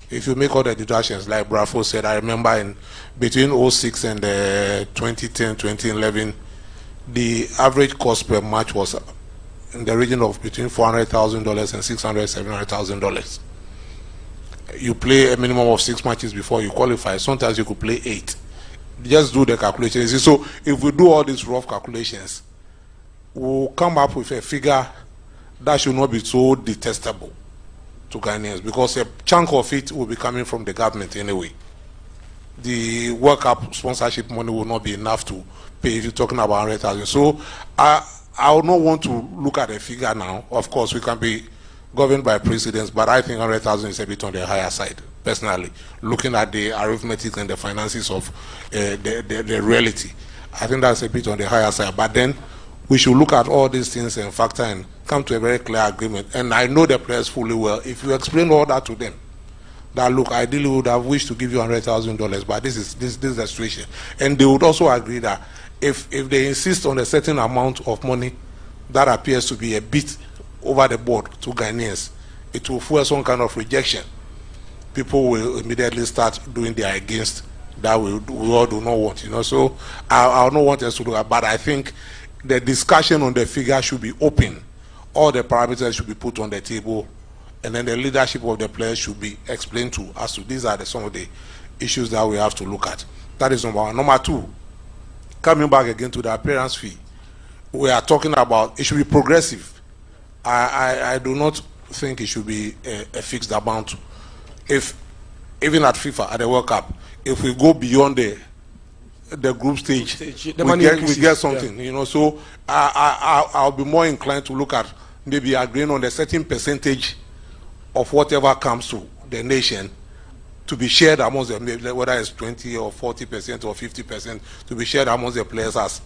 V: If you make all the deductions, like Brafo said, I remember in between 06 and 2010, 2011, the average cost per match was in the region of between $400,000 and $600,000, $700,000. You play a minimum of 6 matches before you qualify. Sometimes you could play 8. Just do the calculations. So if we do all these rough calculations, we'll come up with a figure that should not be so detestable to Ghanaians, because a chunk of it will be coming from the government anyway. The World Cup sponsorship money will not be enough to pay if you're talking about 100,000. So I would not want to look at a figure now. Of course, we can be governed by precedents, but I think 100,000 is a bit on the higher side, personally, looking at the arithmetic and the finances of the reality. I think that's a bit on the higher side. But then we should look at all these things and factor and come to a very clear agreement. And I know the players fully well. If you explain all that to them, that look, ideally would have wished to give you $100,000, but this is the situation. And they would also agree that if they insist on a certain amount of money that appears to be a bit over the board to Ghanaians, it will fuel some kind of rejection. People will immediately start doing their against that we all do not want, So I don't want us to do that, but I think the discussion on the figure should be open. All the parameters should be put on the table, and then the leadership of the players should be explained to as to these are some of the issues that we have to look at. That is number one. Number two, coming back again to the appearance fee, we are talking about it should be progressive. I do not think it should be a fixed amount. If even at FIFA at the World Cup, if we go beyond the group stage, we get something, So I'll be more inclined to look at maybe agreeing on a certain percentage of whatever comes to the nation to be shared amongst them, whether it's 20 or 40% or 50%, to be shared amongst the players as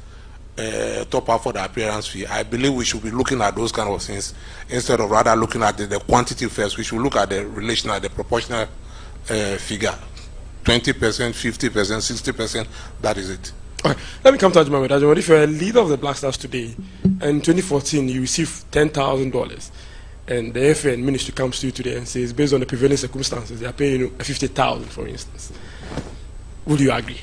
V: top up for the appearance fee. I believe we should be looking at those kind of things instead of rather looking at the quantity first. We should look at the relational, the proportional figure. 20%, 50%, 60%, that is it.
D: Okay. Let me come to Ajimawed. Ajimawed, if you're a leader of the Black Stars today, and in 2014 you receive $10,000, and the FN ministry comes to you today and says, based on the prevailing circumstances, they are paying you $50,000, for instance, would you agree?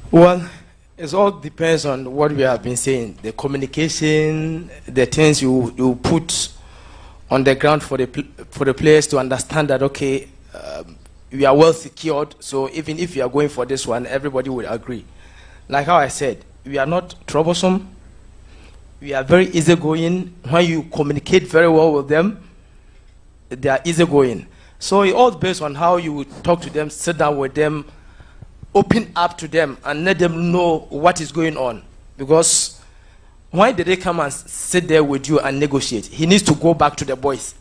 C: Well, it all depends on what we have been saying. The communication, the things you put on the ground for the players to understand that, okay, we are well secured, so even if you are going for this one, everybody will agree. Like how I said, we are not troublesome. We are very easygoing. When you communicate very well with them, they are easygoing. So it all based on how you talk to them, sit down with them, open up to them, and let them know what is going on. Because why did they come and sit there with you and negotiate? He needs to go back to the boys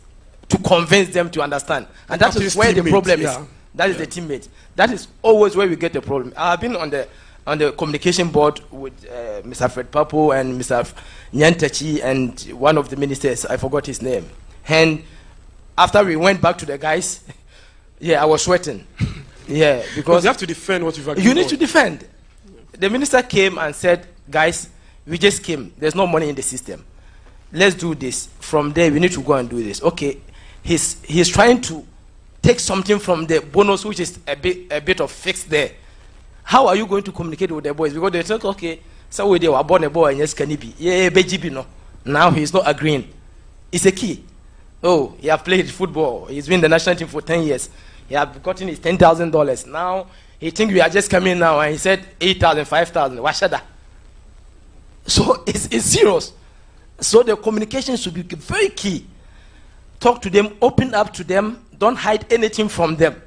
C: to convince them to understand. And that is where the problem is. That is the teammate. That is always where we get the problem. I have been on the communication board with Mr. Fred Papo and Mr. Nyantechi and one of the ministers, I forgot his name. And after we went back to the guys, I was sweating. Because
D: you have to defend what you've agreed.
C: You need to defend. The minister came and said, guys, we just came. There's no money in the system. Let's do this. From there, we need to go and do this. Okay, he's trying to take something from the bonus, which is a bit of fix there. How are you going to communicate with the boys? Because they think, okay, so we were born a boy and yes, can he be? BGB no. Now he's not agreeing. It's a key. Oh, he has played football. He's been in the national team for 10 years. He has gotten his $10,000. Now he thinks we are just coming now, and he said 8,000, 5,000. What should that? So it's serious. So the communication should be very key. Talk to them, open up to them, don't hide anything from them,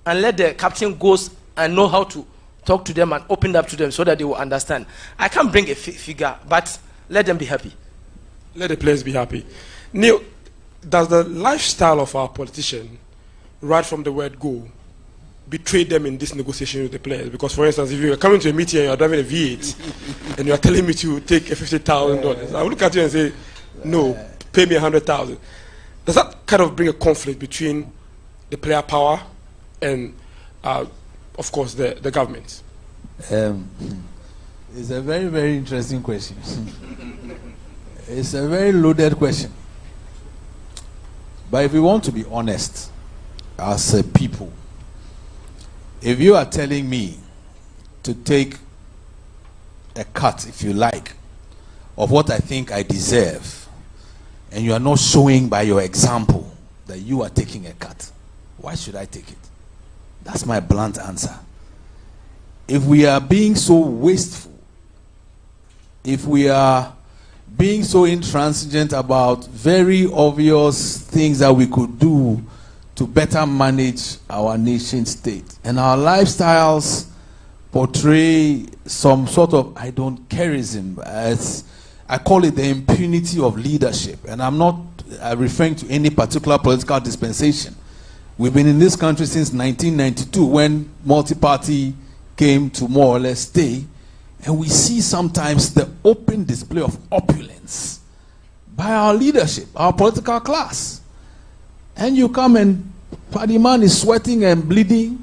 C: and let the captain go and know how to talk to them and open up to them so that they will understand. I can't bring a figure, but let them be happy.
D: Let the players be happy. Neil, does the lifestyle of our politician, right from the word go, betray them in this negotiation with the players? Because, for instance, if you are coming to a meeting and you are driving a V8 and you are telling me to take a $50,000, I will look at you and say, no, pay me $100,000. Does that kind of bring a conflict between the player power and, of course, the government?
E: It's a very, very interesting question. It's a very loaded question. But if we want to be honest as a people, if you are telling me to take a cut, if you like, of what I think I deserve, and you are not showing by your example that you are taking a cut, why should I take it? That's my blunt answer. If we are being so wasteful, if we are being so intransigent about very obvious things that we could do to better manage our nation state, and our lifestyles portray some sort of I don't careism, as I call it the impunity of leadership, and I'm not referring to any particular political dispensation. We've been in this country since 1992 when multi-party came to more or less stay, and we see sometimes the open display of opulence by our leadership, our political class. And you come and Partey man is sweating and bleeding,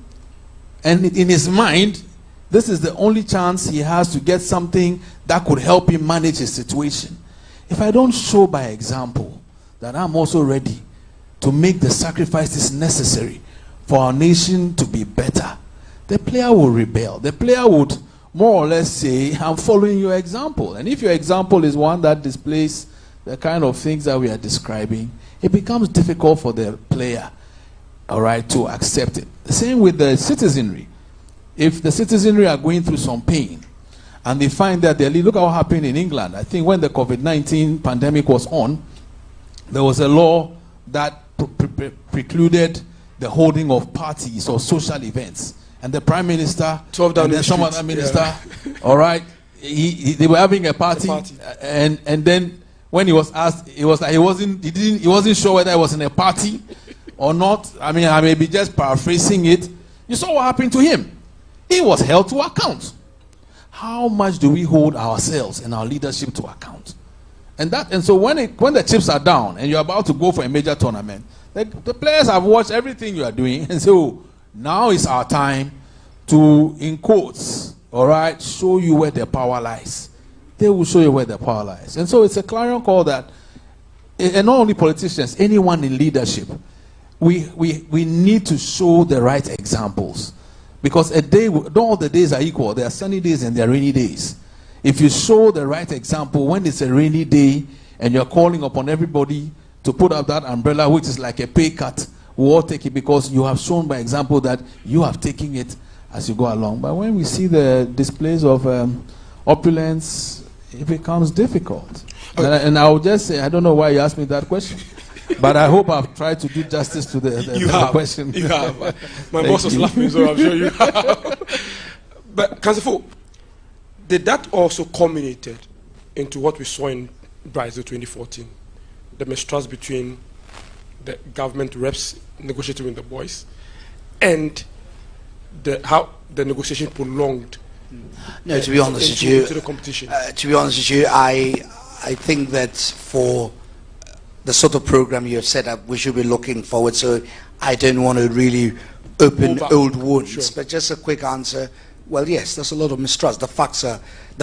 E: and in his mind, this is the only chance he has to get something that could help him manage his situation. If I don't show by example that I'm also ready to make the sacrifices necessary for our nation to be better, the player will rebel. The player would more or less say, I'm following your example. And if your example is one that displays the kind of things that we are describing, it becomes difficult for the player, all right, to accept it. The same with the citizenry. If the citizenry are going through some pain, and they find that look at what happened in England. I think when the COVID-19 pandemic was on, there was a law that precluded the holding of parties or social events. And the Prime Minister, and then some other minister, all right, they were having a party. And then when he was asked, he wasn't sure whether it was in a party or not. I mean, I may be just paraphrasing it. You saw what happened to him. He was held to account. How much do we hold ourselves and our leadership to account? And so when the chips are down and you're about to go for a major tournament, the players have watched everything you are doing and say, oh, now is our time to, in quotes, all right, show you where the power lies. They will show you where the power lies. And so it's a clarion call that, and not only politicians, anyone in leadership, we need to show the right examples. Because not all the days are equal. There are sunny days and there are rainy days. If you show the right example when it's a rainy day and you're calling upon everybody to put up that umbrella, which is like a pay cut, we'll all take it because you have shown by example that you have taken it as you go along. But when we see the displays of opulence, it becomes difficult. And I would just say, I don't know why you asked me that question. But I hope I've tried to do justice to the question.
D: You have. My boss was laughing, so I'm sure you have. But, Councillor, did that also culminated into what we saw in Brazil 2014? The mistrust between the government reps negotiating with the boys and how the negotiation prolonged.
W: No, to be honest with you,
D: into the competition.
W: To be honest with you, I think that for the sort of program you have set up, we should be looking forward. So I don't want to really open old wounds. Sure. But just a quick answer. Well, yes, there's a lot of mistrust. The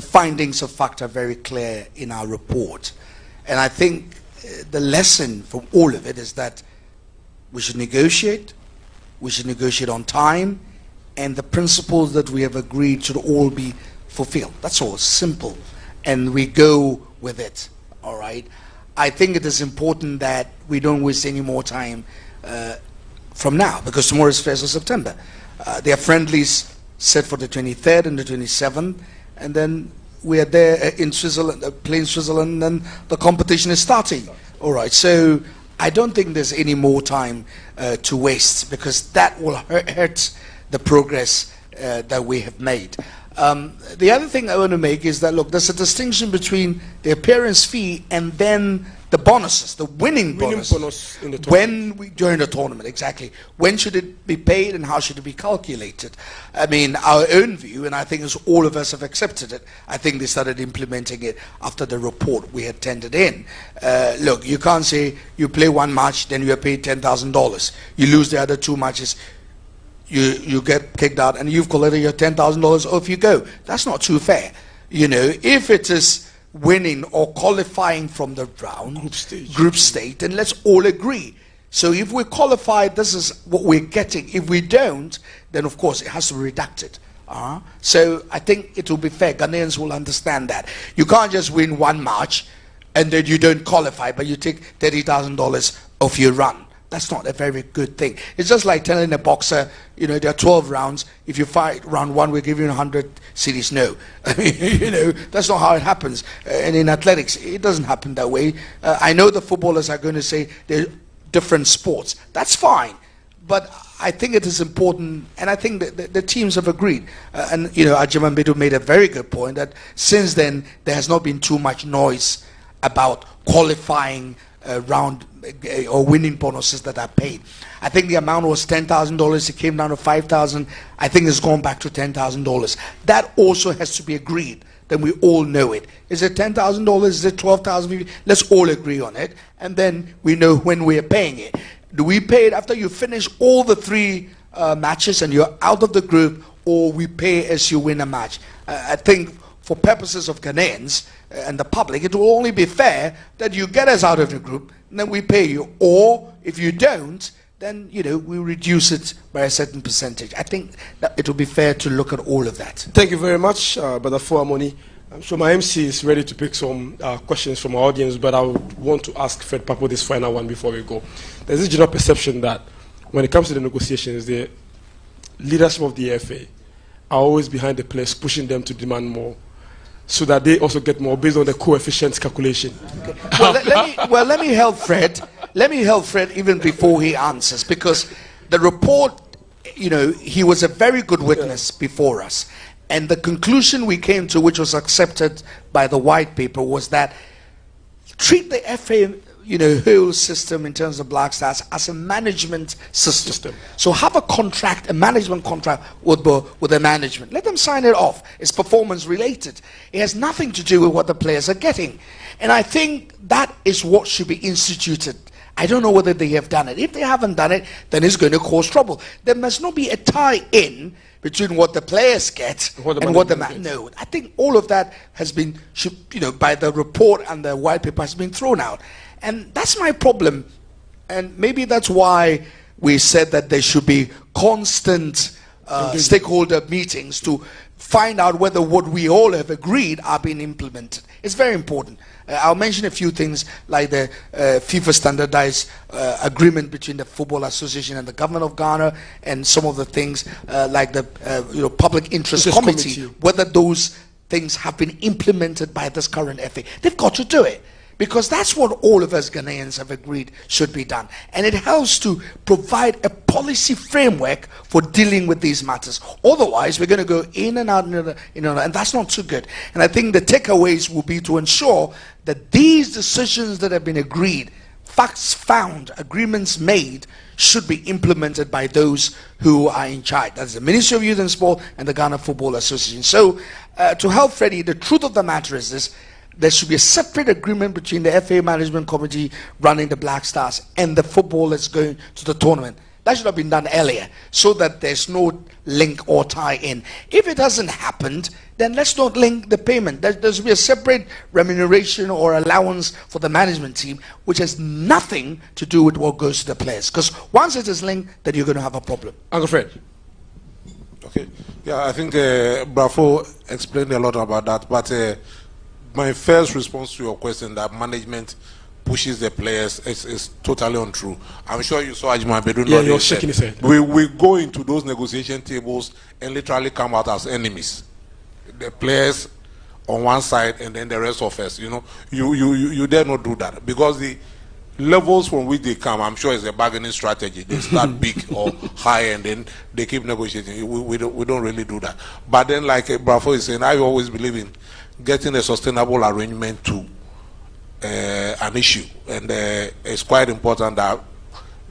W: findings of fact are very clear in our report. And I think the lesson from all of it is that we should negotiate on time, and the principles that we have agreed should all be fulfilled. That's all, simple. And we go with it, all right? I think it is important that we don't waste any more time from now, because tomorrow is 1st of September. There are friendlies set for the 23rd and the 27th, and then we are there in Switzerland, playing Switzerland, and the competition is starting. All right, so I don't think there's any more time to waste, because that will hurt the progress that we have made. The other thing I want to make is that, look, there's a distinction between the appearance fee and then the bonuses, the winning bonus
D: in the tournament.
W: During the tournament, exactly. When should it be paid and how should it be calculated? I mean, our own view, and I think as all of us have accepted it, I think they started implementing it after the report we had tendered in. Look, you can't say you play one match, then you are paid $10,000. You lose the other two matches, you get kicked out, and you've collected your $10,000, off you go. That's not too fair. You know, if it is winning or qualifying from the round, group stage, then let's all agree. So if we qualify, this is what we're getting. If we don't, then of course it has to be redacted. So I think it will be fair. Ghanaians will understand that. You can't just win one match and then you don't qualify, but you take $30,000 off your run. That's not a very good thing. It's just like telling a boxer, you know, there are 12 rounds. If you fight round one, we'll give you 100 cedis. No. I mean, you know, that's not how it happens. And in athletics, it doesn't happen that way. I know the footballers are going to say they're different sports. That's fine. But I think it is important, and I think that the teams have agreed. And, you know, Ajiman Bedu made a very good point that since then, there has not been too much noise about qualifying round or winning bonuses that are paid. I think the amount was $10,000. It came down to $5,000. I think it's gone back to $10,000. That also has to be agreed. Then we all know it. Is it $10,000? Is it $12,000? Let's all agree on it, and then we know when we are paying it. Do we pay it after you finish all the 3 matches and you're out of the group, or we pay as you win a match? I think for purposes of Ghanaians and the public, it will only be fair that you get us out of the group and then we pay you. Or if you don't, then we reduce it by a certain percentage. I think that it will be fair to look at all of that.
D: Thank you very much, Brother Fuamoni. I'm sure my MC is ready to pick some questions from our audience, but I would want to ask Fred Papo this final one before we go. There's this general perception that when it comes to the negotiations, the leadership of the FA are always behind the players, pushing them to demand more, so that they also get more based on the coefficients calculation.
W: Okay. Well, let me help Fred. Let me help Fred even before he answers, because the report, he was a very good witness before us. And the conclusion we came to, which was accepted by the white paper, was that treat the FA, whole system in terms of Black Stars as a management system. So have a contract, a management contract with the management. Let them sign it off. It's performance related. It has nothing to do with what the players are getting. And I think that is what should be instituted. I don't know whether they have done it. If they haven't done it, then it's going to cause trouble. There must not be a tie-in between what the players get and what the man. No, I think all of that has been, by the report and the white paper has been thrown out. And that's my problem. And maybe that's why we said that there should be constant stakeholder meetings to find out whether what we all have agreed are being implemented. It's very important. I'll mention a few things like the FIFA standardized agreement between the Football Association and the government of Ghana, and some of the things like the Public Interest Committee, whether those things have been implemented by this current FA. They've got to do it, because that's what all of us Ghanaians have agreed should be done. And it helps to provide a policy framework for dealing with these matters. Otherwise, we're going to go in and out, and that's not too good. And I think the takeaways will be to ensure that these decisions that have been agreed, facts found, agreements made, should be implemented by those who are in charge. That's the Ministry of Youth and Sport and the Ghana Football Association. So, to help Freddie, the truth of the matter is this: there should be a separate agreement between the FA Management Committee running the Black Stars and the footballers going to the tournament. That should have been done earlier, so that there's no link or tie-in. If it hasn't happened, then let's not link the payment. There should be a separate remuneration or allowance for the management team, which has nothing to do with what goes to the players. Because once it is linked, then you're going to have a problem.
D: Uncle Fred.
V: Okay. Yeah, I think Bravo explained a lot about that, but my first response to your question that management pushes the players is totally untrue. I'm sure you saw Ajima Bedun.
D: Yeah, you're shaking his head.
V: We go into those negotiation tables and literally come out as enemies. The players on one side and then the rest of us. You dare not do that, because the levels from which they come, I'm sure it's a bargaining strategy. They start big or high and then they keep negotiating. We don't really do that. But then, like Bravo is saying, I always believe in getting a sustainable arrangement to an issue, and it's quite important that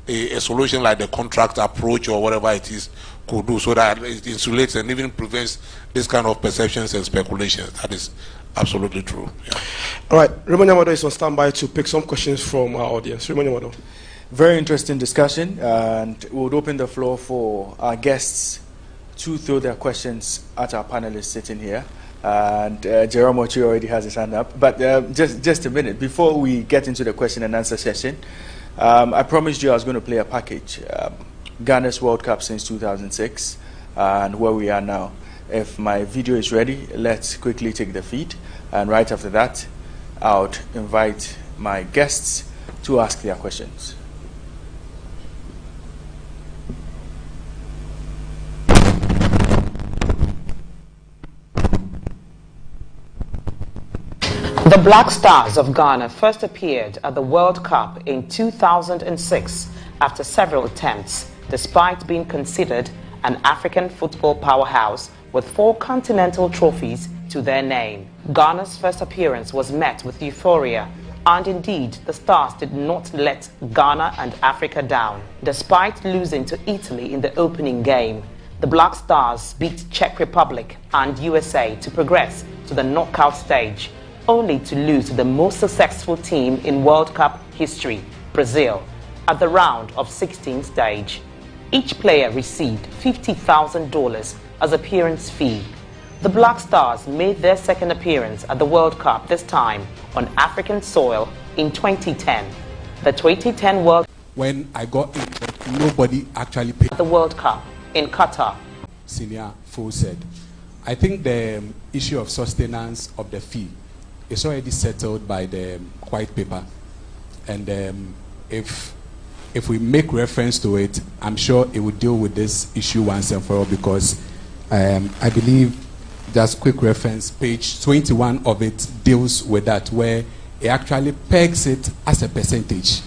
V: a solution like the contract approach or whatever it is could do, so that it insulates and even prevents this kind of perceptions and speculations. That is absolutely true. Yeah.
D: All right, Raymond Yamado is on standby to pick some questions from our audience. Raymond Yamado.
S: Very interesting discussion, and we would open the floor for our guests to throw their questions at our panelists sitting here. And Jerome Ochi already has his hand up. But just a minute, before we get into the question and answer session, I promised you I was going to play a package. Ghana's World Cup since 2006 and where we are now. If my video is ready, let's quickly take the feed. And right after that, I would invite my guests to ask their questions.
T: The Black Stars of Ghana first appeared at the World Cup in 2006 after several attempts, despite being considered an African football powerhouse with 4 continental trophies to their name. Ghana's first appearance was met with euphoria And indeed, the Stars did not let Ghana and Africa down. Despite losing to Italy in the opening game, the Black Stars beat Czech Republic and USA to progress to the knockout stage, only to lose to the most successful team in World Cup history, Brazil, at the round of 16 stage. Each player received $50,000 as appearance fee. The Black Stars made their second appearance at the World Cup, this time on African soil in 2010. The 2010 World
F: When I got in, nobody actually paid.
T: The World Cup in Qatar.
F: Senior Fo said, I think the issue of sustenance of the fee is already settled by the white paper. And if we make reference to it, I'm sure it will deal with this issue once and for all, because I believe, just quick reference, page 21 of it deals with that, where it actually pegs it as a percentage.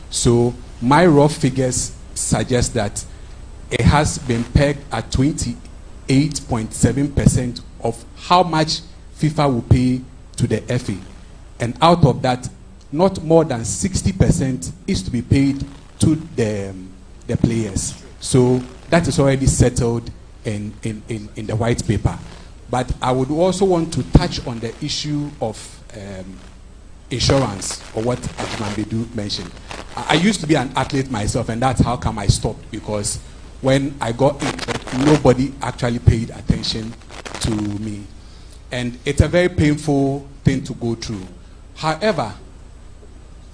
F: So my rough figures suggest that it has been pegged at 28.7% of how much FIFA will pay to the FA. And out of that, not more than 60% is to be paid to the players. So that is already settled in the white paper. But I would also want to touch on the issue of insurance, or what Admanbedu mentioned. I used to be an athlete myself, and that's how come I stopped, because when I got injured, nobody actually paid attention to me. And it's a very painful thing to go through. However,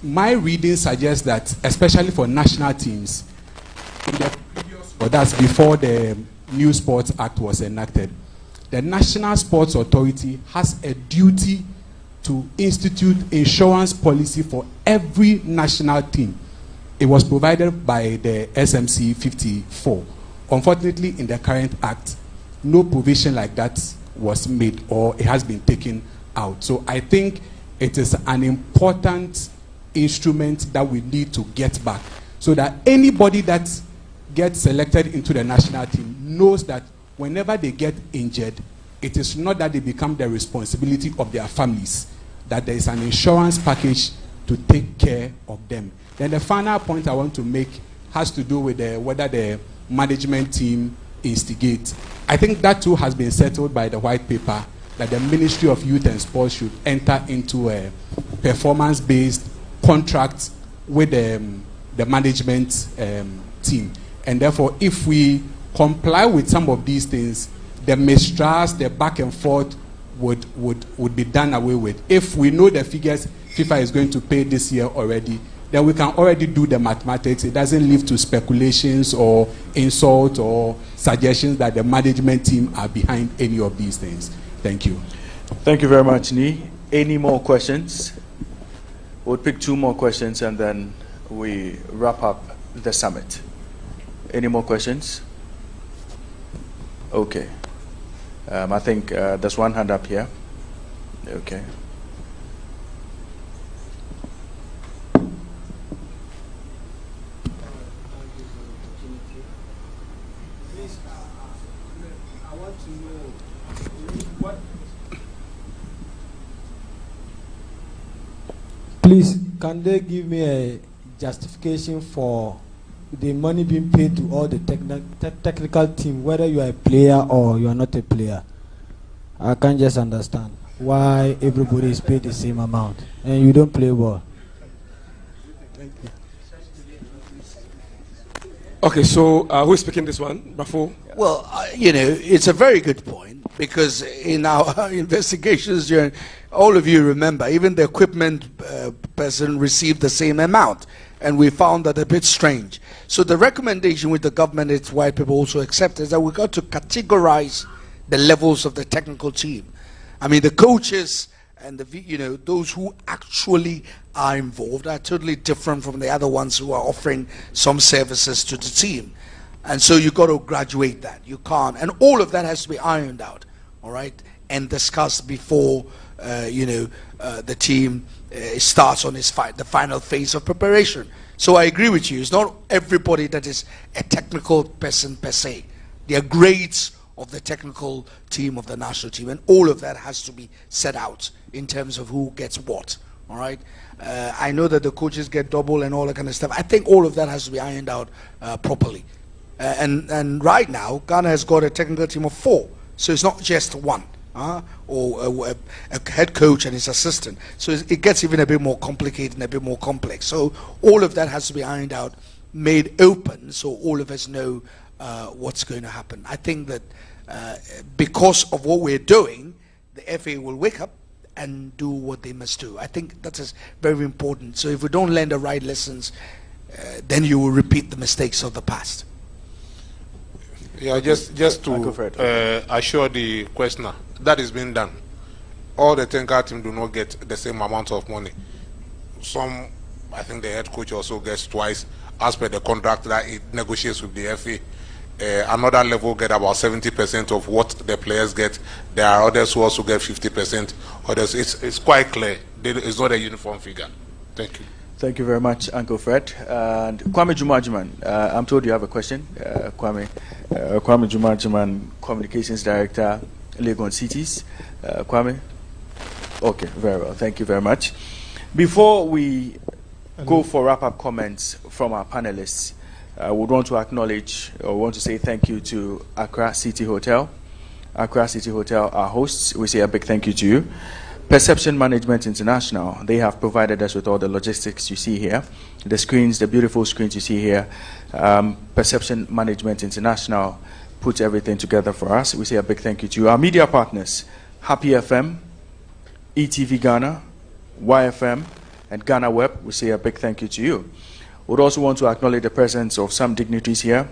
F: my reading suggests that, especially for national teams, that's before the New Sports Act was enacted, the National Sports Authority has a duty to institute insurance policy for every national team. It was provided by the SMC 54. Unfortunately, in the current act, no provision like that was made, or it has been taken out. So I think it is an important instrument that we need to get back, so that anybody that gets selected into the national team knows that whenever they get injured, it is not that they become the responsibility of their families, that there is an insurance package to take care of them. Then the final point I want to make has to do with whether the management team instigates. I think that too has been settled by the white paper, that the Ministry of Youth and Sports should enter into a performance-based contract with the management team. And therefore, if we comply with some of these things, the mistrust, the back and forth would be done away with. If we know the figures FIFA is going to pay this year already, then we can already do the mathematics. It doesn't lead to speculations or insult or suggestions that the management team are behind any of these things. Thank you.
S: Thank you very much, Ni. Any more questions? We'll pick 2 more questions and then we wrap up the summit. Any more questions? Okay. I think there's one hand up here. Okay.
I: Please, can they give me a justification for the money being paid to all the technical team, whether you are a player or you are not a player? I can't just understand why everybody is paid the same amount and you don't play ball.
D: Thank you. Okay, so who is speaking this one? Bafo?
W: Well, it's a very good point, because in our investigations, all of you remember, even the equipment person received the same amount, and we found that a bit strange. So the recommendation with the government, its white people also accept, is that we got to categorize the levels of the technical team. I mean, the coaches and those who actually are involved are totally different from the other ones who are offering some services to the team. And so you got to graduate that. You can't. And all of that has to be ironed out, all right, and discussed before, the team starts on the final phase of preparation. So I agree with you. It's not everybody that is a technical person per se. There are grades of the technical team of the national team, and all of that has to be set out in terms of who gets what, all right? I know that the coaches get double and all that kind of stuff. I think all of that has to be ironed out properly. And right now, Ghana has got a technical team of 4, so it's not just one, or a head coach and his assistant. So it gets even a bit more complicated and a bit more complex. So all of that has to be ironed out, made open, so all of us know what's going to happen. I think that because of what we're doing, the FA will wake up and do what they must do. I think that is very important. So if we don't learn the right lessons, then you will repeat the mistakes of the past.
V: Yeah, just to assure the questioner, that is being done. All the technical team do not get the same amount of money. Some, I think the head coach also gets twice, as per the contract that it negotiates with the FA. Another level get about 70% of what the players get. There are others who also get 50%. Others, it's quite clear. It's not a uniform figure. Thank you.
S: Thank you very much, Uncle Fred. And Kwame Jumajuman, I'm told you have a question. Kwame Jumajuman, Communications Director, Legon Cities. Kwame? Okay, very well. Thank you very much. Before we go for wrap-up comments from our panelists, I would want to acknowledge or want to say thank you to Accra City Hotel. Accra City Hotel, our hosts, we say a big thank you to you. Perception Management International, they have provided us with all the logistics you see here. The screens, the beautiful screens you see here. Perception Management International put everything together for us. We say a big thank you to you. Our media partners, Happy FM, ETV Ghana, YFM, and GhanaWeb, we say a big thank you to you. We'd also want to acknowledge the presence of some dignitaries here.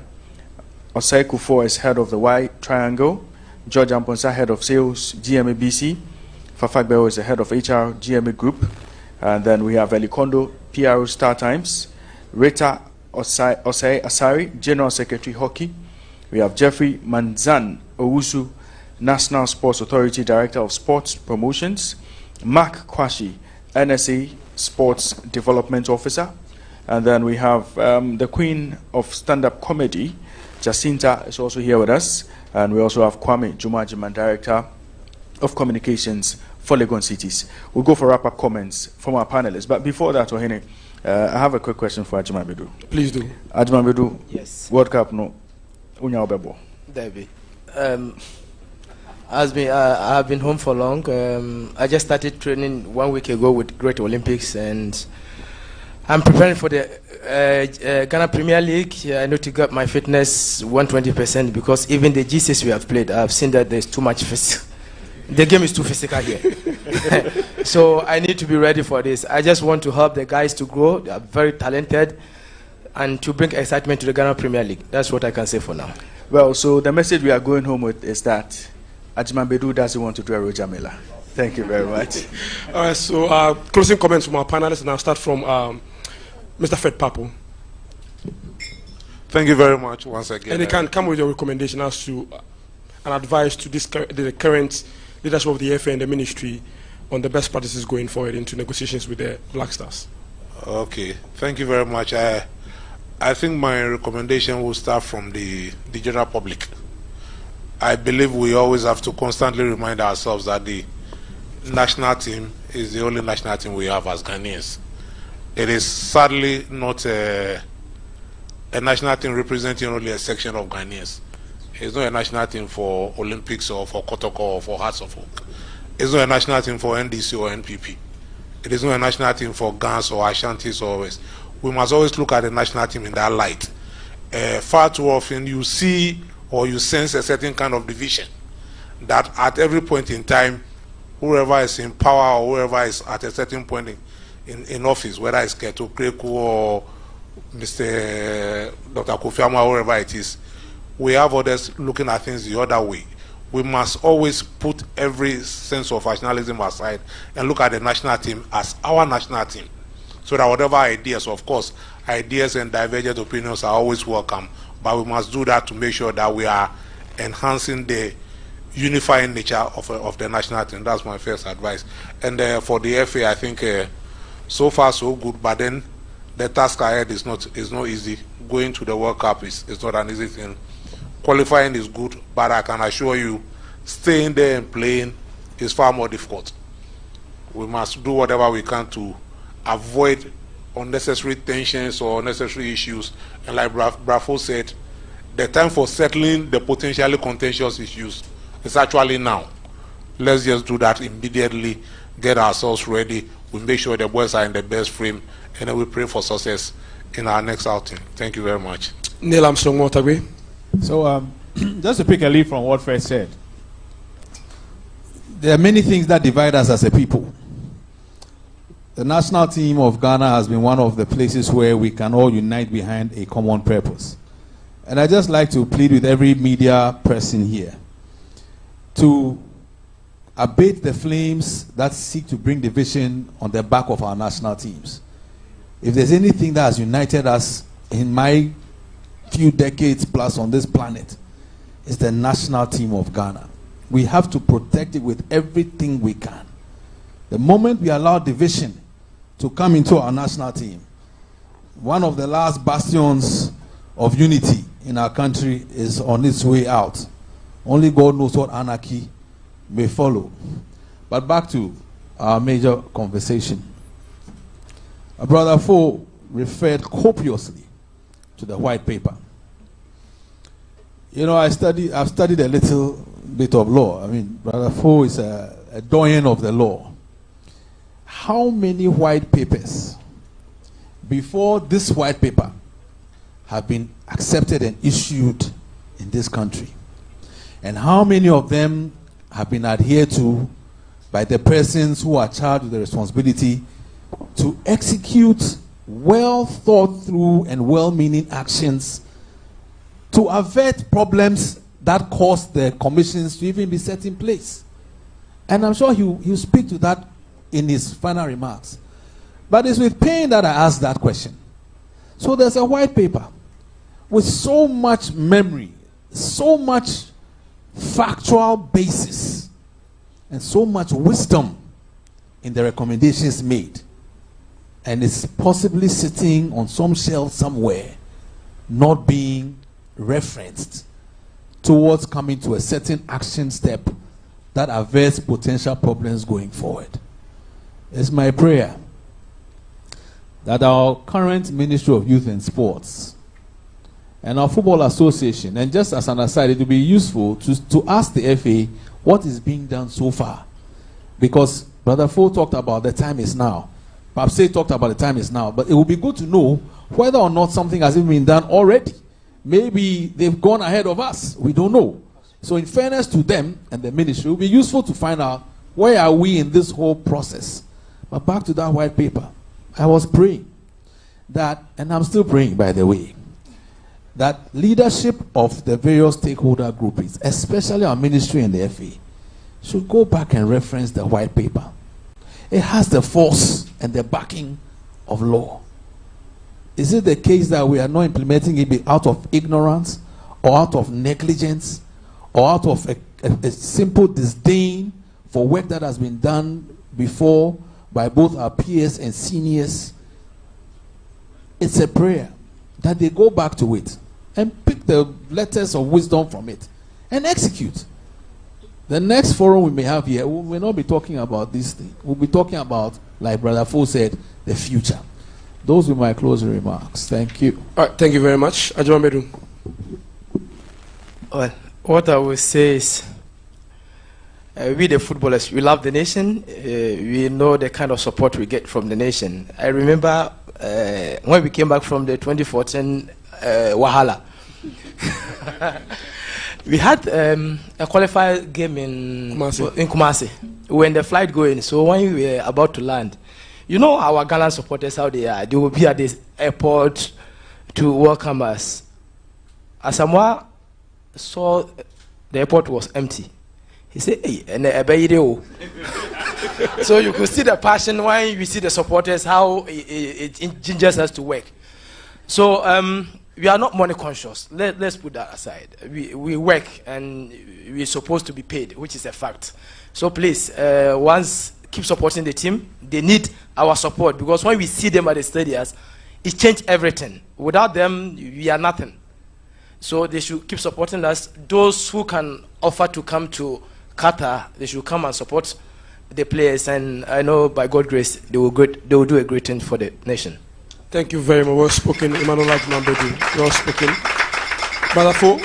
S: Osei Kufo is head of the Y Triangle. George Amponsa, head of sales, GMA BC. Fafagbeo is the head of HR, GMA Group. And then we have Elikondo, PRO Star Times. Rita Osei Asari, General Secretary Hockey. We have Jeffrey Manzan Owusu, National Sports Authority Director of Sports Promotions. Mark Kwashi, NSA Sports Development Officer. And then we have the Queen of Stand-Up Comedy, Jacinta, is also here with us. And we also have Kwame Jumajuman, Director of Communications for Legon Cities. We'll go for wrap-up comments from our panelists. But before that, Ohene, I have a quick question for Ajima Bedu.
D: Please do.
S: Ajima Bedu,
C: yes.
S: World Cup, no? Unya Obebo.
C: David. I have been home for long. I just started training 1 week ago with Great Olympics, and I'm preparing for the Ghana Premier League. I need to get my fitness 120% because even the GCs we have played, I've seen that there's too much physical. The game is too physical here. So I need to be ready for this. I just want to help the guys to grow. They are very talented and to bring excitement to the Ghana Premier League. That's what I can say for now.
S: Well, so the message we are going home with is that Ajima Bedu doesn't want to do a Roger Miller. Thank you very much.
D: All right, so closing comments from our panelists, and I'll start from Mr. Fred Papo.
V: Thank you very much once again.
D: And you can come with your recommendation as to an advice to this, the current leadership of the FA and the ministry on the best practices going forward into negotiations with the Black Stars.
V: Okay, thank you very much. I think my recommendation will start from the general public. I believe we always have to constantly remind ourselves that the national team is the only national team we have as Ghanaians. It is sadly not a national team representing only a section of Ghanaians. It's not a national team for Olympics or for Kotoko or for Hearts of Oak. It's not a national team for NDC or NPP. It is not a national team for Gans or Ashantis or West. We must always look at the national team in that light. Far too often you see or you sense a certain kind of division that at every point in time, whoever is in power or whoever is at a certain point in office, whether it's Keto Kreku or Mr. Dr. Kofi Amwa, whoever it is, we have others looking at things the other way. We must always put every sense of nationalism aside and look at the national team as our national team. So that whatever ideas, of course, ideas and divergent opinions are always welcome, but we must do that to make sure that we are enhancing the unifying nature of the national team. That's my first advice. And for the FA, I think so far so good, but then the task ahead is not easy. Going to the World Cup is not an easy thing. Qualifying is good, but I can assure you, staying there and playing is far more difficult. we must do whatever we can to avoid unnecessary tensions or unnecessary issues. And like Brafo said, the time for settling the potentially contentious issues is actually now. Let's just do that immediately, get ourselves ready. We make sure the boys are in the best frame, and then we pray for success in our next outing. Thank you very much.
D: Neil Armstrong Motagwe.
E: So, just to pick a lead from what Fred said, there are many things that divide us as a people. The national team of Ghana has been one of the places where we can all unite behind a common purpose. And I just like to plead with every media person here to abate the flames that seek to bring division on the back of our national teams. If there's anything that has united us in my few decades plus on this planet, it's the national team of Ghana. We have to protect it with everything we can. The moment we allow division to come into our national team, one of the last bastions of unity in our country is on its way out. Only God knows what anarchy may follow. But back to our major conversation. Our brother Fo referred copiously to the white paper. You know, I've studied a little bit of law. I mean, Brother Fo is a doyen of the law. How many white papers before this white paper have been accepted and issued in this country? And how many of them have been adhered to by the persons who are charged with the responsibility to execute well thought through and well-meaning actions to avert problems that cause the commissions to even be set in place? And I'm sure he'll speak to that in his final remarks. But it's with pain that I ask that question. So there's a white paper with so much memory, so much factual basis, and so much wisdom in the recommendations made. And it's possibly sitting on some shelf somewhere, not being referenced towards coming to a certain action step that averts potential problems going forward. It's my prayer that our current Ministry of Youth and Sports and our Football Association, and just as an aside, it will be useful to ask the FA what is being done so far. Because Brother Fo talked about the time is now. Papse talked about the time is now. But it will be good to know whether or not something has even been done already. Maybe they've gone ahead of us. We don't know. So in fairness to them and the ministry, it will be useful to find out where are we in this whole process. But back to that white paper. I was praying that, and I'm still praying by the way, that leadership of the various stakeholder groups, especially our ministry and the FA, should go back and reference the white paper. It has the force and the backing of law. Is it the case that we are not implementing it out of ignorance or out of negligence or out of a simple disdain for work that has been done before by both our peers and seniors? It's a prayer that they go back to it and pick the letters of wisdom from it and execute. The next forum we may have here, we will not be talking about this thing. We'll be talking about, like Brother Fo said, the future. Those were my closing remarks. Thank you.
D: All right, thank you very much. Ajumamedu.
C: Well, what I will say is, we the footballers, we love the nation. We know the kind of support we get from the nation. I remember when we came back from the 2014 Wahala. We had a qualified game in Kumasi. We were in the flight going, so when we were about to land, you know our Ghana supporters, how they are. They will be at this airport to welcome us. Asamoah saw the airport was empty. He said, hey, and so you could see the passion when you see the supporters, how it gingers us to work. So we are not money conscious. Let's put that aside. We work and we're supposed to be paid, which is a fact. So please, once keep supporting the team. They need our support because when we see them at the stadiums, it changed everything. Without them, we are nothing. So they should keep supporting us. Those who can offer to come to Qatar, they should come and support the players, and I know by God's grace they will do a great thing for the nation.
D: Thank you very much. Well spoken, Emmanuel Ajmambedi. Well spoken. Badafo,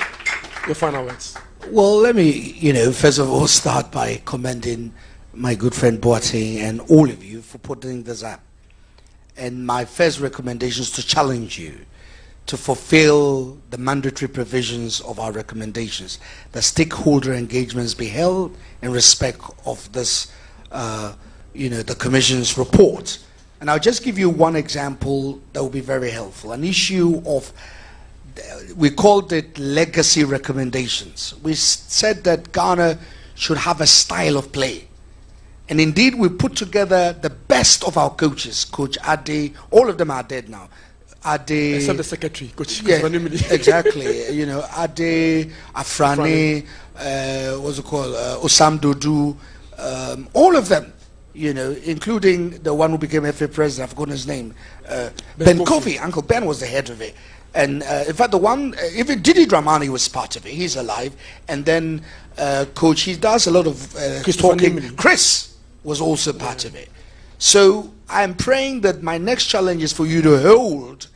D: your final words.
W: Well, let me, first of all, start by commending my good friend Partey and all of you for putting this up. And my first recommendation is to challenge you to fulfill the mandatory provisions of our recommendations. The stakeholder engagements be held in respect of this, the Commission's report. And I'll just give you one example that will be very helpful. An issue of, we called it legacy recommendations. We said that Ghana should have a style of play. And indeed, we put together the best of our coaches. Coach Ade, all of them are dead now. Ade,
D: except the secretary, Coach.
W: Yeah, exactly. Ade, Afrani, what's it called? Osam Dodu, all of them. Including the one who became FA president, I've forgotten his name. Ben Kofi. Uncle Ben was the head of it. And in fact, the one, even Didi Dramani was part of it. He's alive. And then Coach, he does a lot of talking. Chris was also part of it. So I'm praying that my next challenge is for you to hold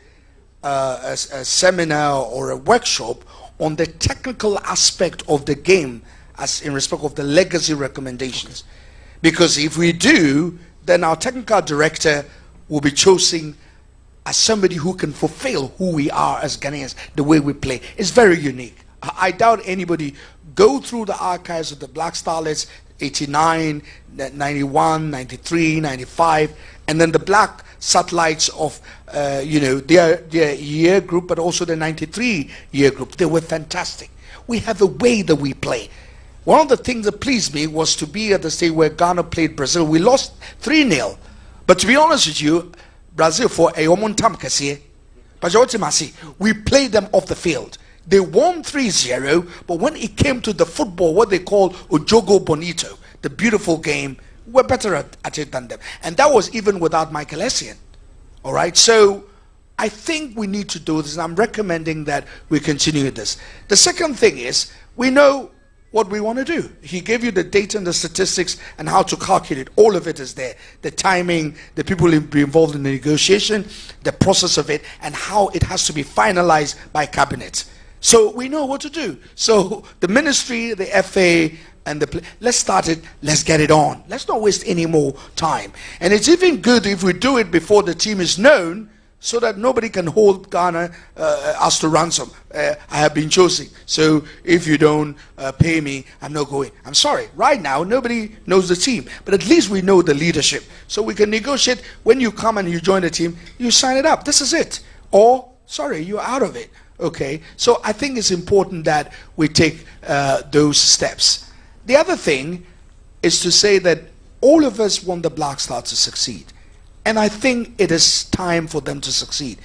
W: a seminar or a workshop on the technical aspect of the game as in respect of the legacy recommendations. Because if we do, then our technical director will be chosen as somebody who can fulfill who we are as Ghanaians, the way we play. It's very unique. I doubt anybody go through the archives of the Black Starlets, 89, 91, 93, 95, and then the Black Satellites of, their year group, but also the 93 year group. They were fantastic. We have a way that we play. One of the things that pleased me was to be at the stage where Ghana played Brazil. We lost 3-0. But to be honest with you, Brazil for a omontam kasiye. We played them off the field. They won 3-0, but when it came to the football, what they call Ojogo Bonito, the beautiful game, we're better at it than them. And that was even without Michael Essien. All right? So I think we need to do this, and I'm recommending that we continue this. The second thing is, we know what we want to do. He gave you the data and the statistics and how to calculate. All of it is there. The timing, the people involved in the negotiation, the process of it, and how it has to be finalized by cabinet. So we know what to do. So the ministry, the FA, and let's start it. Let's get it on. Let's not waste any more time. And it's even good if we do it before the team is known, so that nobody can hold Ghana as to ransom. I have been chosen, so if you don't pay me, I'm not going. I'm sorry. Right now, nobody knows the team, but at least we know the leadership. So we can negotiate. When you come and you join the team, you sign it up. This is it. Or, sorry, you're out of it. Okay? So I think it's important that we take those steps. The other thing is to say that all of us want the Black Stars to succeed. And I think it is time for them to succeed.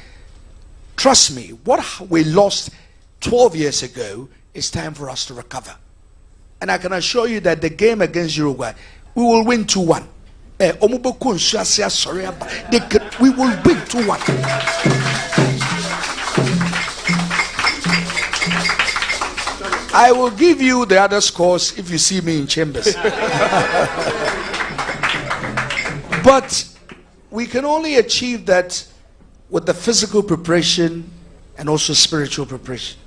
W: Trust me, what we lost 12 years ago, it's time for us to recover. And I can assure you that the game against Uruguay, we will win 2-1. We will win 2-1. I will give you the other scores if you see me in chambers. But we can only achieve that with the physical preparation and also spiritual preparation.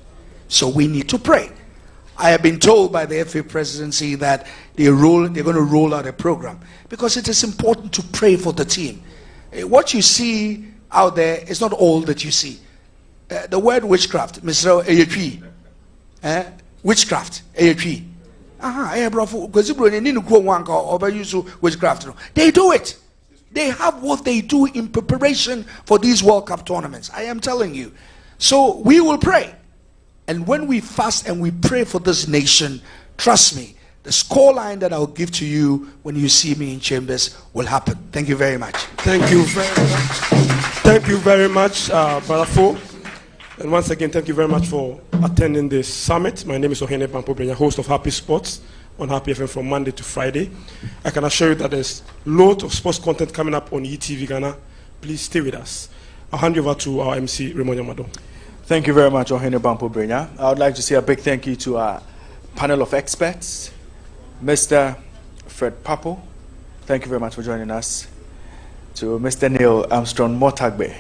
W: So we need to pray. I have been told by the FA presidency that they're going to roll out a program because it is important to pray for the team. What you see out there is not all that you see. The word witchcraft, Mr. AAP, witchcraft, AAP. They do it. They have what they do in preparation for these World Cup tournaments. I am telling you. So we will pray. And when we fast and we pray for this nation, trust me, the scoreline that I'll give to you when you see me in chambers will happen. Thank you very much.
D: Thank you very much. Thank you very much, Brother Fo. And once again, thank you very much for attending this summit. My name is Ohene Bampobrenya, host of Happy Sports on Happy FM from Monday to Friday. I can assure you that there's loads of sports content coming up on ETV Ghana. Please stay with us. I'll hand you over to our MC, Raymond Yamado.
S: Thank you very much, Ohene Bampobrenya. I would like to say a big thank you to our panel of experts, Mr. Fred Papo, thank you very much for joining us. To Mr. Neil Armstrong Motagbe,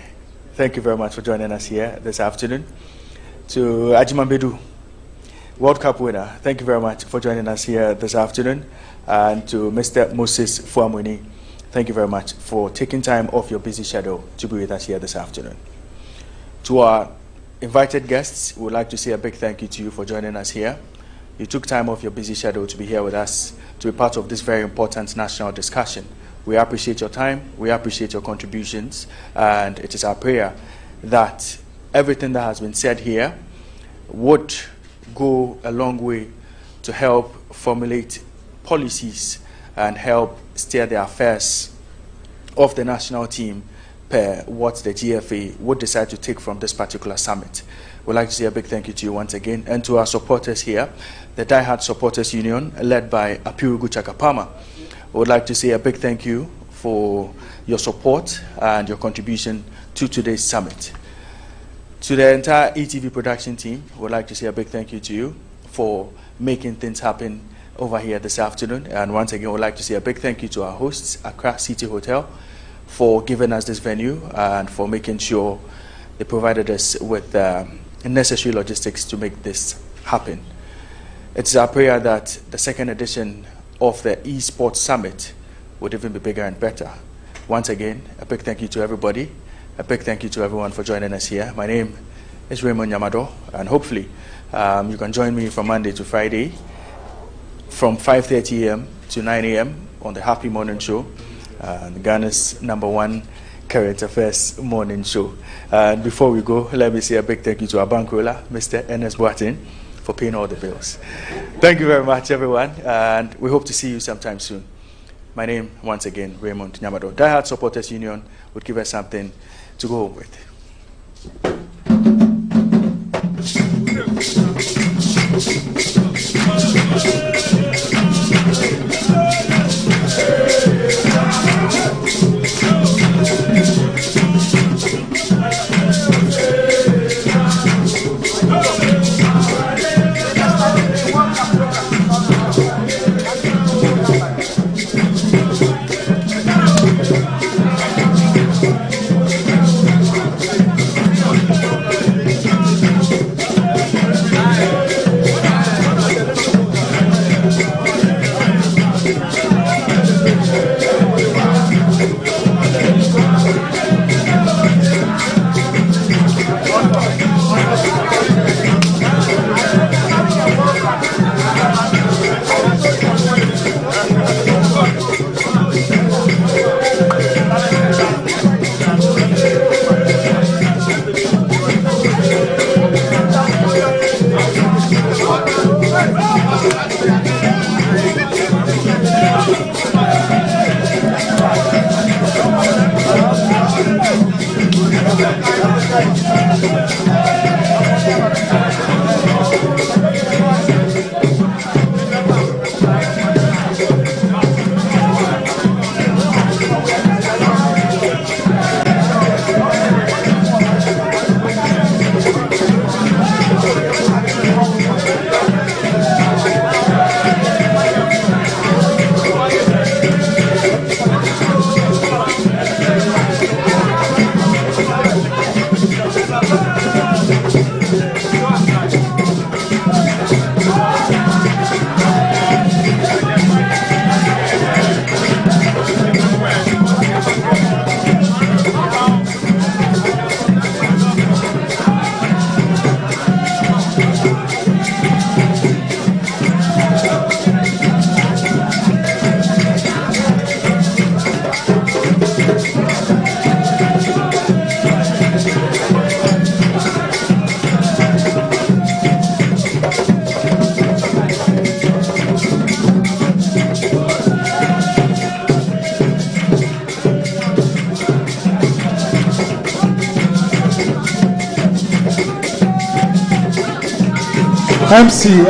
S: thank you very much for joining us here this afternoon. To Ajimambedu, World Cup winner, thank you very much for joining us here this afternoon. And to Mr. Moses Fuamuni, thank you very much for taking time off your busy schedule to be with us here this afternoon. To our invited guests, we would like to say a big thank you to you for joining us here. You took time off your busy schedule to be here with us, to be part of this very important national discussion. We appreciate your time, we appreciate your contributions, and it is our prayer that everything that has been said here would go a long way to help formulate policies and help steer the affairs of the national team per what the GFA would decide to take from this particular summit. We'd like to say a big thank you to you once again, and to our supporters here, the Die Hard Supporters Union, led by Apirugu Chakapama. We would like to say a big thank you for your support and your contribution to today's summit. To the entire ETV production team, we would like to say a big thank you to you for making things happen over here this afternoon. And once again, we would like to say a big thank you to our hosts, Accra City Hotel, for giving us this venue and for making sure they provided us with necessary logistics to make this happen. It's our prayer that the second edition of the Esports Summit would even be bigger and better. Once again, a big thank you to everybody. A big thank you to everyone for joining us here. My name is Raymond Nyamado, and hopefully you can join me from Monday to Friday from 5:30 a.m. to 9 a.m. on the Happy Morning Show, Ghana's #1 current affairs morning show. And before we go, let me say a big thank you to our bankroller, Mr. Ernest Boatin, for paying all the bills. Thank you very much, everyone, and we hope to see you sometime soon. My name, once again, Raymond Nyamado. Die Hard Supporters Union would give us something to go home with.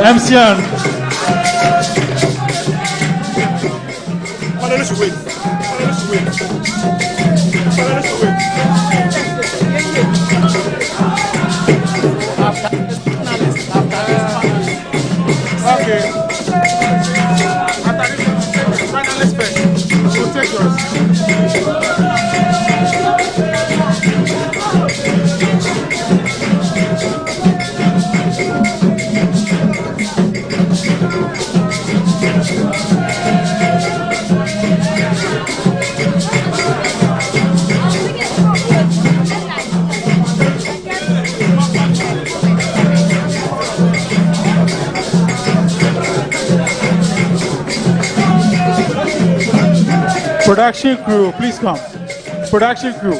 J: MCN.
M: Okay. After this, final aspect.
J: Production crew, please come. Production crew.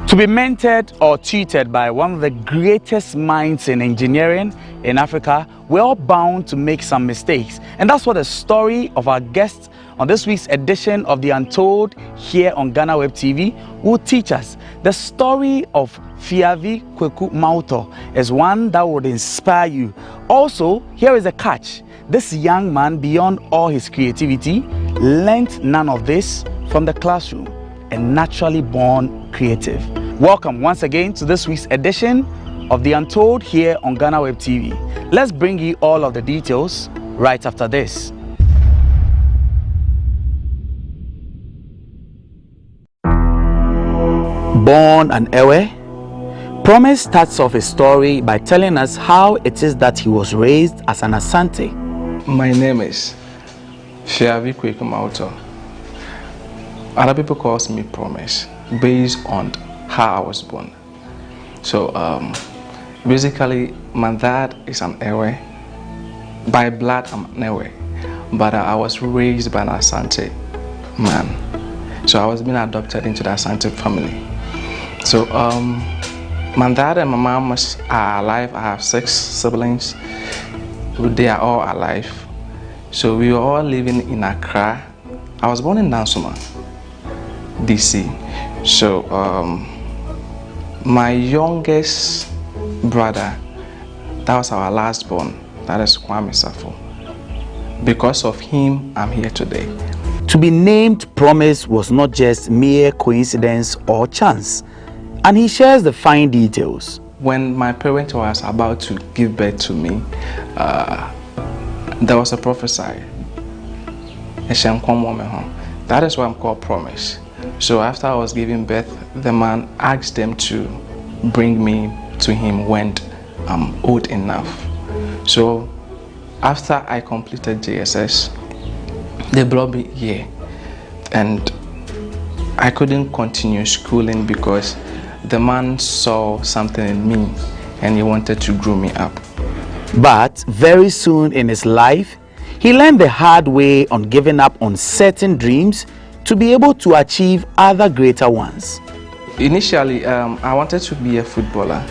R: To be mentored or tutored by one of the greatest minds in engineering in Africa, we're all bound to make some mistakes. And that's what the story of our guest on this week's edition of The Untold here on GhanaWeb TV will teach us. The story of Fiavi Kweku Mauto is one that would inspire you. Also, here is a catch. This young man, beyond all his creativity, learnt none of this from the classroom. A naturally born creative. Welcome once again to this week's edition of The Untold here on GhanaWeb TV. Let's bring you all of the details right after this. Born an Ewe, Promise starts off his story by telling us how it is that he was raised as an Asante.
Q: My name is Fiavi Kweku Mauto. Other people call me Promise based on how I was born. So basically my dad is an Ewe. By blood I'm an Ewe, but I was raised by an Asante man. So I was being adopted into the Asante family. So my dad and my mom are alive. I have 6 siblings. They are all alive. So we were all living in Accra. I was born in Nansuma, DC. So My youngest brother, that was our last born, that is Kwame Safo. Because of him, I'm here today.
R: To be named Promise was not just mere coincidence or chance, and he shares the fine details.
Q: When my parent was about to give birth to me, there was a prophecy. That is why I'm called Promise. So after I was giving birth, the man asked them to bring me to him when I'm old enough. So after I completed JSS, they brought me here, and I couldn't continue schooling because the man saw something in me and he wanted to grow me up.
R: But very soon in his life, he learned the hard way on giving up on certain dreams to be able to achieve other greater ones.
Q: Initially, I wanted to be a footballer.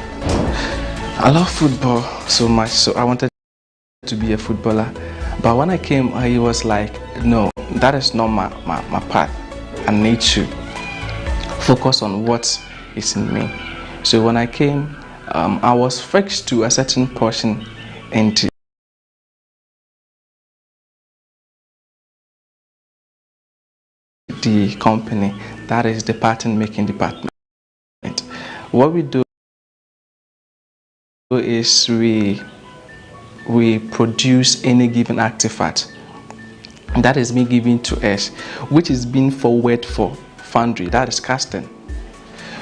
Q: I love football so much, so I wanted to be a footballer. But when I came, he was like, no, that is not my path. I need to focus on what is in me. So when I came, I was fixed to a certain portion into the company, that is the pattern making department. What we do is we produce any given artifact that is being given to us, which is being forwarded for foundry, that is casting.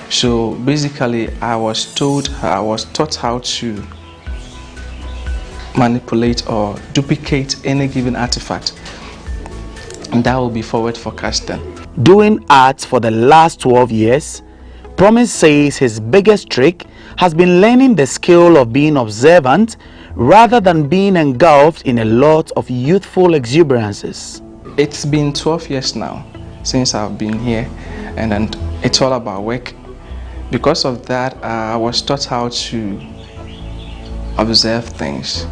Q: So basically I was taught how to manipulate or duplicate any given artifact, and that will be forward for casting.
R: Doing art for the last 12 years, Promise says his biggest trick has been learning the skill of being observant rather than being engulfed in a lot of youthful exuberances.
Q: It's been 12 years now since I've been here, and it's all about work. Because of that, I was taught how to observe things,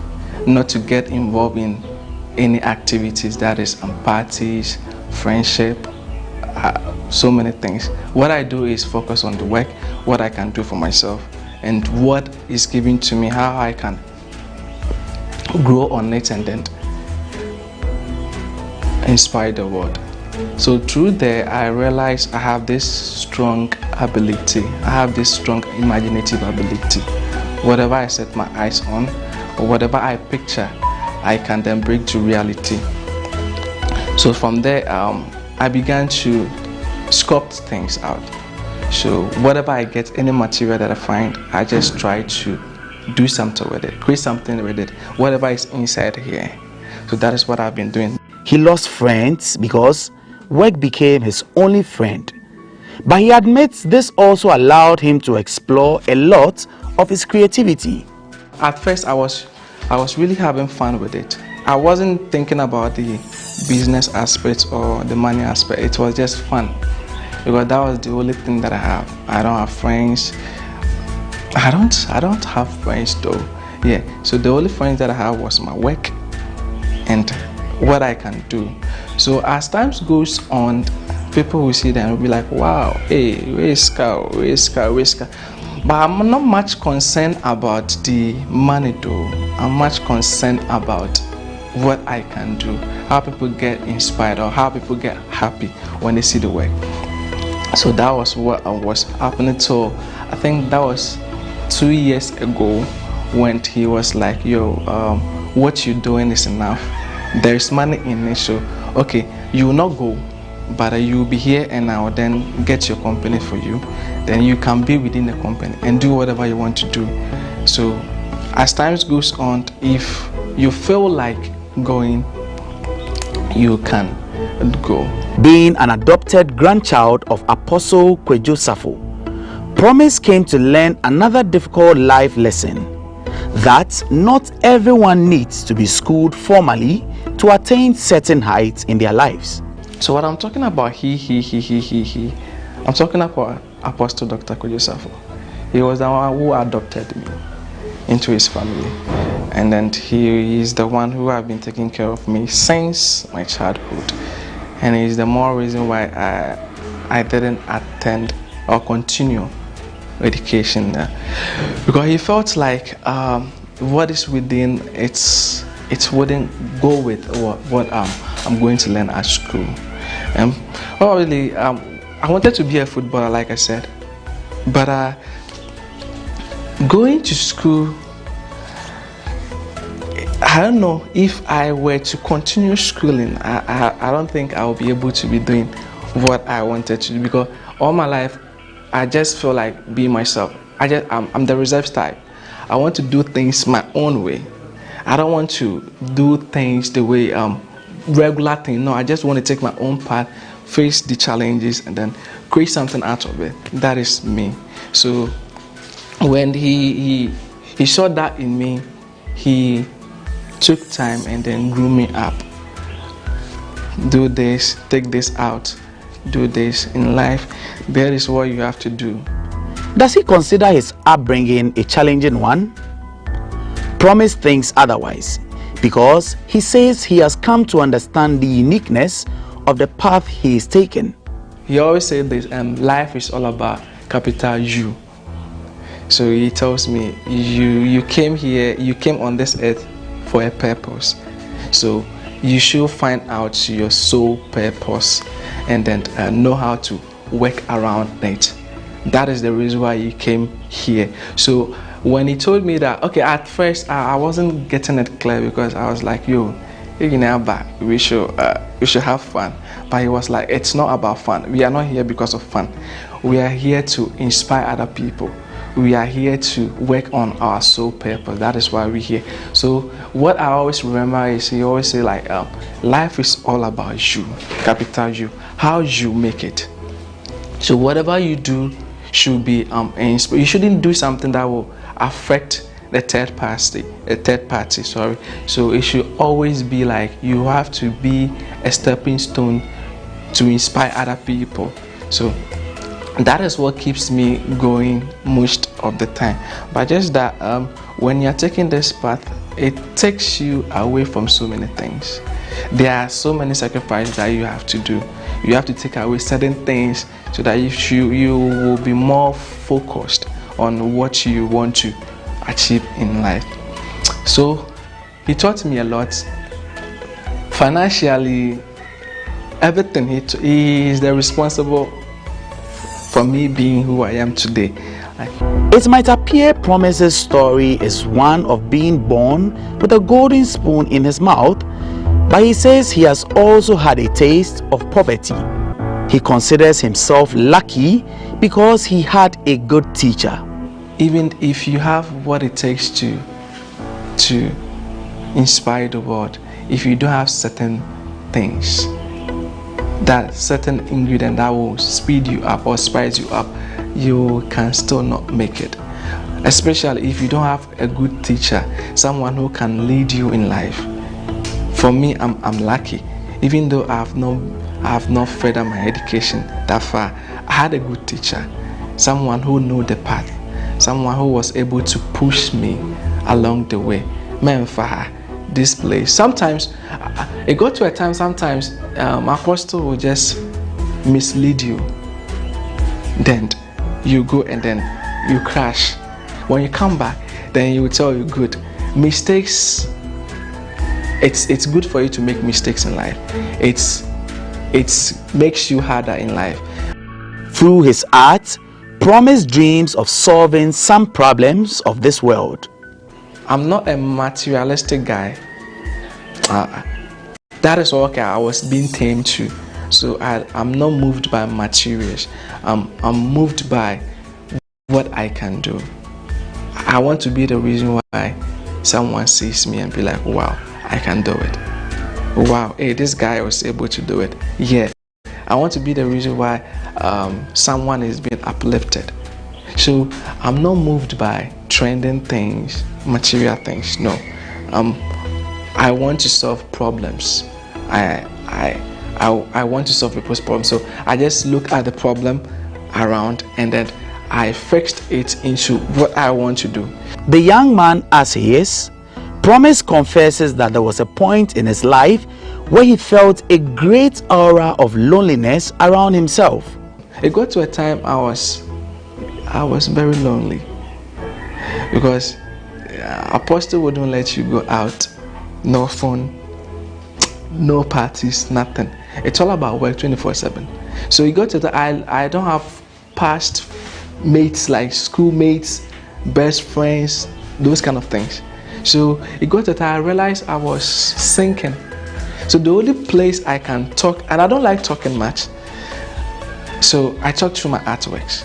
Q: not to get involved in any activities, that is parties, friendship, so many things. What I do is focus on the work, what I can do for myself, and what is given to me, how I can grow on it and then inspire the world. So through there, I realized I have this strong ability, I have this strong imaginative ability. Whatever I set my eyes on, or whatever I picture, I can then bring to reality. So from there, I began to sculpt things out. So whatever I get, any material that I find, I just try to do something with it, create something with it, whatever is inside here. So that is what I've been doing.
R: He lost friends because work became his only friend. But he admits this also allowed him to explore a lot of his creativity.
Q: At first, I was really having fun with it. I wasn't thinking about the business aspect or the money aspect. It was just fun, because that was the only thing that I have. I don't have friends. I don't have friends though. Yeah. So the only friends that I have was my work and what I can do. So as time goes on, people will see that and will be like, wow, hey, where's Scar? But I'm not much concerned about the money though. I'm much concerned about what I can do, how people get inspired or how people get happy when they see the work. So that was what was happening. So I think that was 2 years ago when he was like, yo, what you're doing is enough. There's money in it. So, okay, you will not go, but you'll be here and I will then get your company for you. Then you can be within the company and do whatever you want to do. So as time goes on, if you feel like going, you can go.
R: Being an adopted grandchild of Apostle Kwejo Safo, Promise came to learn another difficult life lesson, that not everyone needs to be schooled formally to attain certain heights in their lives.
Q: So what I'm talking about, I'm talking about Apostle Dr. Kwejo Safo. He was the one who adopted me into his family. And then he is the one who has been taking care of me since my childhood. And he is the more reason why I didn't attend or continue education, because he felt like what is within it wouldn't go with what I'm going to learn at school. Probably I wanted to be a footballer, like I said, but going to school, I don't know if I were to continue schooling. I don't think I will be able to be doing what I wanted to do, because all my life I just feel like being myself. I'm the reserved type. I want to do things my own way. I don't want to do things the way regular thing. No, I just want to take my own path, face the challenges, and then create something out of it. That is me. So when he saw that in me, he took time and then grew me up. Do this, take this out, do this in life. That is what you have to do.
R: Does he consider his upbringing a challenging one? Promise thinks otherwise, because he says he has come to understand the uniqueness of the path he is taking.
Q: He always said this, life is all about capital U. So he tells me, you came here, you came on this earth for a purpose. So you should find out your sole purpose and then know how to work around it. That is the reason why you came here. So when he told me that, okay, at first I wasn't getting it clear, because I was like, yo, we should have fun. But he was like, it's not about fun. We are not here because of fun. We are here to inspire other people. We are here to work on our sole purpose. That is why we're here. So what I always remember is he always say like, life is all about you, capital U, how you make it. So whatever you do should be you shouldn't do something that will affect the third party. So it should always be like you have to be a stepping stone to inspire other people. So that is what keeps me going most of the time. But just that when you're taking this path, it takes you away from so many things. There are so many sacrifices that you have to do. You have to take away certain things so that you will be more focused on what you want to achieve in life. So he taught me a lot. Financially, everything, he is the responsible for me being who I am today.
R: It might appear Promise's story is one of being born with a golden spoon in his mouth, but he says he has also had a taste of poverty. He considers himself lucky because he had a good teacher.
Q: Even if you have what it takes to inspire the world, if you don't have certain things, that certain ingredient that will speed you up or spice you up, you can still not make it. Especially if you don't have a good teacher, someone who can lead you in life. For me, I'm lucky. Even though I have not furthered my education that far, I had a good teacher, someone who knew the path, someone who was able to push me along the way. This place. Sometimes it got to a time. Sometimes apostle will just mislead you. Then you go and then you crash. When you come back, then he will tell you, good mistakes. It's good for you to make mistakes in life. It makes you harder in life.
R: Through his art, Promise dreams of solving some problems of this world.
Q: I'm not a materialistic guy. That is okay. I was being tamed to. So I'm not moved by materials. I'm moved by what I can do. I want to be the reason why someone sees me and be like, wow, I can do it. Wow, hey, this guy was able to do it. Yeah. I want to be the reason why someone is being uplifted. So I'm not moved by trending things, material things. No. I want to solve problems. I want to solve people's problems. So I just look at the problem around and then I fixed it into what I want to do.
R: The young man as he is, Promise confesses that there was a point in his life where he felt a great aura of loneliness around himself.
Q: It got to a time I I was very lonely because Apostle wouldn't let you go out, no phone, no parties, nothing. It's all about work 24/7. So you got to the I don't have past mates like schoolmates, best friends, those kind of things. So it got to the I realized I was sinking. So the only place I can talk, and I don't like talking much, so I talk through my artworks.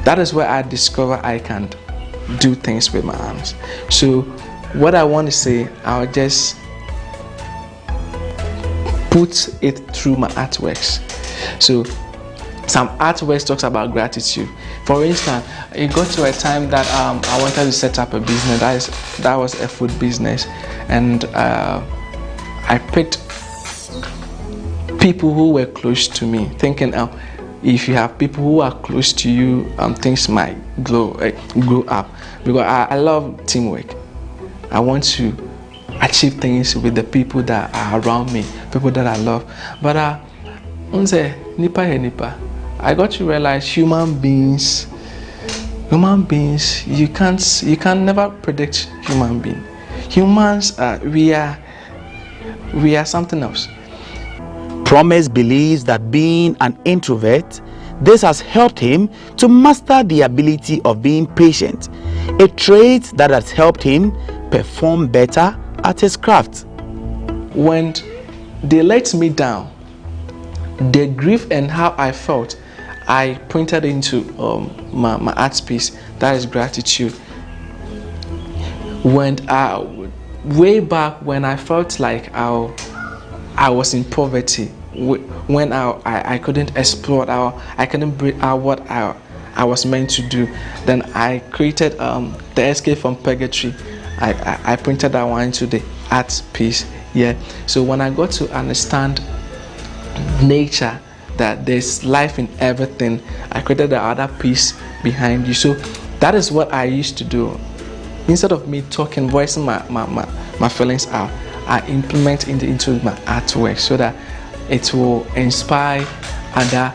Q: That is where I discover I can do things with my arms. So what I want to say, I'll just put it through my artworks. So some artworks talks about gratitude. For instance, it got to a time that I wanted to set up a business. That was a food business, and I picked people who were close to me, thinking if you have people who are close to you, things might grow up. Because I love teamwork. I want to achieve things with the people that are around me, people that I love. But I got to realize human beings, you can never predict human being. Humans, we are something else.
R: Promise believes that being an introvert, this has helped him to master the ability of being patient, a trait that has helped him perform better at his craft.
Q: When they let me down, the grief and how I felt, I pointed into my art piece, that is gratitude. When way back when I felt like I was in poverty, when I couldn't explore, I couldn't bring out what I was meant to do, then I created the Escape from Purgatory. I printed that one into the art piece. Yeah. So when I got to understand nature, that there's life in everything, I created the other piece behind you. So that is what I used to do. Instead of me talking, voicing my feelings out, I implement into my artwork so that it will inspire other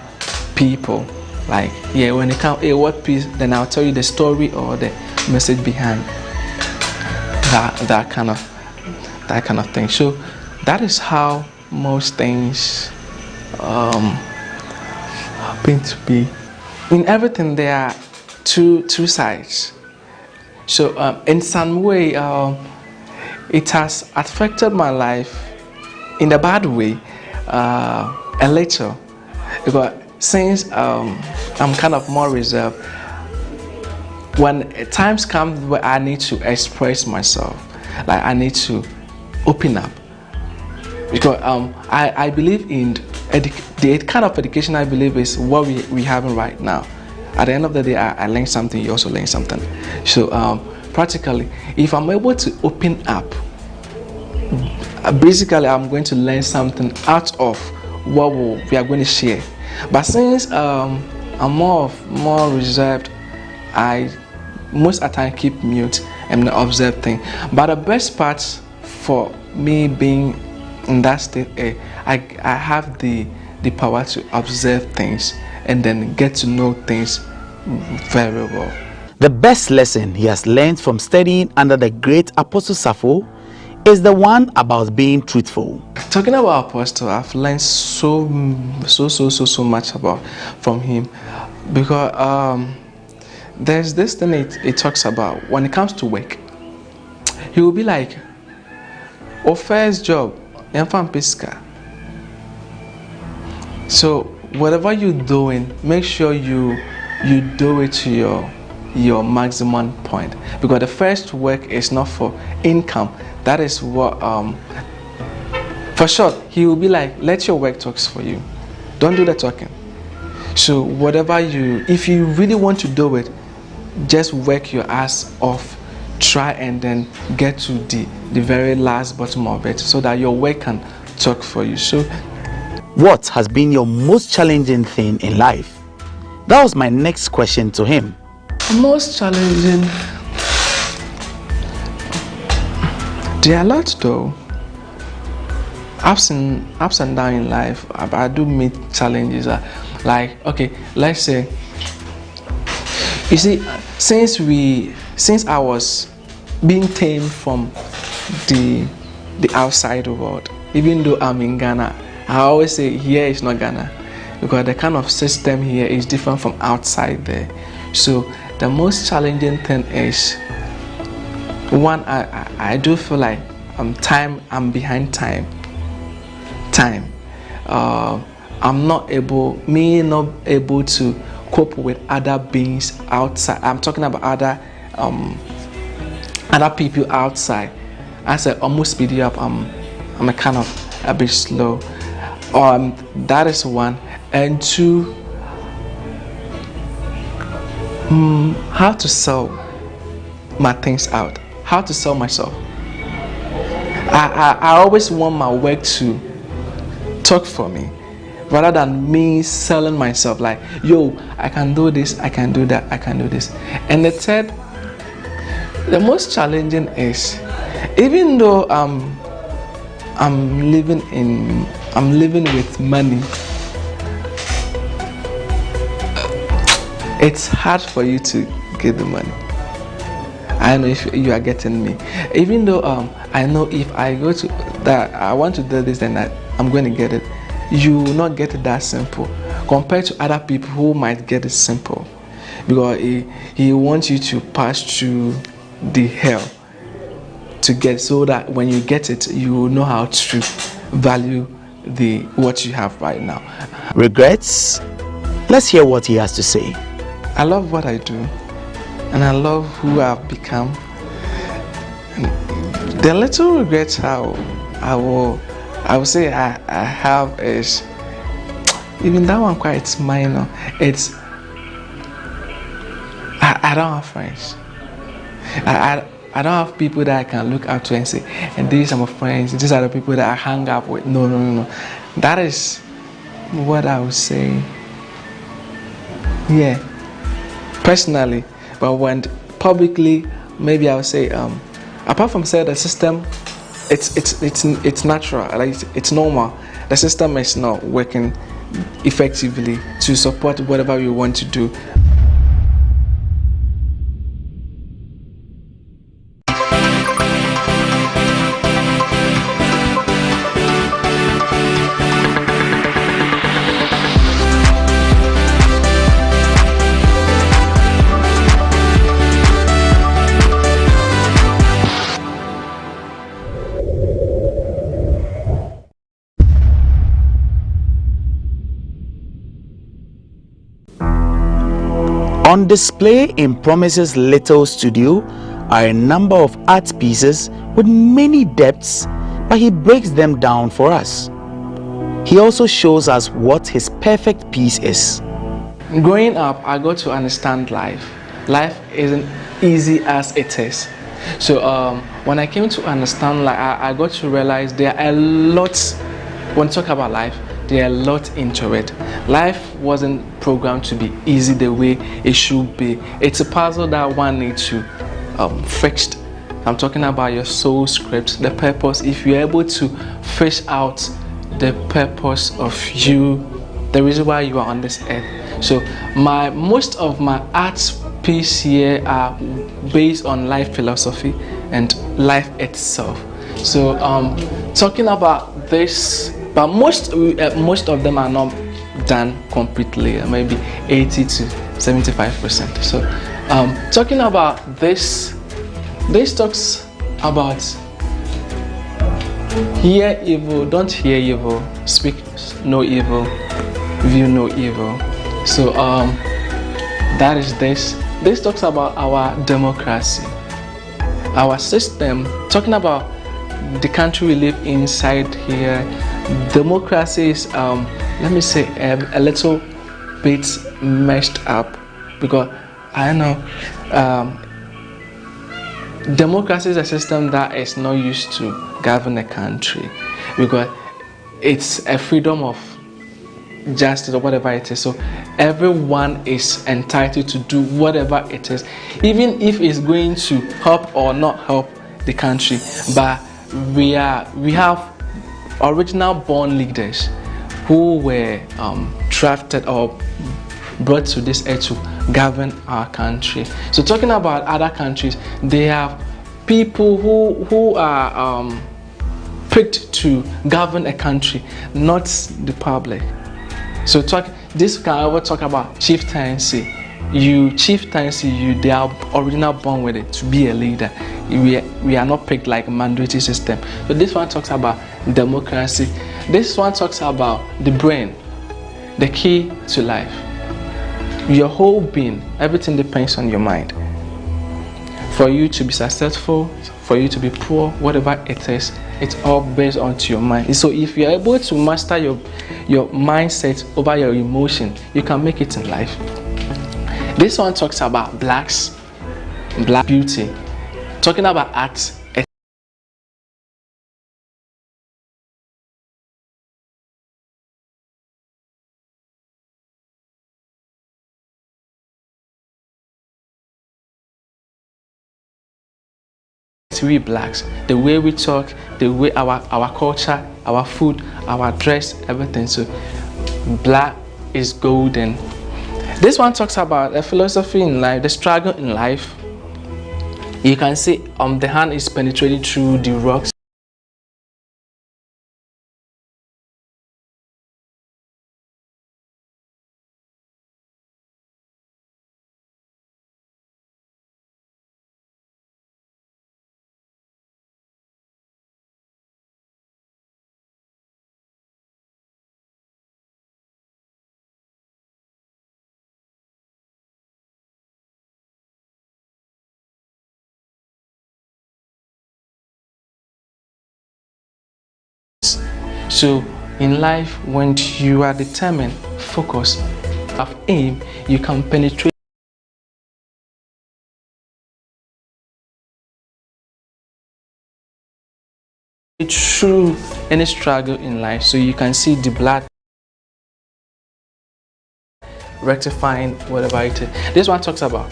Q: people. Like, yeah, when it comes, what piece, then I'll tell you the story or the message behind that kind of thing. So that is how most things happen to be. In everything, there are two sides. So in some way, it has affected my life in a bad way, a little, because since I'm kind of more reserved, when times come where I need to express myself, like I need to open up, because I believe in the kind of education I believe is what we having right now. At the end of the day, I learn something, you also learn something. So practically, if I'm able to open up, basically I'm going to learn something out of what we are going to share. But since I'm more reserved, I most of the time keep mute and observe things. But the best part for me being in that state, I have the power to observe things and then get to know things very well.
R: The best lesson he has learned from studying under the great Apostle Safo is the one about being truthful.
Q: Talking about Apostle, I've learned so much from him, because there's this thing it talks about when it comes to work. He will be like, "Oh, first job, pisca." So whatever you're doing, make sure you do it to your maximum point, because the first work is not for income. That is what for short, he will be like, let your work talk for you, don't do the talking. So whatever if you really want to do it, just work your ass off, try and then get to the very last bottom of it, so that your work can talk for you. So
R: what has been your most challenging thing in life? That was my next question to him.
Q: Most challenging, there are a lot though. Ups and downs in life. I do meet challenges. Like, okay, let's say You see, since I was being tamed from the outside world, even though I'm in Ghana, I always say here is not Ghana, because the kind of system here is different from outside there. So the most challenging thing is, one, I do feel like I'm behind time. I'm not able to cope with other beings outside. I'm talking about other people outside. I said almost speed you up. I'm a kind of a bit slow. That is one. And two, how to sell my things out. How to sell myself. I always want my work to talk for me, rather than me selling myself like, yo, I can do this, I can do that, I can do this. And the third, the most challenging is, even though I'm living with money, it's hard for you to get the money. I don't know if you are getting me. Even though I know if I go to that, I want to do this, then I'm going to get it. You will not get it that simple compared to other people who might get it simple, because he wants you to pass through the hell to get, so that when you get it, you will know how to value what you have right now.
R: Regrets? Let's hear what he has to say.
Q: I love what I do, and I love who I've become. The little regrets I will say I have is, even that one quite minor. It's I don't have friends. I don't have people that I can look up to and say, and these are my friends, these are the people that I hang up with. No. That is what I would say. Yeah, personally. But when publicly, maybe I would say, apart from say the system, it's natural, like it's normal. The system is not working effectively to support whatever we want to do.
R: On display in Promise's little studio are a number of art pieces with many depths, but he breaks them down for us. He also shows us what his perfect piece is.
Q: Growing up, I got to understand life. Life isn't easy as it is. So when I came to understand life, I got to realize there are a lot, when talk about life, there are a lot into it. Life wasn't programmed to be easy the way it should be. It's a puzzle that one needs to fix. I'm talking about your soul script, the purpose. If you're able to fish out the purpose of you, the reason why you are on this earth. So most of my art pieces here are based on life philosophy and life itself. So talking about this, but most of them are not done completely, maybe 80 to 75%. So talking about this talks about hear evil, don't hear evil, speak no evil, view no evil. So that is this. This talks about our democracy, our system, talking about the country we live inside here. Democracy is, let me say, a little bit messed up, because I know democracy is a system that is not used to govern a country, because it's a freedom of justice or whatever it is. So everyone is entitled to do whatever it is, even if it's going to help or not help the country. But we have original born leaders who were drafted or brought to this earth to govern our country. So talking about other countries, they have people who are picked to govern a country, not the public. So this can ever talk about chieftaincy. They are originally born with it to be a leader. We are not picked like a mandatory system. So this one talks about democracy. This one talks about the brain, the key to life. Your whole being, everything depends on your mind. For you to be successful, for you to be poor, whatever it is, it's all based on your mind. So if you're able to master your mindset over your emotion, you can make it in life. This one talks about black beauty. Talking about acts. We blacks, the way we talk, the way our culture, our food, our dress, everything. So black is golden. This one talks about a philosophy in life, the struggle in life. You can see the hand is penetrating through the rocks. So in life, when you are determined, focused, have aim, you can penetrate through any struggle in life. So you can see the blood rectifying whatever it is. This one talks about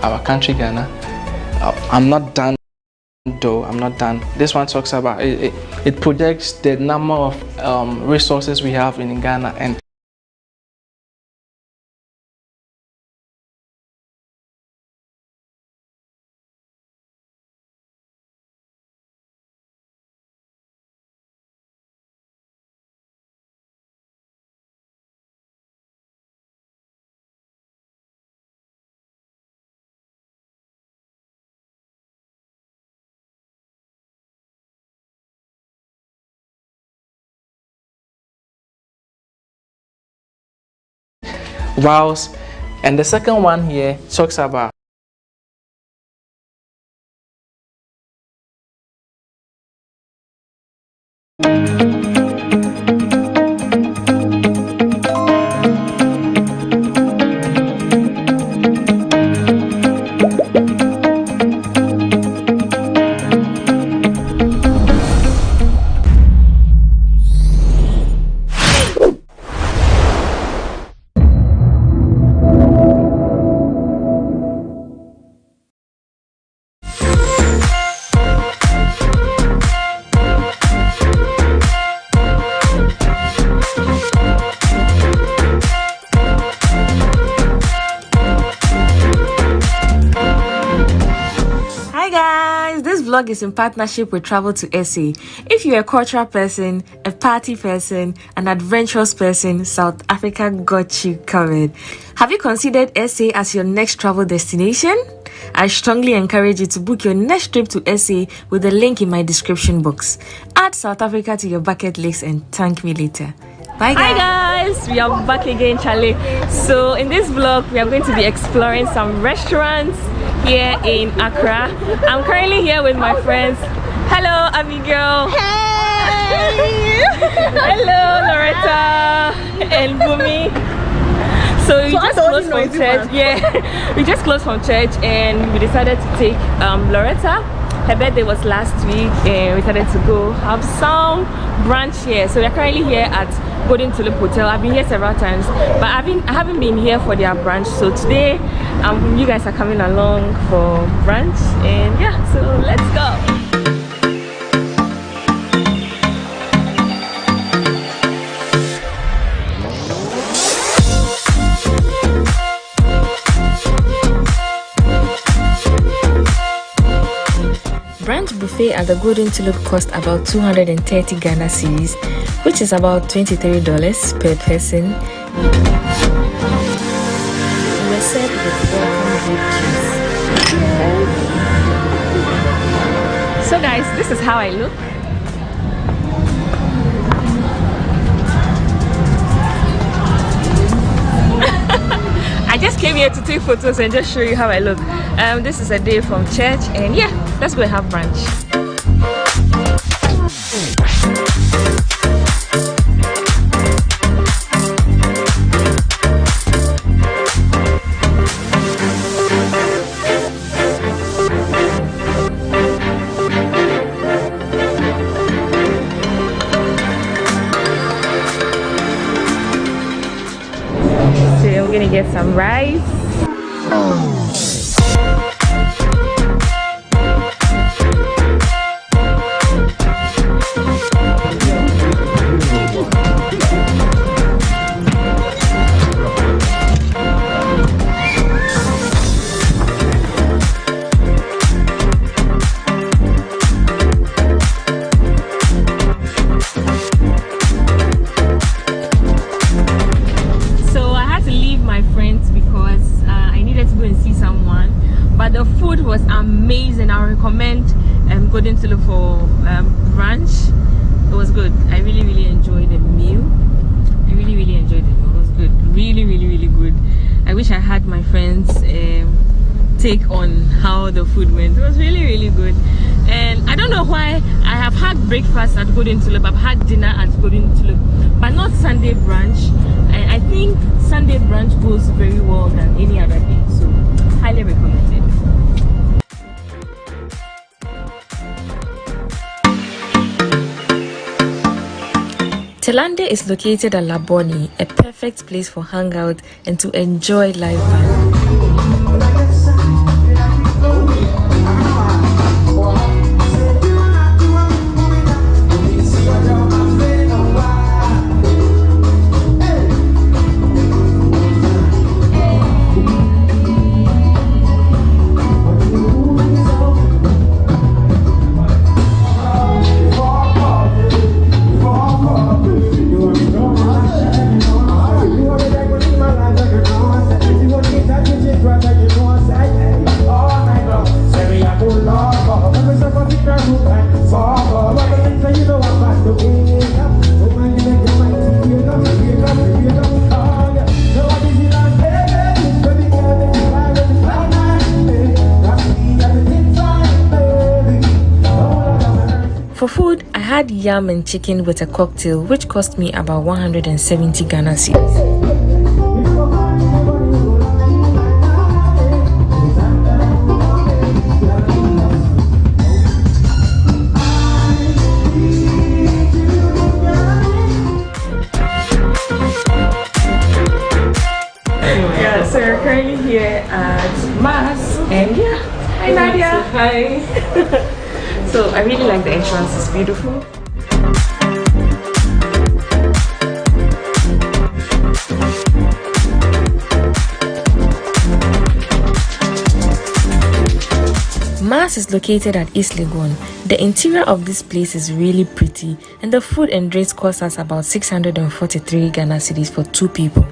Q: our country, Ghana. I'm not done though. I'm not done. This one talks about it projects the number of resources we have in Ghana, and whilst, and the second one here talks about
G: is in partnership with Travel to SA. If you're a cultural person, a party person, an adventurous person, South Africa got you covered. Have you considered SA as your next travel destination? I strongly encourage you to book your next trip to SA with the link in my description box. Add South Africa to your bucket list and thank me later. Bye guys. Hi guys, we are back again, Charlie. So in this vlog, we are going to be exploring some restaurants here in Accra. I'm currently here with my friends. Hello, Abigail. Hey. Hello, Loretta and Bumi. So we just closed from church. Yeah, we just closed from church and we decided to take Loretta. Her birthday was last week and we decided to go have some brunch here. So we're currently here at Golden Tulip Hotel. I've been here several times, but I haven't been here for their brunch. So today you guys are coming along for brunch, and yeah, so let's go. buffet at the Golden Tulip cost about 230 Ghana cedis, which is about $23 per person. We were served with welcome grape juice. So guys, this is how I look. I just came here to take photos and just show you how I look. This is a day from church, and yeah, let's go have brunch. We're gonna get some rice. Was amazing. I recommend going to look for brunch. It was good. I really enjoyed the meal. I really enjoyed it. It was good. Really good. I wish I had my friends take on how the food went. It was really good. And I don't know why I have had breakfast at Golden Tulip, I've had dinner at Golden Tulip, but not Sunday brunch. I think Sunday brunch goes very well than any other day. So highly recommended. Telande is located at Laboni, a perfect place for hangout and to enjoy live band. For food, I had yam and chicken with a cocktail, which cost me about 170 Ghana cedis. Yeah, so we're currently here at Mass, and yeah, hi Nadia. Hi. So I really like the entrance, it's beautiful. Mass is located at East Legon. The interior of this place is really pretty, and the food and drinks cost us about 643 Ghana cedis for 2 people.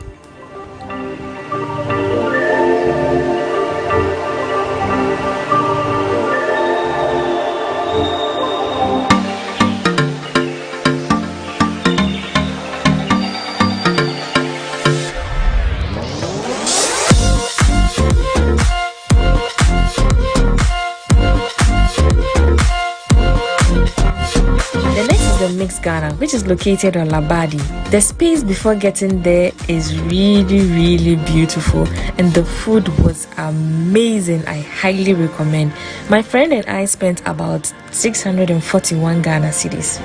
G: Ghana, which is located on Labadi. The space before getting there is really beautiful, and the food was amazing. I highly recommend. My friend and I spent about 641 Ghana cedis.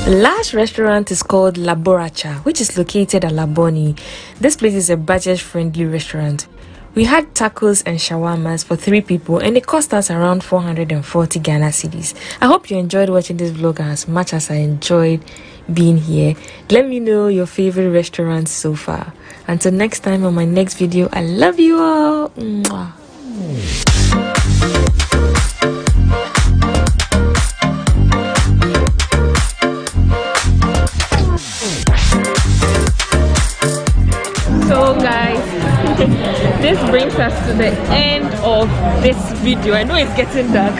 G: Last restaurant is called Laboracha, which is located at Laboni. This place is a budget-friendly restaurant. We had tacos and shawarmas for 3 people and it cost us around 440 Ghana cedis. I hope you enjoyed watching this vlog as much as I enjoyed being here. Let me know your favorite restaurants so far. Until next time on my next video, I love you all. Mwah. So guys, this brings us to the end of this video. I know it's getting dark.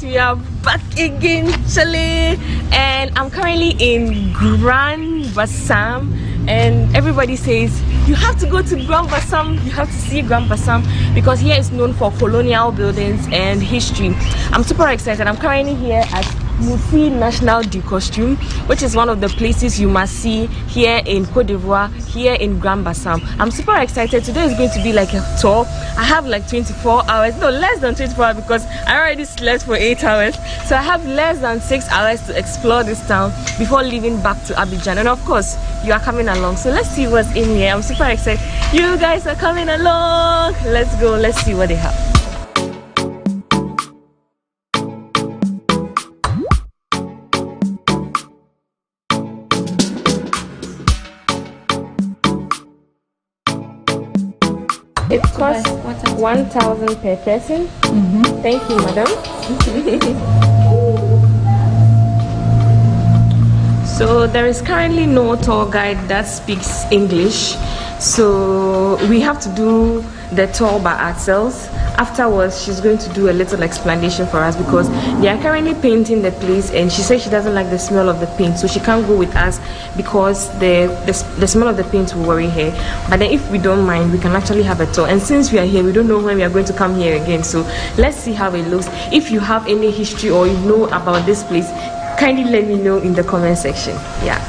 G: We are back again, Chile, and I'm currently in Grand Bassam, and everybody says you have to go to Grand Bassam, you have to see Grand Bassam because here is known for colonial buildings and history. I'm super excited. I'm currently here at Musi National du Costume, which is one of the places you must see here in Côte d'Ivoire, here in Grand Bassam. I'm super excited. Today is going to be like a tour. I have like 24 hours, no, less than 24 hours because I already slept for 8 hours. So I have less than 6 hours to explore this town before leaving back to Abidjan. And of course, you are coming along. So let's see what's in here. I'm super excited. You guys are coming along. Let's go. Let's see what they have. It costs 1,000 per person. Thank you, madam. So there is currently no tour guide that speaks English, so we have to do the tour by ourselves. Afterwards, she's going to do a little explanation for us because they are currently painting the place, and she says she doesn't like the smell of the paint, so she can't go with us because the smell of the paint will worry her. But then if we don't mind, we can actually have a tour. And since we are here, we don't know when we are going to come here again, so let's see how it looks. If you have any history or you know about this place, kindly let me know in the comment section. Yeah.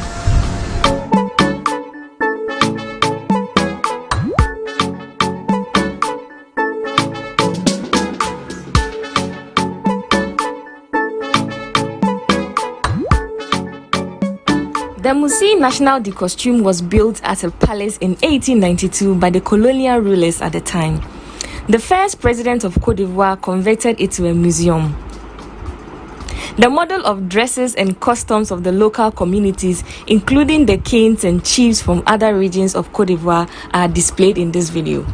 G: The Musi National du Costume was built at a palace in 1892 by the colonial rulers at the time. The first president of Côte d'Ivoire converted it to a museum. The model of dresses and customs of the local communities, including the kings and chiefs from other regions of Côte d'Ivoire, are displayed in this video.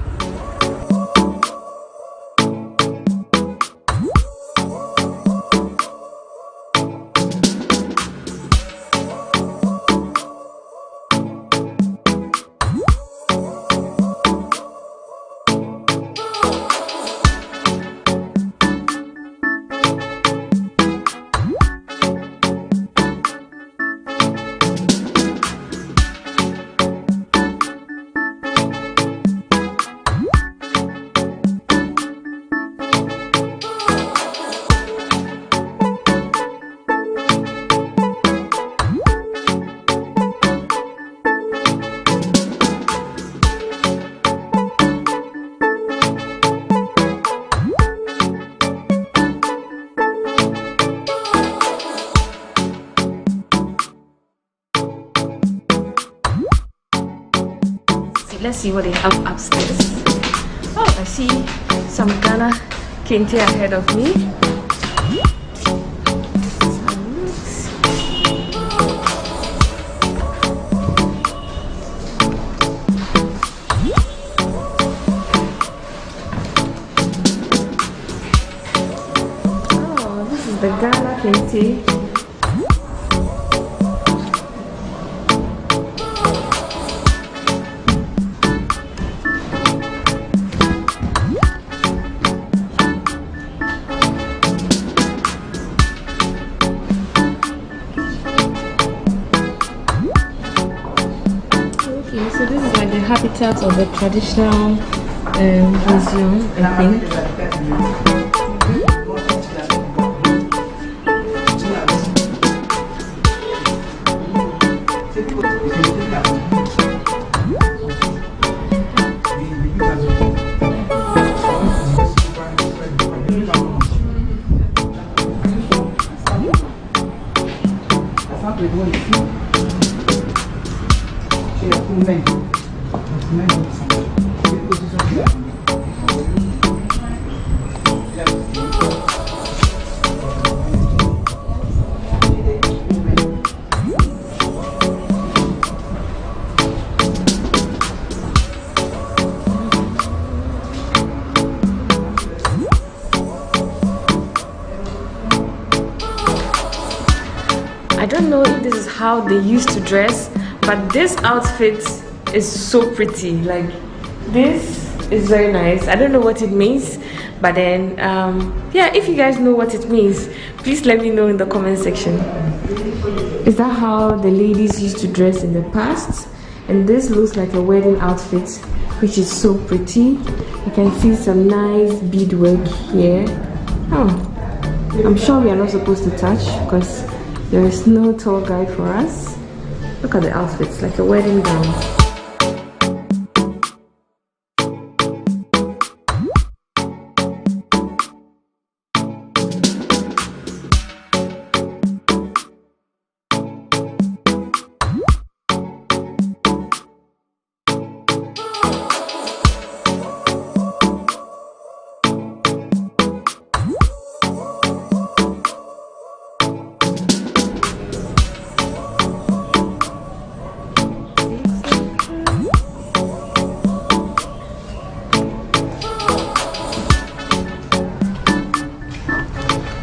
G: Let's see what they have upstairs. Oh, I see some Ghana kente ahead of me. Oh, this is the Ghana kente. habitat of the traditional museum, I think. I don't know if this is how they used to dress, but this outfit is so pretty. Like, this is very nice. I don't know what it means, but then yeah, if you guys know what it means, please let me know in the comment section. Is that how the ladies used to dress in the past? And this looks like a wedding outfit, which is so pretty. You can see some nice beadwork here. Oh, I'm sure we are not supposed to touch because there is no tour guide for us. Look at the outfits, like a wedding gown.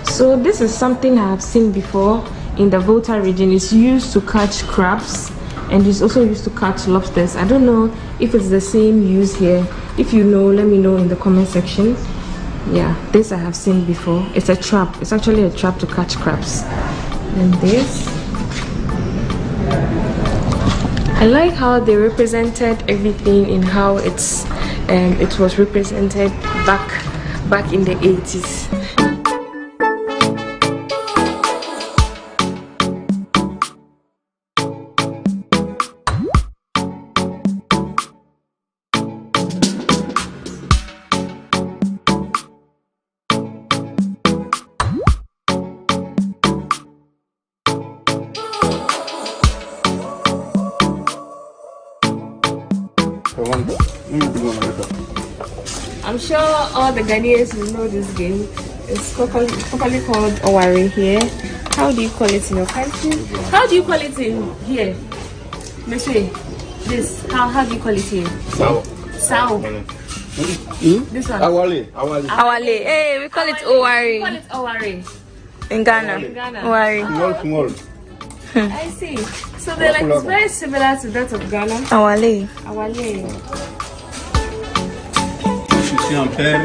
G: So this is something I have seen before in the Volta region. It's used to catch crabs and it's also used to catch lobsters. I don't know if it's the same use here. If you know, let me know in the comment section. Yeah, this I have seen before. It's a trap. It's actually a trap to catch crabs. And this, I like how they represented everything in how it was represented back in the 80s. I'm sure all the Ghanaians will know this game. It's properly called Owari here. How do you call it in your country? How do you call it in here? Monsieur, this, how do you call it here? Sao. This one? Awale.
M: Awale. Hey, we call it Owari.
G: We call it Owari.
M: In Ghana. Owari.
G: Small. I see. So they're like, it's very similar to that of Ghana.
M: Awale.
G: Awale.
M: Thank you.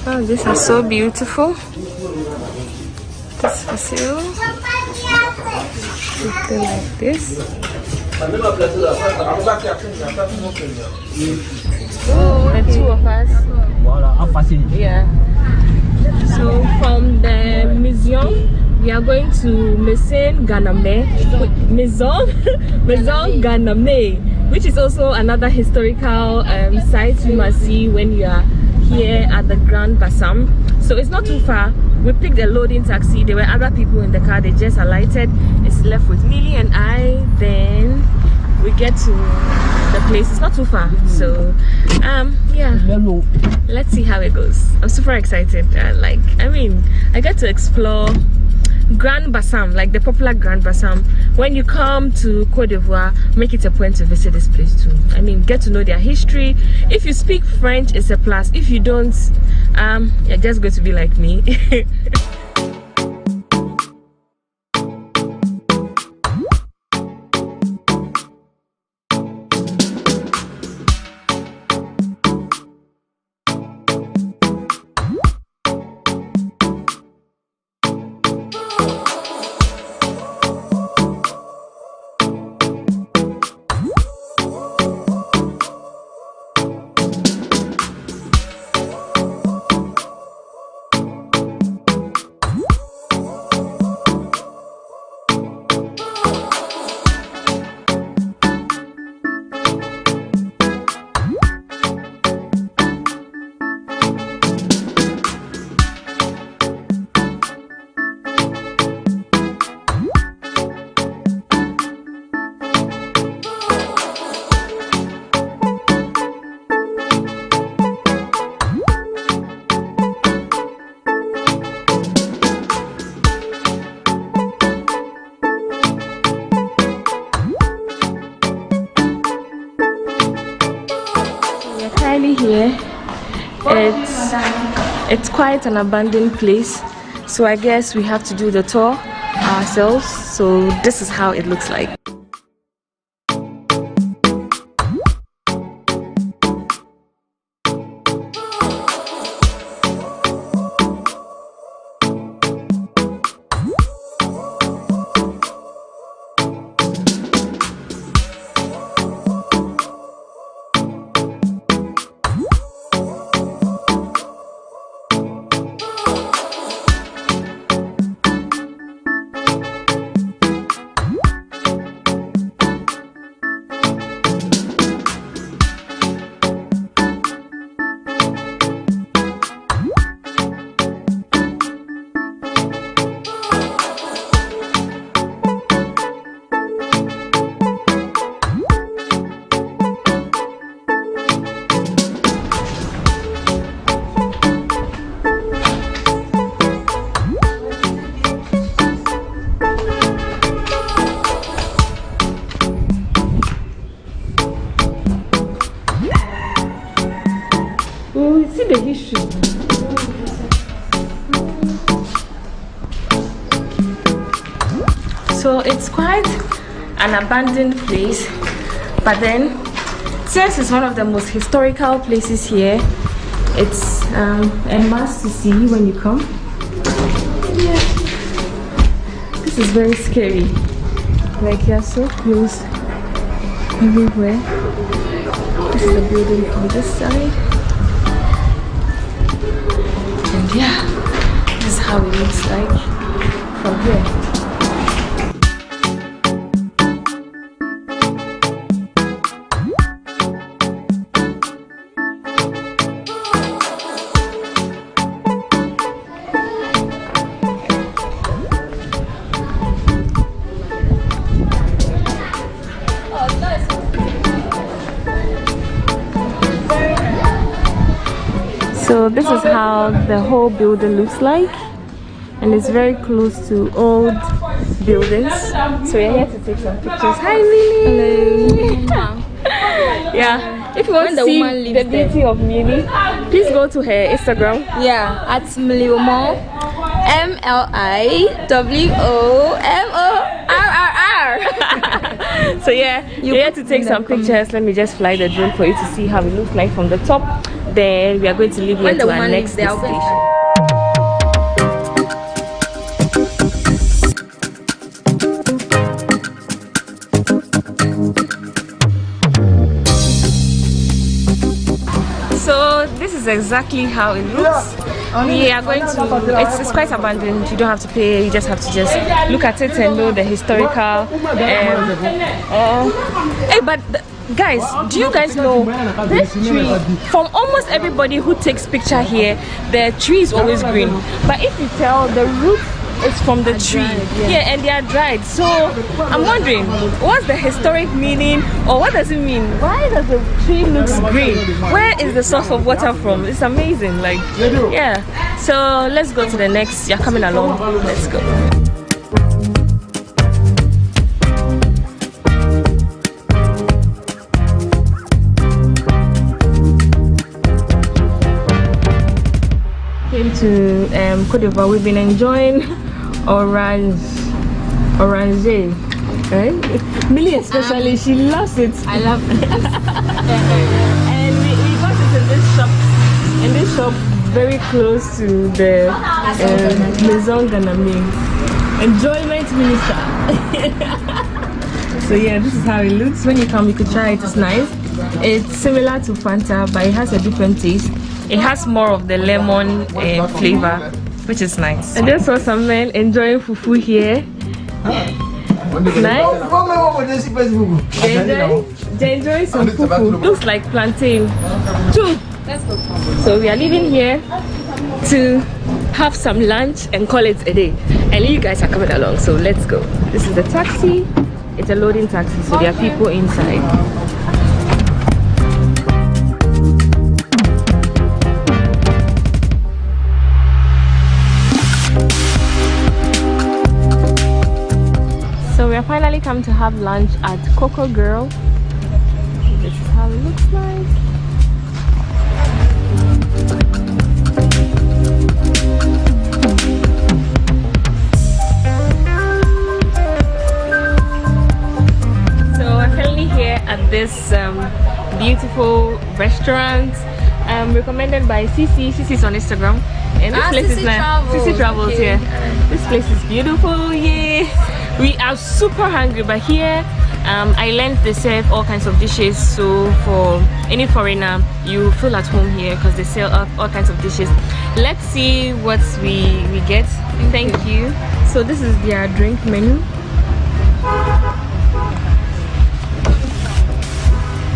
G: Oh, these are so beautiful. This facile. They like this. Oh, the two of us. Yeah. So from the museum, we are going to Maison Ganame, which is also another historical site you must see when you are here at the Grand Bassam. So it's not too far. We picked a loading taxi. There were other people in the car. They just alighted. It's left with Millie and I. Then we get to the place. It's not too far. So yeah, let's see how it goes. I'm super excited. I get to explore Grand Bassam, like the popular Grand Bassam. When you come to Côte d'Ivoire, make it a point to visit this place too. Get to know their history. If you speak French, it's a plus. If you don't, you're just going to be like me. It's quite an abandoned place, so I guess we have to do the tour ourselves. So this is how it looks like. So it's quite an abandoned place, but then since it's one of the most historical places here, it's a must to see when you come. Yeah. This is very scary. Like you're so close everywhere. This is the building from this side. And yeah, this is how it looks like from here. So this is how the whole building looks like, and it's very close to old buildings. So we're here to take some pictures. Hi Lily! Hello! Yeah, if you want to see the beauty of Millie, please go to her Instagram.
M: Yeah, at Miliomo, MLIWOMORRR.
G: So yeah, we're here to take some pictures. Let me just fly the drone for you to see how it looks like from the top. Then we are going to leave here to our next destination. So this is exactly how it looks. We are going to, it's quite abandoned. You don't have to pay, you just have to just look at it and know the historical guys, do you guys know this tree? From almost everybody who takes picture here, the tree is always green. But if you tell, the root is from the tree. Yeah, and they are dried. So I'm wondering, what's the historic meaning, or what does it mean? Why does the tree look green? Where is the source of water from? It's amazing. Like, yeah. So let's go to the next. You're coming along. Let's go. To Cote d'Ivoire, we've been enjoying orange, right? Millie especially, she loves it.
M: I love it.
G: And we got it in this shop very close to the Maison Ganame, enjoyment minister. So yeah, this is how it looks. When you come, you could try it. It's nice. It's similar to Fanta, but it has a different taste. It has more of the lemon flavor, which is nice. I just saw some men enjoying fufu here. Nice. They're enjoying some fufu. Looks like plantain. Too. So we are leaving here to have some lunch and call it a day. And you guys are coming along, so let's go. This is the taxi. It's a loading taxi, so there are people inside. We are finally come to have lunch at Coco Girl. This is how it looks like. restaurant recommended by CC. CC's on Instagram. And this place is nice. CC Travels,
M: okay.
G: yeah. This place is beautiful, yeah. We are super hungry, but here I learned they serve all kinds of dishes. So for any foreigner, you feel at home here because they sell all kinds of dishes. Let's see what we get. Thank you. So this is their drink menu.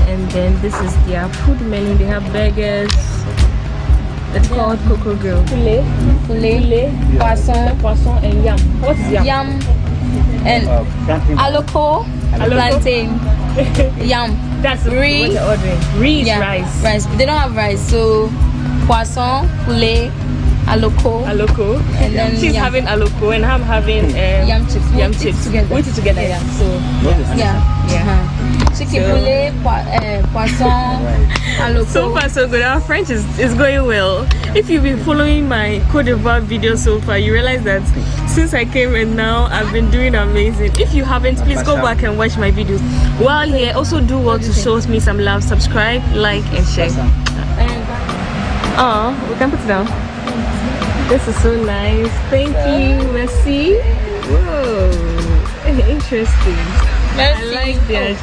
G: And then this is their food menu. They have burgers. It's called Coco Grill.
M: Poulet,
G: poisson and yam. What is yam?
M: Yam and aloko, plantain, yam.
G: That's what you're ordering. Rice,
M: yeah, rice. They don't have rice, so poisson, poulet, aloko.
G: And then she's having aloko and I'm having
M: yam chips.
G: Yam chips
M: together.
G: We eat it together, yeah. So
M: yeah. Chicken poulet, poisson, aloko.
G: So far so good. Our French is going well. If you've been following my Côte d'Ivoire video so far, you realize that since I came and now I've been doing amazing. If you haven't, please go back and watch my videos. While here, also do well to show me some love. Subscribe, like and share. We can put it down. This is so nice. Thank you. Merci. Whoa. Interesting. I like that.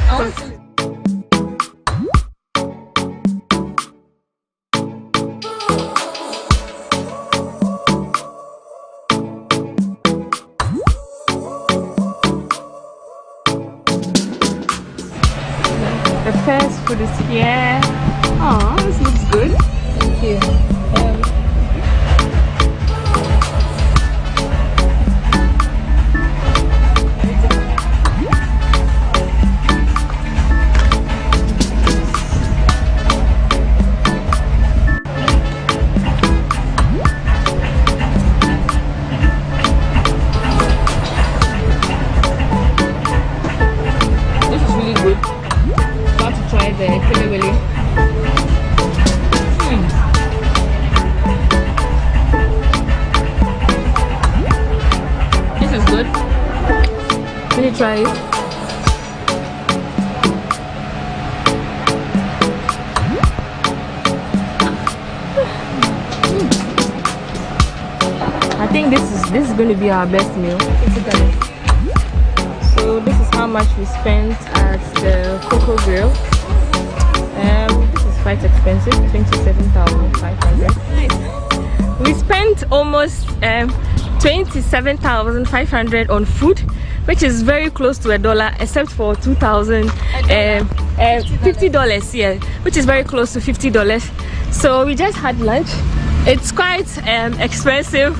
G: The first food is here. Oh, this looks good. Thank you. Try it. I think this is going to be our best meal. So this is how much we spent at the Coco Grill. This is quite expensive, 27,500. We spent almost 27,500 on food, which is very close to $1, except for $50, yeah, which is very close to $50. So we just had lunch. It's quite expensive,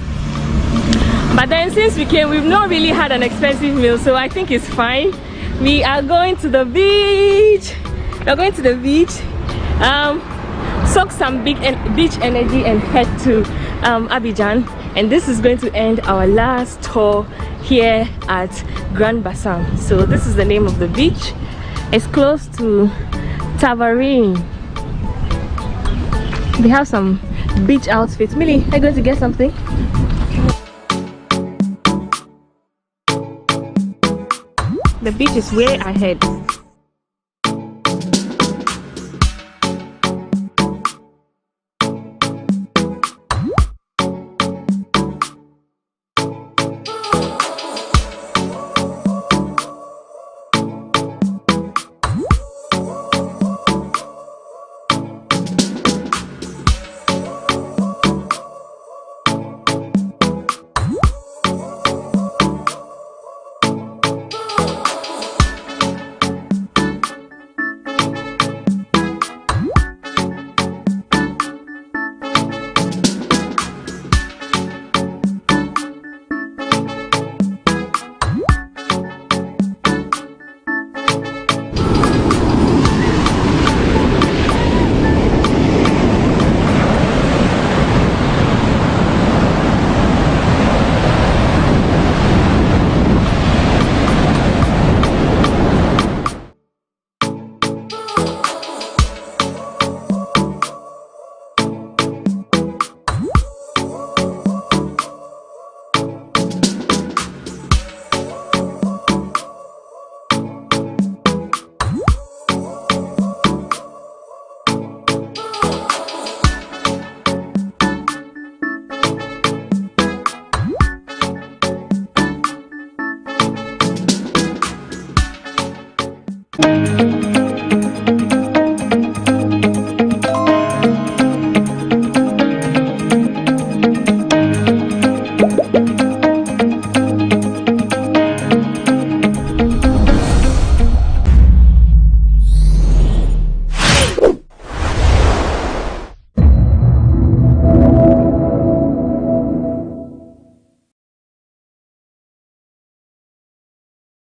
G: but then since we came, we've not really had an expensive meal, so I think it's fine. We are going to the beach. We're going to the beach, soak some beach energy and head to Abidjan. And this is going to end our last tour here at Grand Bassam. So this is the name of the beach. It's close to Tavarine. They have some beach outfits. Millie, are you going to get something? The beach is way ahead.